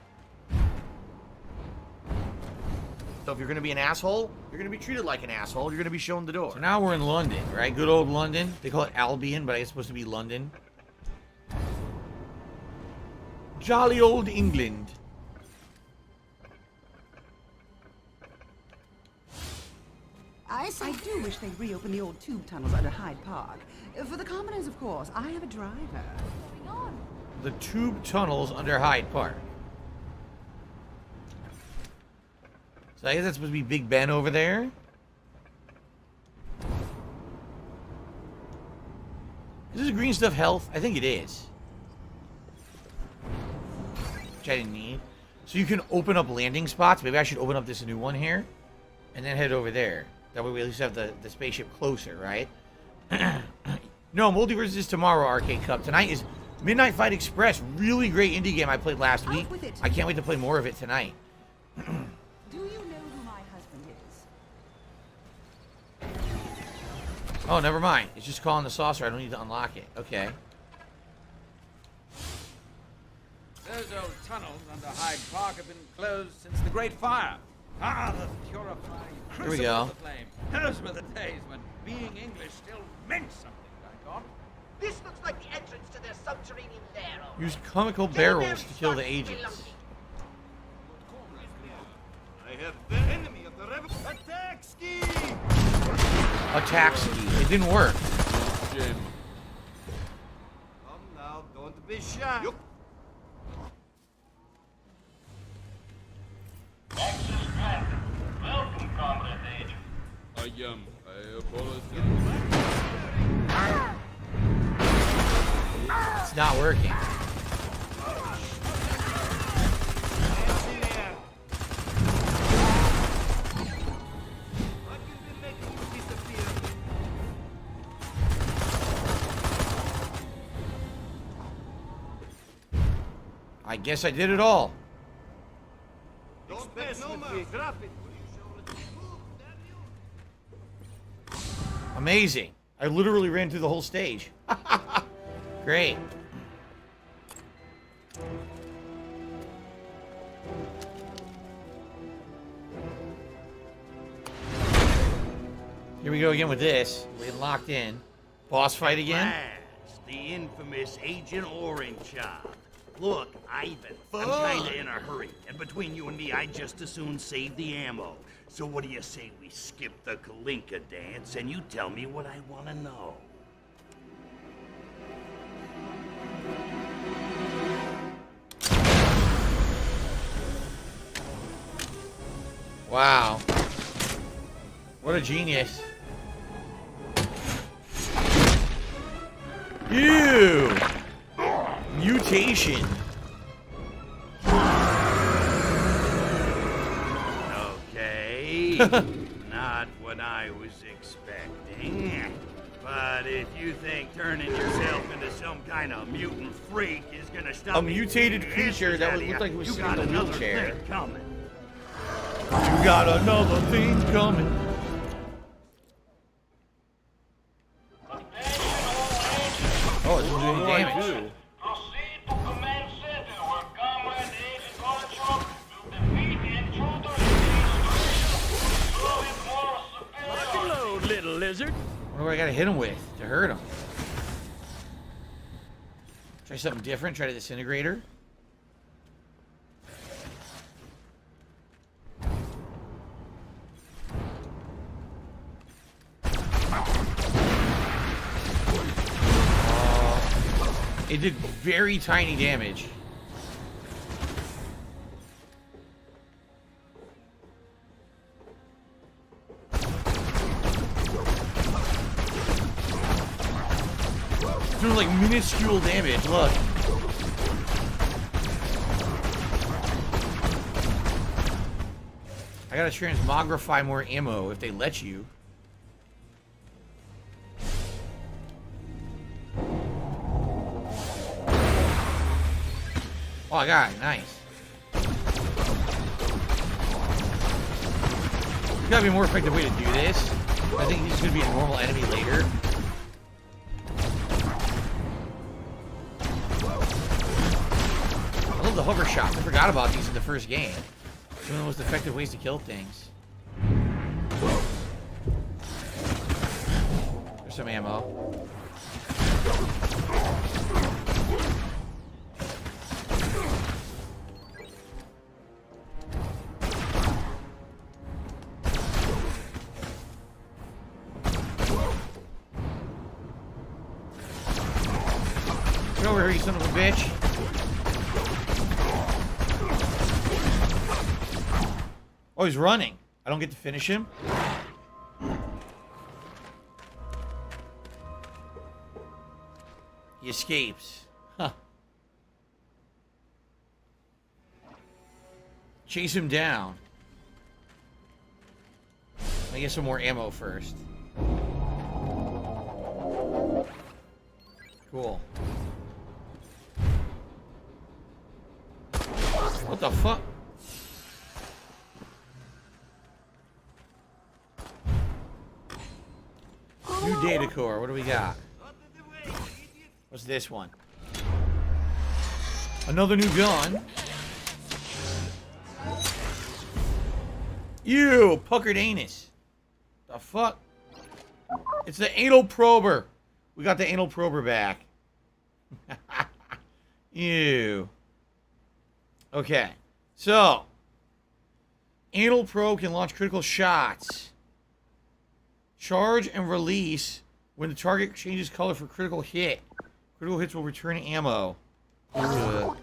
So if you're going to be an asshole, you're going to be treated like an asshole. You're going to be shown the door. So now we're in London, right? Good old London. They call it Albion, but I guess it's supposed to be London. Jolly old England. I do wish they'd reopen the old tube tunnels under Hyde Park. For the commoners, of course. I have a driver. What's going on? The tube tunnels under Hyde Park. So I guess that's supposed to be Big Ben over there. Is this green stuff health? I think it is. Which I didn't need. So you can open up landing spots. Maybe I should open up this new one here. And then head over there. That way we at least have the spaceship closer, right? No, Multiverse is tomorrow, Arcade Cup. Tonight is Midnight Fight Express. Really great indie game I played last week. I can't wait to play more of it tonight. Do you know who my husband is? Oh, never mind. It's just calling the saucer. I don't need to unlock it. Okay. Those old tunnels under Hyde Park have been closed since the Great Fire. Ah, the purifying Here we crucible go. of the flame. Those were the days when being English still meant something, I thought. This looks like the entrance to their subterranean lair. Use comical barrels to kill the agents. I have the enemy of the revolution. Attack ski! Attack ski. It didn't work. Come now, don't be shy. Welcome, Comrade Agent. I apologize. It's not working. I guess I did it all. Don't mess with me. Drop it. Amazing. I literally ran through the whole stage. Great. Here we go again with this. We're locked in. Boss fight again? Last, the infamous Agent Orenchov. Look, Ivan, I'm kinda in a hurry, and between you and me, I'd just as soon save the ammo. So what do you say we skip the Kalinka dance, and you tell me what I want to know? Wow. What a genius. Ew! Mutation. Okay. Not what I was expecting. But if you think turning yourself into some kind of mutant freak is gonna stop A me mutated from creature that getting would look like it was you sitting in got a another wheelchair. thing coming. You got another thing coming. Oh, it's doing damage. Lock and load, little lizard. What do I gotta hit him with to hurt him? Try something different. Try to disintegrate her. It did very tiny damage. It's doing like minuscule damage, look. I gotta transmogrify more ammo if they let you. Oh, I got it. Nice. There's gotta be a more effective way to do this. I think he's just gonna be a normal enemy later. I love the hover shots. I forgot about these in the first game. It's one of the most effective ways to kill things. There's some ammo. Get over here, you son of a bitch. Oh, he's running. I don't get to finish him. He escapes. Huh. Chase him down. Let me get some more ammo first. Cool. What the fuck? New data core. What do we got? What's this one? Another new gun. Ew, puckered anus. The fuck? It's the anal prober. We got the anal prober back. Ew. Okay. So, anal probe can launch critical shots. Charge and release when the target changes color for critical hit. Critical hits will return ammo. Ugh.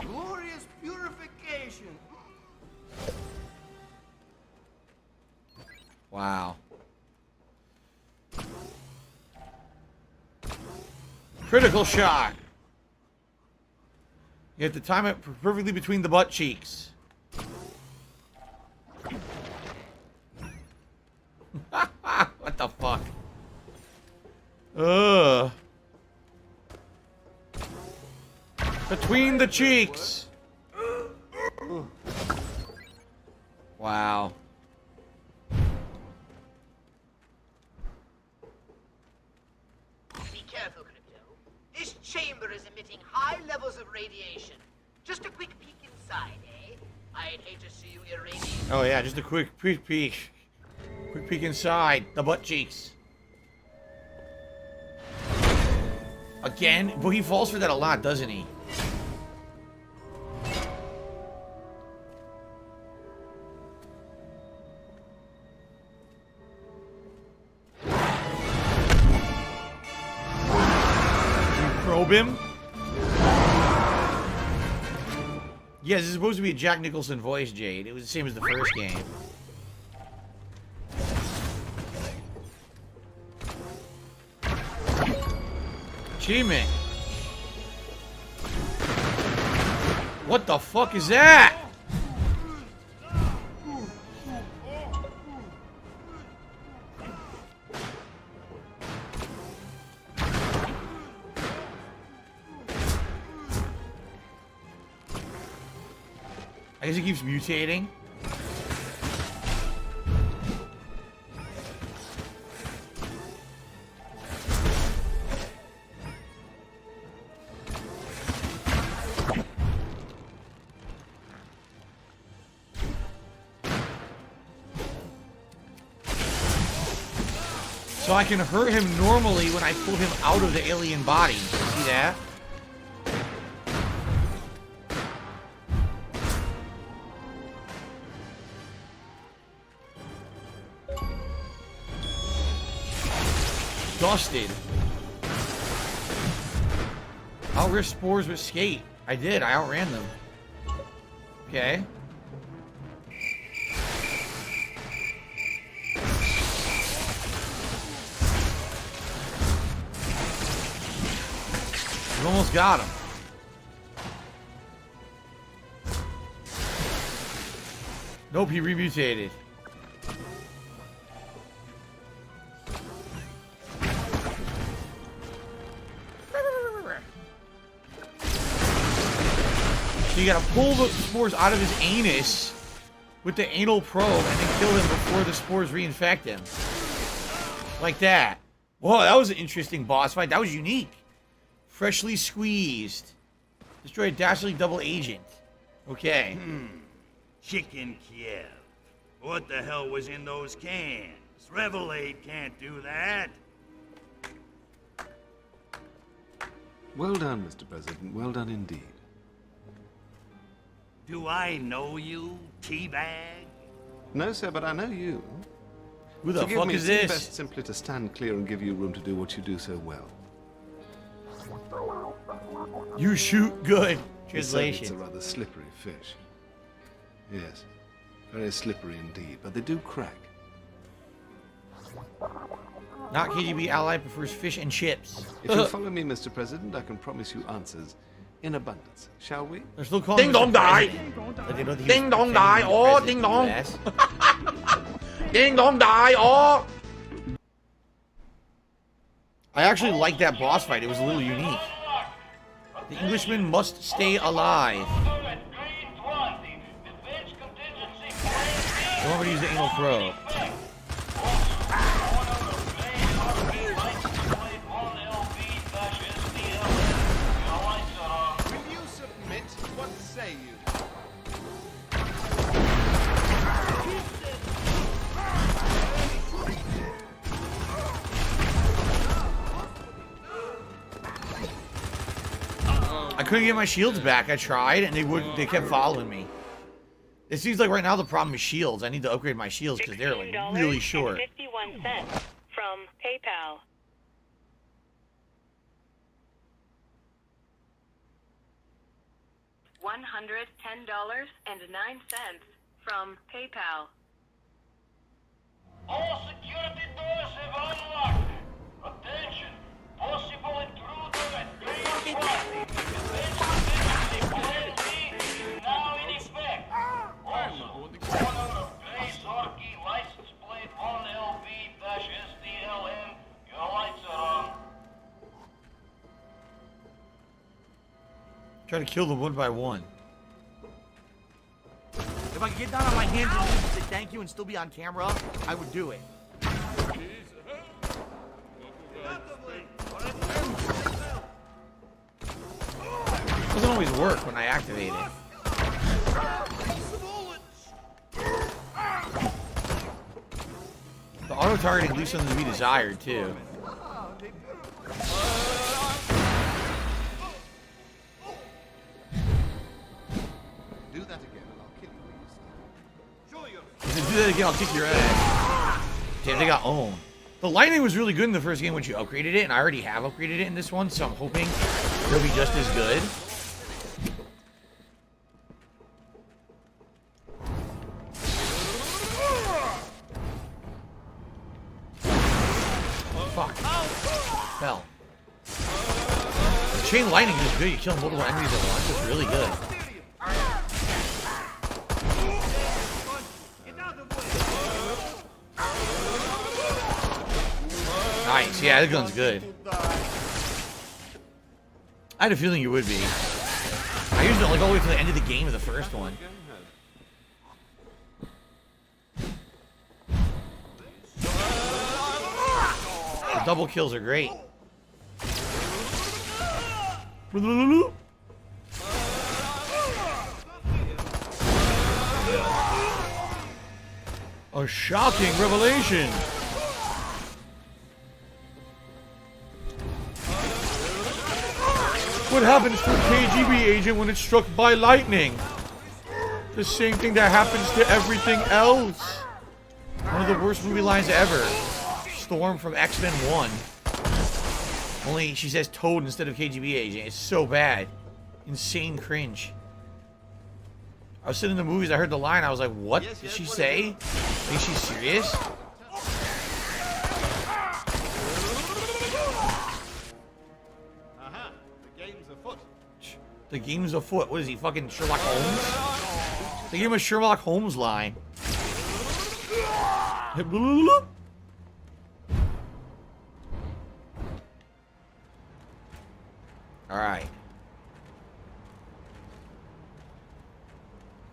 Glorious purification. Wow. Critical shot. You have to time it perfectly between the butt cheeks. What the fuck? Ugh. Between the cheeks. Wow. Be careful, Crypto. This chamber is emitting high levels of radiation. Just a quick peek inside, eh? I'd hate to see you irradiated. Oh yeah, just a quick peek. Quick peek inside the butt cheeks. Again? Well, he falls for that a lot, doesn't he? probe him. Yes, this is supposed to be a Jack Nicholson voice, Jade. It was the same as the first game. Achievement. What the fuck is that? I guess it keeps mutating. So I can hurt him normally when I pull him out of the alien body. See that? Dusted. Outrisk spores with skate. I did. I outran them. Okay. We almost got him. Nope, he remutated. So you gotta pull the spores out of his anus with the anal probe and then kill him before the spores reinfect him. Like that. Whoa, that was an interesting boss fight. That was unique. Freshly squeezed. Destroy a dastardly double agent. Okay. Chicken Kiev. What the hell was in those cans? Revelade can't do that. Well done, Mr. President. Well done indeed. Do I know you, teabag? No, sir, but I know you. Who the Forgive fuck me, is it's this? best simply to stand clear and give you room to do what you do so well. You shoot good. It's Translation. a rather slippery fish. Yes, very slippery indeed, but they do crack. Not KGB ally prefers fish and chips. If you follow me, Mr. President, I can promise you answers in abundance. Shall we? They're still calling Ding Mr. dong die. President. But they know that he's Ding dong defending die. the Oh, president ding of dong. the US. Ding dong die. Oh. I actually liked that boss fight. It was a little unique. The Englishman must stay alive. Don't ever use the anal probe. Will you submit? What say you? I couldn't get my shields back. I tried, and they kept following me. It seems like right now the problem is shields. I need to upgrade my shields because they're like really short. 51 cents from PayPal. $110.09 from PayPal. All security doors have unlocked. Attention! Possible intruder at grade 1. Emergency plan B is now in effect. Also, owner of Grey Strokee license plate 1LV-SDLM. Your lights are on. Try to kill them one by one. If I could get down on my hands and knees and say thank you and still be on camera, I would do it. Doesn't always work when I activate it. The auto targeting leaves something to be desired too. Do that again and I'll kill you. If you do that again, I'll kick your ass. Damn, they got owned. The lightning was really good in the first game when you upgraded it, and I already have upgraded it in this one, so I'm hoping it'll be just as good. Fuck. Fell. The chain lightning is good. You kill multiple enemies at once. It's really good. Nice. Yeah, that gun's good. I had a feeling you would be. I used it like all the way to the end of the game of the first one. The double kills are great. A shocking revelation. What happens to a KGB agent when it's struck by lightning? The same thing that happens to everything else. One of the worst movie lines ever. Storm from X-Men 1. Only she says Toad instead of KGB agent. It's so bad. Insane cringe. I was sitting in the movies, I heard the line, I was like, what did she say? Is she serious? The game's afoot. What is he, fucking Sherlock Holmes? They gave him a Sherlock Holmes line. Alright. I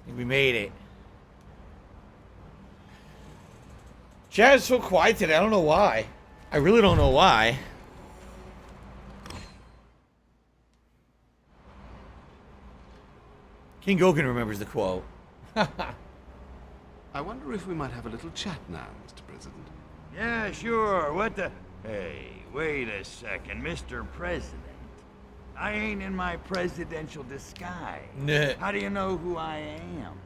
think we made it. Chat is so quiet today. I don't know why. I really don't know why. King Goken remembers the quote. I wonder if we might have a little chat now, Mr. President. Yeah, sure. What the... Hey, wait a second, Mr. President. I ain't in my presidential disguise. Nah. How do you know who I am?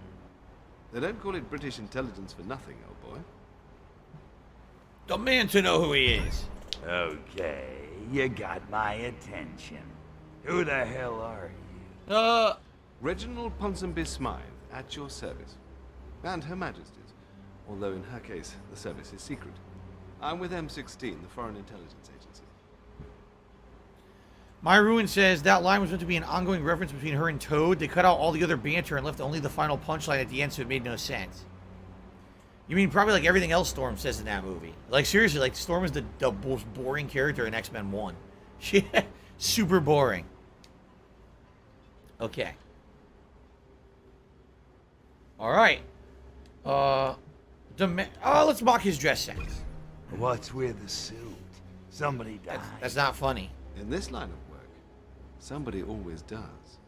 They don't call it British intelligence for nothing, old boy. The man to know who he is. Okay, you got my attention. Who the hell are you? Reginald Ponsonby Smythe, at your service. And Her Majesty's. Although in her case, the service is secret. I'm with M16, the Foreign Intelligence Agency. My Ruin says that line was meant to be an ongoing reference between her and Toad. They cut out all the other banter and left only the final punchline at the end, so it made no sense. You mean probably like everything else Storm says in that movie. Like seriously, like Storm is the most boring character in X-Men 1. She super boring. Okay. Alright. Let's mock his dress sense. What's with the suit? Somebody died. That's not funny. In this line of work, somebody always does.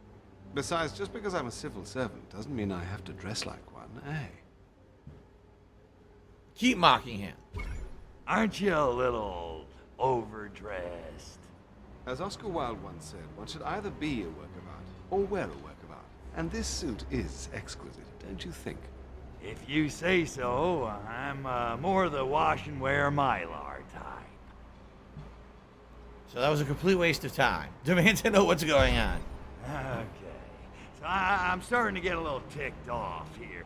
Besides, just because I'm a civil servant doesn't mean I have to dress like one, eh? Keep mocking him. Aren't you a little overdressed? As Oscar Wilde once said, one should either be a work of art or wear a work of art. And this suit is exquisite, don't you think? If you say so, I'm more the wash and wear Mylar type. So that was a complete waste of time. Demand to know what's going on. Okay. So I'm starting to get a little ticked off here.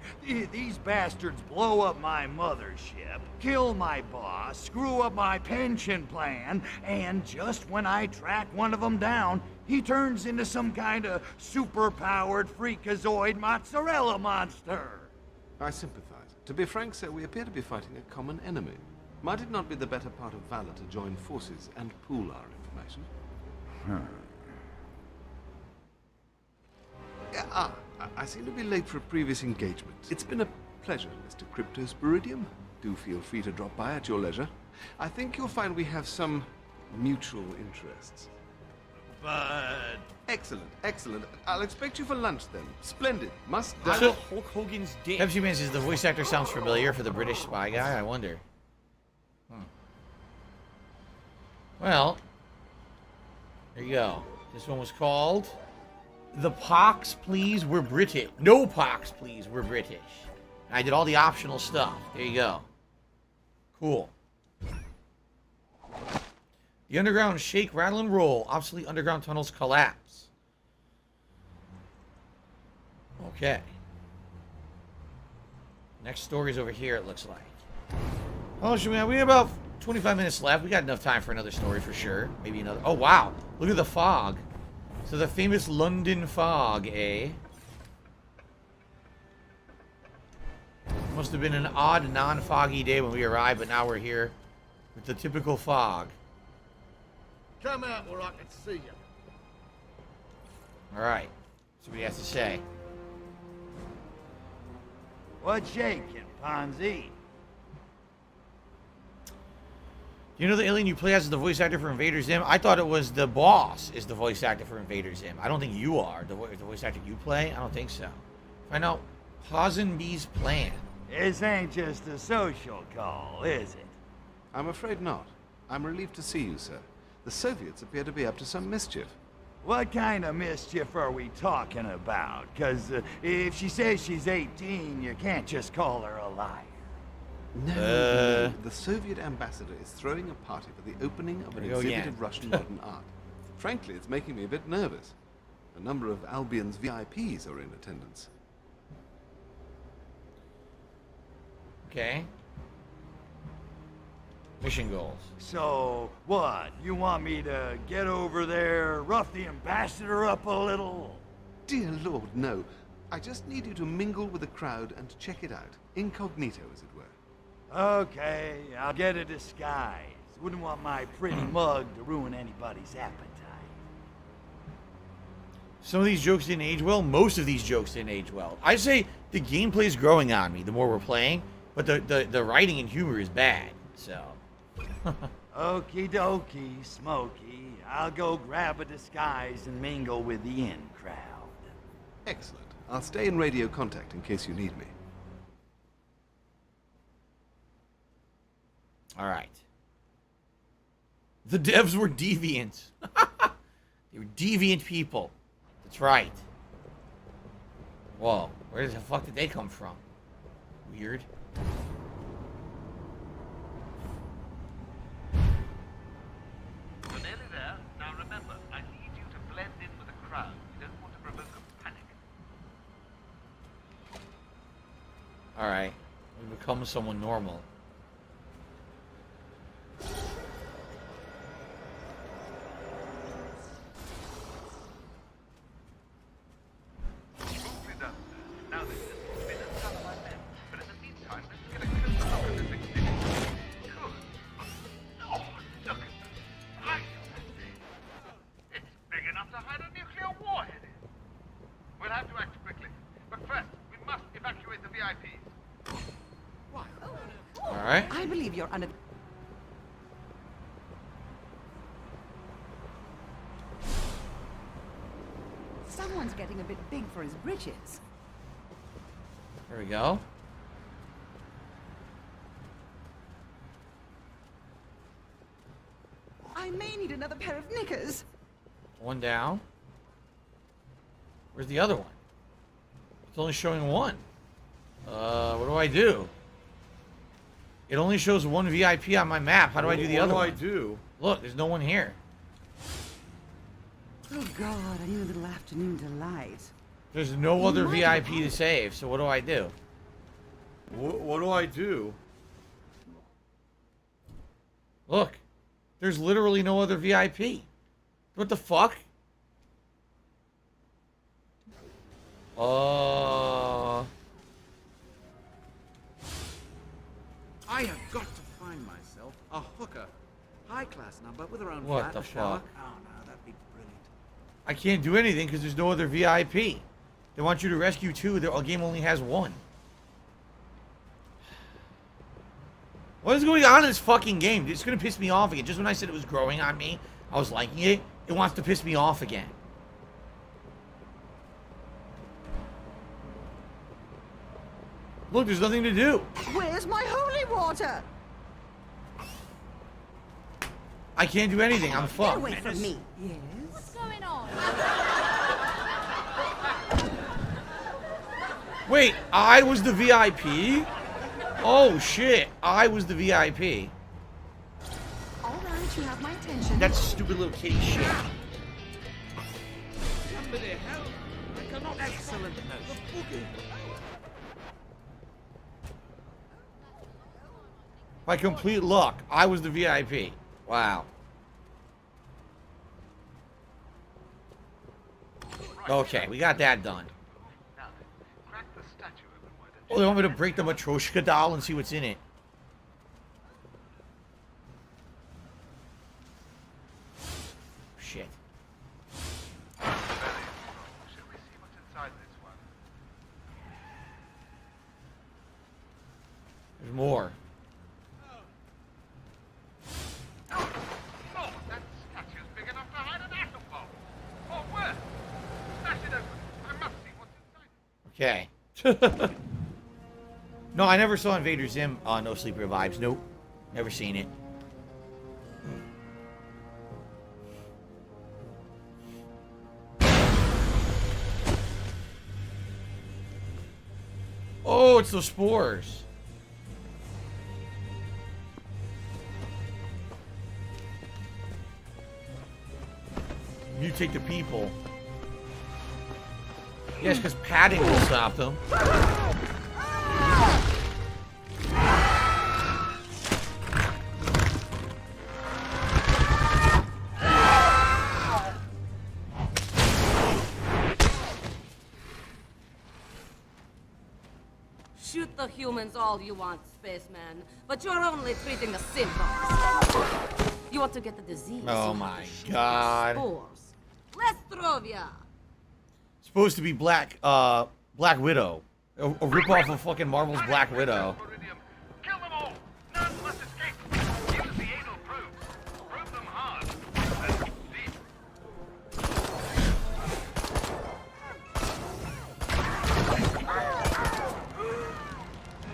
These bastards blow up my mothership, kill my boss, screw up my pension plan, and just when I track one of them down, he turns into some kind of super-powered freakazoid mozzarella monster. I sympathize. To be frank, sir, we appear to be fighting a common enemy. Might it not be the better part of valor to join forces and pool our information? I seem to be late for a previous engagement. It's been a pleasure, Mr. Cryptosporidium. Do feel free to drop by at your leisure. I think you'll find we have some mutual interests. But... Excellent, excellent. I'll expect you for lunch then. Splendid. Must So, dine. Hulk Hogan's dick. Pepsi Man says the voice actor sounds familiar for the British spy guy. I wonder. Well, there you go. This one was called The Pox, Please, We're British. No Pox, Please, We're British. And I did all the optional stuff. There you go. Cool. The underground shake, rattle, and roll. Obsolete underground tunnels collapse. Okay. Next story's over here, it looks like. Oh, should we have about 25 minutes left. We got enough time for another story for sure. Maybe another. Oh, wow. Look at the fog. So the famous London fog, eh? Must have been an odd, non-foggy day when we arrived, but now we're here with the typical fog. Come out where I can see you. Alright. See what he has to say. What's shaking, Ponzi? You know the alien you play as is the voice actor for Invader Zim? I thought it was the boss is the voice actor for Invader Zim. I don't think you are. The voice actor you play? I don't think so. Find out Hazenby's plan. This ain't just a social call, is it? I'm afraid not. I'm relieved to see you, sir. The Soviets appear to be up to some mischief. What kind of mischief are we talking about? Because if she says she's 18, you can't just call her a liar. No. The Soviet ambassador is throwing a party for the opening of an exhibit of Russian modern art. Frankly, it's making me a bit nervous. A number of Albion's VIPs are in attendance. Okay. Mission goals. So, what? You want me to get over there, rough the ambassador up a little? Dear Lord, no. I just need you to mingle with the crowd and check it out. Incognito, as it were. Okay, I'll get a disguise. Wouldn't want my pretty mug to ruin anybody's appetite. Some of these jokes didn't age well. Most of these jokes didn't age well. I say the gameplay's growing on me the more we're playing, but the writing and humor is bad, so... Okie dokie, Smokey. I'll go grab a disguise and mingle with the in crowd. Excellent. I'll stay in radio contact in case you need me. All right. The devs were deviant. They were deviant people. That's right. Whoa. Where the fuck did they come from? Weird. You're nearly there. Now remember, I need you to blend in with the crowd. You don't want to provoke a panic. All right. We become someone normal. I believe you're under... Someone's getting a bit big for his britches. There we go. I may need another pair of knickers. One down. Where's the other one? It's only showing one. What do I do? It only shows one VIP on my map. How do I do the other one? What do I do? Look, there's no one here. Oh God, I need a little afternoon delight. There's no other VIP to save, so what do I do? What do I do? Look, there's literally no other VIP. What the fuck? I have got to find myself a hooker. High-class number with her own What flat the and shower. fuck? Oh, no, that'd be brilliant. I can't do anything because there's no other VIP. They want you to rescue two. The game only has one. What is going on in this fucking game? It's going to piss me off again. Just when I said it was growing on me, I was liking it. It wants to piss me off again. Look, there's nothing to do. Where's my holy water? I can't do anything. I'm Get fucked. away from me. Yes? What's going on? Wait, I was the VIP? Oh, shit. I was the VIP. All right, you have my attention. That's stupid little kitty shit. Somebody help! I cannot. Excellent nose. By complete luck, I was the VIP. Wow. Okay, we got that done. Oh, they want me to break the Matryoshka doll and see what's in it. Shit. There's more. Okay. No, I never saw Invader Zim. No Sleeper Vibes. Nope. Never seen it. Oh, it's those spores. Mutate the people. Yes, because padding will stop them. Shoot the humans all you want, spaceman, but you're only treating the symptoms. You want to get the disease. Oh my god. Spores. Lestrovia. Supposed to be Black Widow. A ripoff of fucking Marvel's Black Widow.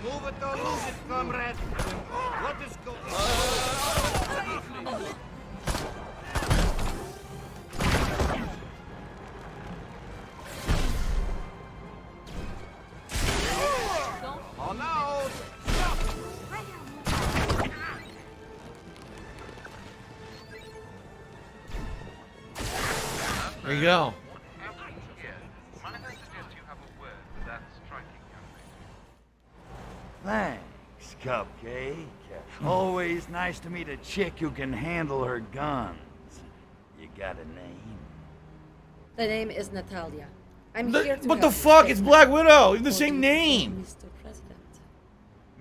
Move it or lose it, comrade. What is going on? Oh no! There you go. Thanks, Cupcake. Always nice to meet a chick who can handle her guns. You got a name? The name is Natalia. I'm The- here to what the help fuck? you It's save Black my Widow. It's the life. same What do you name. think, Mr. President?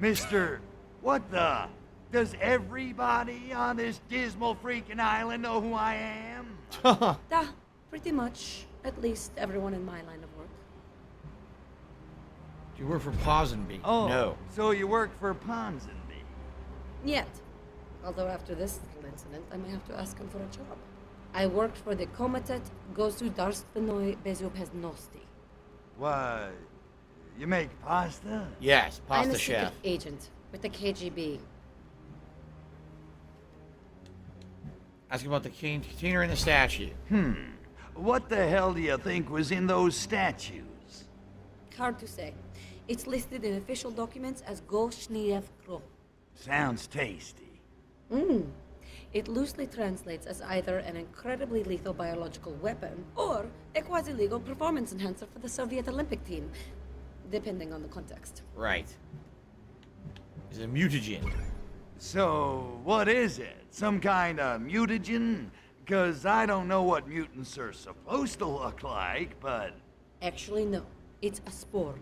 Mr. What the? Does everybody on this dismal freaking island know who I am? Yeah, pretty much. At least everyone in my line of work. Do you work for Ponsonby? Oh, No. so you work for Ponsonby. Yet. Although after this little incident, I may have to ask him for a job. I worked for the Komitet Gosudarstvenoi Bezopeznosti. Why, you make pasta? Yes, I'm pasta a secret chef. agent with the KGB. Ask about the container and the statue. What the hell do you think was in those statues? Hard to say. It's listed in official documents as Goshniev Kro. Sounds tasty. It loosely translates as either an incredibly lethal biological weapon or a quasi-legal performance enhancer for the Soviet Olympic team, depending on the context. Right. It's a mutagen. So, what is it? Some kind of mutagen? Because I don't know what mutants are supposed to look like, but... Actually, no. It's a spore.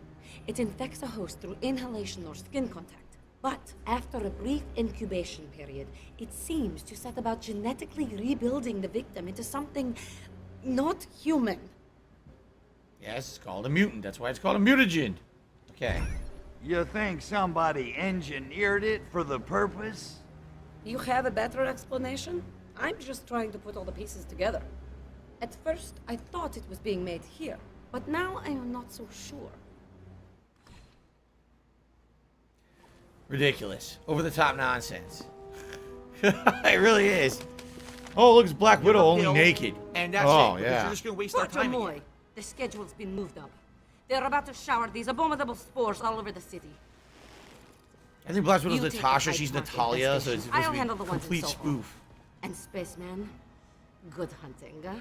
It infects a host through inhalation or skin contact. But after a brief incubation period, it seems to set about genetically rebuilding the victim into something not human. Yes, it's called a mutant. That's why it's called a mutagen. Okay. You think somebody engineered it for the purpose? You have a better explanation? I'm just trying to put all the pieces together. At first, I thought it was being made here, but now I am not so sure. Ridiculous. Over the top nonsense. It really is. Oh, look, it's Black Widow only naked. And that's oh, it. yeah. You're just gonna waste our time Moy, again. the schedule's been moved up. They're about to shower these abominable spores all over the city. I think Black Widow's You take the Natasha. high She's mark Natalia, so investigation. it's supposed I'll to handle be the a ones in complete Soho. spoof. And spaceman, good hunting, huh?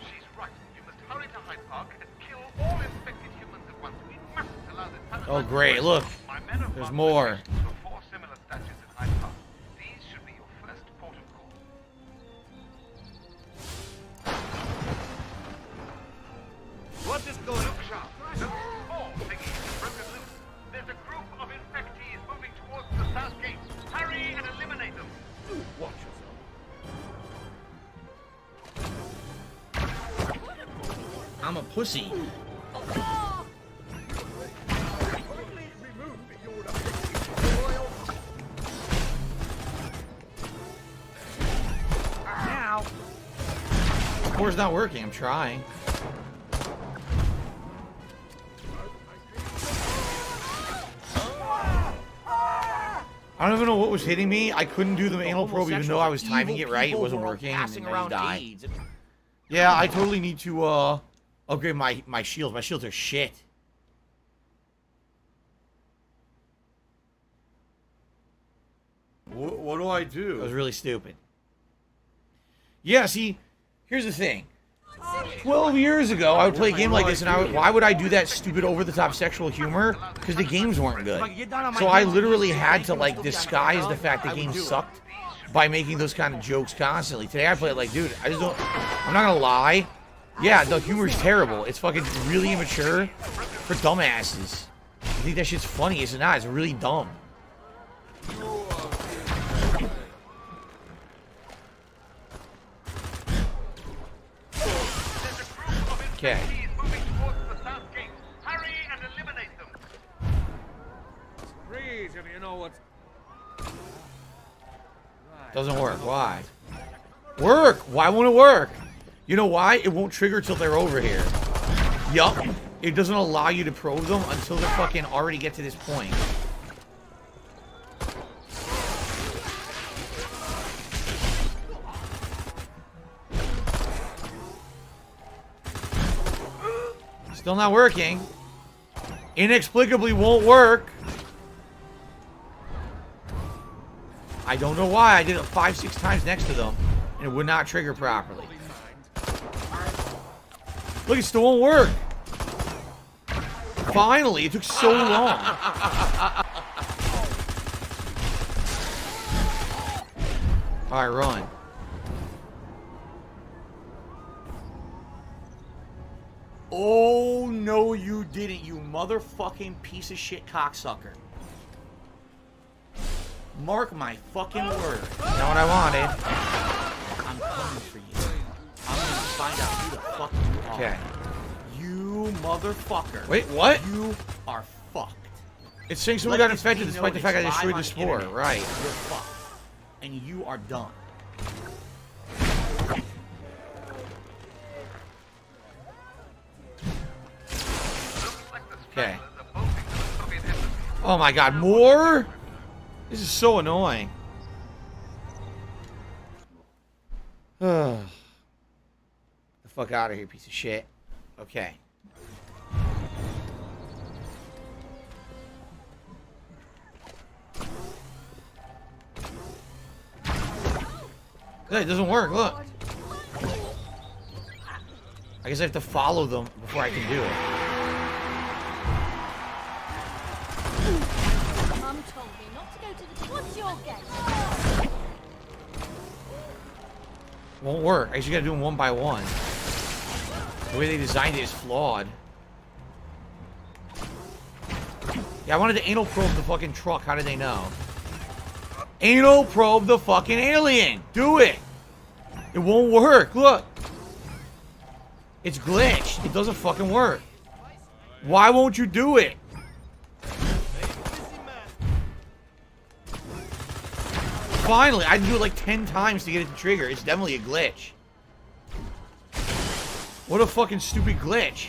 She's right. You must hurry to Hyde Park and kill all infected humans at once. We mustn't allow this parasite. Oh, great. Look. My men have There's marked more. locations for 4 similar statues at Hyde Park. These should be your first port of call. What is going on? Look sharp. Those small thingies have broken loose. There's a group of infectees moving towards the south gate. Hurry and eliminate them. Watch yourself. I'm a pussy. Now. Of course, not working. I'm trying. I don't even know what was hitting me. I couldn't do the anal probe even though I was timing it right. It wasn't working. And then I died. Yeah, I totally need to upgrade my shields. My shields are shit. What do I do? That was really stupid. Yeah, see, here's the thing. 12 years ago, I would play a game like this, and why would I do that stupid over-the-top sexual humor? Because the games weren't good. So I literally had to, like, disguise the fact the game sucked by making those kind of jokes constantly. Today I play it like, dude, I'm not gonna lie. Yeah, the humor's terrible. It's fucking really immature for dumbasses. I think that shit's funny. It's not. It's really dumb. Okay. Hurry and eliminate them. Freeze if you know what's... Doesn't work. Why? Work! Why won't it work? You know why? It won't trigger till they're over here. Yup. It doesn't allow you to probe them until they fucking already get to this point. Still not working. Inexplicably won't work. I don't know why. I did it 5-6 times next to them, and it would not trigger properly. Look, it still won't work. Finally, it took so long. All right, run. Oh, no, you didn't, you motherfucking piece of shit cocksucker. Mark my fucking word. Not what I wanted. I'm coming for you. I'm gonna find out who the fuck you are. Okay. You motherfucker. Wait, what? You are fucked. It's saying someone got infected despite the fact I destroyed the spore. Right. You're fucked. And you are done. Okay. Oh my god, more? This is so annoying. The fuck out of here, piece of shit. Okay. It doesn't work, look. I guess I have to follow them before I can do it. Mum told me not to go to the... What's your game? Won't work. I just gotta do them one by one. The way they designed it is flawed. Yeah, I wanted to anal probe the fucking truck. How did they know? Anal probe the fucking alien. Do it. It won't work. Look. It's glitched. It doesn't fucking work. Why won't you do it? Finally, I had to do it like 10 times to get it to trigger. It's definitely a glitch. What a fucking stupid glitch.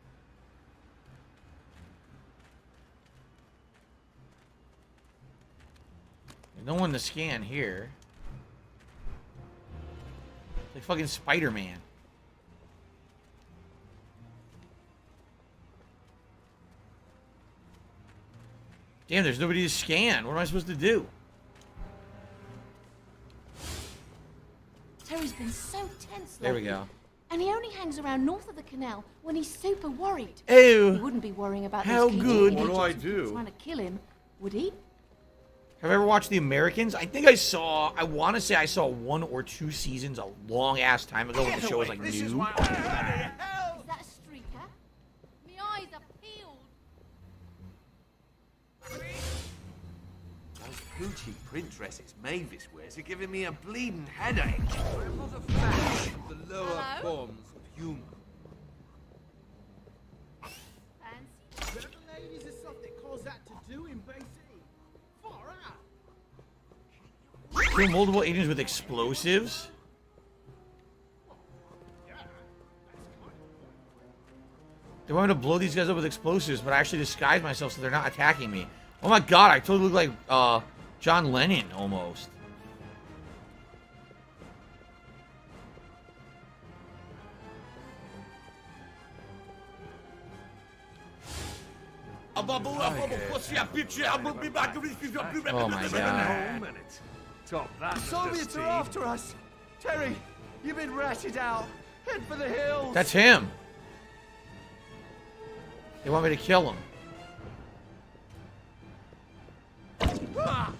No one to scan here. It's like fucking Spider-Man. Damn, there's nobody to scan. What am I supposed to do? Terry's been so tense There we lately. go. And he only hangs around north of the canal when he's super worried. Ew. He wouldn't be worrying about How those good. KGB What do I agents do? trying to kill him, would he? Have you ever watched The Americans? I think I want to say I saw 1 or 2 seasons a long-ass time ago when the show was, like, new. Is that a streaker? My eyes are peeled. Those Gucci print dresses Mavis wears are giving me a bleeding headache. I'm not a fan of the lower forms of humor. The ladies are something cause that to do in BC. Far out. Kill multiple agents with explosives? They want me to blow these guys up with explosives, but I actually disguise myself so they're not attacking me. Oh my god, I totally look like John Lennon almost. Oh my god. Top that. The Soviets are after us. Terry, you've been ratted out. Head for the hills. That's him. They want me to kill him. Ah!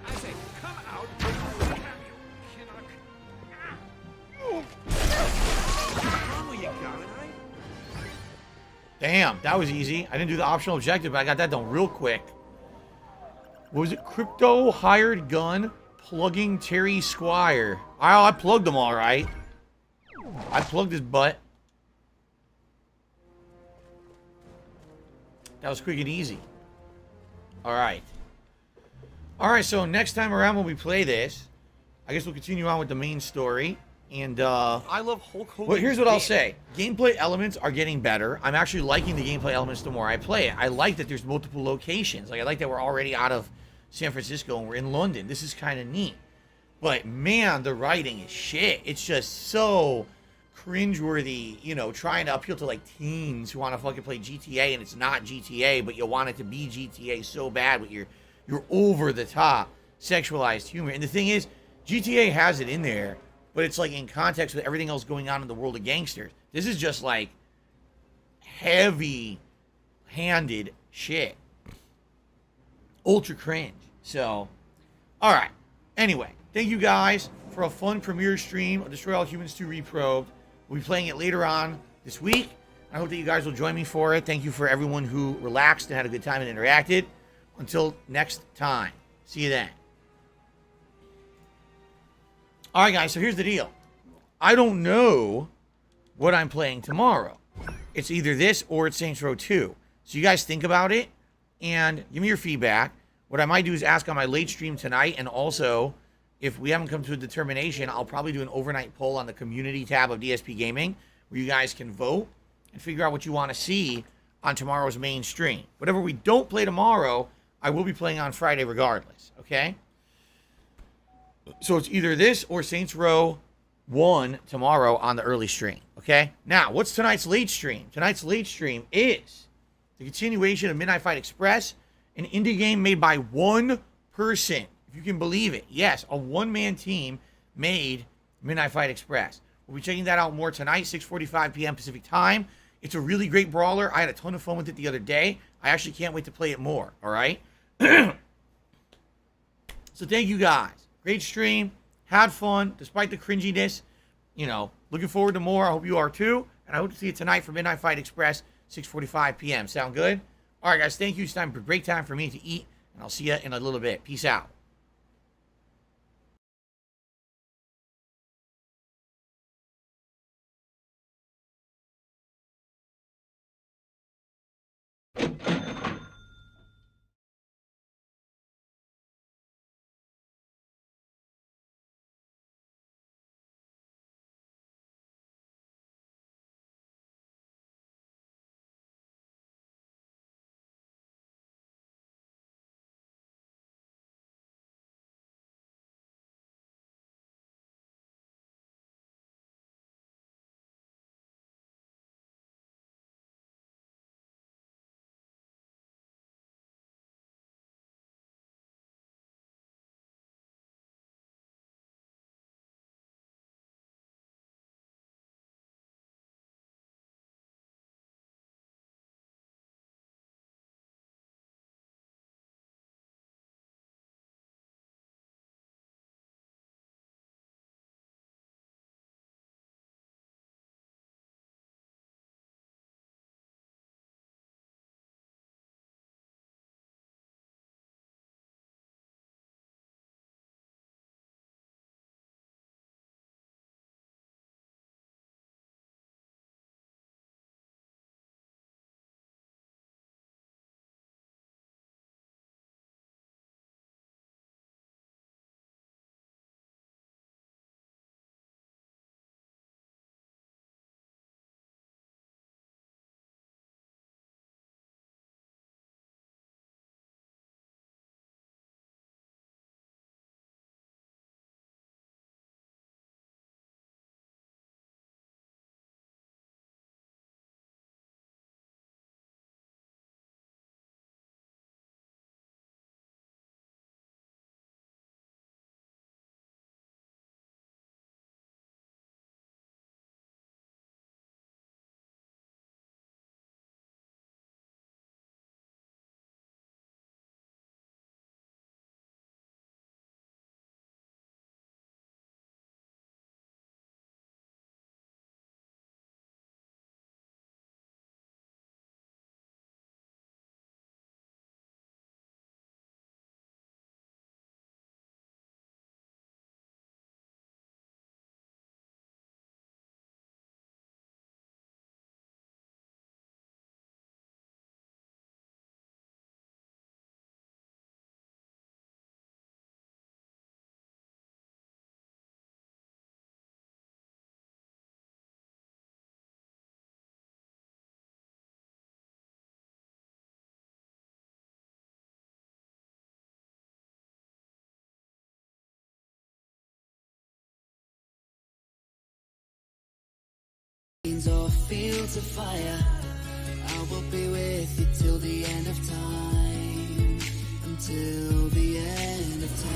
I say, come out and cameo, What's wrong with you, Garen, eh? Damn, that was easy. I didn't do the optional objective, but I got that done real quick. What was it? Crypto hired gun plugging Terry Squire. Oh, I plugged him all right. I plugged his butt. That was quick and easy. All right. All right, so next time around when we play this, I guess we'll continue on with the main story. And, I love Hulk Hogan. well, here's what I'll say. Gameplay elements are getting better. I'm actually liking the gameplay elements the more I play it. I like that there's multiple locations. Like, I like that we're already out of San Francisco and we're in London. This is kind of neat. But, man, the writing is shit. It's just so cringeworthy, you know, trying to appeal to, like, teens who want to fucking play GTA, and it's not GTA, but you want it to be GTA so bad with your over-the-top sexualized humor. And the thing is, GTA has it in there, but it's, like, in context with everything else going on in the world of gangsters. This is just, like, heavy-handed shit. Ultra cringe. So, all right. Anyway, thank you guys for a fun premiere stream of Destroy All Humans 2 Reprobed. We'll be playing it later on this week. I hope that you guys will join me for it. Thank you for everyone who relaxed and had a good time and interacted. Until next time. See you then. All right, guys, so here's the deal. I don't know what I'm playing tomorrow. It's either this or it's Saints Row 2. So you guys think about it and give me your feedback. What I might do is ask on my late stream tonight, and also, if we haven't come to a determination, I'll probably do an overnight poll on the community tab of DSP Gaming, where you guys can vote and figure out what you want to see on tomorrow's main stream. Whatever we don't play tomorrow, I will be playing on Friday regardless, okay? So it's either this or Saints Row 1 tomorrow on the early stream, okay? Now, what's tonight's late stream? Tonight's late stream is the continuation of Midnight Fight Express, an indie game made by one person, if you can believe it. Yes, a one-man team made Midnight Fight Express. We'll be checking that out more tonight, 6:45 p.m. Pacific time. It's a really great brawler. I had a ton of fun with it the other day. I actually can't wait to play it more, all right? So thank you guys. Great stream. Had fun, despite the cringiness. You know, looking forward to more. I hope you are too. And I hope to see you tonight for Midnight Fight Express, 6:45 p.m. Sound good? All right, guys, thank you. It's time for break time for me to eat, and I'll see you in a little bit. Peace out. flames or fields of fire, I will be with you till the end of time, until the end of time.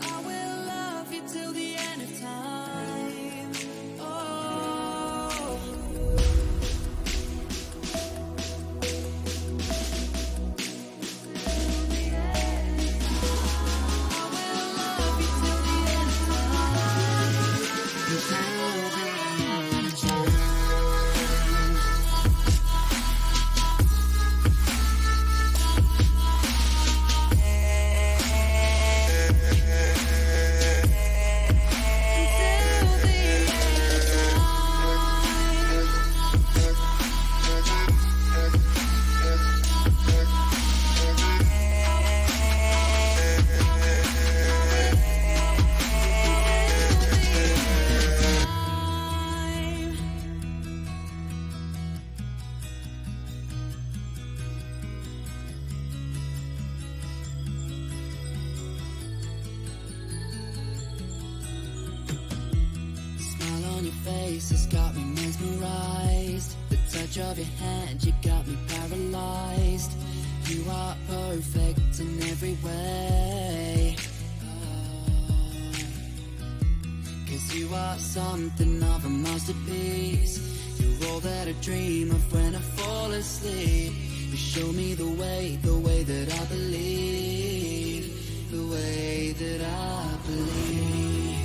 I will love you till the end of time. Oh. Smile on your face has got me mesmerized. The touch of your hand, you got me paralyzed. You are perfect in every way. Cause you are something of a masterpiece. You're all that I dream of when I fall asleep. You show me the way that I believe, the way that I believe.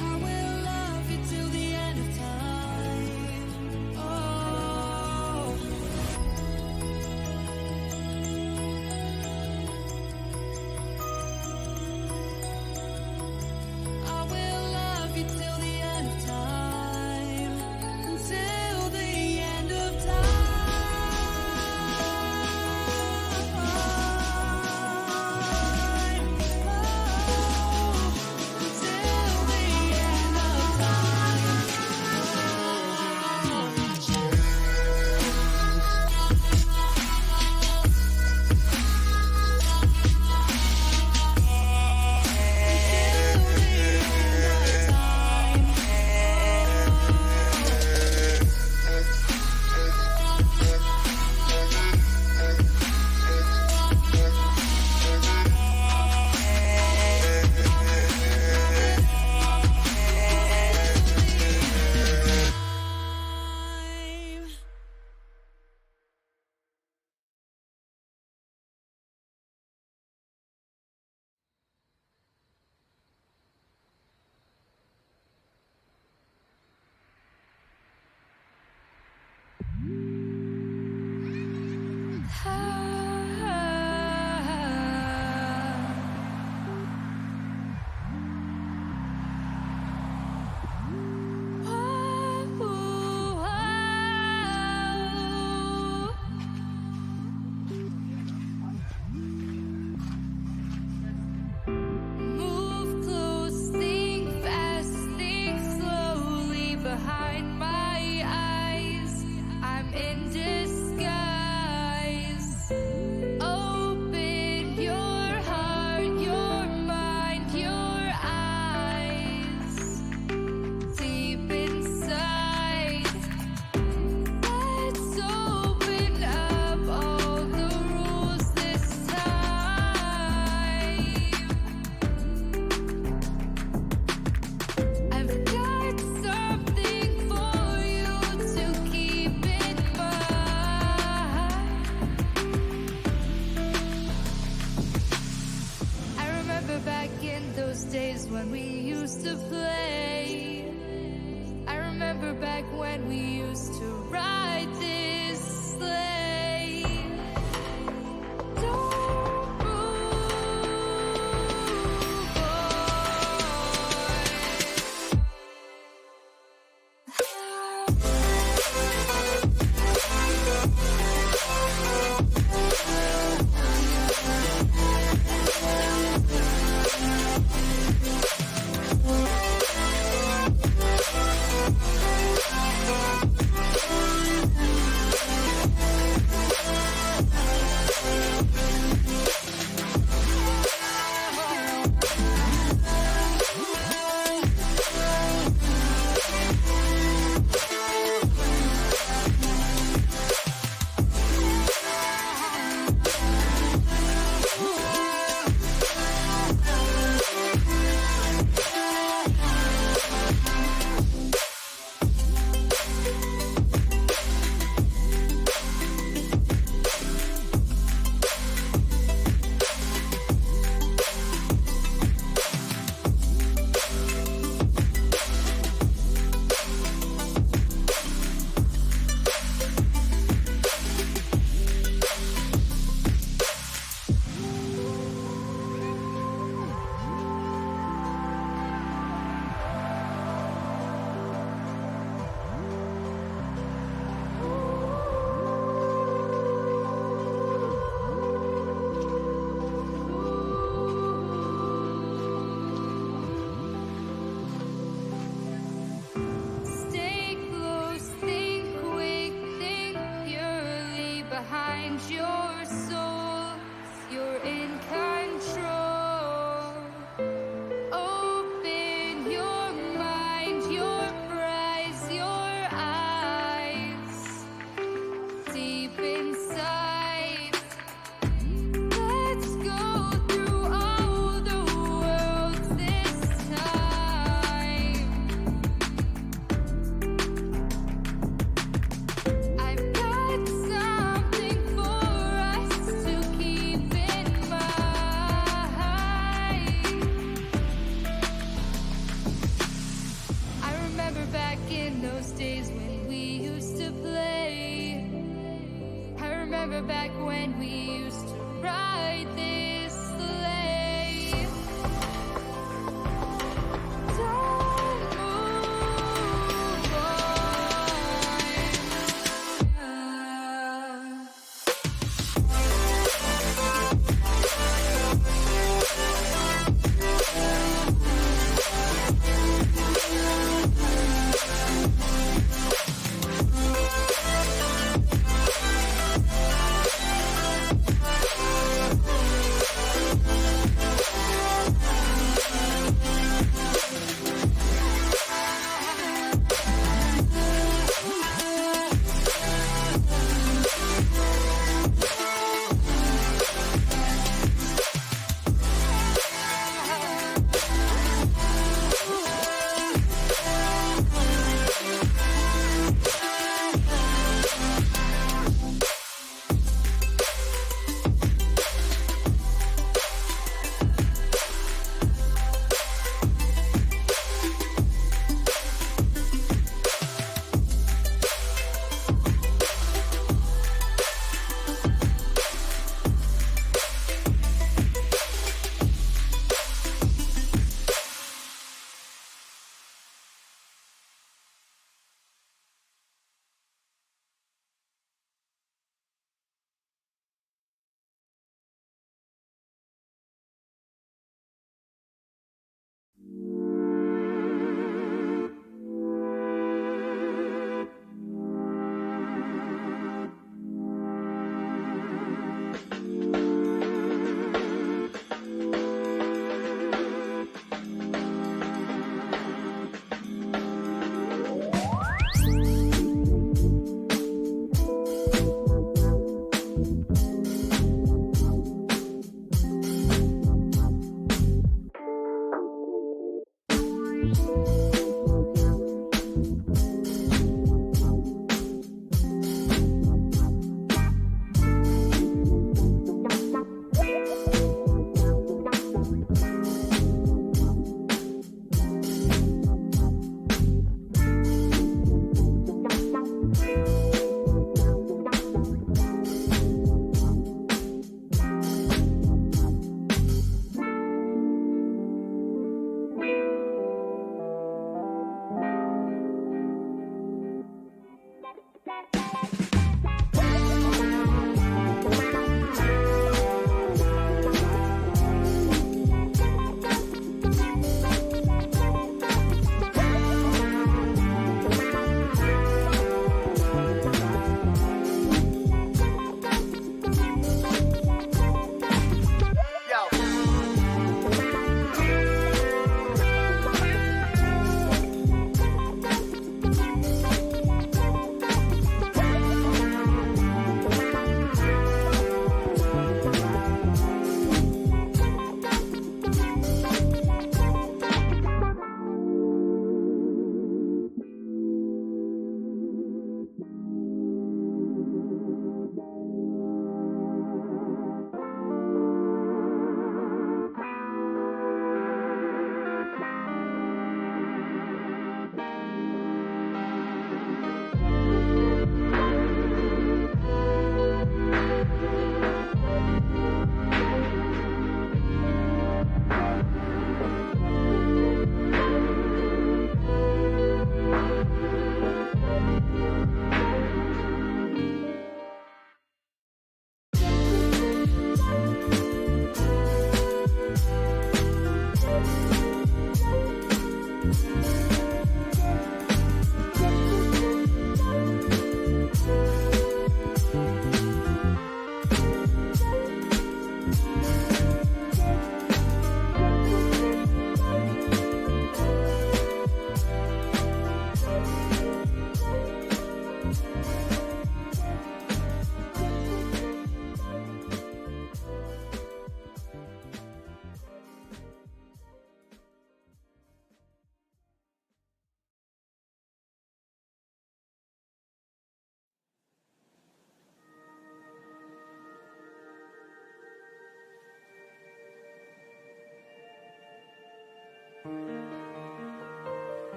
I will love you till the end of time. Oh. I will love you till the end of time, until the end of time. Move close, think fast, think slowly behind my eyes. I'm in disguise. Open your heart, your mind, your eyes. Deep inside, let's open up all the rules this time. I've got something for you to keep in mind. I remember back in those days when we used to play. I remember back when we used to ride this sleigh. Don't move, boy.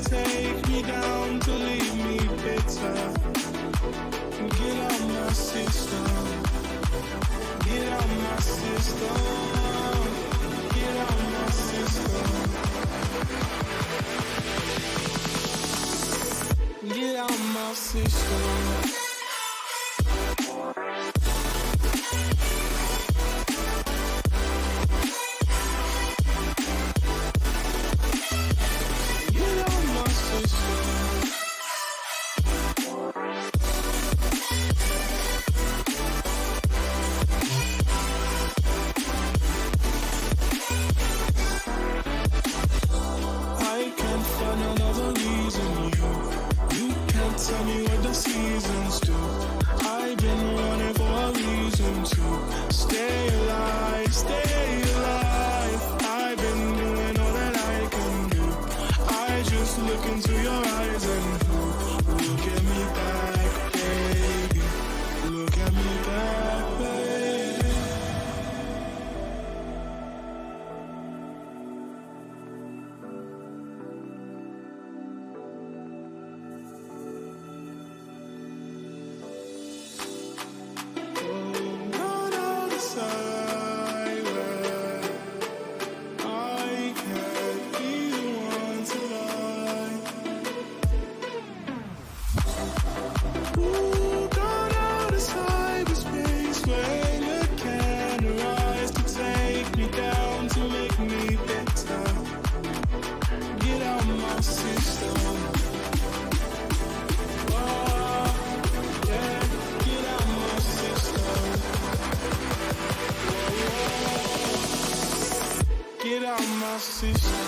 Take me down to leave me bitter. Get out my system. Get out my system. Get out my system. Get out my system. Tell me what the seasons do. I've been running for a reason to stay alive, stay alive. I've been doing all that I can do. I just look into your eyes and look at me back, baby. Look at me back, baby. Get out my system.